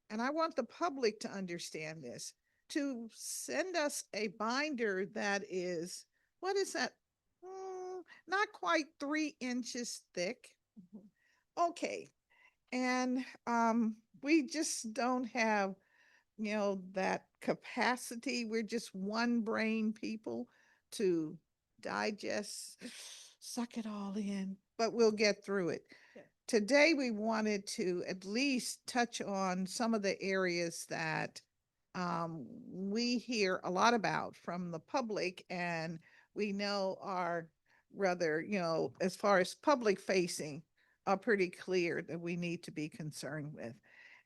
and I want the public to understand this, to send us a binder that is, what is that? Not quite 3 inches thick. Okay. And we just don't have, that capacity. We're just one brain people to digest, suck it all in, but we'll get through it. Yeah. Today, we wanted to at least touch on some of the areas that we hear a lot about from the public, and we know are rather, as far as public facing, are pretty clear that we need to be concerned with.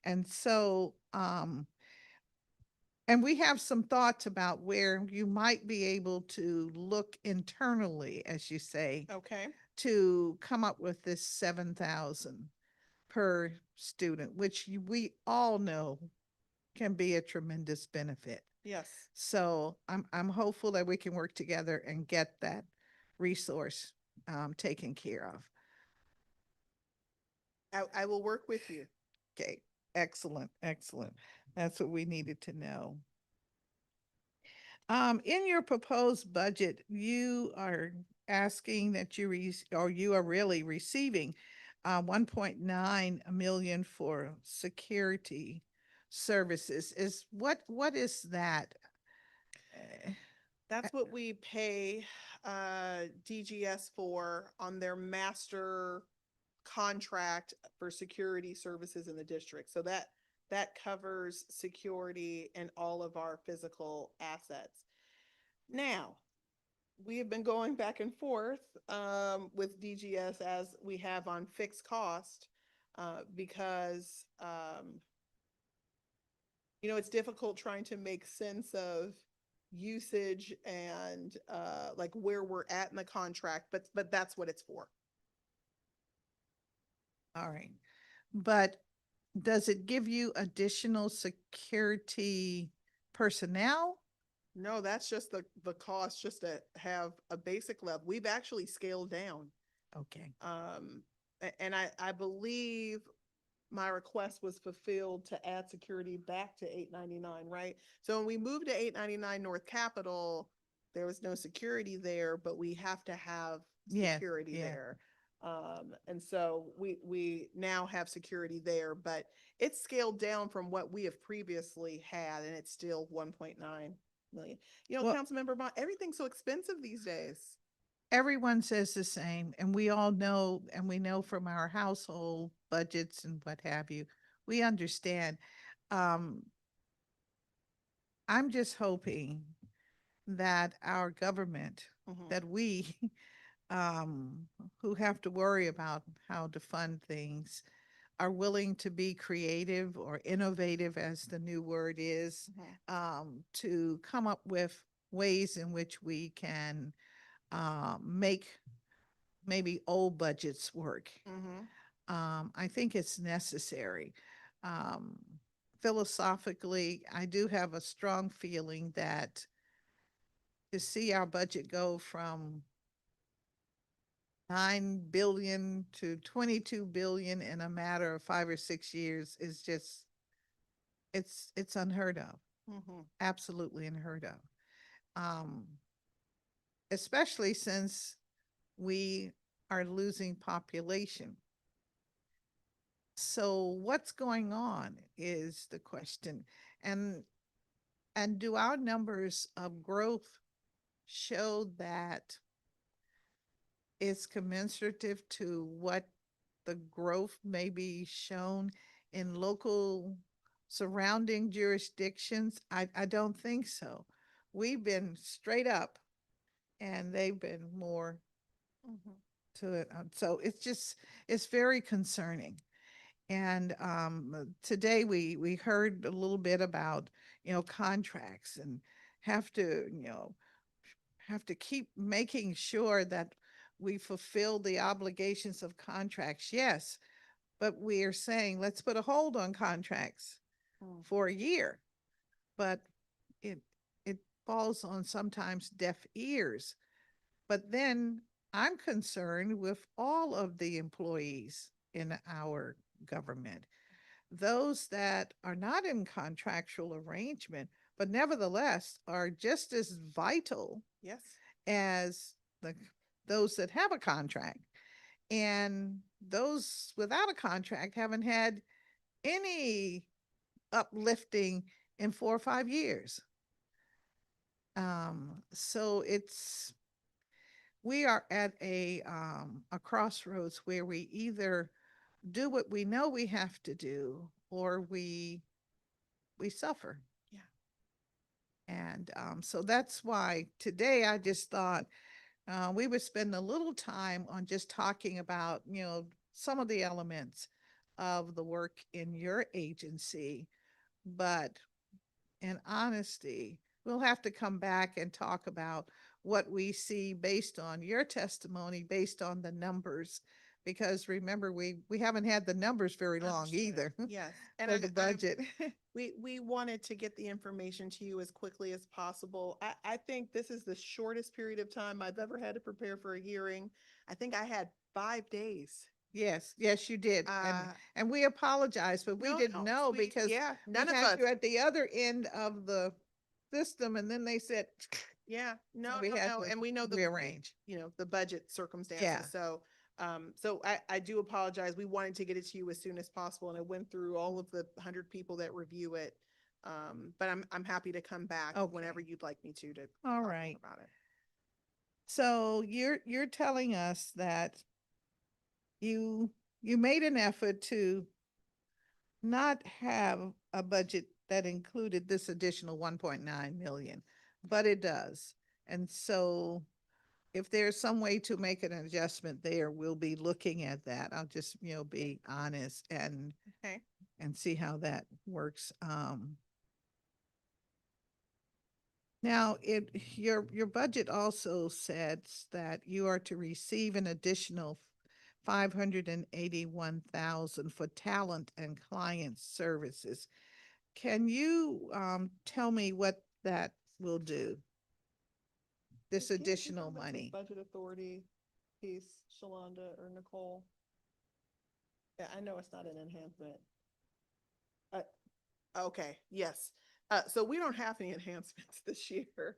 And so, and we have some thoughts about where you might be able to look internally, as you say, Okay. to come up with this 7,000 per student, which we all know can be a tremendous benefit. Yes. So I'm hopeful that we can work together and get that resource taken care of. I will work with you. Okay, excellent, excellent. That's what we needed to know. In your proposed budget, you are asking that you are really receiving 1.9 million for security services. What is that? That's what we pay DGS for on their master contract for security services in the district. So that covers security and all of our physical assets. Now, we have been going back and forth with DGS as we have on fixed cost because it's difficult trying to make sense of usage and like where we're at in the contract, but that's what it's for. All right. But does it give you additional security personnel? No, that's just the cost just to have a basic level. We've actually scaled down. Okay. And I believe my request was fulfilled to add security back to 899, right? So when we moved to 899 North Capitol, there was no security there, but we have to have security there. And so we now have security there, but it's scaled down from what we have previously had, and it's still 1.9 million. Well, Councilmember Bond, everything's so expensive these days. everyone says the same, and we all know, and we know from our household budgets and what have you, we understand. Um, I'm just hoping that our government, that we, who have to worry about how to fund things, are willing to be creative or innovative, as the new word is, to come up with ways in which we can make maybe old budgets work. I think it's necessary. Um, Philosophically, I do have a strong feeling that to see our budget go from 9 billion to 22 billion in a matter of 5 or 6 years is just, it's unheard of. Absolutely unheard of. Especially since we are losing population. So what's going on is the question. And do our numbers of growth show that it's commensurative to what the growth may be shown in local surrounding jurisdictions? I don't think so. We've been straight up and they've been more to it. So it's very concerning. And today we heard a little bit about, contracts and have to, have to keep making sure that we fulfill the obligations of contracts. Yes, but we are saying, let's put a hold on contracts for a year. But it falls on sometimes deaf ears. But then I'm concerned with all of the employees in our government, those that are not in contractual arrangement, but nevertheless are just as vital as those that have a contract. And those without a contract haven't had any uplifting in 4 or 5 years. So we are at a crossroads where we either do what we know we have to do, or we suffer. And so that's why today I just thought we would spend a little time on just talking about, some of the elements of the work in your agency. But in honesty, we'll have to come back and talk about what we see based on your testimony, based on the numbers. Because remember, we haven't had the numbers very long either. Yes. For the budget. We wanted to get the information to you as quickly as possible. I think this is the shortest period of time I've ever had to prepare for a hearing. I think I had 5 days. Yes, you did. And we apologize, but we didn't know because none we of had us. you at the other end of the system, and then they said, No, we had to and we know rearrange. the budget circumstances. Yeah. So, so I do apologize. We wanted to get it to you as soon as possible, and I went through all of the 100 people that review it. But I'm happy to come back whenever you'd like me to All talk right. more about it. So you're telling us that you made an effort to not have a budget that included this additional 1.9 million, but it does. And so if there's some way to make an adjustment there, we'll be looking at that. I'll just, be honest and see how that works. Now, your budget also says that you are to receive an additional 581,000 for talent and client services. Can you tell me what that will do? This additional money. Budget authority piece, Shalonda or Nicole. Yeah, I know it's not an enhancement. Okay, yes. So we don't have any enhancements this year.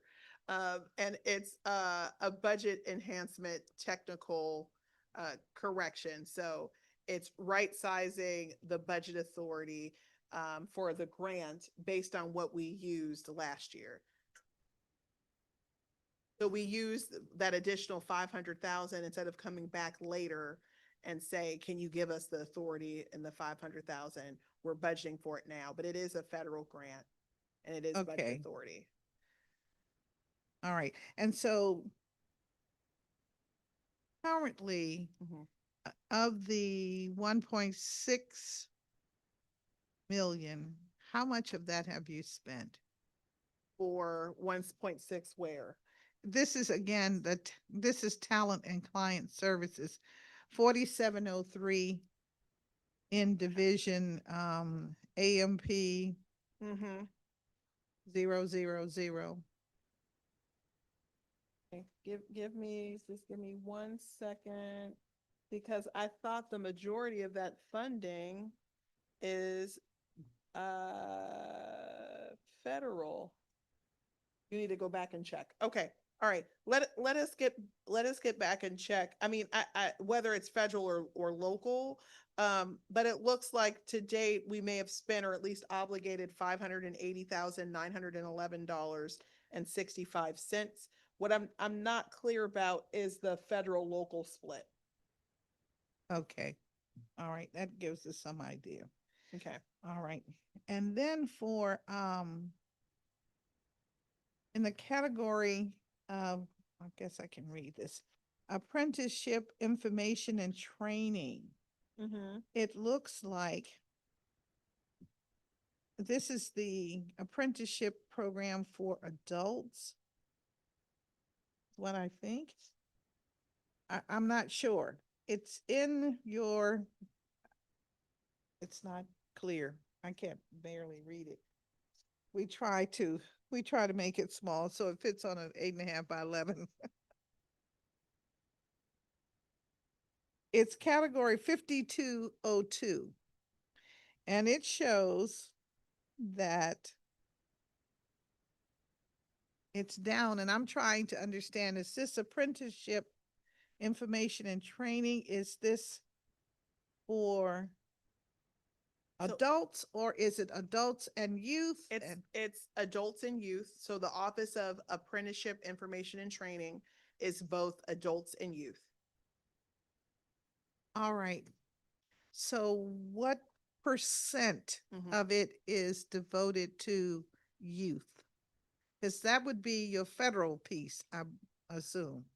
And it's a budget enhancement technical correction. So it's right sizing the budget authority for the grant based on what we used last year. So we use that additional 500,000 instead of coming back later and say, can you give us the authority and the 500,000? We're budgeting for it now, but it is a federal grant and it is budget Okay. authority. All right. And so currently, of the 1.6 million, how much of that have you spent? For 1.6 where? This is again, this is talent and client services, 4703 in division, AMP Mm-hmm. 000. Okay, give me 1 second, because I thought the majority of that funding is federal. You need to go back and check. Okay, all right. Let us get back and check. I mean, I whether it's federal or local, but it looks like to date we may have spent or at least obligated $580,911.65. What I'm not clear about is the federal local split. Okay. All right. That gives us some idea. Okay. All right. And then for, in the category of, I guess I can read this, apprenticeship information and training. Mm-hmm. It looks like this is the apprenticeship program for adults. What I think. I'm not sure. It's in your, it's not clear. I can't barely read it. We try to make it small so it fits on an 8.5 by 11. It's category 5202. And it shows that it's down, and I'm trying to understand, is this apprenticeship information and training? Is this for adults or is it adults and youth? It's adults and youth. So the Office of Apprenticeship Information and Training is both adults and youth. All right. So what percent of it is devoted to youth? Because that would be your federal piece, I assume.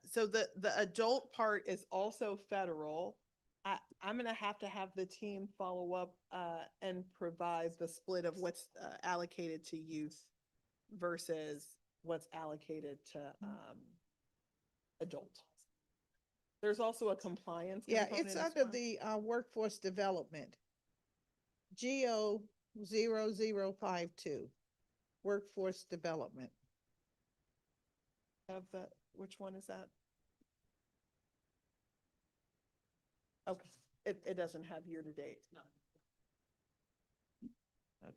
So the adult part is also federal. I'm gonna have to have the team follow up and provide the split of what's allocated to youth versus what's allocated to adult. There's also a compliance. Yeah, it's under the workforce development. GO 0052, workforce development. Of the, which one is that? Okay, it doesn't have year to date. No.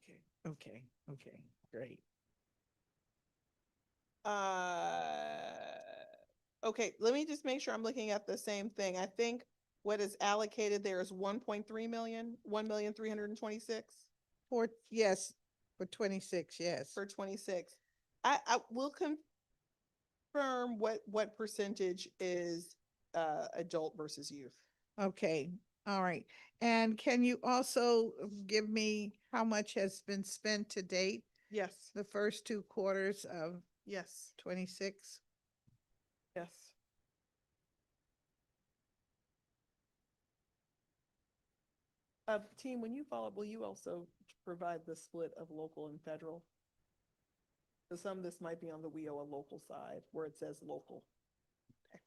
Okay, great. Okay, let me just make sure I'm looking at the same thing. I think what is allocated there is 1.3 million, 1,326,000. Yes, for 26, yes. For 26. I will confirm what percentage is adult versus youth. Okay, all right. And can you also give me how much has been spent to date? Yes. The first 2 quarters of Yes. 26? Yes. Team, when you follow up, will you also provide the split of local and federal? So some of this might be on the WEOA local side where it says local. Okay.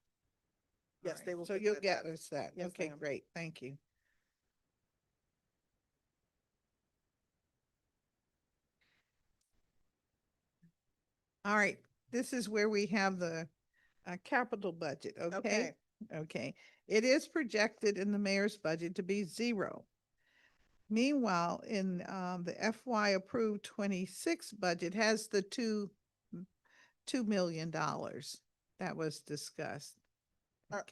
Yes, Right. they will. So pick you'll that get up. us that. Yes, Okay, ma'am. great. Thank you. All right, this is where we have the capital budget, okay? Okay, it is projected in the mayor's budget to be 0. Meanwhile, in the FY approved 26 budget has the $2 million that was discussed.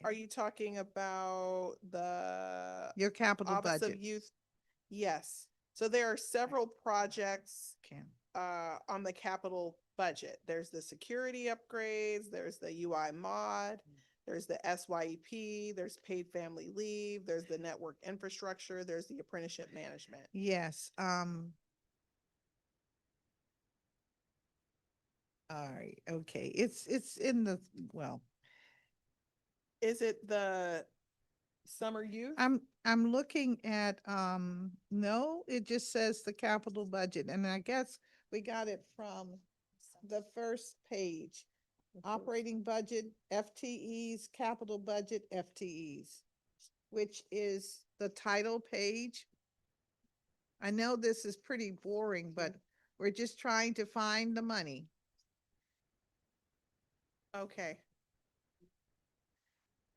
Are you talking about Your capital Office budget? of Youth? Yes. So there are several projects on the capital budget. There's the security upgrades, there's the UI mod, there's the SYEP, there's paid family leave, there's the network infrastructure, there's the apprenticeship management. Yes, all right, okay, it's in the, well, Is it the summer youth? I'm looking at, no, it just says the capital budget, and I guess we got it from the first page. Operating budget, FTEs, capital budget, FTEs, which is the title page. I know this is pretty boring, but we're just trying to find the money. Okay.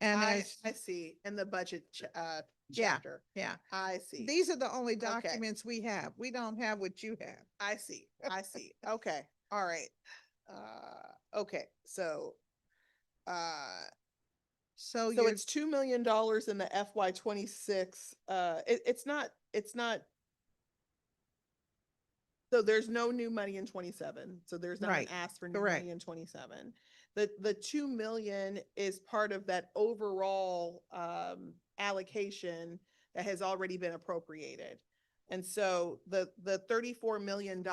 And I as, see, in the budget yeah, chapter. yeah. I see. These are the only Okay. documents we have. We don't have what you have. I see. I see. Okay. All right. Okay. So, So so you're, it's $2 million in the FY26. It's not. So there's no new money in 27. So there's not Right. an ask for new Correct. money in 27. The 2 million is part of that overall allocation that has already been appropriated. And so the $34 million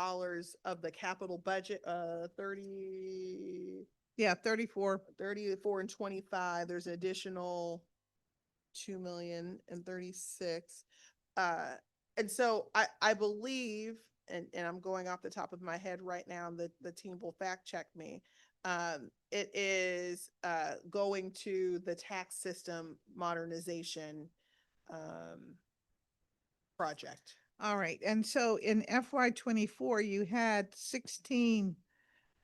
of the capital budget, 30, yeah, 34. 34 and 25, there's an additional 2,036,000. And so I believe, and I'm going off the top of my head right now, the team will fact check me. It is going to the tax system modernization project. All right, and so in FY24, you had 16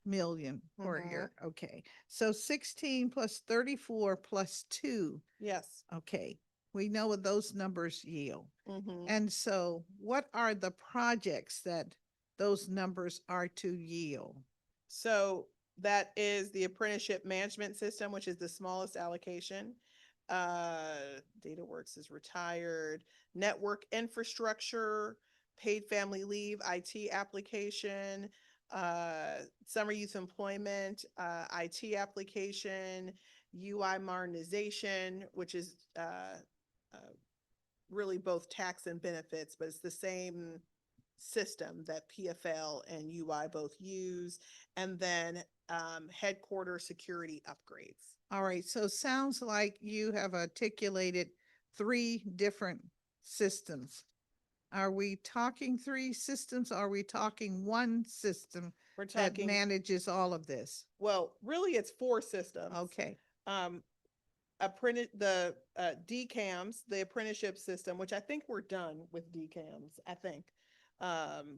million per year. Okay, so 16 plus 34 plus 2. Yes. Okay, we know what those numbers yield. Mhm. And so what are the projects that those numbers are to yield? So that is the apprenticeship management system, which is the smallest allocation. DataWorks is retired. Network infrastructure, paid family leave, IT application, summer youth employment, IT application, UI modernization, which is really both tax and benefits, but it's the same system that PFL and UI both use, and then headquarter security upgrades. All right, so sounds like you have articulated 3 different systems. Are we talking 3 systems? Are we talking one system We're that talking, manages all of this? well, really it's 4 systems. Okay, The DCAMS, the apprenticeship system, which I think we're done with DCAMS. I think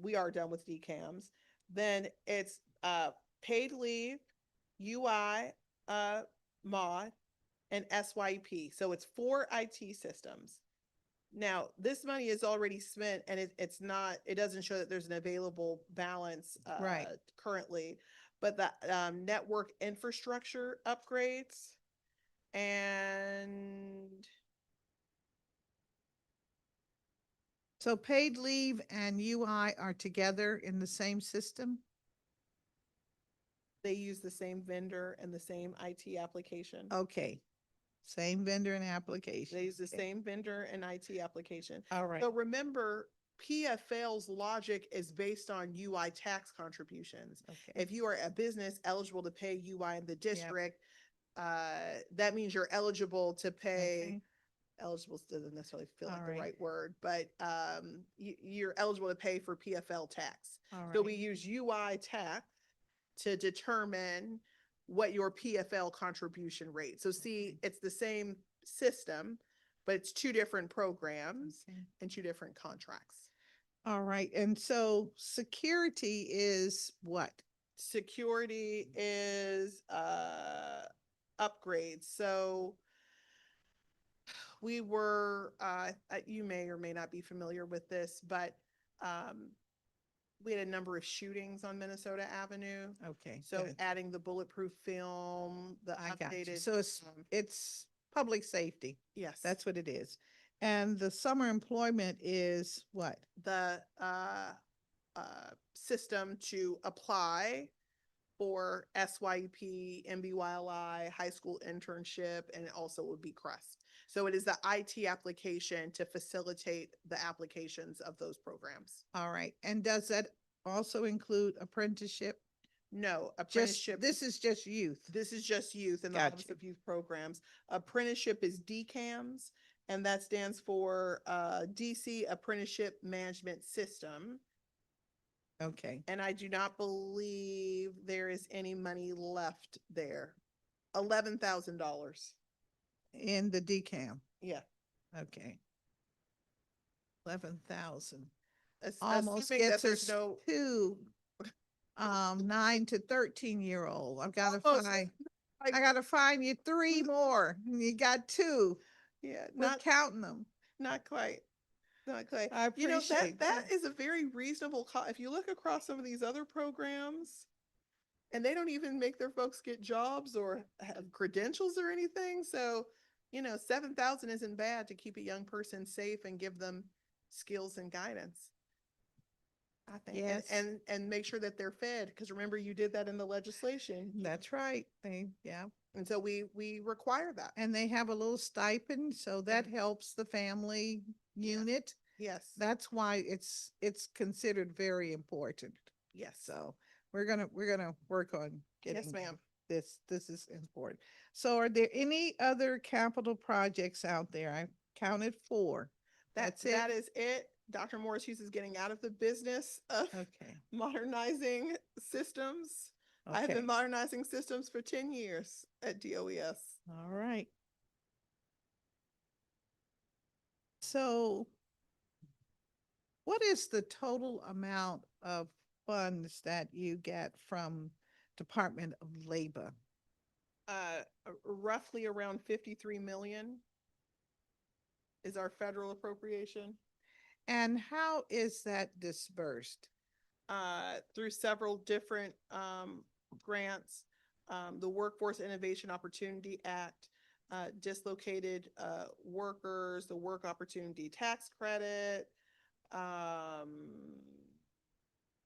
we are done with DCAMS. Then it's paid leave, UI, mod, and SYP. So it's 4 IT systems. Now, this money is already spent, and it's not, it doesn't show that there's an available balance Right. currently, but the network infrastructure upgrades and so paid leave and UI are together in the same system? they use the same vendor and the same IT application. Okay, same vendor and application. They use the Okay. same vendor and IT application. All right, So remember, PFL's logic is based on UI tax contributions. okay. If you are a business eligible to pay UI in the district, that means you're eligible to pay, Okay. eligible doesn't necessarily feel All like the right. right word, but you're eligible to pay for PFL tax. All So right. we use UI tax to determine what your PFL contribution rate. So see, it's the same system, but it's 2 different programs Okay. and 2 different contracts. All right, and so security is what? Security is upgrades. So we were you may or may not be familiar with this, but we had a number of shootings on Minnesota Avenue. Okay, So good. adding the bulletproof film, the I got you. updated. So it's public safety. Yes. That's what it is. And the summer employment is what? The system to apply for SYP, MBYLI, high school internship, and it also would be CREST. So it is the IT application to facilitate the applications of those programs. All right. And does that also include apprenticeship? No, Just, apprenticeship. this is just youth. This is just youth and the Gotcha. Office of Youth Programs. Apprenticeship is DCAMS, and that stands for DC Apprenticeship Management System. Okay. And I do not believe there is any money left there. $11,000. In the DCAM. Yeah. Okay. 11,000. Almost Almost gets there's us no 2 9 to 13-year-old. I've got to Almost. find. I got to find you 3 more. You got 2. Yeah, We're not counting them. not quite. Not quite. I appreciate that is a very reasonable cost. If you look across some of these other programs, and they don't even make their folks get jobs or have credentials or anything. So, 7,000 isn't bad to keep a young person safe and give them skills and guidance. I think, Yes. and make sure that they're fed, because remember you did that in the legislation. That's right. Yeah. And so we require that. And they have a little stipend, so that helps the family unit. Yes. That's why it's considered very important. Yes. So we're gonna work on getting. Yes, ma'am. This is important. So are there any other capital projects out there? I counted 4. That's it. That is it. Dr. Morris Hughes is getting out of the business of modernizing systems. I have Okay. been modernizing systems for 10 years at DOES. All right. So what is the total amount of funds that you get from Department of Labor? Roughly around 53 million is our federal appropriation. And how is that dispersed? Through several different grants, the Workforce Innovation Opportunity Act, dislocated workers, the Work Opportunity Tax Credit,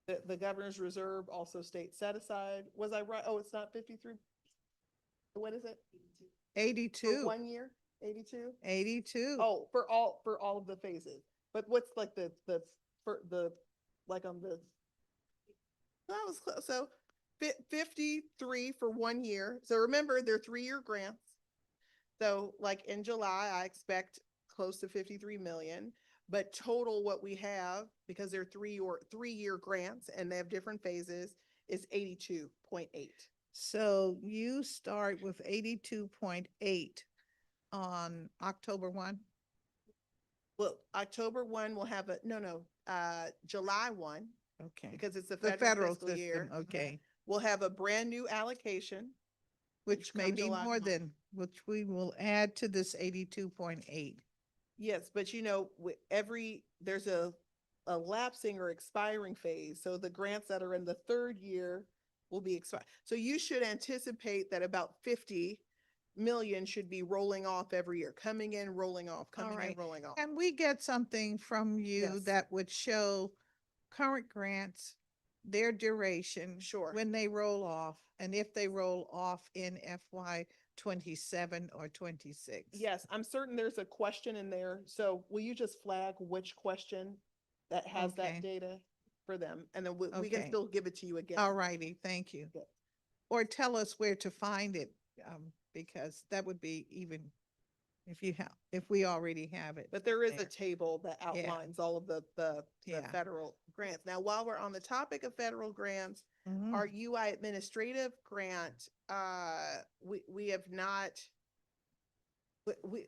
the Governor's Reserve, also state set aside. Was I right? Oh, it's not 53. What is it? 82. For 1 year? 82? 82. Oh, for all of the phases. But what's like for the like on the that was close. So 53 for 1 year. So remember, they're 3-year grants. So like in July, I expect close to 53 million. But total what we have, because they're 3-year grants and they have different phases, is 82.8. So you start with 82.8 on October 1? Well, October 1 will have July 1. Okay. Because it's a The federal federal fiscal system, year. okay. We'll have a brand new allocation. Which may come be July more 1. than, which we will add to this 82.8. Yes, but there's a lapsing or expiring phase. So the grants that are in the 3rd year will be expired. So you should anticipate that about 50 million should be rolling off every year, coming in, rolling off, coming in, rolling off. Can we get something from you Yes. that would show current grants, their duration? Sure. When they roll off, and if they roll off in FY 27 or 26? Yes, I'm certain there's a question in there. So will you just flag which question that has Okay. that data for them? And then we can Okay. still give it to you again. All righty, thank you. Good. Or tell us where to find it, because that would be even if we already have it. But there is there. a table that outlines all of the Yeah. federal grants. Now, while we're on the topic of federal grants, Mhm. our UI administrative grant, we have not,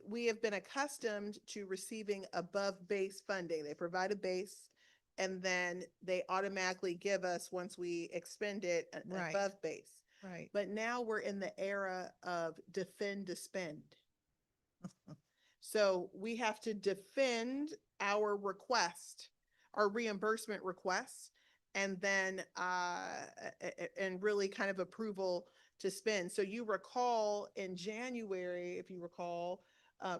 we have been accustomed to receiving above base funding. They provide a base and then they automatically give us, once we expend it, an Right. above base. Right. But now we're in the era of defend to spend. So we have to defend our request, our reimbursement requests, and then and really kind of approval to spend. So you recall in January, if you recall,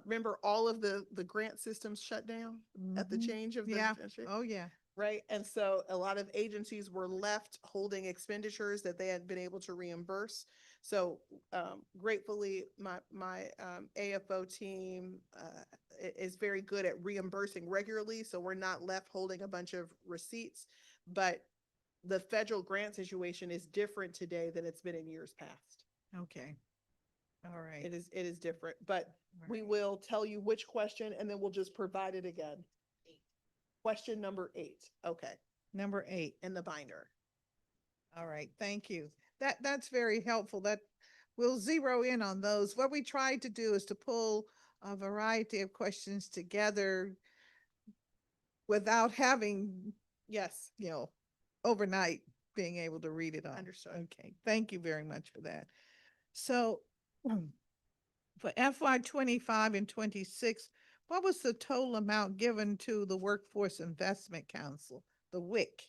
remember all of the grant systems shut down at the Mhm. change of the Yeah. administration? Oh, yeah. right? And so a lot of agencies were left holding expenditures that they had been able to reimburse. So gratefully, my AFO team is very good at reimbursing regularly. So we're not left holding a bunch of receipts, but the federal grant situation is different today than it's been in years past. Okay. All right. It is different, but All we right. will tell you which question and then we'll just provide it again. Question number 8. Okay, Number 8. in the binder. All right, thank you. That's very helpful. That we'll zero in on those. What we tried to do is to pull a variety of questions together without having, Yes, overnight being able to read it all. Understood. Okay, thank you very much for that. So for FY 25 and 26, what was the total amount given to the Workforce Investment Council, the WIC,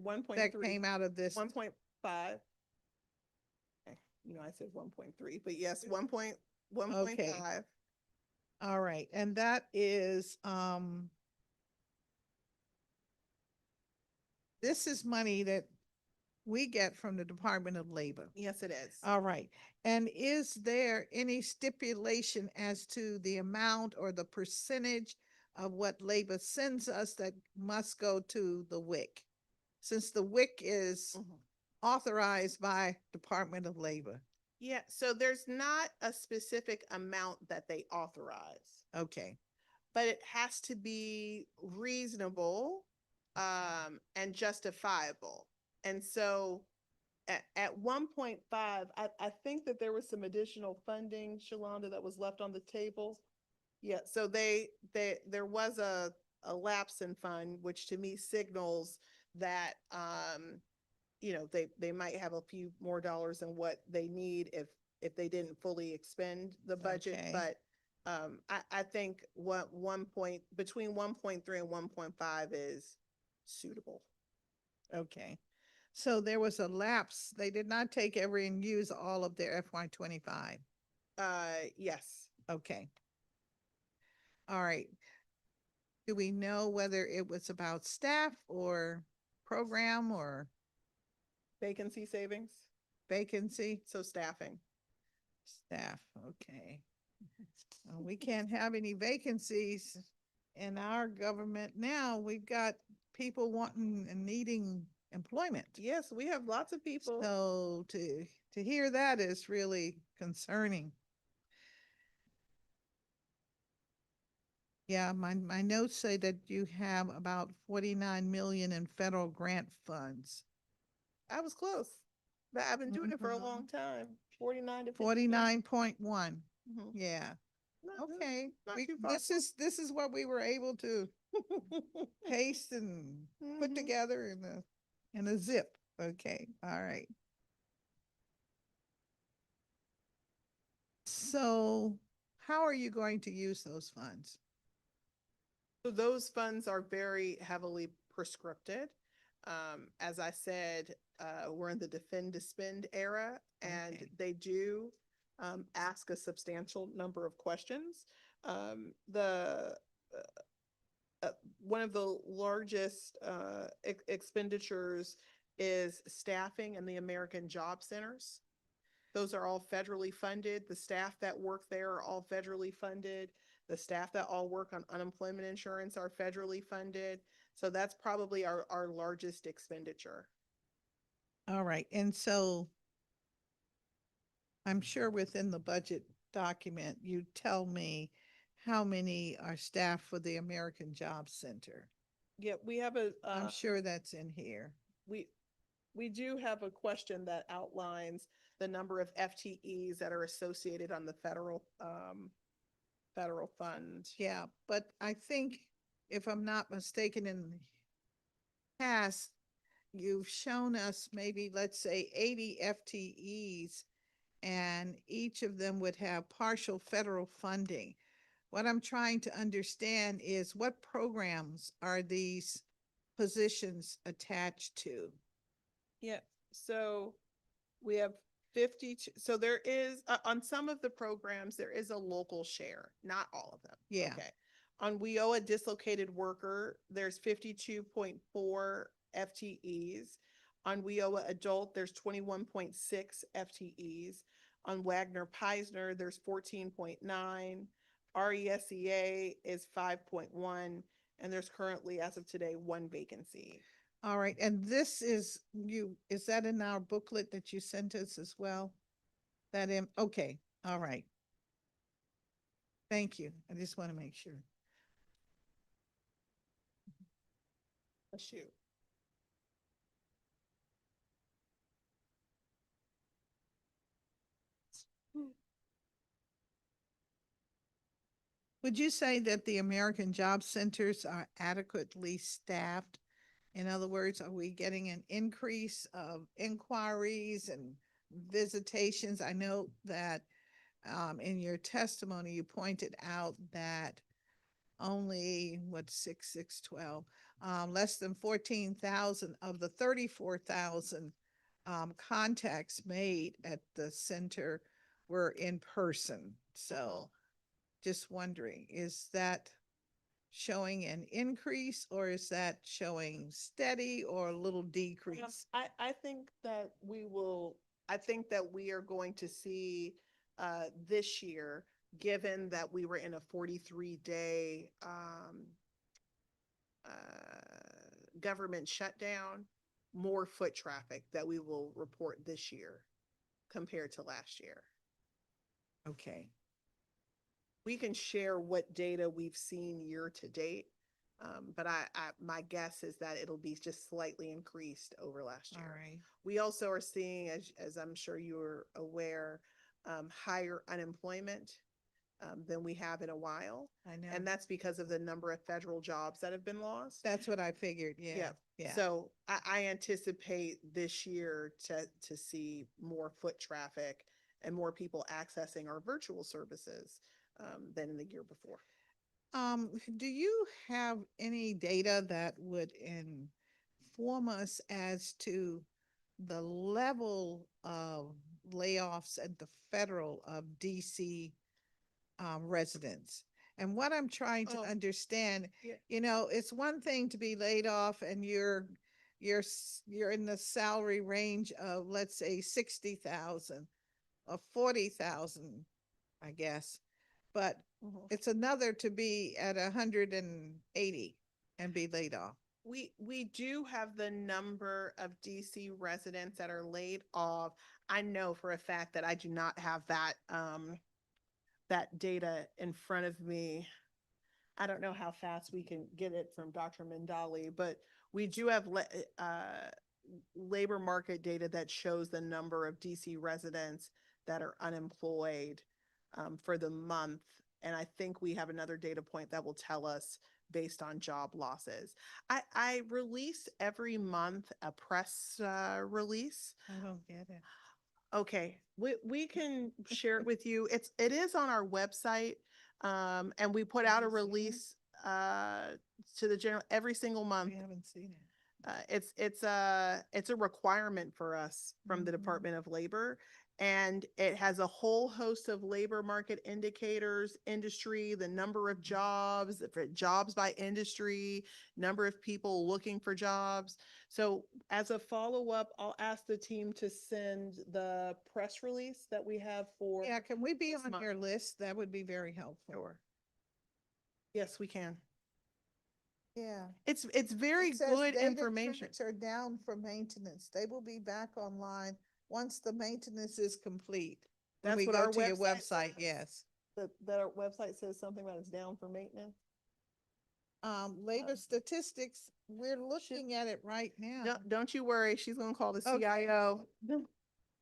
1.3. that came out of this? 1.5. I said 1.3, but yes, 1.5. All right, and that is, this is money that we get from the Department of Labor. Yes, it is. All right, and is there any stipulation as to the amount or the percentage of what labor sends us that must go to the WIC? Since the WIC is authorized by Department of Labor. Yeah, so there's not a specific amount that they authorize, Okay, but it has to be reasonable and justifiable. And so at 1.5, I think that there was some additional funding, Shalonda, that was left on the table. Yeah, so there was a lapse in fund, which to me signals that they might have a few more dollars than what they need if they didn't fully expend the budget. Okay. But I think between 1.3 and 1.5 is suitable. okay. So there was a lapse. They did not take every and use all of their FY 25. Yes. Okay. All right. Do we know whether it was about staff or program or Vacancy savings, vacancy? so staffing. Staff, okay. We can't have any vacancies in our government now. We've got people wanting and needing employment. Yes, we have lots of people. So to hear that is really concerning. Yeah, my notes say that you have about 49 million in federal grant funds. I was close, but I've been doing it for a long time. 49 to 50. 49.1. Mhm. Yeah. Not- Okay. not We, too far. this is what we were able to paste and put Mhm. together in a zip. Okay. All right. So how are you going to use those funds? So those funds are very heavily prescripted. As I said, we're in the defend to spend era, and Okay. they do ask a substantial number of questions. One of the largest expenditures is staffing in the American Job Centers. Those are all federally funded. The staff that work there are all federally funded. The staff that all work on unemployment insurance are federally funded. So that's probably our largest expenditure. All right. And so I'm sure within the budget document, you tell me how many are staff for the American Job Center. Yeah, we have I'm sure that's in here. we do have a question that outlines the number of FTEs that are associated on the federal fund. Yeah, but I think if I'm not mistaken, in the past, you've shown us maybe, let's say, 80 FTEs, and each of them would have partial federal funding. What I'm trying to understand is what programs are these positions attached to? Yeah, so we have 52. So there is, on some of the programs, there is a local share, not all of them. Yeah. Okay. On WIOA dislocated worker, there's 52.4 FTEs. On WIOA adult, there's 21.6 FTEs. On Wagner Peisner, there's 14.9. RESEA is 5.1, and there's currently, as of today, 1 vacancy. All right, and this is is that in our booklet that you sent us as well? Okay, all right. Thank you. I just want to make sure. Shoot. Would you say that the American Job Centers are adequately staffed? In other words, are we getting an increase of inquiries and visitations? I know that in your testimony, you pointed out that only, 6,612, less than 14,000 of the 34,000 contacts made at the center were in person. So just wondering, is that showing an increase or is that showing steady or a little decrease? I think that we are going to see this year, given that we were in a 43-day government shutdown, more foot traffic that we will report this year compared to last year. Okay. We can share what data we've seen year to date, but my guess is that it'll be just slightly increased over last year. All right. We also are seeing, as I'm sure you're aware, higher unemployment than we have in a while. I know. And that's because of the number of federal jobs that have been lost. That's what I figured. Yeah. Yeah. So I anticipate this year to see more foot traffic and more people accessing our virtual services than in the year before. Do you have any data that would inform us as to the level of layoffs at the federal of DC residents? And what I'm trying to understand, yeah. It's one thing to be laid off and you're in the salary range of, let's say, 60,000 or 40,000, I guess. But it's another to be at 180 and be laid off. We do have the number of DC residents that are laid off. I know for a fact that I do not have that that data in front of me. I don't know how fast we can get it from Dr. Mindali, but we do have labor market data that shows the number of DC residents that are unemployed for the month. And I think we have another data point that will tell us based on job losses. I release every month a press release. I don't get it. Okay, we can share it with you. It is on our website, and we put out a release to the general every single month. We haven't seen it. It's a requirement for us from the Department of Labor, and it has a whole host of labor market indicators, industry, the number of jobs, jobs by industry, number of people looking for jobs. So as a follow-up, I'll ask the team to send the press release that we have for. Yeah, can we be on your list? That would be very helpful. Sure. Yes, we can. Yeah. It's very It says good data information. trends are down for maintenance. They will be back online once the maintenance is complete. When That's we what go our to your website website, yes. That our website says something about it's down for maintenance. Labor statistics, we're looking at it right now. Don't you worry. She's gonna call the Okay. CIO.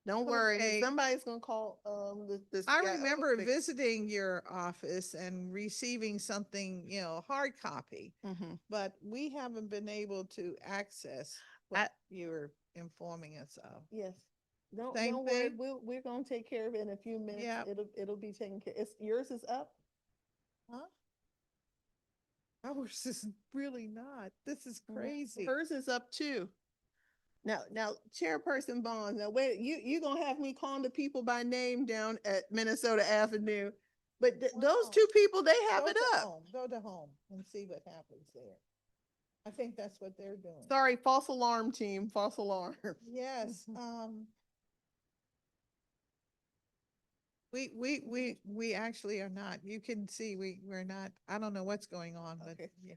Don't worry. Okay. Somebody's gonna call the I CIO. remember visiting your office and receiving something, hard copy, but we haven't been able to access what you're informing us of. Yes. Don't Same worry. thing? We're gonna take care of it in a few minutes. Yeah. It'll be taken care. Yours is up. Huh? Ours is really not. This is crazy. Hers is up too. Now, Chairperson Bonds. Now, wait. You gonna have me calling the people by name down at Minnesota Avenue? But those two people, they have Go it to up. home. Go to home and see what happens there. I think that's what they're doing. Sorry, false alarm team, false alarm. Yes, we actually are not. You can see we're not. I don't know what's going on, but Okay. yeah.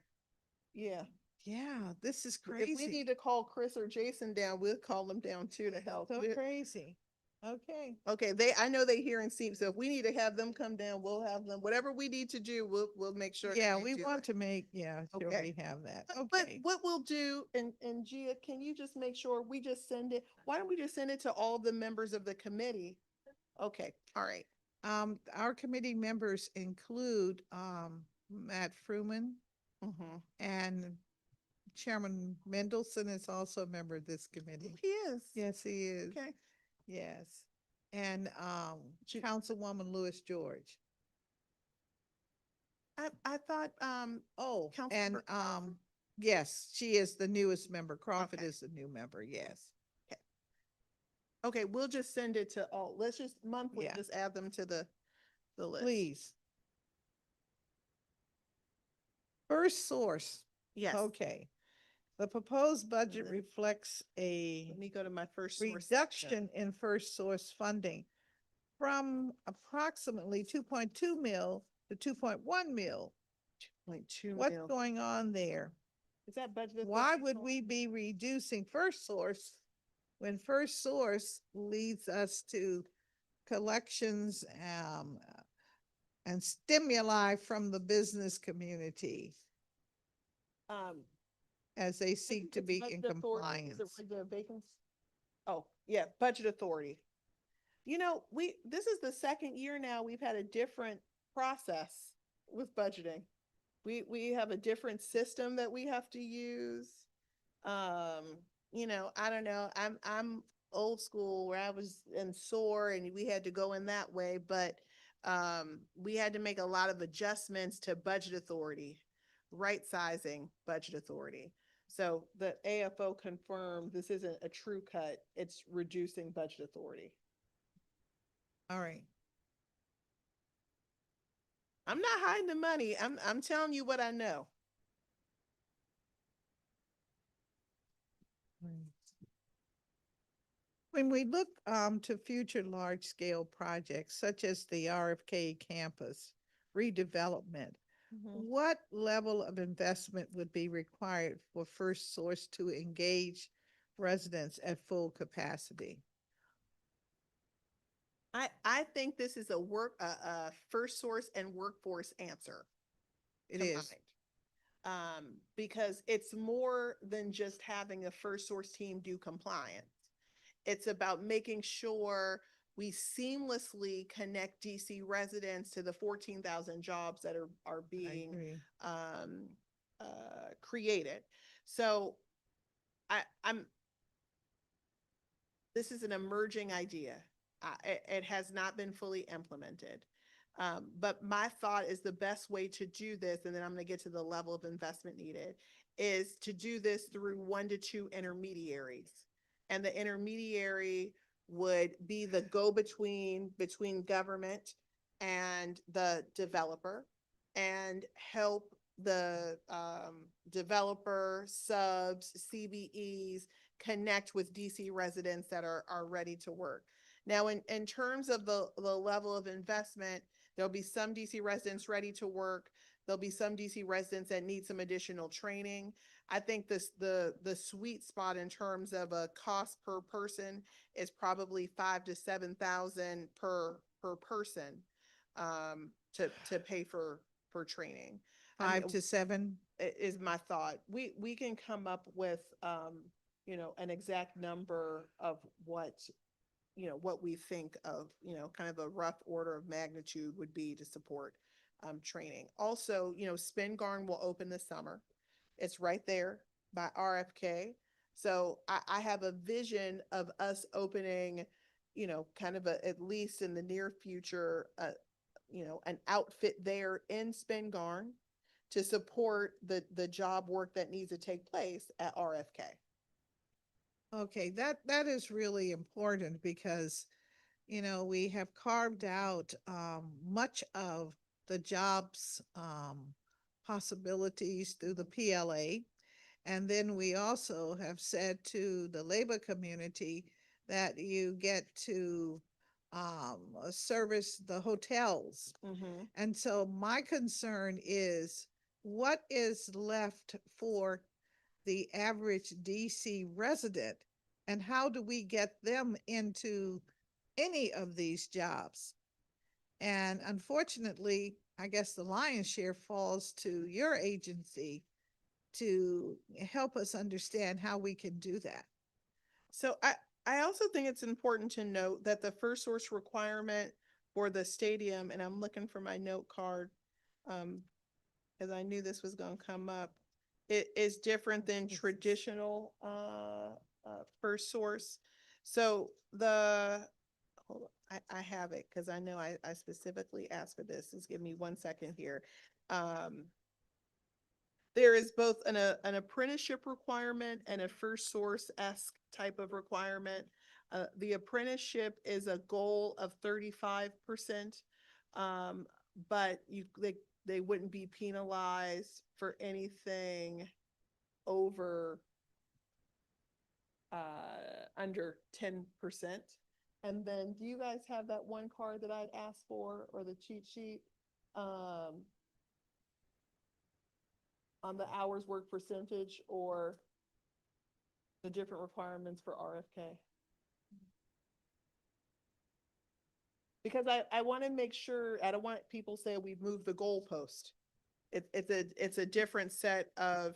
Yeah. Yeah, this is If we crazy. need to call Chris or Jason down, we'll call them down too to help. So crazy. Okay. Okay, I know they hear and see, so if we need to have them come down, we'll have them. Whatever we need to do, we'll make sure. Yeah, that we do want it. to make, sure Okay. we have that. But Okay. what we'll do, and Gia, can you just make sure we just send it? Why don't we just send it to all the members of the committee? Okay, all right. Our committee members include, Matt Fruman and Chairman Mendelson is also a member of this committee. He is. Yes, he is. Okay. Yes. And, Councilwoman Lewis George. I thought, Oh, Councilmember and, Crawford. yes, she is the newest member. Crawford Okay. is the new member, yes. Okay, we'll just send it to all. Let's just monthly, Yeah. just add them to the list. Please. First source. Yes. Okay. The proposed budget reflects a Let me go to my first source section. reduction in first source funding from approximately 2.2 mil to 2.1 mil. 2.2 What's mil. going on there? Is that budgeted? Why would we be reducing first source when first source leads us to collections, and stimuli from the business community as they seek to be in compliance? Oh, yeah, budget authority. You know, this is the second year now we've had a different process with budgeting. We have a different system that we have to use. You know, I don't know. I'm old school where I was in SOAR and we had to go in that way, but we had to make a lot of adjustments to budget authority, right sizing budget authority. So the AFO confirmed this isn't a true cut, it's reducing budget authority. All right. I'm not hiding the money. I'm telling you what I know. When we look to future large-scale projects such as the RFK campus redevelopment, what level of investment would be required for First Source to engage residents at full capacity? I think this is a First Source and workforce answer. It is. Because it's more than just having a First Source team do compliance. It's about making sure we seamlessly connect DC residents to the 14,000 jobs that are being created. So this is an emerging idea. It has not been fully implemented. But my thought is the best way to do this, and then I'm going to get to the level of investment needed, is to do this through 1 to 2 intermediaries. And the intermediary would be the go-between between government and the developer, and help the developer, subs, CBEs connect with DC residents that are ready to work. Now, in terms of the level of investment, there'll be some DC residents ready to work. There'll be some DC residents that need some additional training. I think the sweet spot in terms of a cost per person is probably 5,000 to 7,000 per person to pay for training. 5 to 7 is my thought. We can come up with you know, an exact number of what we think of, kind of a rough order of magnitude would be to support training. Also, Spingarn will open this summer. It's right there by RFK. So I have a vision of us opening, kind of at least in the near future, an outfit there in Spingarn to support the job work that needs to take place at RFK. Okay, that is really important because, we have carved out much of the jobs possibilities through the PLA. And then we also have said to the labor community that you get to service the hotels. And so my concern is what is left for the average DC resident, and how do we get them into any of these jobs? And unfortunately, I guess the lion's share falls to your agency to help us understand how we can do that. So I also think it's important to note that the first source requirement for the stadium, and I'm looking for my note card, as I knew this was going to come up, it is different than traditional first source. So hold on, I have it because I know I specifically asked for this. Just give me 1 second here. There is both an apprenticeship requirement and a first source-esque type of requirement. The apprenticeship is a goal of 35%, but they wouldn't be penalized for anything over under 10%. And then do you guys have that one card that I'd asked for, or the cheat sheet? On the hours work percentage or the different requirements for RFK? Because I want to make sure, I don't want people say we've moved the goalpost. It's a different set of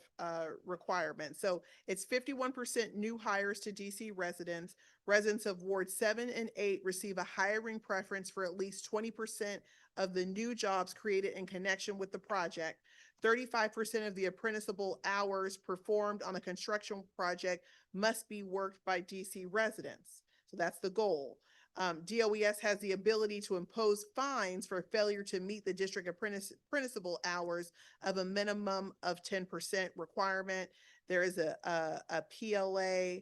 requirements. So it's 51% new hires to DC residents. Residents of Ward 7 and 8 receive a hiring preference for at least 20% of the new jobs created in connection with the project. 35% of the apprenticeable hours performed on a construction project must be worked by DC residents. So that's the goal. DOES has the ability to impose fines for failure to meet the district apprenticeable hours of a minimum of 10% requirement. There is a PLA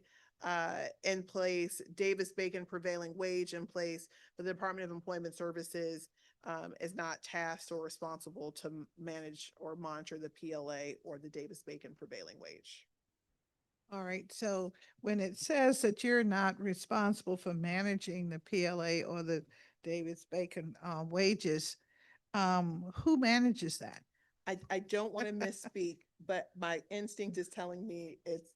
in place, Davis-Bacon prevailing wage in place, but the Department of Employment Services is not tasked or responsible to manage or monitor the PLA or the Davis-Bacon prevailing wage. All right, so when it says that you're not responsible for managing the PLA or the Davis-Bacon wages, who manages that? I don't want to misspeak, but my instinct is telling me it's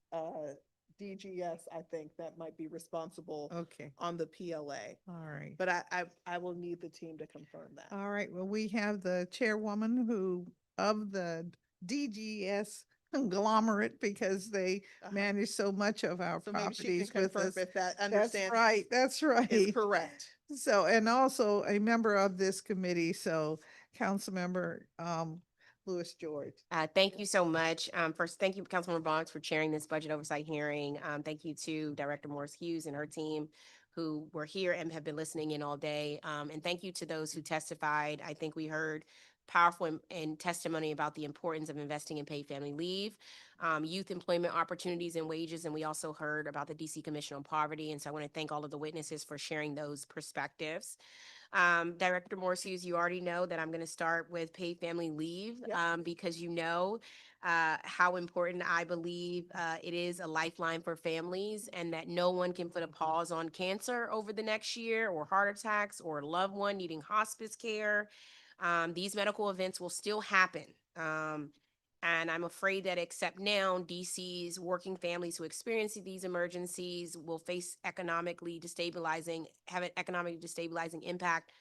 DGS, I think, that might be responsible on the PLA. All right. But I will need the team to confirm that. All right, well, we have the chairwoman of the DGS conglomerate, because they manage so much of our So maybe she properties can with confirm us. if that That's understanding right, that's right. is correct. So, and also a member of this committee, so Councilmember Lewis George. Thank you so much. First, thank you, Councilmember Boggs, for chairing this budget oversight hearing. Thank you to Director Morris Hughes and her team who were here and have been listening in all day. And thank you to those who testified. I think we heard powerful and testimony about the importance of investing in paid family leave, youth employment opportunities and wages, and we also heard about the DC Commission on Poverty. And so I want to thank all of the witnesses for sharing those perspectives. Director Morris Hughes, you already know that I'm going to start with paid family leave because you know how important I believe it is a lifeline for families, and that no one can put a pause on cancer over the next year, or heart attacks, or a loved one needing hospice care. These medical events will still happen. And I'm afraid that except now, DC's working families who experience these emergencies will face have an economically destabilizing impact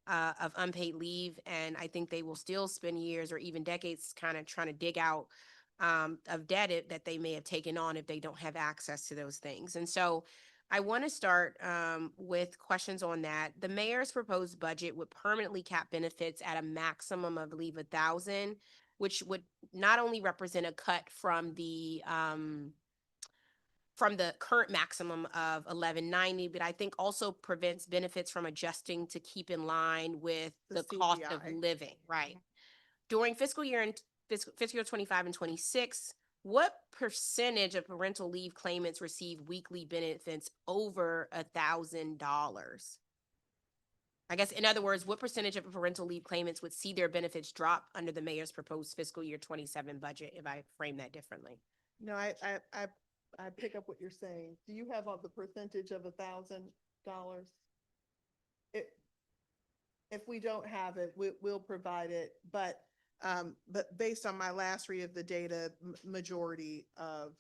of unpaid leave. And I think they will still spend years or even decades kind of trying to dig out of debt that they may have taken on if they don't have access to those things. And so I want to start with questions on that. The mayor's proposed budget would permanently cap benefits at a maximum of, I believe, 1,000, which would not only represent a cut from the current maximum of 1,190, but I think also prevents benefits from adjusting to keep in line with the cost of living, right? During fiscal year 25 and 26, what percentage of parental leave claimants receive weekly benefits over $1,000? I guess, in other words, what percentage of parental leave claimants would see their benefits drop under the mayor's proposed fiscal year 27 budget, if I frame that differently? No, I pick up what you're saying. Do you have the percentage of $1,000? If we don't have it, we'll provide it. But based on my last read of the data, majority of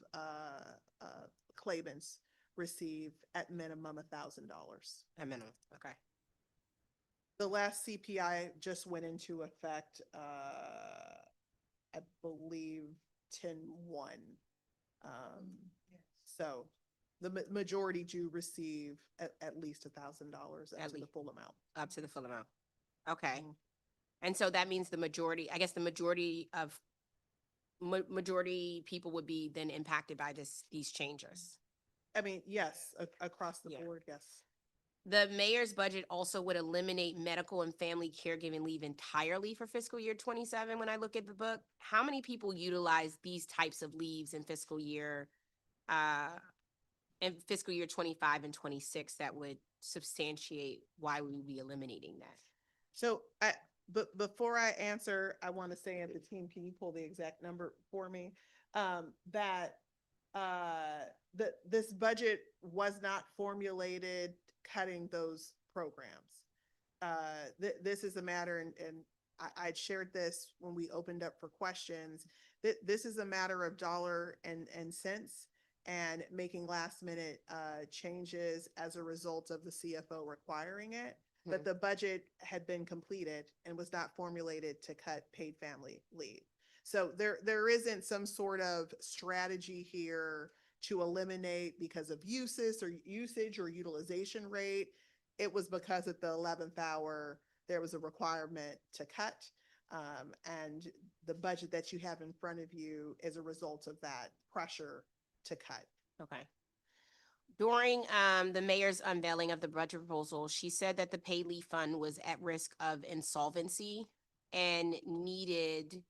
claimants receive at minimum $1,000. At minimum, okay. The last CPI just went into effect, I believe 10/1. So the majority do receive at least $1,000 up to the full amount. Up to the full amount. Okay. And so that means the majority, I guess the majority of majority people would be then impacted by these changes. I mean, yes, across the board, yes. The mayor's budget also would eliminate medical and family caregiving leave entirely for fiscal year 27. When I look at the book, how many people utilize these types of leaves in fiscal year 25 and 26 that would substantiate why we would be eliminating that? So but before I answer, I want to say, at the team, can you pull the exact number for me? That this budget was not formulated cutting those programs. This is a matter, and I shared this when we opened up for questions. This is a matter of dollar and cents, and making last minute changes as a result of the CFO requiring it. But the budget had been completed and was not formulated to cut paid family leave. So there isn't some sort of strategy here to eliminate because of usage or utilization rate. It was because at the 11th hour, there was a requirement to cut. And the budget that you have in front of you is a result of that pressure to cut. Okay. During the mayor's unveiling of the budget proposal, she said that the paid leave fund was at risk of insolvency and needed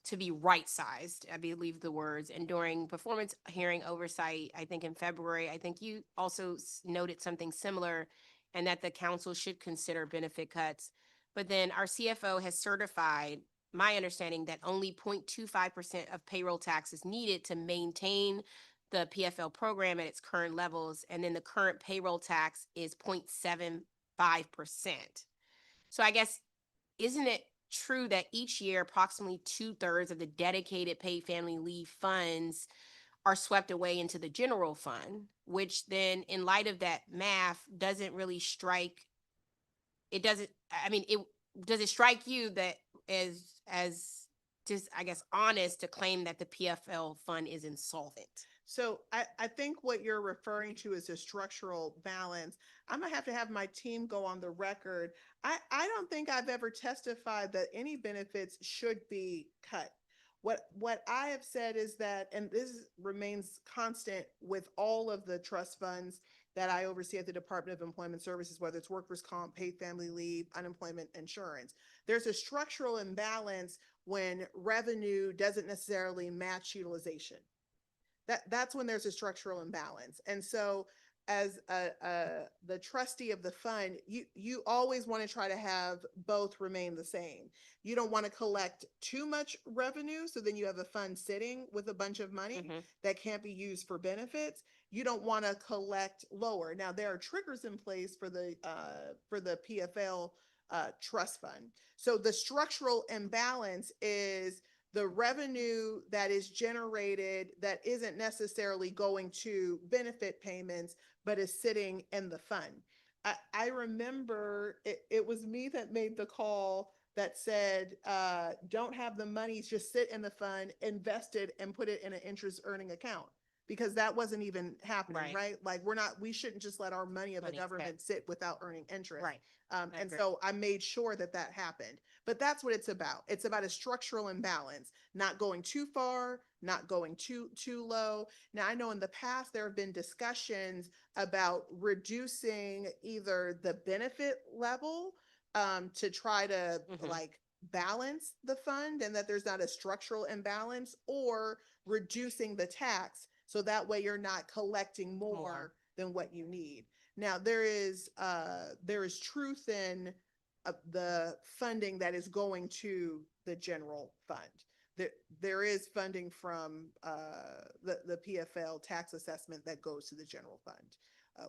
to be right-sized, I believe the words. And during performance hearing oversight, I think in February, I think you also noted something similar, and that the council should consider benefit cuts. But then our CFO has certified, my understanding, that only 0.25% of payroll tax is needed to maintain the PFL program at its current levels. And then the current payroll tax is 0.75%. So I guess, isn't it true that each year approximately 2/3 of the dedicated paid family leave funds are swept away into the general fund, which then, in light of that math, doesn't really strike, it doesn't, I mean, does it strike you that as just, I guess, honest to claim that the PFL fund is insolvent? So I think what you're referring to is a structural balance. I'm gonna have to have my team go on the record. I don't think I've ever testified that any benefits should be cut. What I have said is that, and this remains constant with all of the trust funds that I oversee at the Department of Employment Services, whether it's workers' comp, paid family leave, unemployment insurance. There's a structural imbalance when revenue doesn't necessarily match utilization. That's when there's a structural imbalance. And so as the trustee of the fund, you always want to try to have both remain the same. You don't want to collect too much revenue, so then you have a fund sitting with a bunch of money that can't be used for benefits. You don't want to collect lower. Now, there are triggers in place for the PFL trust fund. So the structural imbalance is the revenue that is generated that isn't necessarily going to benefit payments, but is sitting in the fund. I remember it was me that made the call that said, don't have the money just sit in the fund, invest it, and put it in an interest earning account, because that wasn't even happening, right? Like we shouldn't just let our money of the government sit without earning interest. Right. And so I made sure that happened. But that's what it's about. It's about a structural imbalance, not going too far, not going too low. Now, I know in the past there have been discussions about reducing either the benefit level to try to like balance the fund, and that there's not a structural imbalance, or reducing the tax so that way you're not collecting more than what you need. Now, there is truth in the funding that is going to the general fund. There is funding from the PFL tax assessment that goes to the general fund.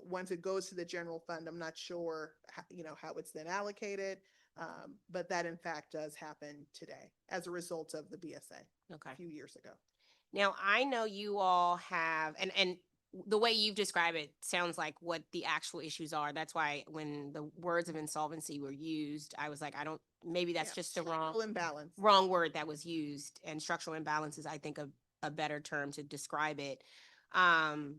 Once it goes to the general fund, I'm not sure how it's then allocated, but that in fact does happen today as a result of the BSA a few years ago. Now, I know you all have, and the way you've described it sounds like what the actual issues are. That's why when the words of insolvency were used, I was like, maybe that's just the wrong word that was used. And structural imbalance is, I think, a better term to describe it. And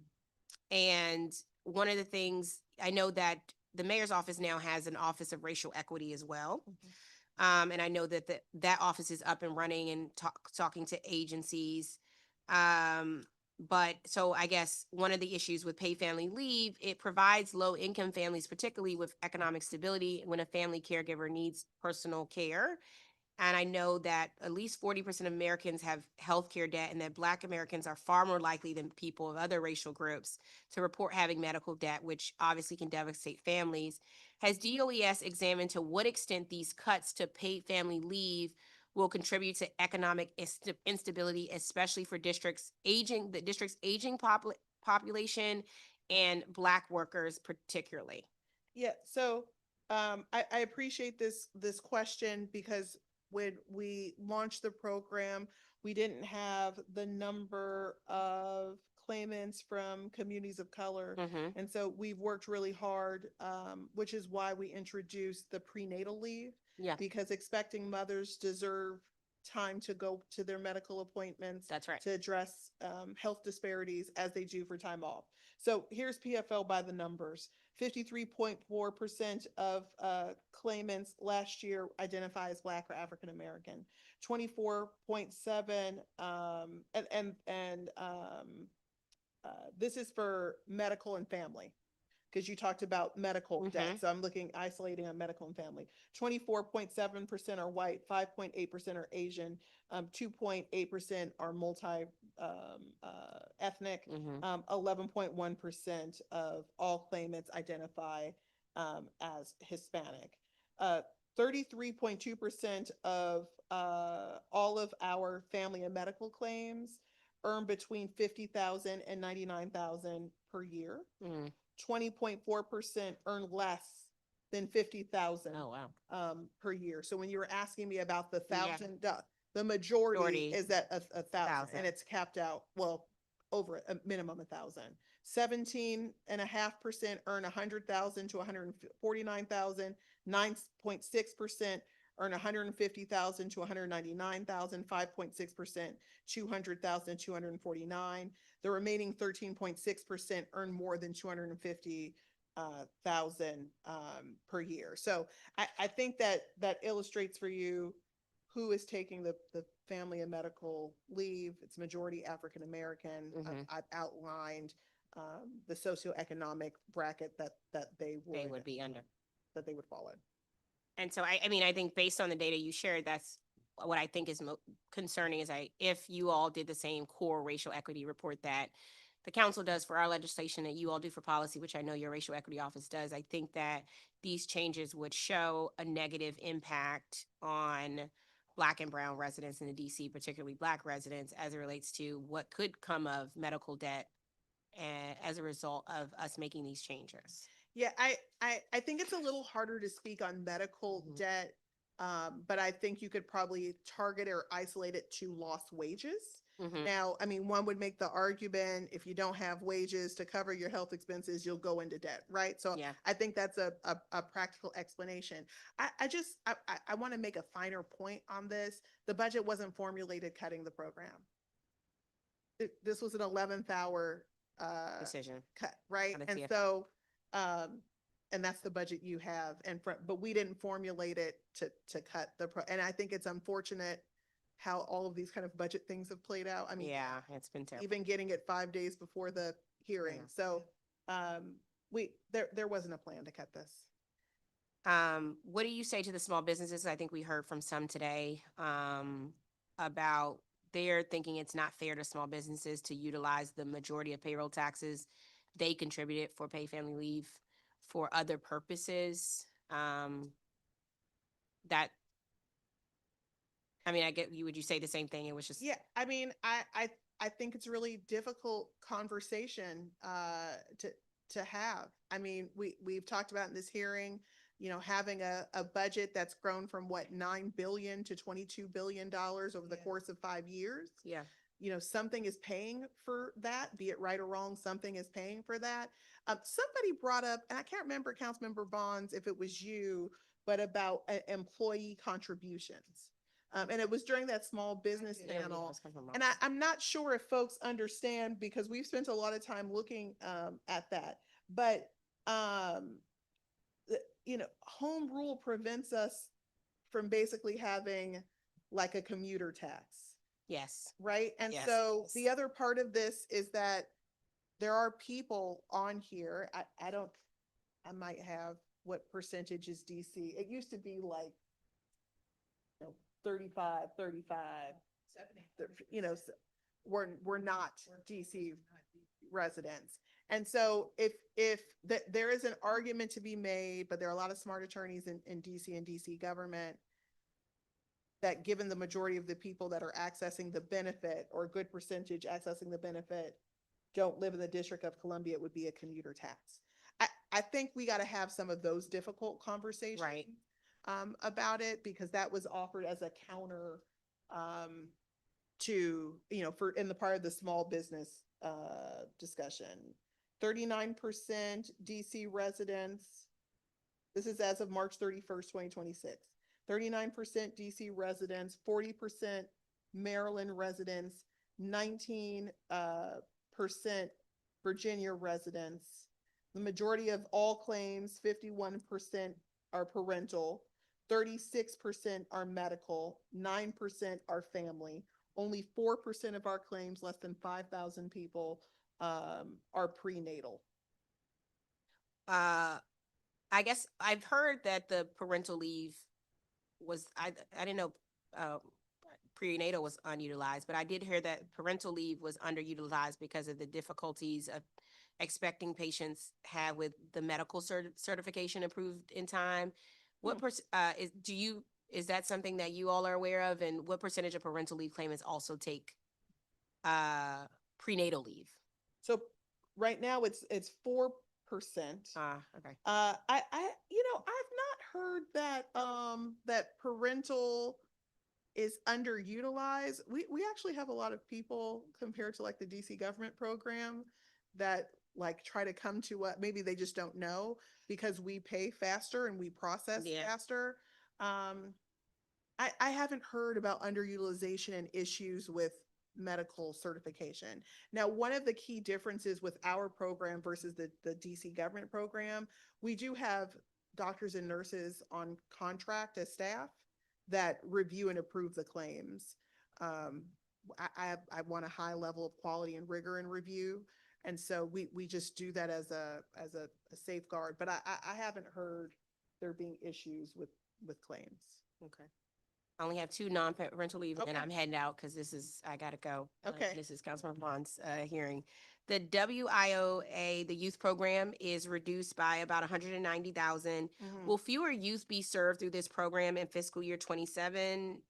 one of the things, I know that the mayor's office now has an office of racial equity as well. And I know that that office is up and running and talking to agencies. But so I guess one of the issues with paid family leave, it provides low income families, particularly with economic stability, when a family caregiver needs personal care. And I know that at least 40% of Americans have healthcare debt, and that Black Americans are far more likely than people of other racial groups to report having medical debt, which obviously can devastate families. Has DOES examined to what extent these cuts to paid family leave will contribute to economic instability, especially for the district's aging population and Black workers particularly? Yeah, so I appreciate this question, because when we launched the program, we didn't have the number of claimants from communities of color. And so we've worked really hard, which is why we introduced the prenatal leave. Yeah. Because expecting mothers deserve time to go to their medical appointments. That's right. To address health disparities as they do for time off. So here's PFL by the numbers. 53.4% of claimants last year identify as Black or African American. 24.7, this is for medical and family, because you talked about medical debt. So I'm isolating on medical and family. 24.7% are white, 5.8% are Asian, 2.8% are multi-ethnic, 11.1% of all claimants identify as Hispanic. 33.2% of all of our family and medical claims earn between $50,000 and $99,000 per year. 20.4% earn less than $50,000 per year. So when you were asking me about the $1,000, the majority is at $1,000, and it's capped out, over a minimum $1,000. 17.5% earn $100,000 to $149,000. 9.6% earn $150,000 to $199,000. 5.6% $200,000 to $249,000. The remaining 13.6% earn more than $250,000 per year. So I think that illustrates for you who is taking the family and medical leave. It's majority African American. I've outlined the socioeconomic bracket that they would be under, that they would fall in. And so I think based on the data you shared, that's what I think is concerning, is if you all did the same core racial equity report that the council does for our legislation, that you all do for policy, which I know your racial equity office does, I think that these changes would show a negative impact on Black and brown residents in the DC, particularly Black residents, as it relates to what could come of medical debt as a result of us making these changes. Yeah, I think it's a little harder to speak on medical debt, but I think you could probably target or isolate it to lost wages. Now, I mean, one would make the argument, if you don't have wages to cover your health expenses, you'll go into debt, right? So I think that's a practical explanation. I want to make a finer point on this. The budget wasn't formulated cutting the program. This was an 11th hour decision cut, right? And so, and that's the budget you have, but we didn't formulate it to cut and I think it's unfortunate how all of these kind of budget things have played out. I mean, yeah, it's been terrible. Even getting it 5 days before the hearing. So there wasn't a plan to cut this. What do you say to the small businesses? I think we heard from some today about they're thinking it's not fair to small businesses to utilize the majority of payroll taxes they contributed for paid family leave. for other purposes, that, I mean, I get you, would you say the same thing? It was just. Yeah, I mean, I think it's a really difficult conversation to have. I mean, we've talked about in this hearing, you know, having a budget that's grown from what, 9 billion to $22 billion over the course of 5 years. Yeah. You know, something is paying for that, be it right or wrong, something is paying for that. Somebody brought up, and I can't remember, Councilmember Bonds, if it was you, but about employee contributions. And it was during that small business panel. And I'm not sure if folks understand, because we've spent a lot of time looking at that. But, you know, home rule prevents us from basically having like a commuter tax. Yes. Right. And Yes, so yes. the other part of this is that there are people on here. I might have what percentage is DC. It used to be like, you know, 35, 70, you know, we're not DC residents. And so if there is an argument to be made, but there are a lot of smart attorneys in DC and DC government, that given the majority of the people that are accessing the benefit, or a good percentage accessing the benefit, don't live in the District of Columbia, it would be a commuter tax. I think we got to have some of those difficult conversations, right, about it, because that was offered as a counter to, you know, for in the part of the small business discussion. 39% DC residents. This is as of March 31st, 2026. 39% DC residents, 40% Maryland residents, 19% Virginia residents. The majority of all claims, 51% are parental, 36% are medical, 9% are family. Only 4% of our claims, less than 5,000 people, are prenatal. I guess I've heard that the parental leave was, I didn't know prenatal was unutilized, but I did hear that parental leave was underutilized because of the difficulties of expecting patients have with the medical certification approved in time. What is that something that you all are aware of, and what percentage of parental leave claimants also take prenatal leave? So right now it's 4%. Okay. You know, I've not heard that that parental is underutilized. We actually have a lot of people, compared to like the DC government program, that like try to come to us. Maybe they just don't know, because we pay faster and we process faster. I haven't heard about underutilization and issues with medical certification. Now, one of the key differences with our program versus the DC government program, we do have doctors and nurses on contract as staff that review and approve the claims. I want a high level of quality and rigor in review. And so we just do that as a safeguard, but I haven't heard there being issues with claims. Okay. I only have 2 non-parental leave, and I'm heading out because I gotta go. Okay. This is Councilmember Bond's hearing. The WIOA, the youth program, is reduced by about 190,000. Will fewer youth be served through this program in fiscal year 27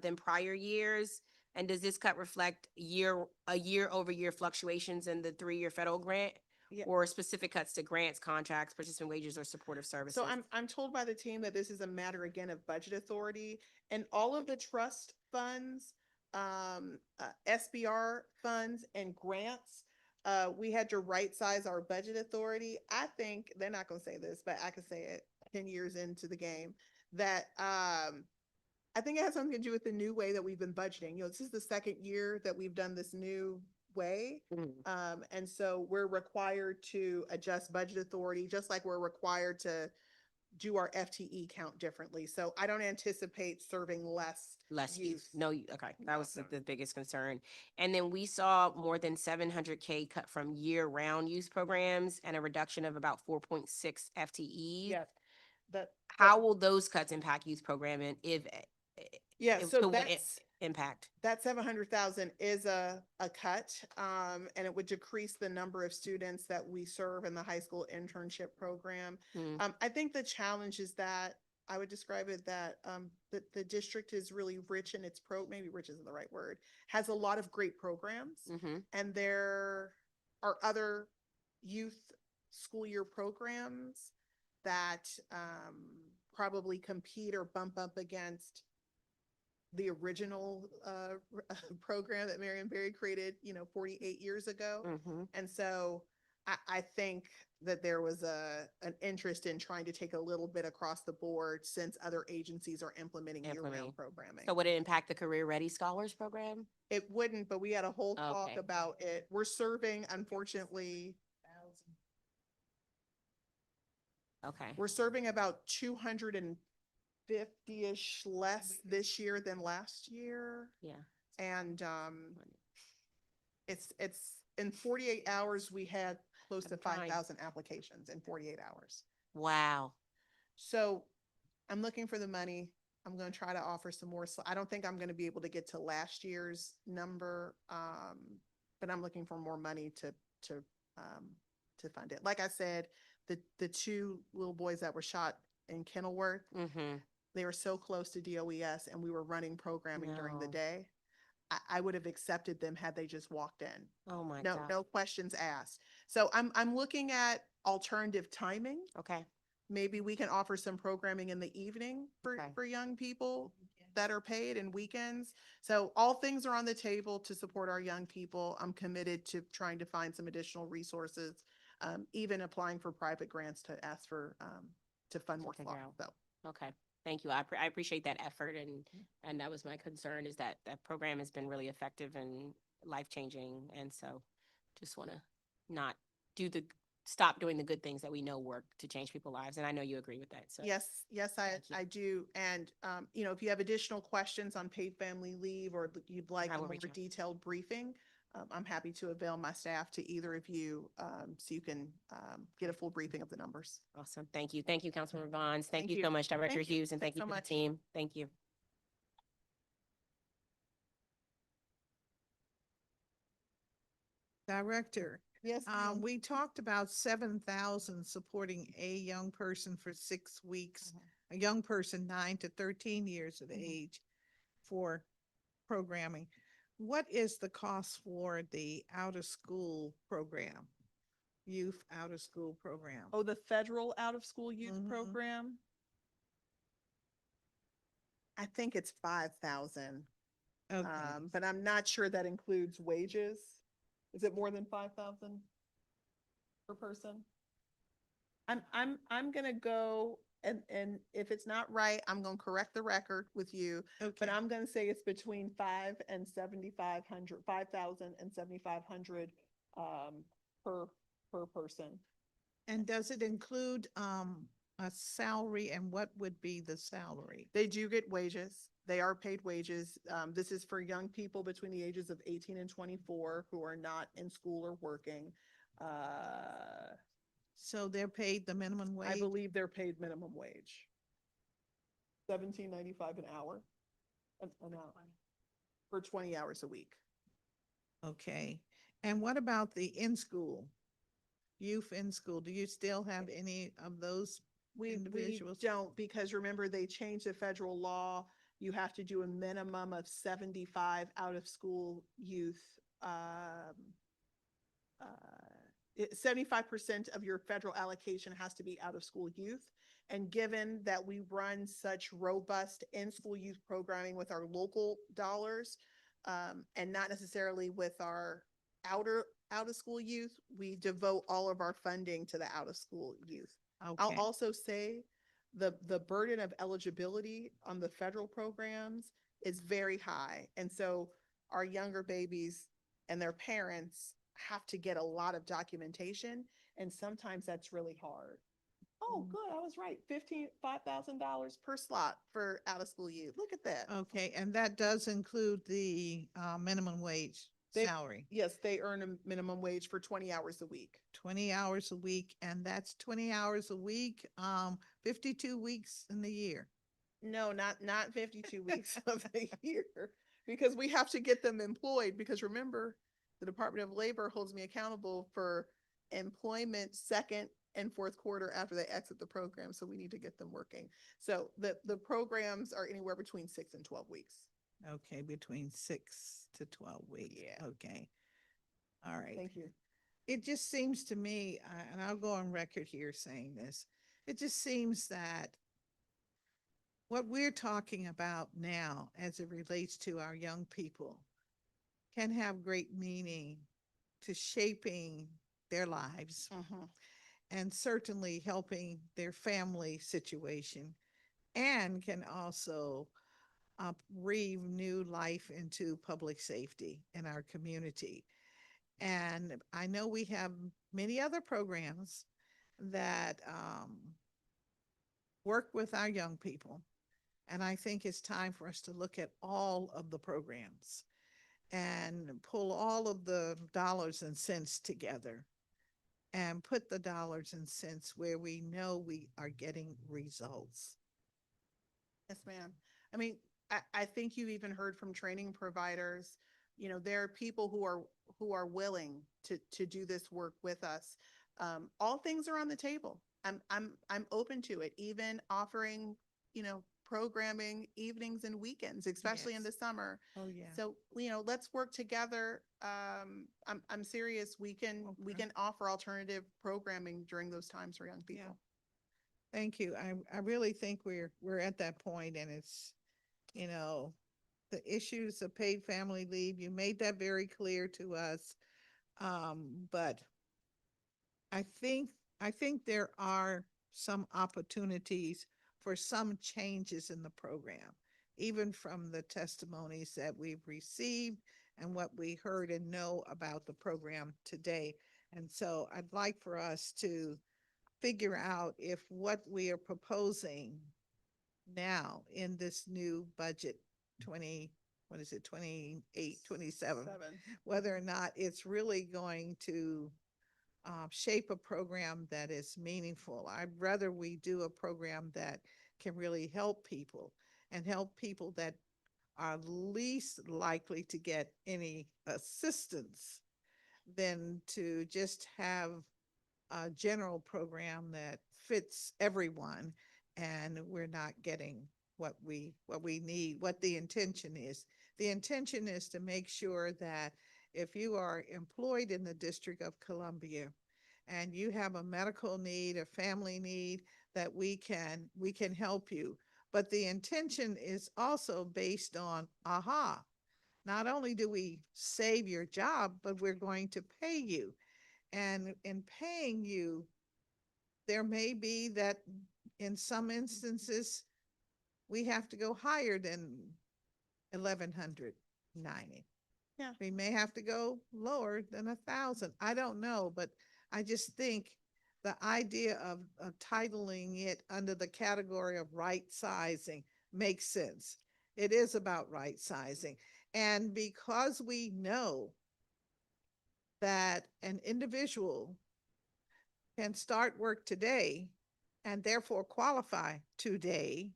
than prior years? And does this cut reflect year-over-year fluctuations in the 3-year federal grant? Yeah. Or specific cuts to grants, contracts, participant wages, or supportive services? So I'm told by the team that this is a matter, again, of budget authority, and all of the trust funds, SBR funds, and grants. We had to right size our budget authority. I think they're not going to say this, but I can say it 10 years into the game, that I think it has something to do with the new way that we've been budgeting. You know, this is the 2nd year that we've done this new way. And so we're required to adjust budget authority, just like we're required to do our FTE count differently. So I don't anticipate serving less youth. No, okay, that was the biggest concern. And then we saw more than 700K cut from year-round youth programs and a reduction of about 4.6 FTE. Yes. How will those cuts impact youth programming, if yeah, so impact? That 700,000 is a cut, and it would decrease the number of students that we serve in the high school internship program. I think the challenge is that I would describe it that the district is really rich in its maybe rich isn't the right word, has a lot of great programs, and there are other youth school year programs that probably compete or bump up against the original program that Marion Barry created, 48 years ago. And so I think that there was an interest in trying to take a little bit across the board since other agencies are implementing year-round programming. So would it impact the Career Ready Scholars Program? It wouldn't, but we had a whole talk about it. We're serving, unfortunately, we're serving about 250-ish less this year than last year. Yeah. And it's in 48 hours, we had close to 5,000 applications in 48 hours. Wow. So I'm looking for the money. I'm going to try to offer some more. I don't think I'm going to be able to get to last year's number, but I'm looking for more money to fund it. Like I said, the two little boys that were shot in Kenilworth, they were so close to DOES, and we were running programming during the day. I would have accepted them had they just walked in. Oh my God. God. No questions asked. So I'm looking at alternative timing. Okay. Maybe we can offer some programming in the evening for young people that are paid and weekends. So all things are on the table to support our young people. I'm committed to trying to find some additional resources, even applying for private grants to ask for, to fund more slots. So. Okay. Thank you. I appreciate that effort, and that was my concern, is that that program has been really effective and life-changing, and so just want to not stop doing the good things that we know work to change people's lives, and I know you agree with that. So Yes, I do. And if you have additional questions on paid family leave, or you'd like a more detailed briefing, I'm happy to avail my staff to either of you, so you can get a full briefing of the numbers. Awesome. Thank you. Thank you, Councilmember Bonds. Thank you so much, Director Hughes, and thank you so for the much. team. Thank you. Director. Yes. We talked about 7,000 supporting a young person for 6 weeks, a young person 9 to 13 years of age for programming. What is the cost for the out-of-school program, youth out-of-school program? Oh, the federal out-of-school youth program? I think it's 5,000. Okay. But I'm not sure that includes wages. Is it more than 5,000 per person? I'm gonna go and if it's not right, I'm gonna correct the record with you. Okay. But I'm gonna say it's between 5,000 and 7,500 per person. And does it include a salary, and what would be the salary? They do get wages. They are paid wages. This is for young people between the ages of 18 and 24 who are not in school or working. So they're paid the minimum wage? I believe they're paid minimum wage. $17.95 an hour. An hour for 20 hours a week. Okay. And what about the in-school, youth in school? Do you still have any of those individuals? We don't, because remember, they changed the federal law. You have to do a minimum of 75 out-of-school youth. 75% of your federal allocation has to be out-of-school youth. And given that we run such robust in-school youth programming with our local dollars, and not necessarily with our out-of-school youth, we devote all of our funding to the out-of-school youth. Okay. I'll also say the burden of eligibility on the federal programs is very high. And so our younger babies and their parents have to get a lot of documentation, and sometimes that's really hard. Oh, good, I was right. $5,000 per slot for out-of-school youth. Look at that. Okay, and that does include the minimum wage salary? Yes, they earn a minimum wage for 20 hours a week. 20 hours a week, and that's 20 hours a week, 52 weeks in the year. No, not 52 weeks of the year. because we have to get them employed, because remember, the Department of Labor holds me accountable for employment second and fourth quarter after they exit the program. So we need to get them working. So the programs are anywhere between 6 and 12 weeks. Okay, between 6 to 12 weeks. Yeah. Okay. All right. Thank you. It just seems to me, and I'll go on record here saying this, it just seems that what we're talking about now as it relates to our young people can have great meaning to shaping their lives and certainly helping their family situation, and can also breathe new life into public safety in our community. And I know we have many other programs that work with our young people. And I think it's time for us to look at all of the programs and pull all of the dollars and cents together and put the dollars and cents where we know we are getting results. Yes, ma'am. I mean, I think you've even heard from training providers, you know, there are people who are willing to do this work with us. All things are on the table. I'm open to it, even offering, you know, programming evenings and weekends, especially in the summer. Oh, yeah. So, you know, let's work together. I'm serious. We can offer alternative programming during those times for young people. Thank you. I really think we're at that point, and it's, you know, the issues of paid family leave, you made that very clear to us. But I think there are some opportunities for some changes in the program, even from the testimonies that we've received and what we heard and know about the program today. And so I'd like for us to figure out if what we are proposing now in this new budget 28, 27, whether or not it's really going to shape a program that is meaningful. I'd rather we do a program that can really help people and help people that are least likely to get any assistance than to just have a general program that fits everyone and we're not getting what we need, what the intention is. The intention is to make sure that if you are employed in the District of Columbia and you have a medical need, a family need, that we can help you. But the intention is also based on, not only do we save your job, but we're going to pay you. And in paying you, there may be that in some instances, we have to go higher than 1,190. Yeah. We may have to go lower than 1,000. I don't know, but I just think the idea of titling it under the category of right sizing makes sense. It is about right sizing. And because we know that an individual can start work today and therefore qualify today,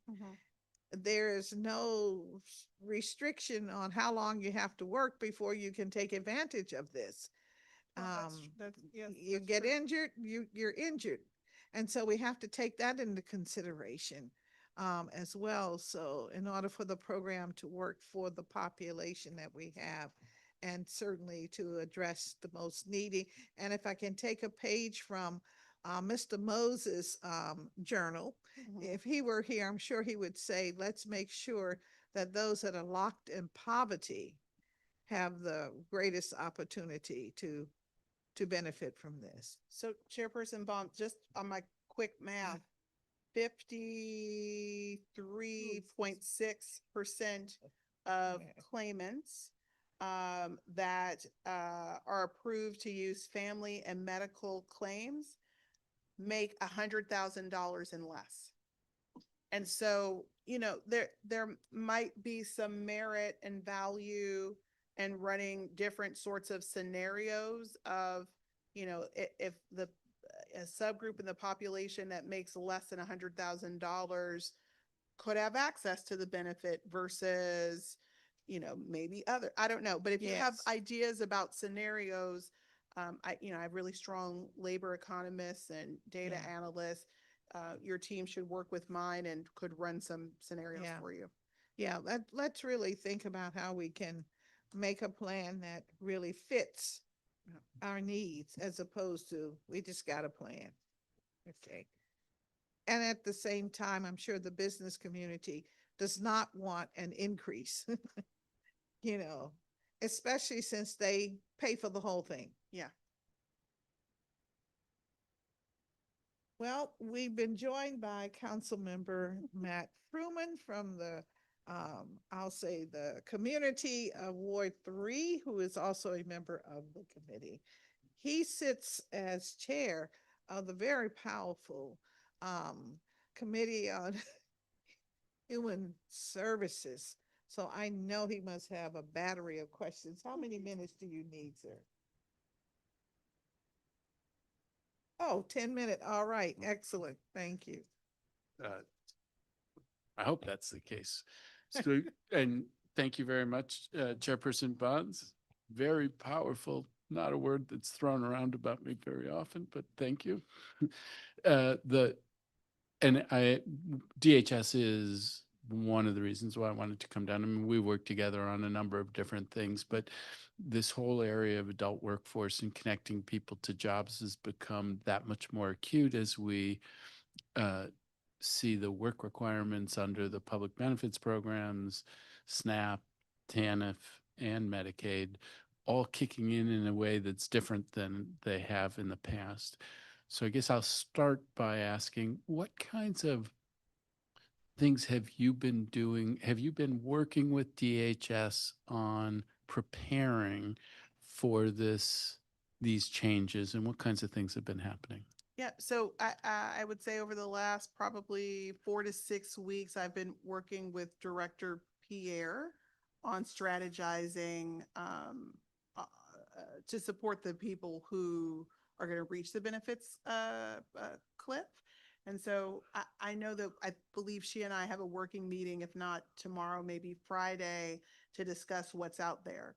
there is no restriction on how long you have to work before you can take advantage of this. You get injured, you're injured. And so we have to take that into consideration as well. So in order for the program to work for the population that we have, and certainly to address the most needy. And if I can take a page from Mr. Moses' journal, if he were here, I'm sure he would say, let's make sure that those that are locked in poverty have the greatest opportunity to benefit from this. So Chairperson Baum, just on my quick math, 53.6% of claimants that are approved to use family and medical claims make $100,000 and less. And so, you know, there might be some merit and value in running different sorts of scenarios of, you know, if a subgroup in the population that makes less than $100,000 could have access to the benefit versus maybe I don't know. But if you have Yes. ideas about scenarios, I have really strong labor economists and data Yeah. analysts. Your team should work with mine and could run some scenarios Yeah. for you. Yeah, let's really think about how we can make a plan that really fits our needs as opposed to we just got a plan. Okay. And at the same time, I'm sure the business community does not want an increase, especially since they pay for the whole thing. Yeah. Well, we've been joined by Councilmember Matt Fruman from I'll say the community of Ward 3, who is also a member of the committee. He sits as chair of the very powerful Committee on Human Services. So I know he must have a battery of questions. How many minutes do you need, sir? Oh, 10 minutes. All right. Excellent. Thank you. I hope that's the case. So, and thank you very much, Chairperson Bonds. Very powerful, not a word that's thrown around about me very often, but thank you. DHS is one of the reasons why I wanted to come down. I mean, we work together on a number of different things, but this whole area of adult workforce and connecting people to jobs has become that much more acute as we see the work requirements under the public benefits programs, SNAP, TANF, and Medicaid, all kicking in a way that's different than they have in the past. So I guess I'll start by asking, what kinds of things have you been doing? Have you been working with DHS on preparing for these changes, and what kinds of things have been happening? Yeah, so I would say over the last probably 4 to 6 weeks, I've been working with Director Pierre on strategizing to support the people who are going to reach the benefits cliff. And so I know that I believe she and I have a working meeting, if not tomorrow, maybe Friday, to discuss what's out there.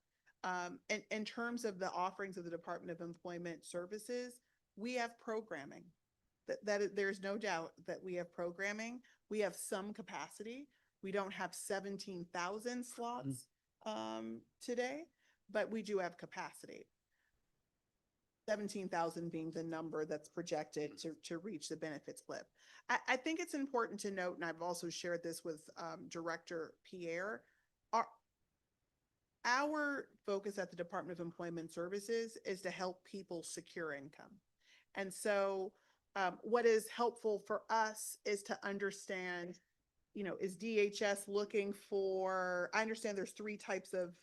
In terms of the offerings of the Department of Employment Services, we have programming. There's no doubt that we have programming. We have some capacity. We don't have 17,000 slots today, but we do have capacity. 17,000 being the number that's projected to reach the benefits cliff. I think it's important to note, and I've also shared this with Director Pierre, our focus at the Department of Employment Services is to help people secure income. And so what is helpful for us is to understand, is DHS looking for, I understand there's 3 types of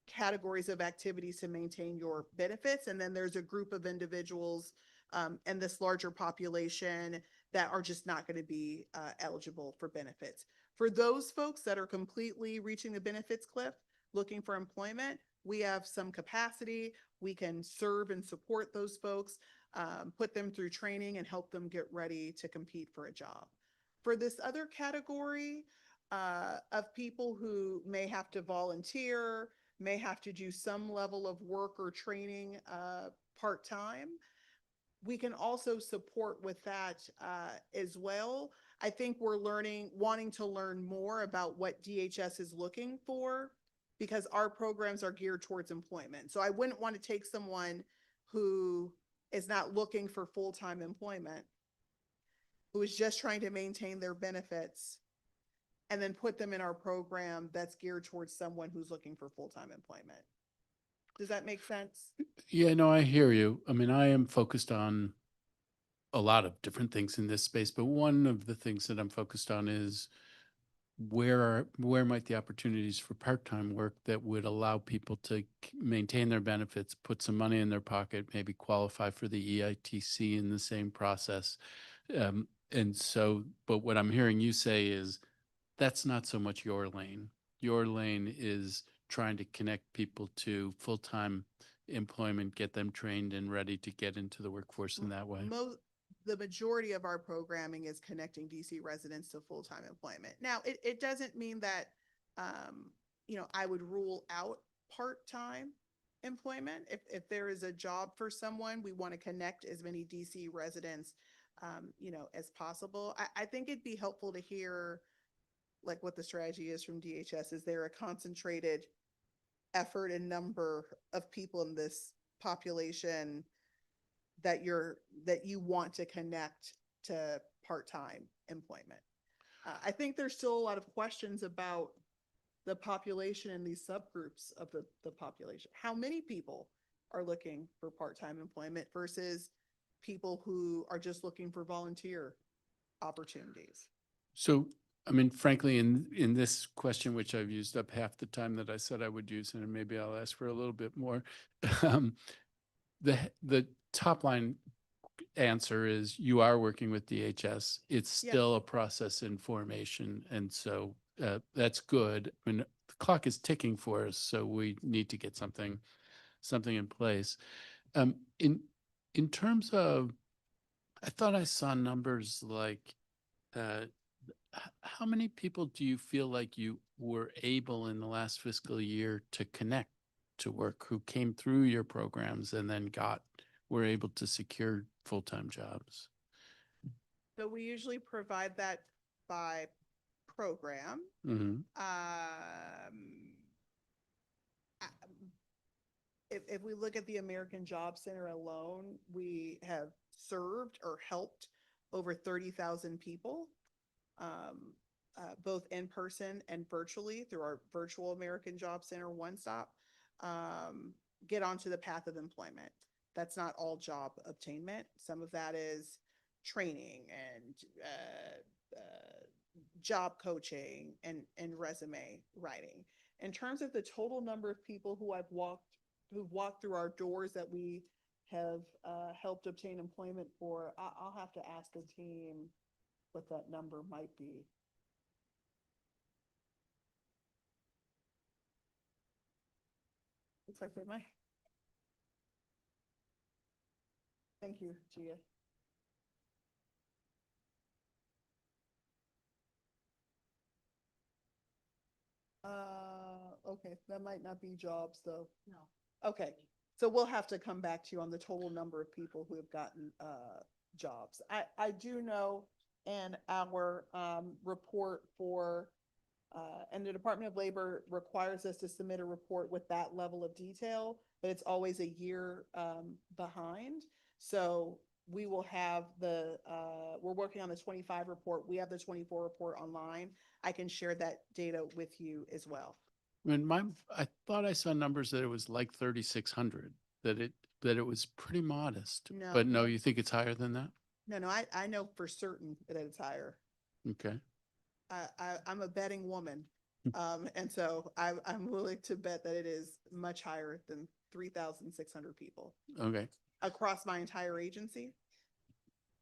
categories of activities to maintain your benefits. And then there's a group of individuals and this larger population that are just not going to be eligible for benefits. For those folks that are completely reaching the benefits cliff, looking for employment, we have some capacity. We can serve and support those folks, put them through training and help them get ready to compete for a job. For this other category of people who may have to volunteer, may have to do some level of work or training part-time, we can also support with that as well. I think we're wanting to learn more about what DHS is looking for, because our programs are geared towards employment. So I wouldn't want to take someone who is not looking for full-time employment, who is just trying to maintain their benefits, and then put them in our program that's geared towards someone who's looking for full-time employment. Does that make sense? Yeah, no, I hear you. I mean, I am focused on a lot of different things in this space, but one of the things that I'm focused on is where might the opportunities for part-time work that would allow people to maintain their benefits, put some money in their pocket, maybe qualify for the EITC in the same process. And so, but what I'm hearing you say is that's not so much your lane. Your lane is trying to connect people to full-time employment, get them trained and ready to get into the workforce in that way. The majority of our programming is connecting DC residents to full-time employment. Now, it doesn't mean that I would rule out part-time employment. If there is a job for someone, we want to connect as many DC residents, as possible. I think it'd be helpful to hear like what the strategy is from DHS. Is there a concentrated effort and number of people in this population that you want to connect to part-time employment? I think there's still a lot of questions about the population and these subgroups of the population. How many people are looking for part-time employment versus people who are just looking for volunteer opportunities? So, I mean, frankly, in this question, which I've used up half the time that I said I would use, and maybe I'll ask for a little bit more. The top line answer is you are working with DHS. It's Yeah. still a process in formation, and so that's good. I mean, the clock is ticking for us, so we need to get something in place. In terms of, I thought I saw numbers like how many people do you feel like you were able in the last fiscal year to connect to work, who came through your programs and then were able to secure full-time jobs? So we usually provide that by program. Mhm. If we look at the American Job Center alone, we have served or helped over 30,000 people, both in person and virtually through our virtual American Job Center One Stop, get onto the path of employment. That's not all job obtainment. Some of that is training and job coaching and resume writing. In terms of the total number of people who've walked through our doors that we have helped obtain employment for, I'll have to ask the team what that number might be. Looks like they might. Thank you, Gia. Okay, that might not be jobs though. No. Okay, so we'll have to come back to you on the total number of people who have gotten jobs. I do know in our report for and the Department of Labor requires us to submit a report with that level of detail, but it's always a year behind. So we will have we're working on the 25 report. We have the 24 report online. I can share that data with you as well. I mean, I thought I saw numbers that it was like 3,600, that it was pretty modest. No. But no, you think it's higher than that? No, I know for certain that it's higher. Okay. I'm a betting woman. And so I'm willing to bet that it is much higher than 3,600 people. Okay. Across my entire agency.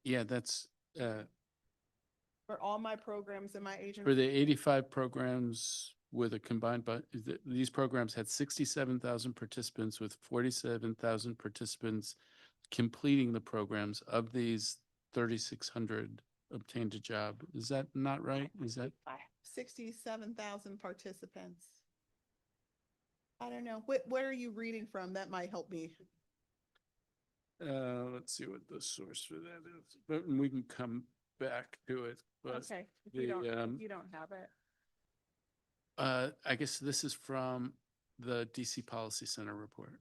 Yeah, that's For all my programs in my agency. for the 85 programs with a combined, but these programs had 67,000 participants, with 47,000 participants completing the programs. Of these, 3,600 obtained a job. Is that not right? Is that 67,000 participants? I don't know. What are you reading from? That might help me. let's see what the source for that is, but we can come back to it. But Okay, if you don't have it. I guess this is from the DC Policy Center report.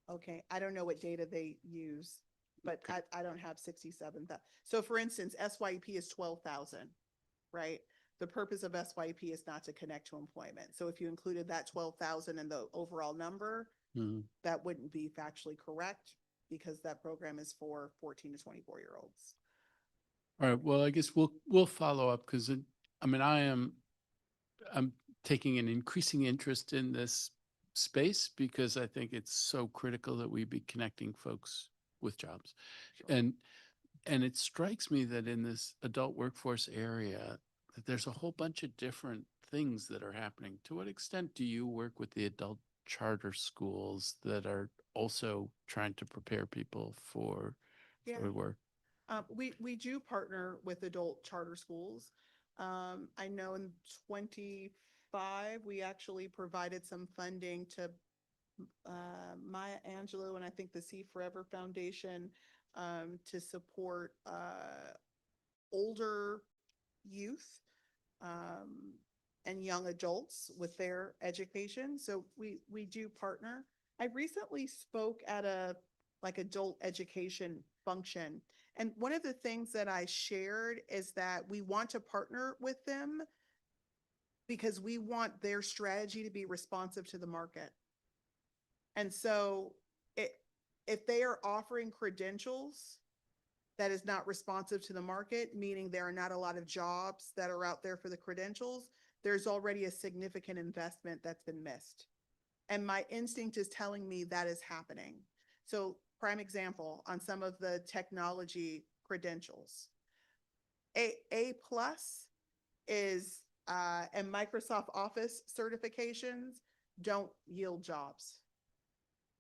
Okay, I don't know what data they use, but I don't have 67,000. So for instance, SYP is 12,000, right? The purpose of SYP is not to connect to employment. So if you included that 12,000 in the overall number, that wouldn't be factually correct, because that program is for 14 to 24-year-olds. All right. Well, I guess we'll follow up, because I mean, I'm taking an increasing interest in this space, because I think it's so critical that we be connecting folks with jobs. Sure. And it strikes me that in this adult workforce area, that there's a whole bunch of different things that are happening. To what extent do you work with the adult charter schools that are also trying to prepare people for work? We do partner with adult charter schools. I know in 2015, 5, we actually provided some funding to Maya Angelou and I think the See Forever Foundation to support older youth and young adults with their education. So we do partner. I recently spoke at a like adult education function. And one of the things that I shared is that we want to partner with them because we want their strategy to be responsive to the market. And so if they are offering credentials that is not responsive to the market, meaning there are not a lot of jobs that are out there for the credentials, there's already a significant investment that's been missed. And my instinct is telling me that is happening. So prime example on some of the technology credentials. A plus is and Microsoft Office certifications don't yield jobs.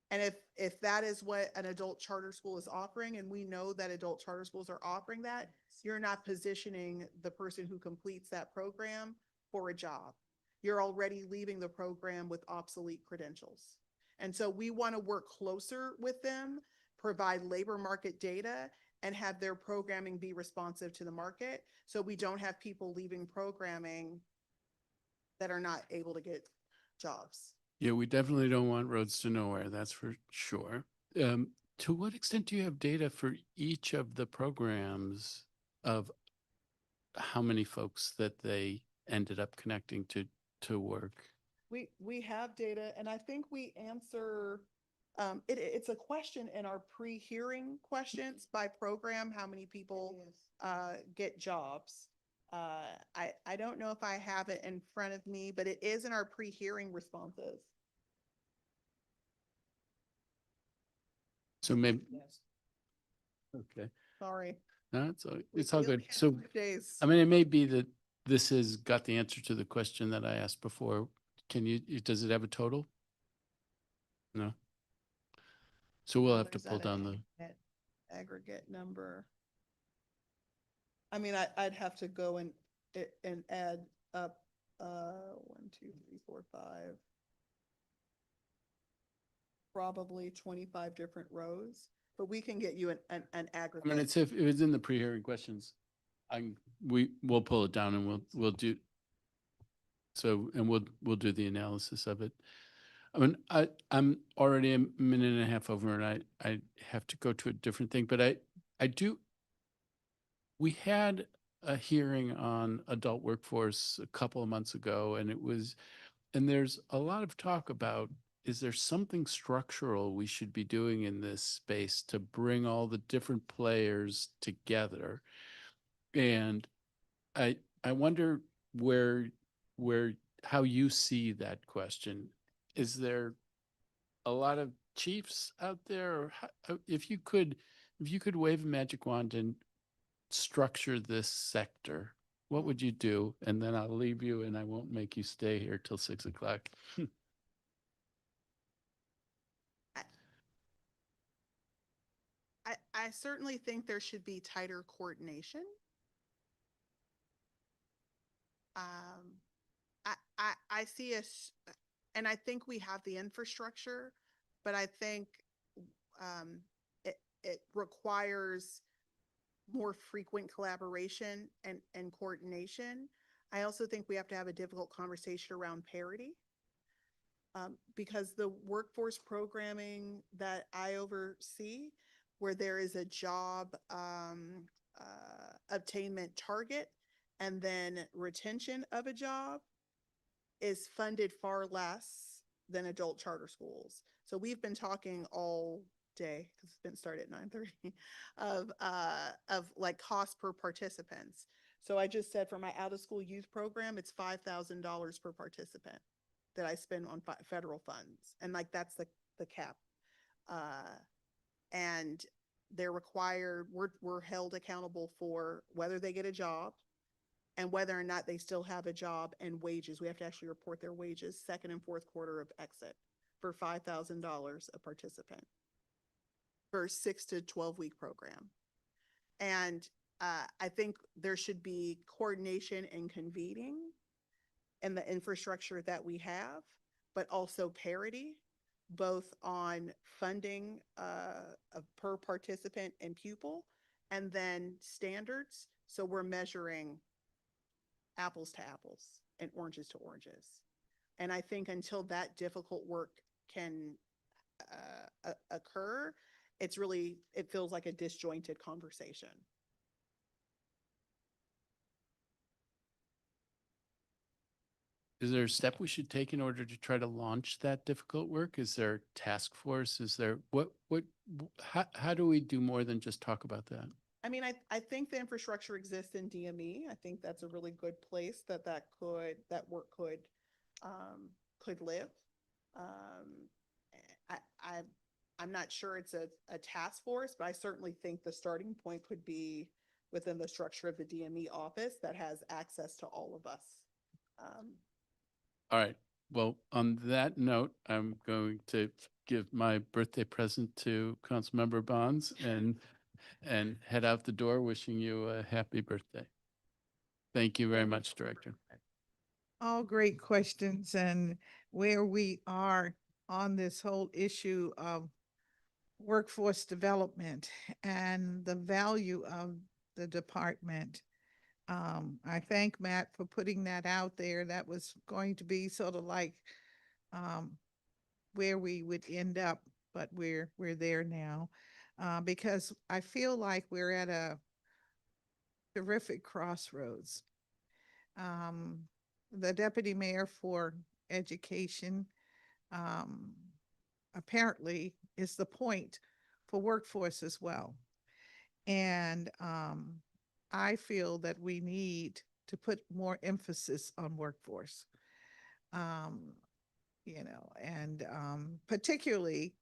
And if that is what an adult charter school is offering, and we know that adult charter schools are offering that, you're not positioning the person who completes that program for a job. You're already leaving the program with obsolete credentials. And so we want to work closer with them, provide labor market data, and have their programming be responsive to the market. So we don't have people leaving programming that are not able to get jobs. Yeah, we definitely don't want roads to nowhere, that's for sure. To what extent do you have data for each of the programs of how many folks that they ended up connecting to work? We have data, and I think we answer, it's a question in our pre-hearing questions by program, how many people get jobs. I don't know if I have it in front of me, but it is in our pre-hearing responses. So maybe, okay. Sorry. No, it's all good. have So, 5 days. I mean, it may be that this has got the answer to the question that I asked before. Does it have a total? No. So we'll have to There's pull that down the, aggregate number. I mean, I'd have to go and add up 1, 2, 3, 4, 5. Probably 25 different rows, but we can get you an aggregate. I mean, if it's in the pre-hearing questions, we'll pull it down and we'll do. So, and we'll do the analysis of it. I mean, I'm already a minute and a half over and I have to go to a different thing, but we had a hearing on adult workforce a couple of months ago, and there's a lot of talk about, is there something structural we should be doing in this space to bring all the different players together? And I wonder how you see that question. Is there a lot of chiefs out there, or if you could wave a magic wand and structure this sector, what would you do? And then I'll leave you and I won't make you stay here till 6 o'clock. I certainly think there should be tighter coordination. I see us, and I think we have the infrastructure, but I think it requires more frequent collaboration and coordination. I also think we have to have a difficult conversation around parity. Because the workforce programming that I oversee, where there is a job attainment target and then retention of a job, is funded far less than adult charter schools. So we've been talking all day, because it's been started at 9:30, of like cost per participants. So I just said for my out of school youth program, it's $5,000 per participant that I spend on federal funds. And like, that's the cap. And they're required, we're held accountable for whether they get a job and whether or not they still have a job, and wages. We have to actually report their wages second and fourth quarter of exit for $5,000 a participant for a 6 to 12 week program. And I think there should be coordination and convening in the infrastructure that we have, but also parity, both on funding of per participant and pupil, and then standards. So we're measuring apples to apples and oranges to oranges. And I think until that difficult work can occur, it feels like a disjointed conversation. Is there a step we should take in order to try to launch that difficult work? Is there a task force? Is there how do we do more than just talk about that? I mean, I think the infrastructure exists in DME. I think that's a really good place that work could live. I'm not sure it's a task force, but I certainly think the starting point could be within the structure of the DME office that has access to all of us. All right. Well, on that note, I'm going to give my birthday present to Councilmember Bonds and head out the door wishing you a happy birthday. Thank you very much, Director. All great questions, and where we are on this whole issue of workforce development and the value of the department. I thank Matt for putting that out there. That was going to be sort of like where we would end up, but we're there now because I feel like we're at a terrific crossroads. The deputy mayor for education apparently is the point for workforce as well. And I feel that we need to put more emphasis on workforce, and particularly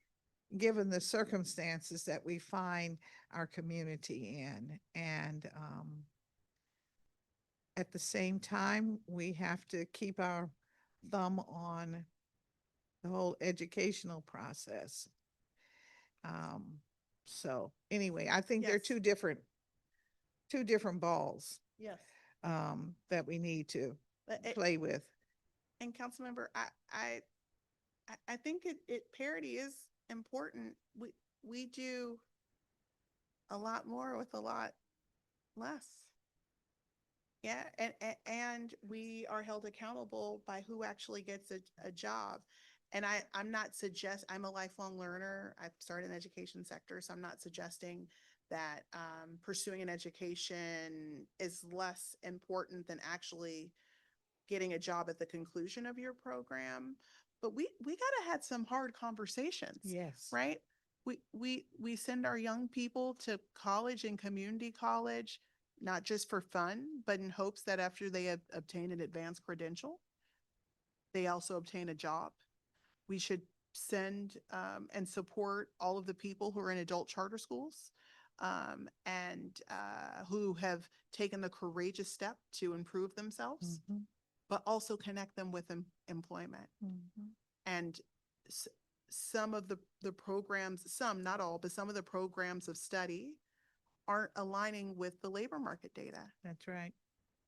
given the circumstances that we find our community in. And at the same time, we have to keep our thumb on the whole educational process. So anyway, I think they're two different balls. Yes. That we need to play with. And Councilmember, I think parity is important. We do a lot more with a lot less. Yeah, and we are held accountable by who actually gets a job. And I'm not I'm a lifelong learner. I've started in the education sector, so I'm not suggesting that pursuing an education is less important than actually getting a job at the conclusion of your program. But we gotta have some hard conversations. Yes. Right? We send our young people to college and community college, not just for fun, but in hopes that after they have obtained an advanced credential, they also obtain a job. We should send and support all of the people who are in adult charter schools and who have taken the courageous step to improve themselves, but also connect them with employment. And some of the programs, some, not all, but some of the programs of study aren't aligning with the labor market data. That's right.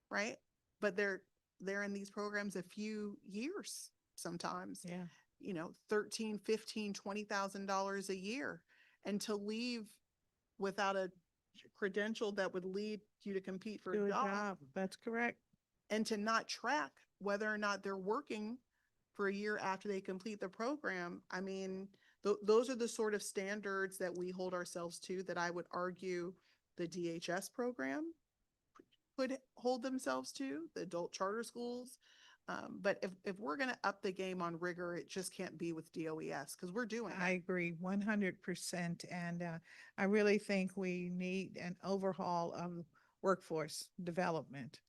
Right? But they're in these programs a few years sometimes. Yeah. $13,000, $15,000, $20,000 a year, and to leave without a credential that would lead you to compete for a job. That's correct. And to not track whether or not they're working for a year after they complete the program. I mean, those are the sort of standards that we hold ourselves to that I would argue the DHS program could hold themselves to, the adult charter schools. But if we're going to up the game on rigor, it just can't be with DOES because we're doing it. I agree 100%. And I really think we need an overhaul of workforce development.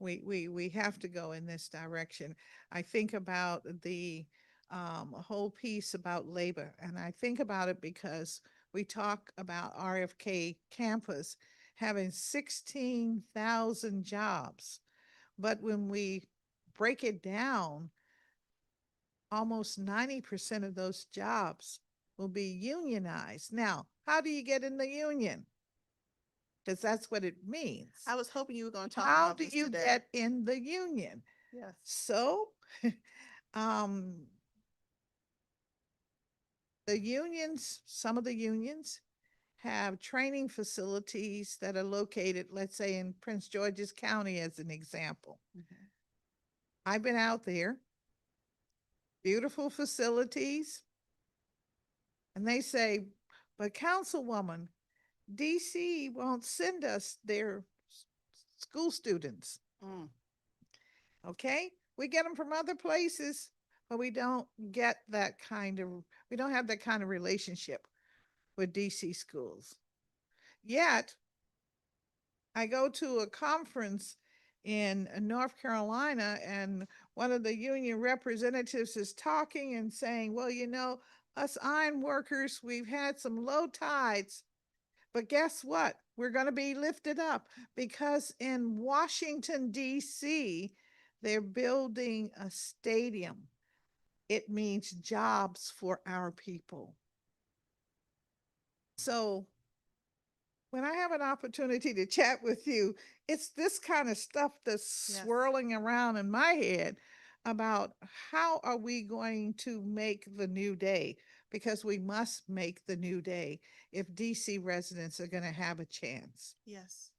We have to go in this direction. I think about the whole piece about labor, and I think about it because we talk about RFK campus having 16,000 jobs, but when we break it down, almost 90% of those jobs will be unionized. Now, how do you get in the union? Because that's what it means. I was hoping you were going to talk How about do this you today. get in the union? Yes. So, um, the unions, some of the unions have training facilities that are located, let's say in Prince George's County as an example. I've been out there, beautiful facilities, and they say, but Councilwoman, DC won't send us their school students. Okay, we get them from other places, but we don't get that kind of, we don't have that kind of relationship with DC schools. Yet, I go to a conference in North Carolina, and one of the union representatives is talking and saying, well, you know, us iron workers, we've had some low tides, but guess what? We're going to be lifted up because in Washington, D.C., they're building a stadium. It means jobs for our people. So when I have an opportunity to chat with you, it's this kind of stuff that's Yes. swirling around in my head about how are we going to make the new day? Because we must make the new day if DC residents are going to have a chance. Yes.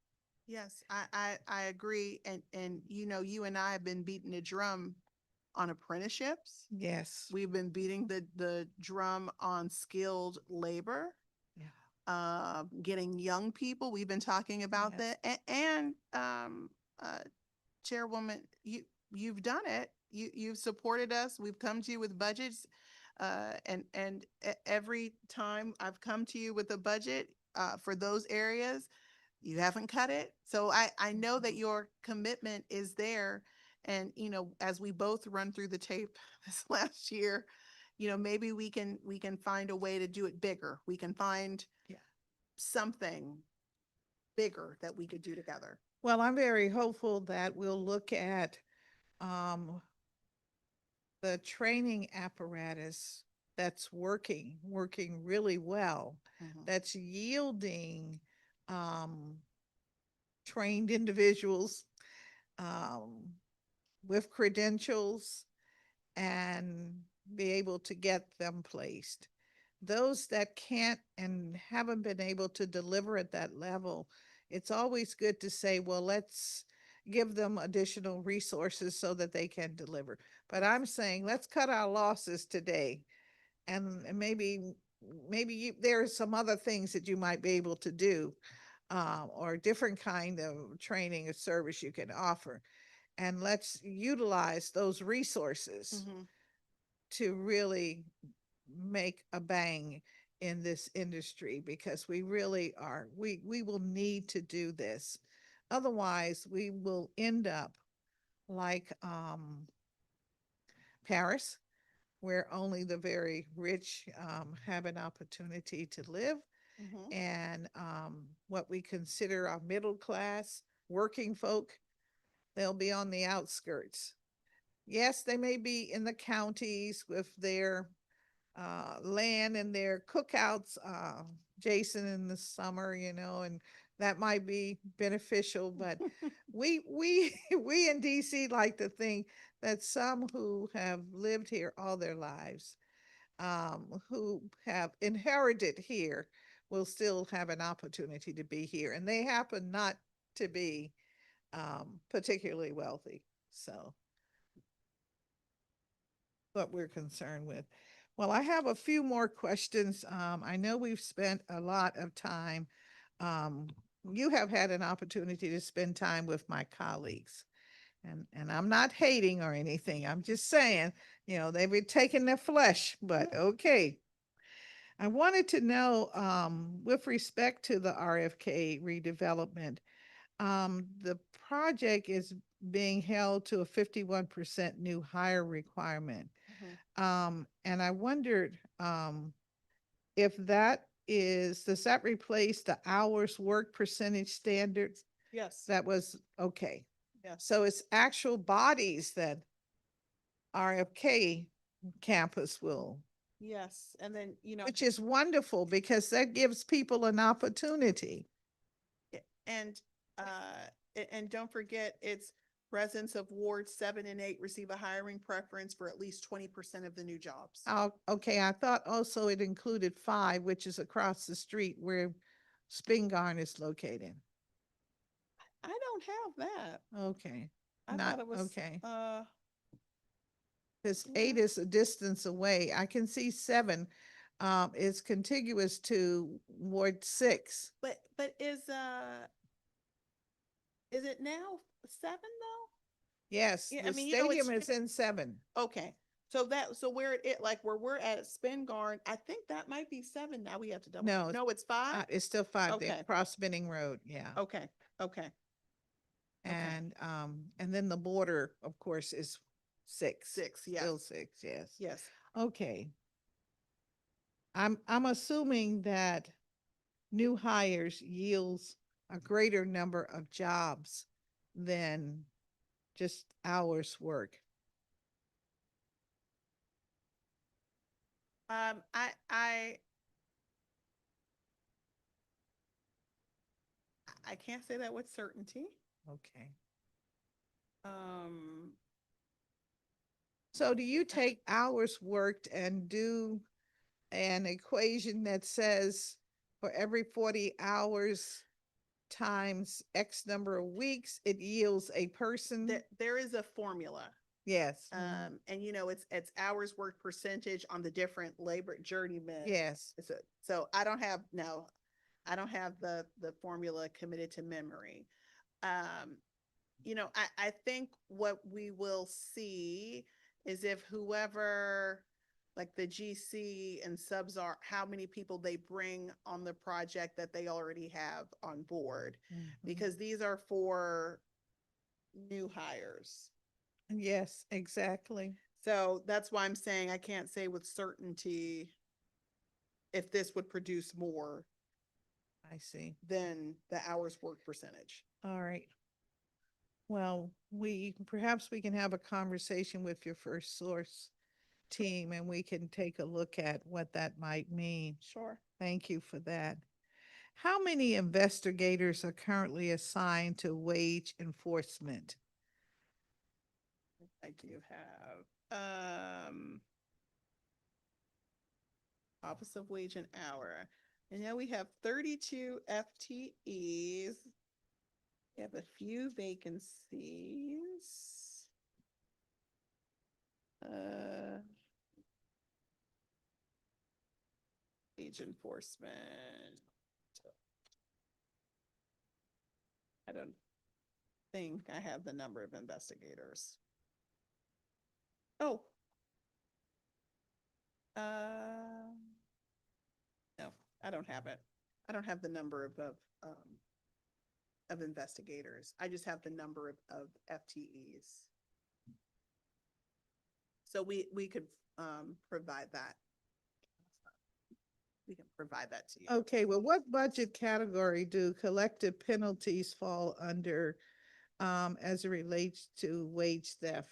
Yes, I agree. And you know, you and I have been beating the drum on apprenticeships. Yes. We've been beating the drum on skilled labor. Getting young people. We've been talking about Yes. that. And Chairwoman, you've done it. You've supported us. We've come to you with budgets. Every time I've come to you with a budget for those areas, you haven't cut it. So I know that your commitment is there. And, you know, as we both run through the tape this last year, you know, maybe we can find a way to do it bigger. We can find something bigger that we could do together. Well, I'm very hopeful that we'll look at um, the training apparatus that's working really well, that's yielding trained individuals with credentials and be able to get them placed. Those that can't and haven't been able to deliver at that level, it's always good to say, well, let's give them additional resources so that they can deliver. But I'm saying, let's cut our losses today. And maybe there are some other things that you might be able to do, or different kind of training or service you can offer. And let's utilize those resources to really make a bang in this industry, because we really are, we will need to do this. Otherwise, we will end up like Paris, where only the very rich have an opportunity to live. And what we consider our middle class working folk, they'll be on the outskirts. Yes, they may be in the counties with their land and their cookouts, Jason, in the summer, you know, and that might be beneficial. But we in DC like to think that some who have lived here all their lives, who have inherited here, will still have an opportunity to be here, and they happen not to be particularly wealthy. So what we're concerned with. Well, I have a few more questions. I know we've spent a lot of time. You have had an opportunity to spend time with my colleagues. And I'm not hating or anything. I'm just saying, you know, they've been taking their flesh, but okay. I wanted to know, with respect to the RFK redevelopment, the project is being held to a 51% new hire requirement. And I wondered if that is, does that replace the hours work percentage standards? Yes. That was, okay. Yes. So it's actual bodies that RFK campus will, Yes. And then, you know, which is wonderful because that gives people an opportunity. and don't forget, it's Residents of Ward 7 and 8 receive a hiring preference for at least 20% of the new jobs. Oh, okay, I thought also it included 5, which is across the street where Spingarn is located. I don't have that. Okay, I not, thought it was, okay. uh, Because yeah. 8 is a distance away. I can see 7 is contiguous to Ward 6. But is it now 7 though? Yes, Yeah, the I mean, you know, stadium is in 7. okay. So where it like where we're at Spingarn, I think that might be 7. Now we have to double. No, No, it's 5. It's still 5 there, Okay. Cross Spinning Road, yeah. Okay. Okay. And then the border, of course, is 6. 6. Yes. Still 6, yes. Yes. Okay. I'm assuming that new hires yields a greater number of jobs than just hours work. I can't say that with certainty. Okay. Um, So do you take hours worked and do an equation that says for every 40 hours times X number of weeks, it yields a person? there is a formula. Yes. And you know, it's hours worked percentage on the different labor journeymen. Yes. So I don't have the formula committed to memory. You know, I think what we will see is if whoever, like the GC and subs are, how many people they bring on the project that they already have on board, because these are for new hires. Yes, exactly. So that's why I'm saying I can't say with certainty if this would produce more. I see. Than the hours work percentage. All right. Well, perhaps we can have a conversation with your first source team and we can take a look at what that might mean. Sure. Thank you for that. How many investigators are currently assigned to wage enforcement? I do have Office of Wage and Hour. And now we have 32 FTEs. We have a few vacancies. Wage enforcement. I don't think I have the number of investigators. Oh. No, I don't have it. I don't have the number of investigators. I just have the number of FTEs. So we could provide that. We can provide that to you. Okay, well, what budget category do collective penalties fall under as it relates to wage theft?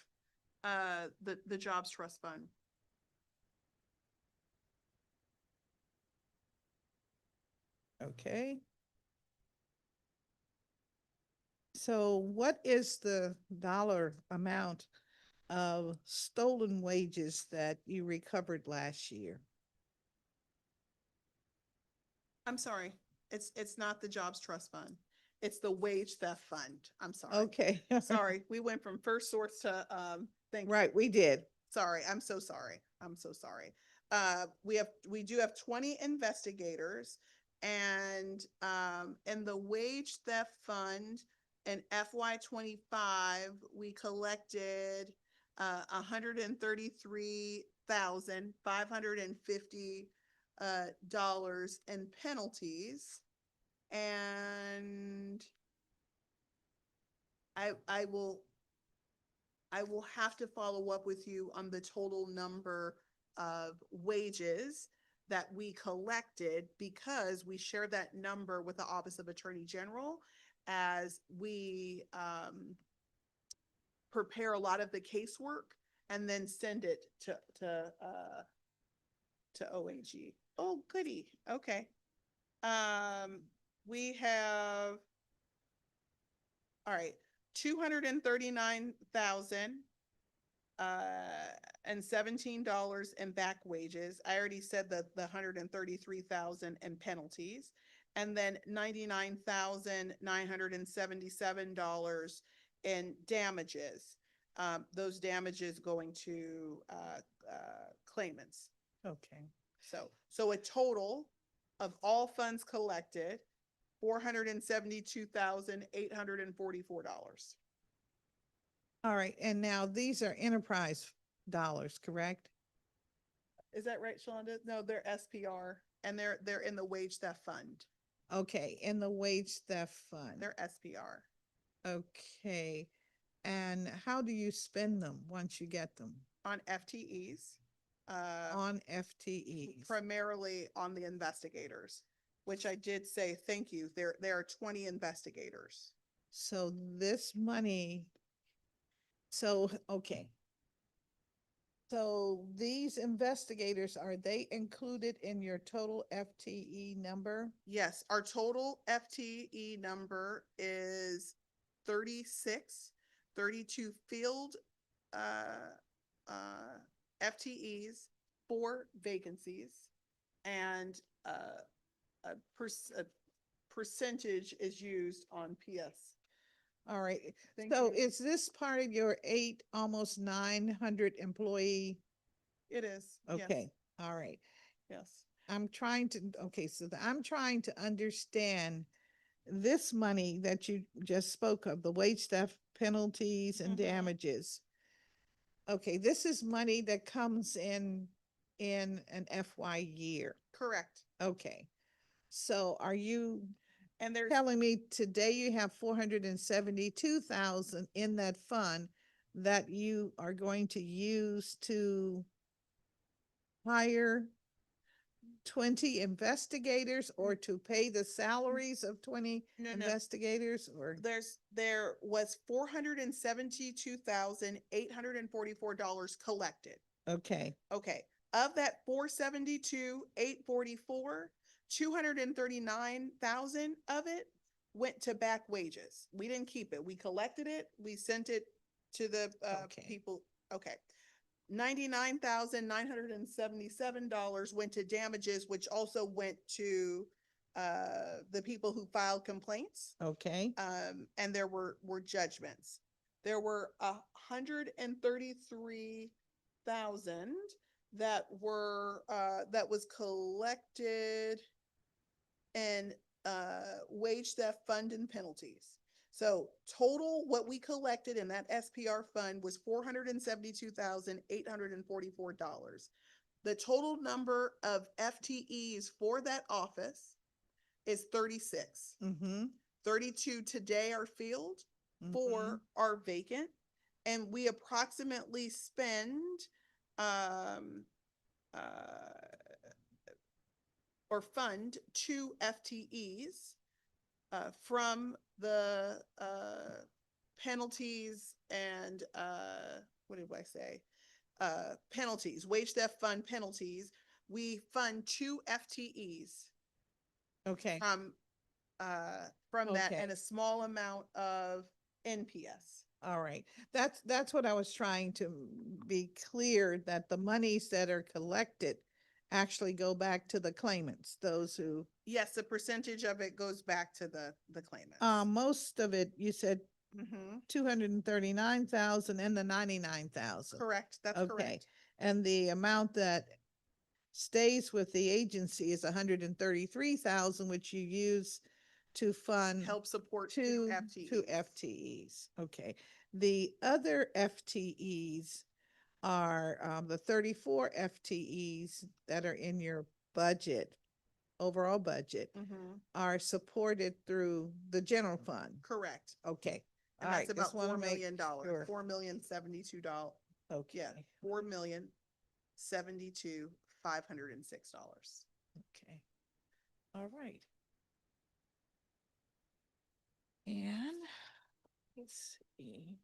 The Jobs Trust Fund. Okay. So what is the dollar amount of stolen wages that you recovered last year? I'm sorry. It's not the Jobs Trust Fund. It's the Wage Theft Fund. I'm sorry. Okay. Sorry. We went from first source to Right, we did. Sorry. I'm so sorry. I'm so sorry. We do have 20 investigators, and in the Wage Theft Fund in FY25 we collected $133,550 in penalties, and I will have to follow up with you on the total number of wages that we collected, because we share that number with the Office of Attorney General as we prepare a lot of the casework and then send it to OAG. Oh, goody. Okay. We have, all right. $239,000 and $17 in back wages. I already said that the $133,000 in penalties, and then $99,977 in damages. Those damages going to claimants. Okay. So a total of all funds collected, $472,844. All right, and now these are enterprise dollars, correct? Is that right, Shonda? No, they're SPR, and they're in the wage theft fund. Okay, in the wage theft fund. They're SPR. Okay, and how do you spend them once you get them? On FTEs. On FTEs. Primarily on the investigators, which I did say, thank you. There are 20 investigators. So this money, okay. So these investigators, are they included in your total FTE number? Yes, our total FTE number is 36, 32 field FTEs, 4 vacancies, and a percentage is used on PS. All right, Thank so you. is this part of your almost 900 employee? It is. Yes. Okay, all right. Yes. I'm trying to, okay, so I'm trying to understand this money that you just spoke of, the wage theft penalties and damages. Okay, this is money that comes in an FY year. Correct. Okay. So are you And there's telling me today you have 472,000 in that fund that you are going to use to hire 20 investigators or to pay the salaries of 20 No. investigators, or? There was $472,844 collected. Okay, Okay, of that 472,844, 239,000 of it went to back wages. We didn't keep it. We collected it. We sent it to the Okay. people. Okay. $99,977 went to damages, which also went to the people who filed complaints. okay, And there were judgments. There were 133,000 that was collected in wage theft fund and penalties. So total what we collected in that SPR fund was $472,844. The total number of FTEs for that office is 36. 32 today are filled, 4 are vacant, and we approximately spend or fund 2 FTEs from the penalties and what did I say? Penalties, wage theft fund penalties. We fund 2 FTEs okay. From that, Okay. and a small amount of NPS. All right, that's what I was trying to be clear, that the monies that are collected actually go back to the claimants, those who, Yes, a percentage of it goes back to the claimants. most of it, you said Mhm. 239,000 and the 99,000. Correct, that's Okay, correct. and the amount that stays with the agency is 133,000, which you use to fund Help support 2 two FTEs. FTEs. Okay, the other FTEs are the 34 FTEs that are in your budget, overall budget, Mhm. are supported through the general fund. Correct. Okay, And all that's right, about just wanna $4 make million, sure. $4,072,000. Okay. Yeah, $4,072,506. Okay. All right. And let's see.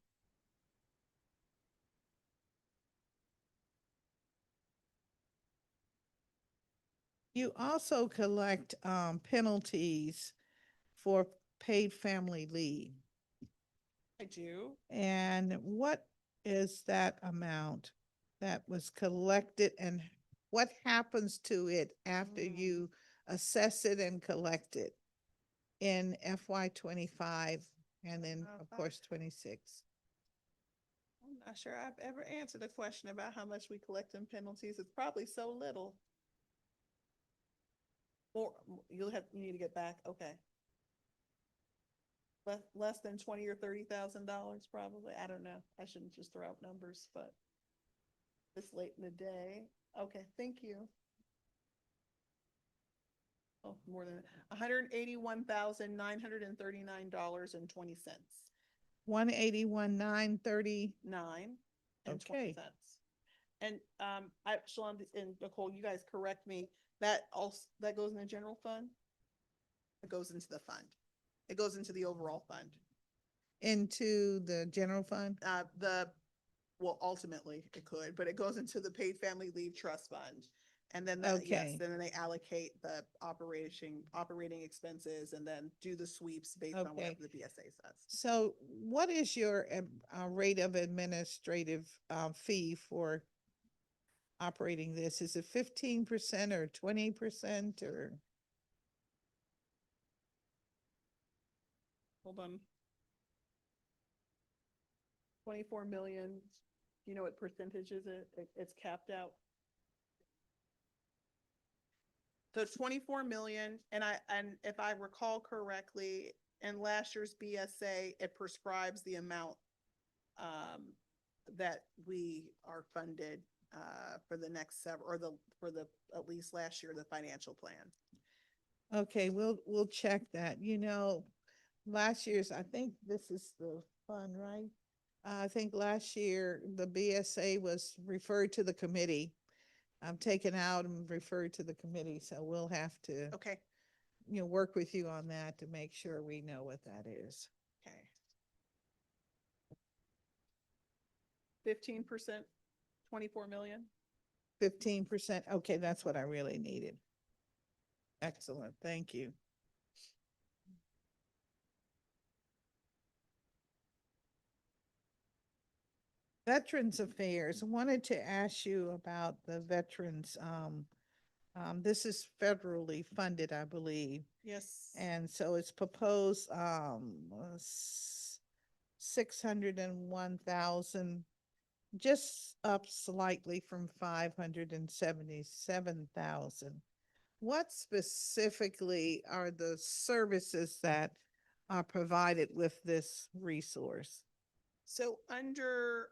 You also collect penalties for paid family leave. I do. And what is that amount that was collected and what happens to it after you assess it and collect it in FY 25 and then of course 26? I'm not sure I've ever answered a question about how much we collect in penalties. It's probably so little. Or you need to get back. Okay. Less than 20 or $30,000 probably. I don't know. I shouldn't just throw out numbers, but this late in the day. Okay, thank you. Oh, more than $181,939.20. 181,930. 9 and 20 Okay. cents. And Shalom and Nicole, you guys correct me. That also that goes in the general fund. It goes into the fund. It goes into the overall fund. Into the general fund? Well, ultimately it could, but it goes into the paid family leave trust fund. And then yes, Okay. then they allocate the operating expenses and then do the sweeps based on Okay. whatever the BSA says. So what is your rate of administrative fee for operating this? Is it 15% or 20% or? Hold on. 24 million. Do you know what percentage is it? It's capped out. So it's 24 million. And if I recall correctly, in last year's BSA, it prescribes the amount that we are funded for the next several, or for the at least last year, the financial plan. Okay, we'll check that. You know, last year's, I think this is the fund, right? I think last year the BSA was referred to the committee. Taken out and referred to the committee, so we'll have to, Okay. Work with you on that to make sure we know what that is. Okay. 15%, 24 million. 15%. Okay, that's what I really needed. Excellent, thank you. Veterans Affairs, wanted to ask you about the veterans. This is federally funded, I believe. Yes. And so it's proposed 601,000, just up slightly from 577,000. What specifically are the services that are provided with this resource? So under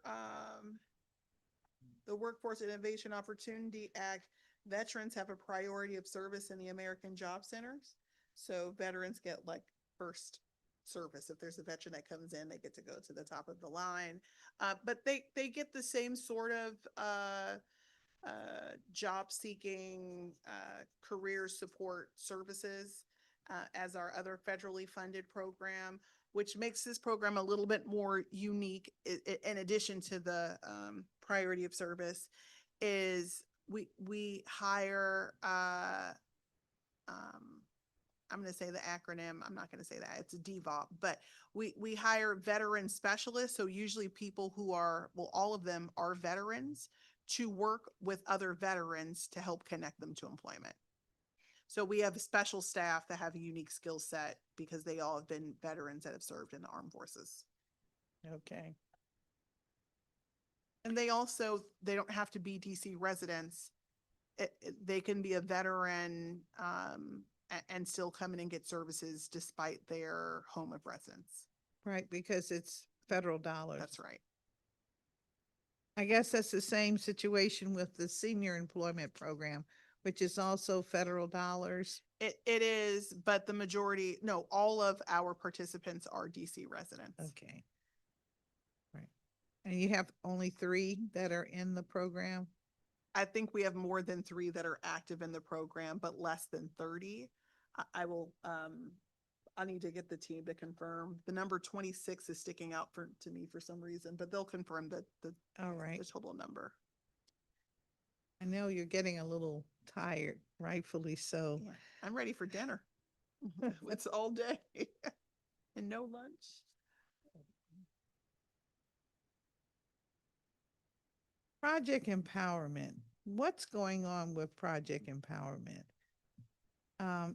the Workforce Innovation Opportunity Act, veterans have a priority of service in the American Job Centers. So veterans get like first service. If there's a veteran that comes in, they get to go to the top of the line. But they get the same sort of job seeking career support services as our other federally funded program, which makes this program a little bit more unique. In addition to the priority of service, is we hire I'm going to say the acronym. I'm not going to say that. It's a DVOP, but we hire veteran specialists. So usually people who are, well, all of them are veterans, to work with other veterans to help connect them to employment. So we have special staff that have a unique skill set because they all have been veterans that have served in the armed forces. Okay. And they don't have to be DC residents. They can be a veteran and still come in and get services despite their home of residence. Right, because it's federal dollars. That's right. I guess that's the same situation with the senior employment program, which is also federal dollars. It is, but the majority, no, all of our participants are DC residents. Okay. Right. And you have only 3 that are in the program? I think we have more than 3 that are active in the program, but less than 30. I need to get the team to confirm. The number 26 is sticking out to me for some reason, but they'll confirm the total number. I know you're getting a little tired, rightfully so. Yeah, I'm ready for dinner. It's all day and no lunch. Project empowerment. What's going on with project empowerment?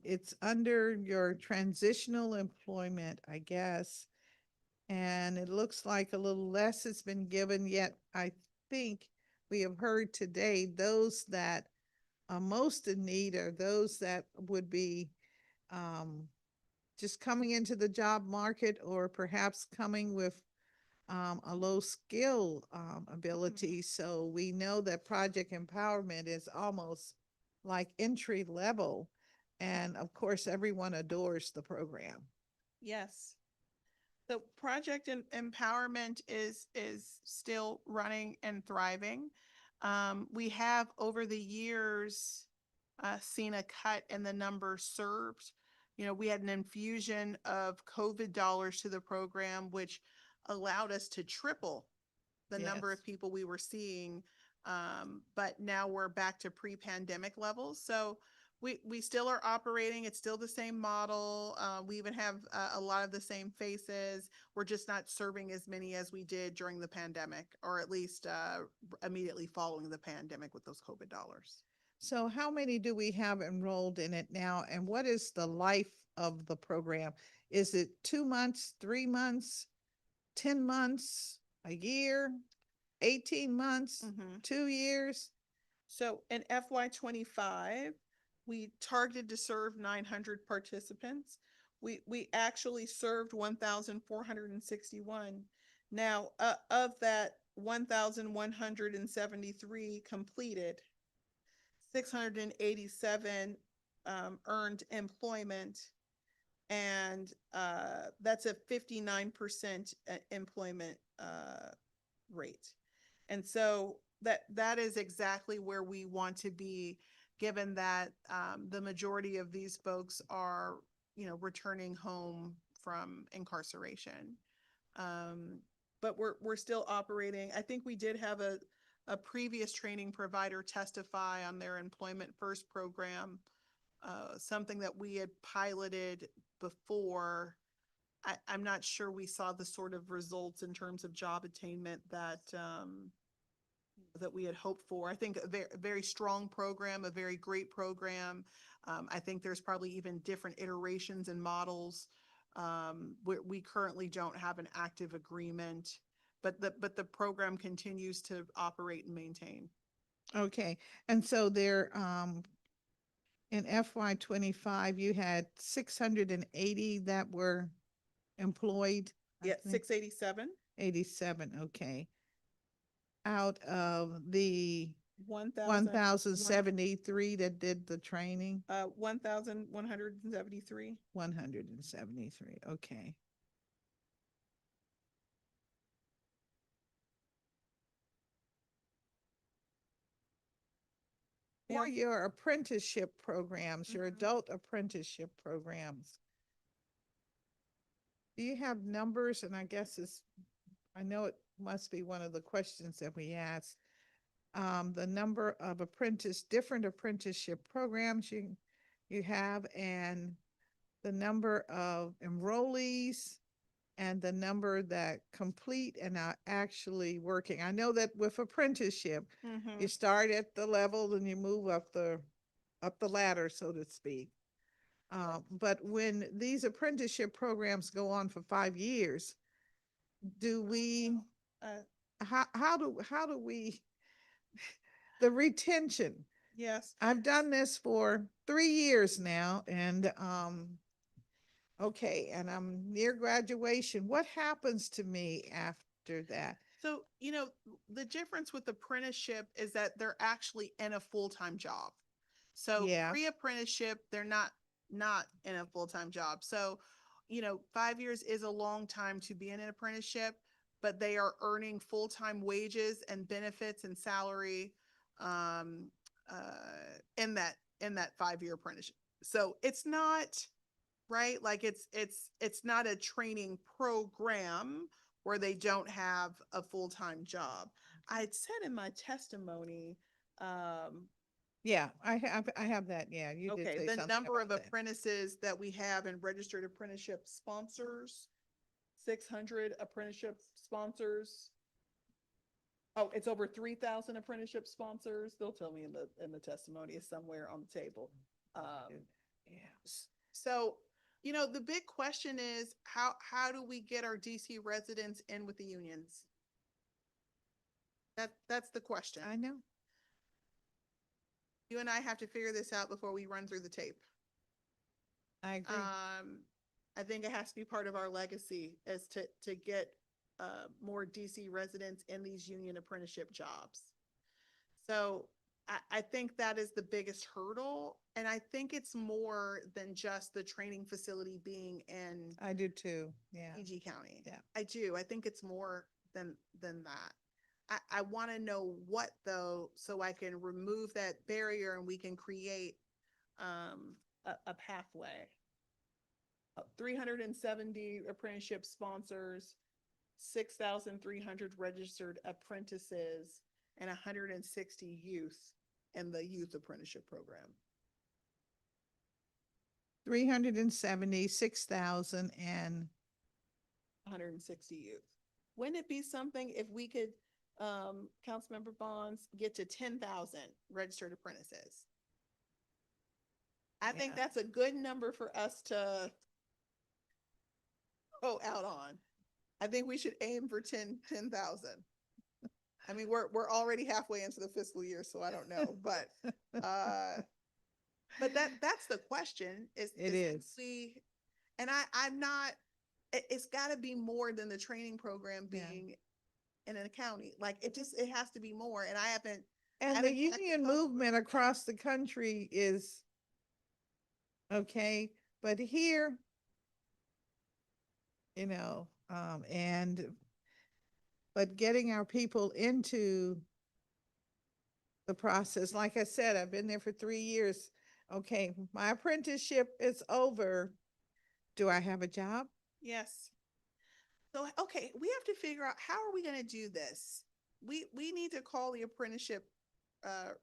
It's under your transitional employment, I guess. And it looks like a little less has been given, yet I think we have heard today those that are most in need are those that would be just coming into the job market or perhaps coming with a low skill ability. So we know that project empowerment is almost like entry level. And of course, everyone adores the program. Yes. So project empowerment is still running and thriving. We have over the years seen a cut in the number served. You know, we had an infusion of COVID dollars to the program, which allowed us to triple the number of people we were seeing. But now we're back to pre-pandemic levels. So we still are operating. It's still the same model. We even have a lot of the same faces. We're just not serving as many as we did during the pandemic, or at least immediately following the pandemic with those COVID dollars. So how many do we have enrolled in it now? And what is the life of the program? Is it 2 months, 3 months, 10 months, a year, 18 months, 2 years? So in FY25, we targeted to serve 900 participants. We actually served 1,461. Now, of that 1,173 completed, 687 earned employment, and that's a 59% employment rate. And so that is exactly where we want to be, given that the majority of these folks are, you know, returning home from incarceration. But we're still operating. I think we did have a previous training provider testify on their Employment First program, something that we had piloted before. I'm not sure we saw the sort of results in terms of job attainment that that we had hoped for. I think a very strong program, a very great program. I think there's probably even different iterations and models. We currently don't have an active agreement, but the program continues to operate and maintain. Okay, and so there, in FY25, you had 680 that were employed. Yeah, 687. 87, okay. Out of the 1,073 that did the training? 1,173. 173, okay. For your apprenticeship programs, your adult apprenticeship programs, do you have numbers? And I guess I know it must be one of the questions that we ask. The number of different apprenticeship programs you have, and the number of enrollees, and the number that complete and are actually working. I know that with apprenticeship, you start at the level and you move up the ladder, so to speak. But when these apprenticeship programs go on for 5 years, do we, how do we, the retention? Yes. I've done this for 3 years now, and okay, and I'm near graduation. What happens to me after that? So, you know, the difference with apprenticeship is that they're actually in a full-time job. So pre-apprenticeship, they're not in a full-time job. So, you know, 5 years is a long time to be in an apprenticeship, but they are earning full-time wages and benefits and salary in that 5-year apprenticeship. So it's not right, like it's not a training program where they don't have a full-time job. I'd said in my testimony, yeah, I have that. Yeah, you did okay, say the something number of about that. apprentices that we have in registered apprenticeship sponsors, 600 apprenticeship sponsors. Oh, it's over 3,000 apprenticeship sponsors. They'll tell me in the testimony. It's somewhere on the table. So, you know, the big question is how do we get our DC residents in with the unions? That's the question. I know. You and I have to figure this out before we run through the tape. I agree. I think it has to be part of our legacy is to get more DC residents in these union apprenticeship jobs. So I think that is the biggest hurdle. And I think it's more than just the training facility being in I do too. Yeah. PG County. Yeah. I do. I think it's more than that. I want to know what though, so I can remove that barrier and we can create a pathway. 370 apprenticeship sponsors, 6,300 registered apprentices, and 160 youth in the youth apprenticeship program. 376,000 and 160 youth. Wouldn't it be something if we could, Councilmember Bonds, get to 10,000 registered apprentices? I think that's a good number for us to go out on. I think we should aim for 10,000. I mean, we're already halfway into the fiscal year, so I don't know, but that's the question. And I'm not. It's got to be more than the training program being in a county. Like it has to be more. And I haven't. And the union movement across the country is okay, but here, you know, but getting our people into the process, like I said, I've been there for 3 years. Okay, my apprenticeship is over. Do I have a job? Yes. So, okay, we have to figure out how are we going to do this? We need to call the apprenticeship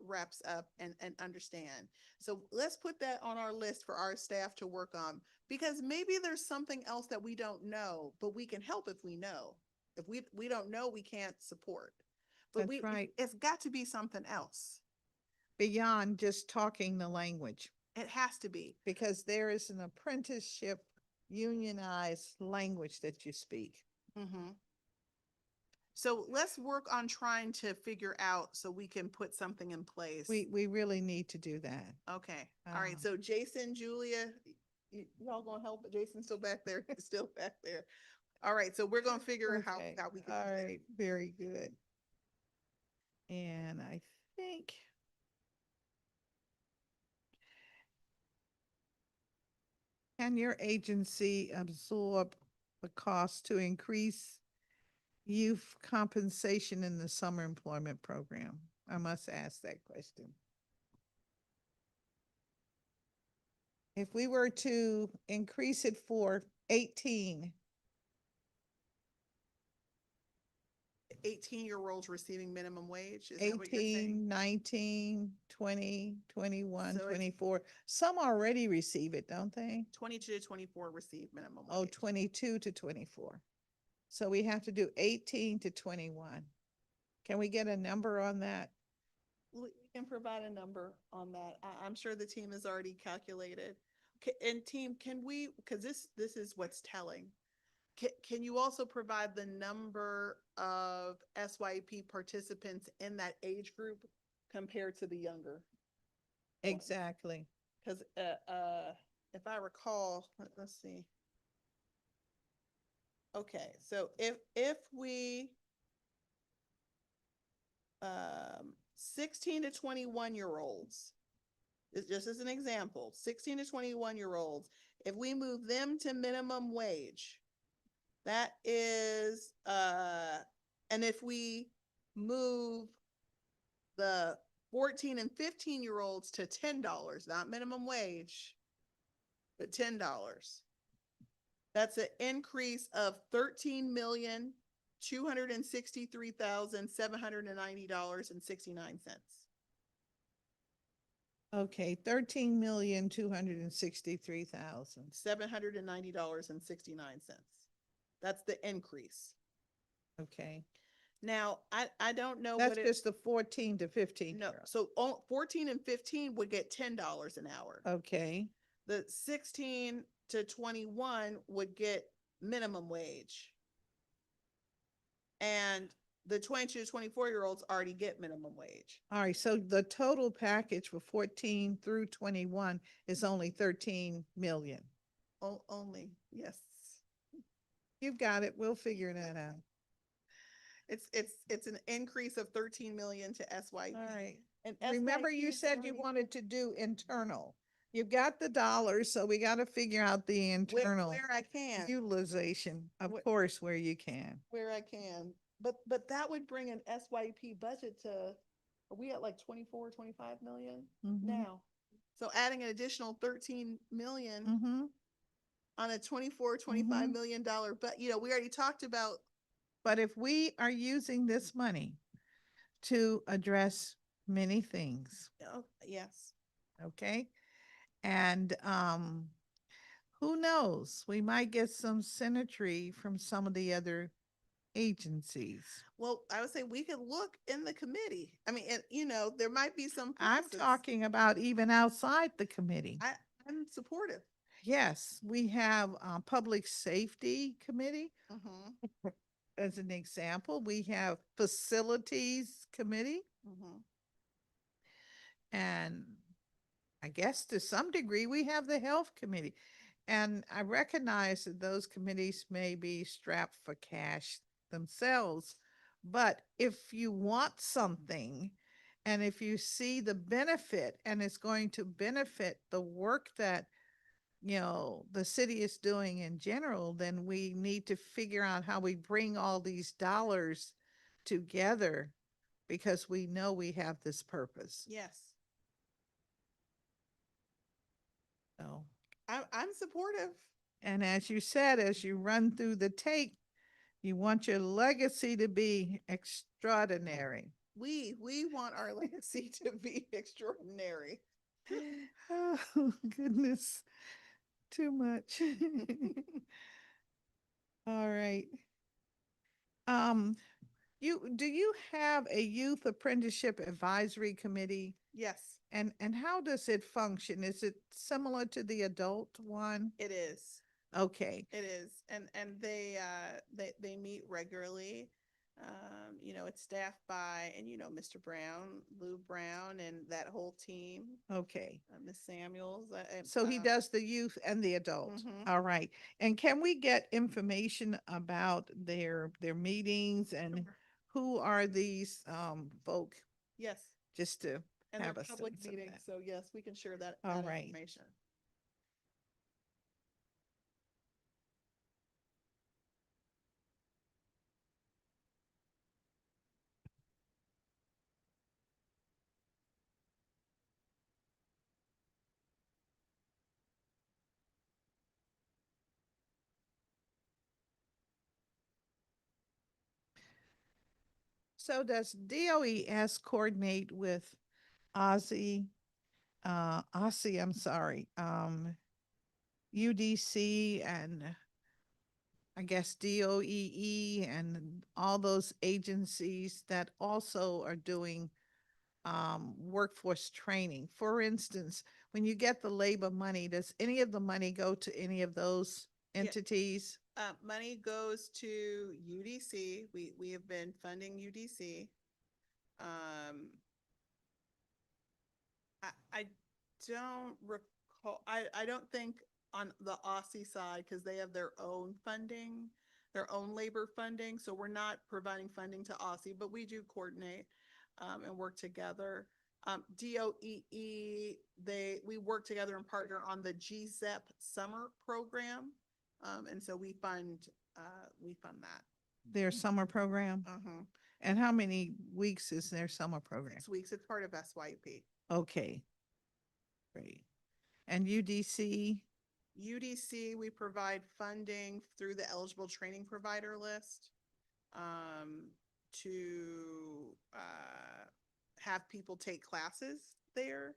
reps up and understand. So let's put that on our list for our staff to work on, because maybe there's something else that we don't know, but we can help if we know. If we don't know, we can't support. But That's right. It's got to be something else. Beyond just talking the language. It has to be. Because there is an apprenticeship unionized language that you speak. Mm-hmm. So let's work on trying to figure out so we can put something in place. We really need to do that. Okay. All right. So Jason, Julia, y'all gonna help? Jason's still back there. Still back there. All right. So we're gonna figure out how we can. All right. Very good. And I think can your agency absorb the cost to increase youth compensation in the summer employment program? I must ask that question. If we were to increase it for 18-year-olds receiving minimum wage? Is 18, 19, 20, 21, 24. Some already receive it, don't they? 22 to 24 receive minimum wage. Oh, 22 to 24. So we have to do 18 to 21. Can we get a number on that? We can provide a number on that. I'm sure the team has already calculated. And team, can we, because this is what's telling. Can you also provide the number of SYP participants in that age group compared to the younger? Exactly. Because if I recall, let's see. Okay, so if we 16 to 21-year-olds, just as an example, 16 to 21-year-olds, if we move them to minimum wage, that is, and if we move the 14 and 15-year-olds to $10, not minimum wage, but $10, that's an increase of $13,263,790.69. Okay, 13,263,000. $790.69. That's the increase. Okay. Now, I don't know That's what just the 14 to 15. no, year so 14 and 15 would get $10 an hour. old. Okay. The 16 to 21 would get minimum wage. And the 22 to 24-year-olds already get minimum wage. All right. So the total package for 14 through 21 is only 13 million. Only, yes. You've got it. We'll figure that out. It's an increase of 13 million to SYP. All right. And Remember, SYP you is said you already- wanted to do internal. You've got the dollars, so we got to figure out the internal where I can, utilization, of Wh- course, where you can. where I can. But that would bring an SYP budget to, are we at like 24, 25 million Mhm. now? So adding an additional 13 million Mm-hmm. on a 24, 25 million dollar, but we already talked about. But if we are using this money to address many things, Oh, yes. okay? And who knows? We might get some synergy from some of the other agencies. Well, I would say we could look in the committee. I mean, there might be some I'm pluses. talking about even outside the committee. I'm supportive. Yes, we have a public safety committee Mm-hmm. as an example. We have facilities committee, Mm-hmm. and I guess to some degree we have the health committee. And I recognize that those committees may be strapped for cash themselves, but if you want something and if you see the benefit and it's going to benefit the work that the city is doing in general, then we need to figure out how we bring all these dollars together because we know we have this purpose. Yes. So, I'm supportive. and as you said, as you run through the tape, you want your legacy to be extraordinary. We want our legacy to be extraordinary. Oh, goodness. Too much. All right. Do you have a youth apprenticeship advisory committee? Yes, And how does it function? Is it similar to the adult one? it is. Okay. It is. And they meet regularly. It's staffed by, and Mr. Brown, Lou Brown, and that whole team, Okay. Miss Samuels. So he does the youth and the adult. Mhm. All right. And can we get information about their meetings and who are these folk? Yes, Just to and have they're a public sense of meetings. that. So yes, we can share that, All that right. information. So does DOES coordinate with OSSI, I'm sorry, UDC and I guess DOEE and all those agencies that also are doing workforce training? For instance, when you get the labor money, does any of the money go to any of those entities? Money goes to UDC. We have been funding UDC. I don't recall. I don't think on the Aussie side, because they have their own funding, their own labor funding. So we're not providing funding to Aussie, but we do coordinate and work together. DOEE, we work together and partner on the GZEP summer program. And so we fund that. Their summer program? Uh-huh. And how many weeks is their summer program? 6 weeks. It's part of SYP. Okay. Great. And UDC? UDC, we provide funding through the eligible training provider list to have people take classes there.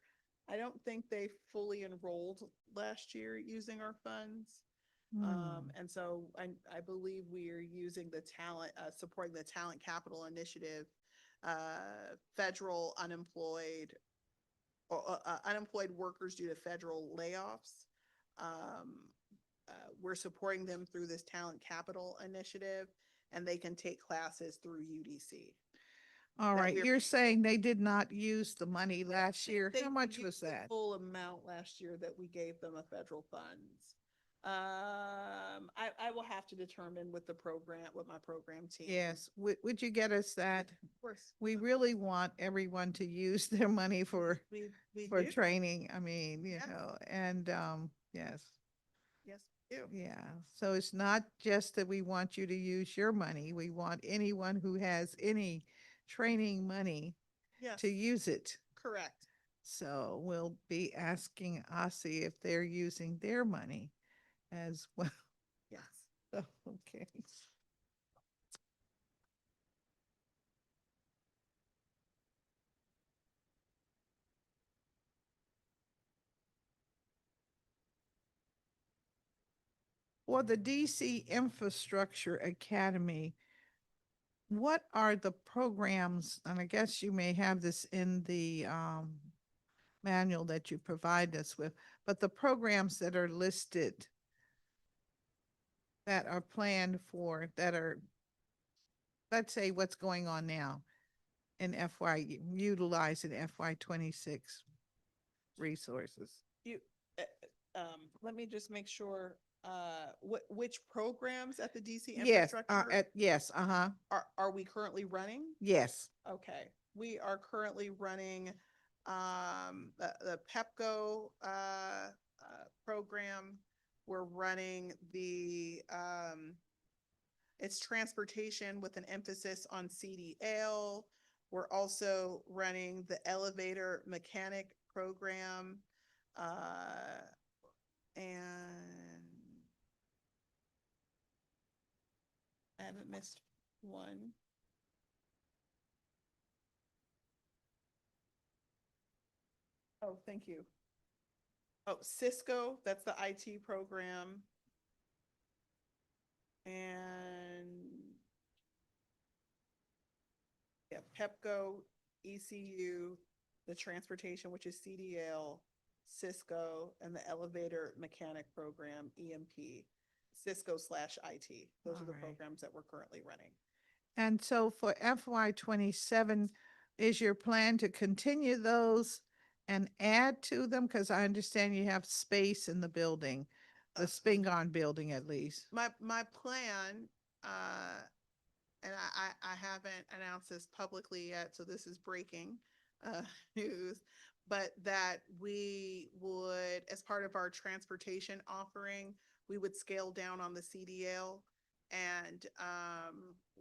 I don't think they fully enrolled last year using our funds, And so I believe we are using the talent, supporting the Talent Capital Initiative, federal unemployed or unemployed workers due to federal layoffs. We're supporting them through this Talent Capital Initiative, and they can take classes through UDC. All that right, we're you're paying. saying they did not use the money last year. They How much used was the that? full amount last year that we gave them of federal funds. I will have to determine with my program team. Yes, would you get us that? Of course. We really want everyone to use their money for We for do. training. I mean, you Yes. know, and yes. Yes, we do. Yeah, so it's not just that we want you to use your money. We want anyone who has any training money Yes, to use it. correct. So we'll be asking Aussie if they're using their money as well. Yes. Oh, okay. For the DC Infrastructure Academy, what are the programs? And I guess you may have this in the manual that you provide us with, but the programs that are listed that are planned for, that are, let's say what's going on now in utilizing FY 26 resources. Let me just make sure, which programs at the DC Yes, infrastructure yes, are we currently running? yes. Okay, we are currently running the PEPCO program. We're running the it's transportation with an emphasis on CDL. We're also running the elevator mechanic program. And I haven't missed one. Oh, thank you. Oh, Cisco, that's the IT program. And yeah, PEPCO, ECU, the transportation, which is CDL, Cisco, and the elevator mechanic program, EMP, Cisco/IT. Those are the All right. programs that we're currently running. And so for FY 27, is your plan to continue those and add to them? Because I understand you have space in the building, the Spingarn building at least. My plan, and I haven't announced this publicly yet, so this is breaking news, but that we would, as part of our transportation offering, we would scale down on the CDL and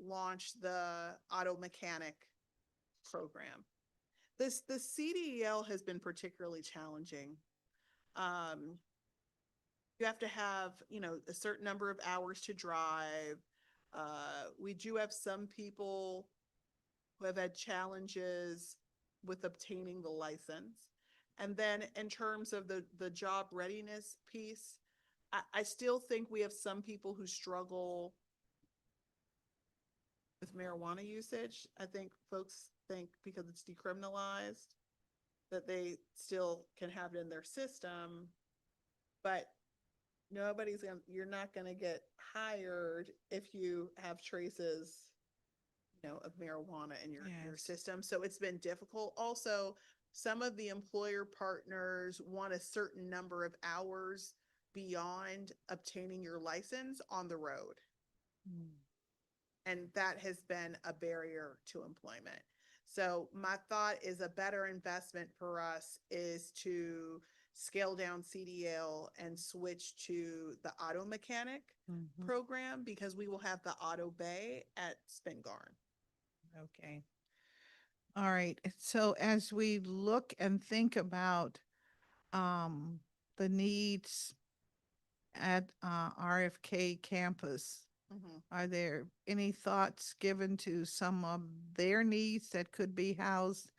launch the auto mechanic program. The CDL has been particularly challenging. You have to have, a certain number of hours to drive. We do have some people who have had challenges with obtaining the license. And then in terms of the job readiness piece, I still think we have some people who struggle with marijuana usage. I think folks think because it's decriminalized that they still can have it in their system, but you're not gonna get hired if you have traces, of marijuana in your Yes. system. So it's been difficult. Also, some of the employer partners want a certain number of hours beyond obtaining your license on the road. And that has been a barrier to employment. So my thought is a better investment for us is to scale down CDL and switch to the auto mechanic program, because we will have the auto bay at Spingarn. Okay. All right. So as we look and think about the needs at RFK campus, are there any thoughts given to some of their needs that could be housed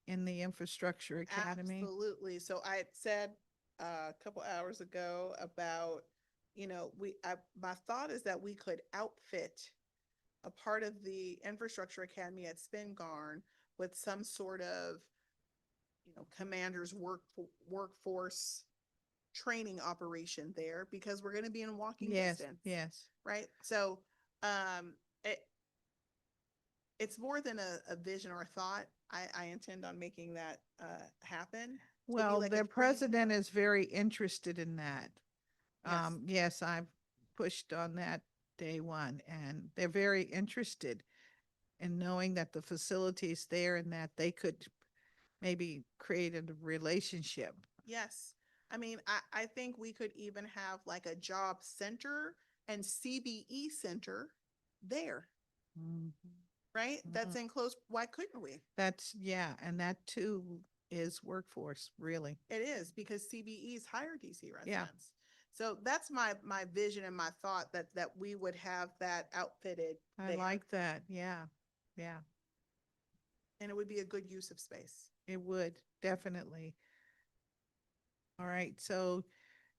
in the Infrastructure Academy? Absolutely. So I had said a couple hours ago about you know, my thought is that we could outfit a part of the infrastructure academy at Spingarn with some sort of, you know, commander's workforce training operation there, because we're going to be in walking distance. Yes. Right. So, it's more than a vision or a thought. I intend on making that happen. Well, like a their training president is very interested in that. Yes. Yes, I've pushed on that day one, and they're very interested in knowing that the facility's there and that they could maybe create a relationship. Yes. I mean, I think we could even have like a job center and CBE center there, right? That's in close. Why couldn't we? That's, yeah, and that too is workforce, really. It is, because CBEs hire DC residents. Yeah. So that's my vision and my thought, that we would have that outfitted I there. like that. Yeah. Yeah, And it would be a good use of space. it would, definitely. All right, so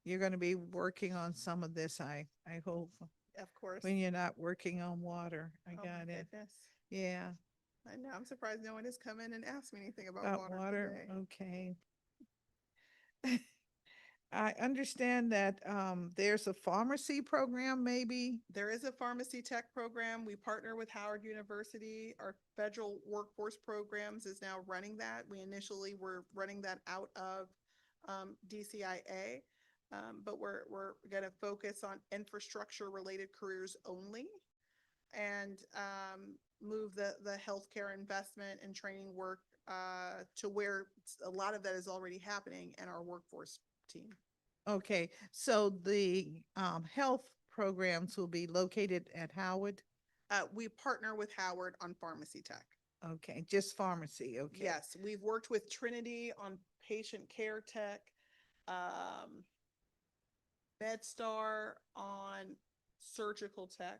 you're going to be working on some of this, I hope, Of course. when you're not working on water. I Oh my got it. goodness. Yeah, I know. I'm surprised no one has come in and asked me anything about about water water. today. Okay. I understand that there's a pharmacy program, maybe. There is a pharmacy tech program. We partner with Howard University. Our federal workforce programs is now running that. We initially were running that out of DCIA, but we're going to focus on infrastructure related careers only, and move the healthcare investment and training work to where a lot of that is already happening in our workforce team. Okay, so the health programs will be located at Howard? We partner with Howard on pharmacy tech. Okay, just pharmacy, okay. Yes, we've worked with Trinity on patient care tech, MedStar on surgical tech.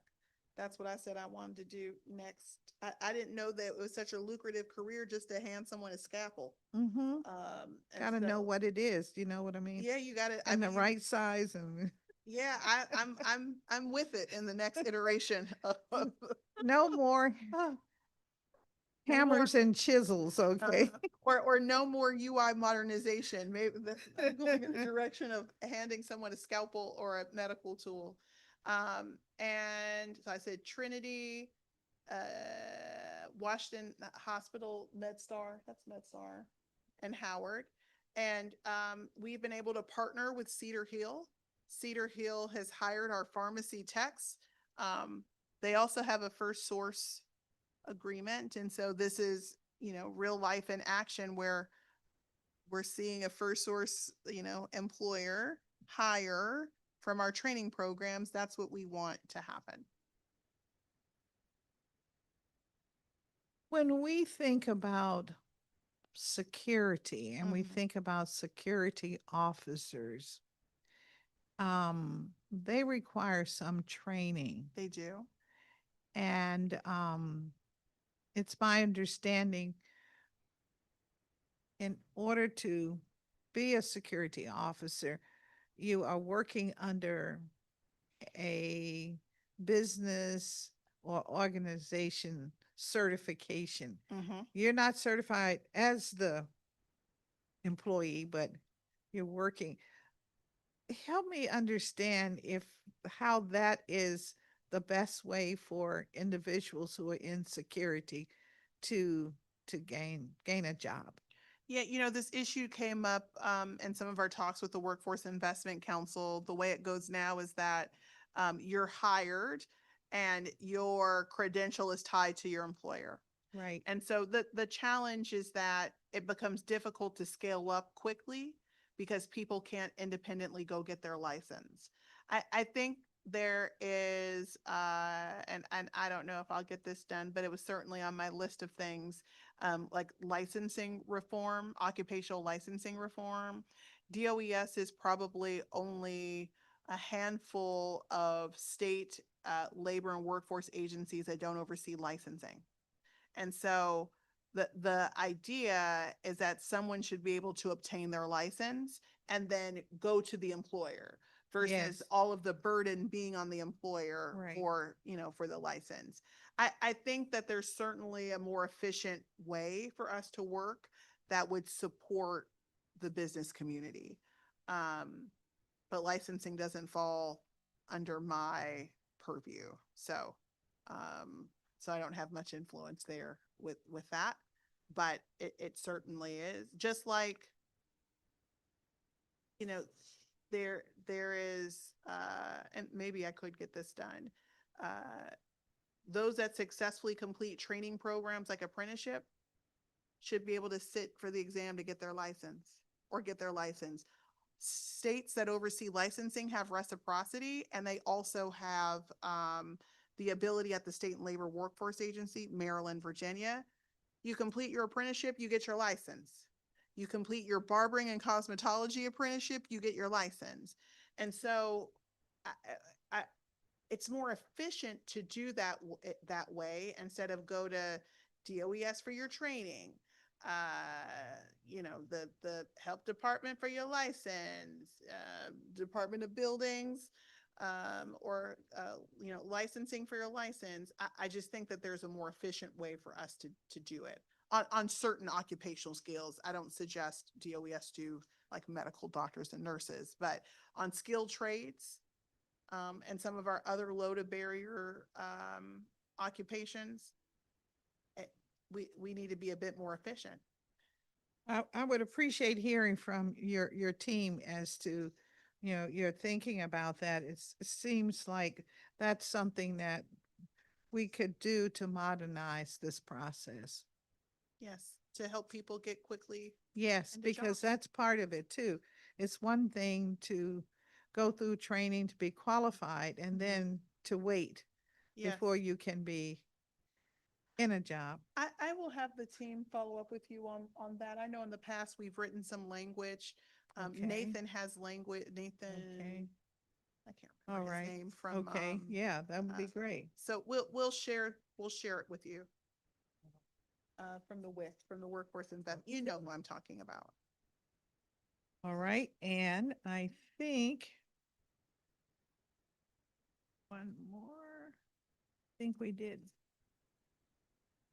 That's what I said I wanted to do next. I didn't know that it was such a lucrative career just to hand someone a scalpel. Mm-hmm. And Gotta know so- what it is, you know what I mean? Yeah, you got it. And the right size and Yeah, I'm with it in the next iteration of no more hammers and chisels, okay? or no more UI modernization. Maybe that's going in the direction of handing someone a scalpel or a medical tool. And so I said Trinity, Washington Hospital, MedStar, that's MedStar, and Howard. And we've been able to partner with Cedar Hill. Cedar Hill has hired our pharmacy techs. They also have a first source agreement. And so this is, you know, real life in action where we're seeing a first source, you know, employer hire from our training programs. That's what we want to happen. When we think about security and we Mhm. think about security officers, they require some training. They do. And it's my understanding, in order to be a security officer, you are working under a business or organization certification. Mhm. You're not certified as the employee, but you're working. Help me understand how that is the best way for individuals who are in security to gain a job. Yeah, you know, this issue came up in some of our talks with the Workforce Investment Council. The way it goes now is that you're hired and your credential is tied to your employer. Right. And so the challenge is that it becomes difficult to scale up quickly because people can't independently go get their license. I think there is, and I don't know if I'll get this done, but it was certainly on my list of things, like licensing reform, occupational licensing reform. DOES is probably only a handful of state labor and workforce agencies that don't oversee licensing. And so the idea is that someone should be able to obtain their license and then go to the employer. versus Yes. all of the burden being on the employer Right. for, for the license. I think that there's certainly a more efficient way for us to work that would support the business community. But licensing doesn't fall under my purview. So, so I don't have much influence there with that, but it certainly is. Just like, there is, and maybe I could get this done. Those that successfully complete training programs like apprenticeship should be able to sit for the exam to get their license or get their license. States that oversee licensing have reciprocity, and they also have the ability at the State and Labor Workforce Agency, Maryland, Virginia. You complete your apprenticeship, you get your license. You complete your barbering and cosmetology apprenticeship, you get your license. And so it's more efficient to do that way instead of go to DOES for your training, the health department for your license, Department of Buildings, or licensing for your license. I just think that there's a more efficient way for us to do it on certain occupational skills. I don't suggest DOES do like medical doctors and nurses, but on skilled trades, and some of our other low to barrier occupations, we need to be a bit more efficient. I would appreciate hearing from your team as to, your thinking about that. It seems like that's something that we could do to modernize this process. Yes, to help people get quickly. Yes, into because jobs. that's part of it too. It's one thing to go through training to be qualified and then to wait Yes. before you can be in a job. I will have the team follow up with you on that. I know in the past we've written some language. Okay. Nathan has language. Nathan, Okay. I can't All remember his right. name from. Okay, yeah, that would be great. So we'll share it with you. From the workforce investment. You know who I'm talking about. All right, and I think one more. I think we did.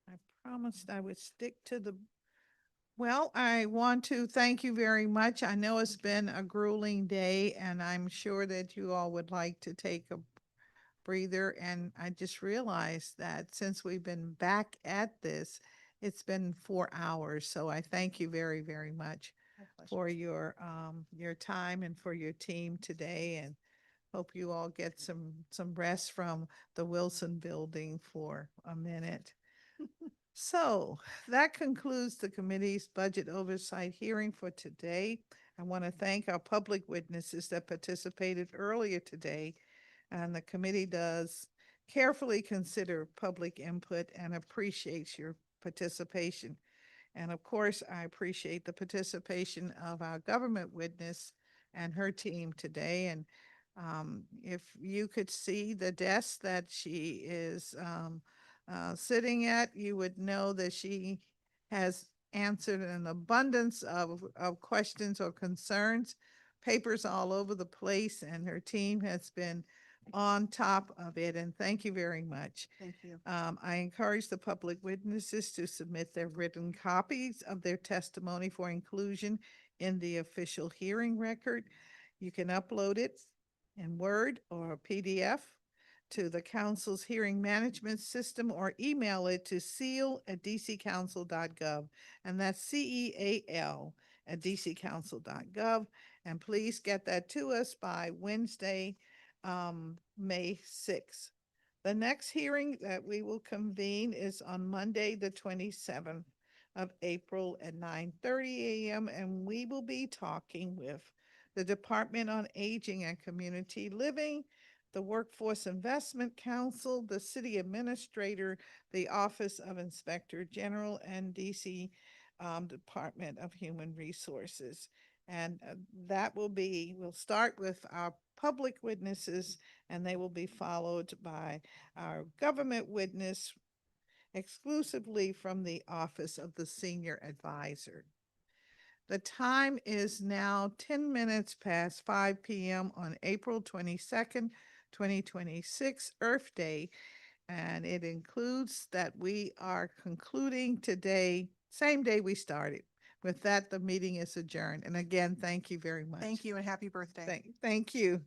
I promised I would stick to the, well, I want to thank you very much. I know it's been a grueling day, and I'm sure that you all would like to take a breather. And I just realized that since we've been back at this, it's been 4 hours. So I thank you very, very much for your time and for your team today, and hope you all get some rest from the Wilson building for a minute. So that concludes the committee's budget oversight hearing for today. I want to thank our public witnesses that participated earlier today, and the committee does carefully consider public input and appreciates your participation. And of course, I appreciate the participation of our government witness and her team today. And if you could see the desk that she is sitting at, you would know that she has answered an abundance of questions or concerns, papers all over the place, and her team has been on top of it. And thank you very much. Thank you. I encourage the public witnesses to submit their written copies of their testimony for inclusion in the official hearing record. You can upload it in Word or PDF to the council's hearing management system or email it to seal@dccouncil.gov. And that's CEAL@dccouncil.gov. And please get that to us by Wednesday, May 6th. The next hearing that we will convene is on Monday, the 27th of April at 9:30 a.m. And we will be talking with the Department on Aging and Community Living, the Workforce Investment Council, the City Administrator, the Office of Inspector General, and DC Department of Human Resources. And we'll start with our public witnesses, and they will be followed by our government witness exclusively from the Office of the Senior Advisor. The time is now 10 minutes past 5 p.m. on April 22nd, 2026, Earth Day. And it includes that we are concluding today, same day we started. With that, the meeting is adjourned. And again, thank you very much. Thank you and happy birthday. Thank you.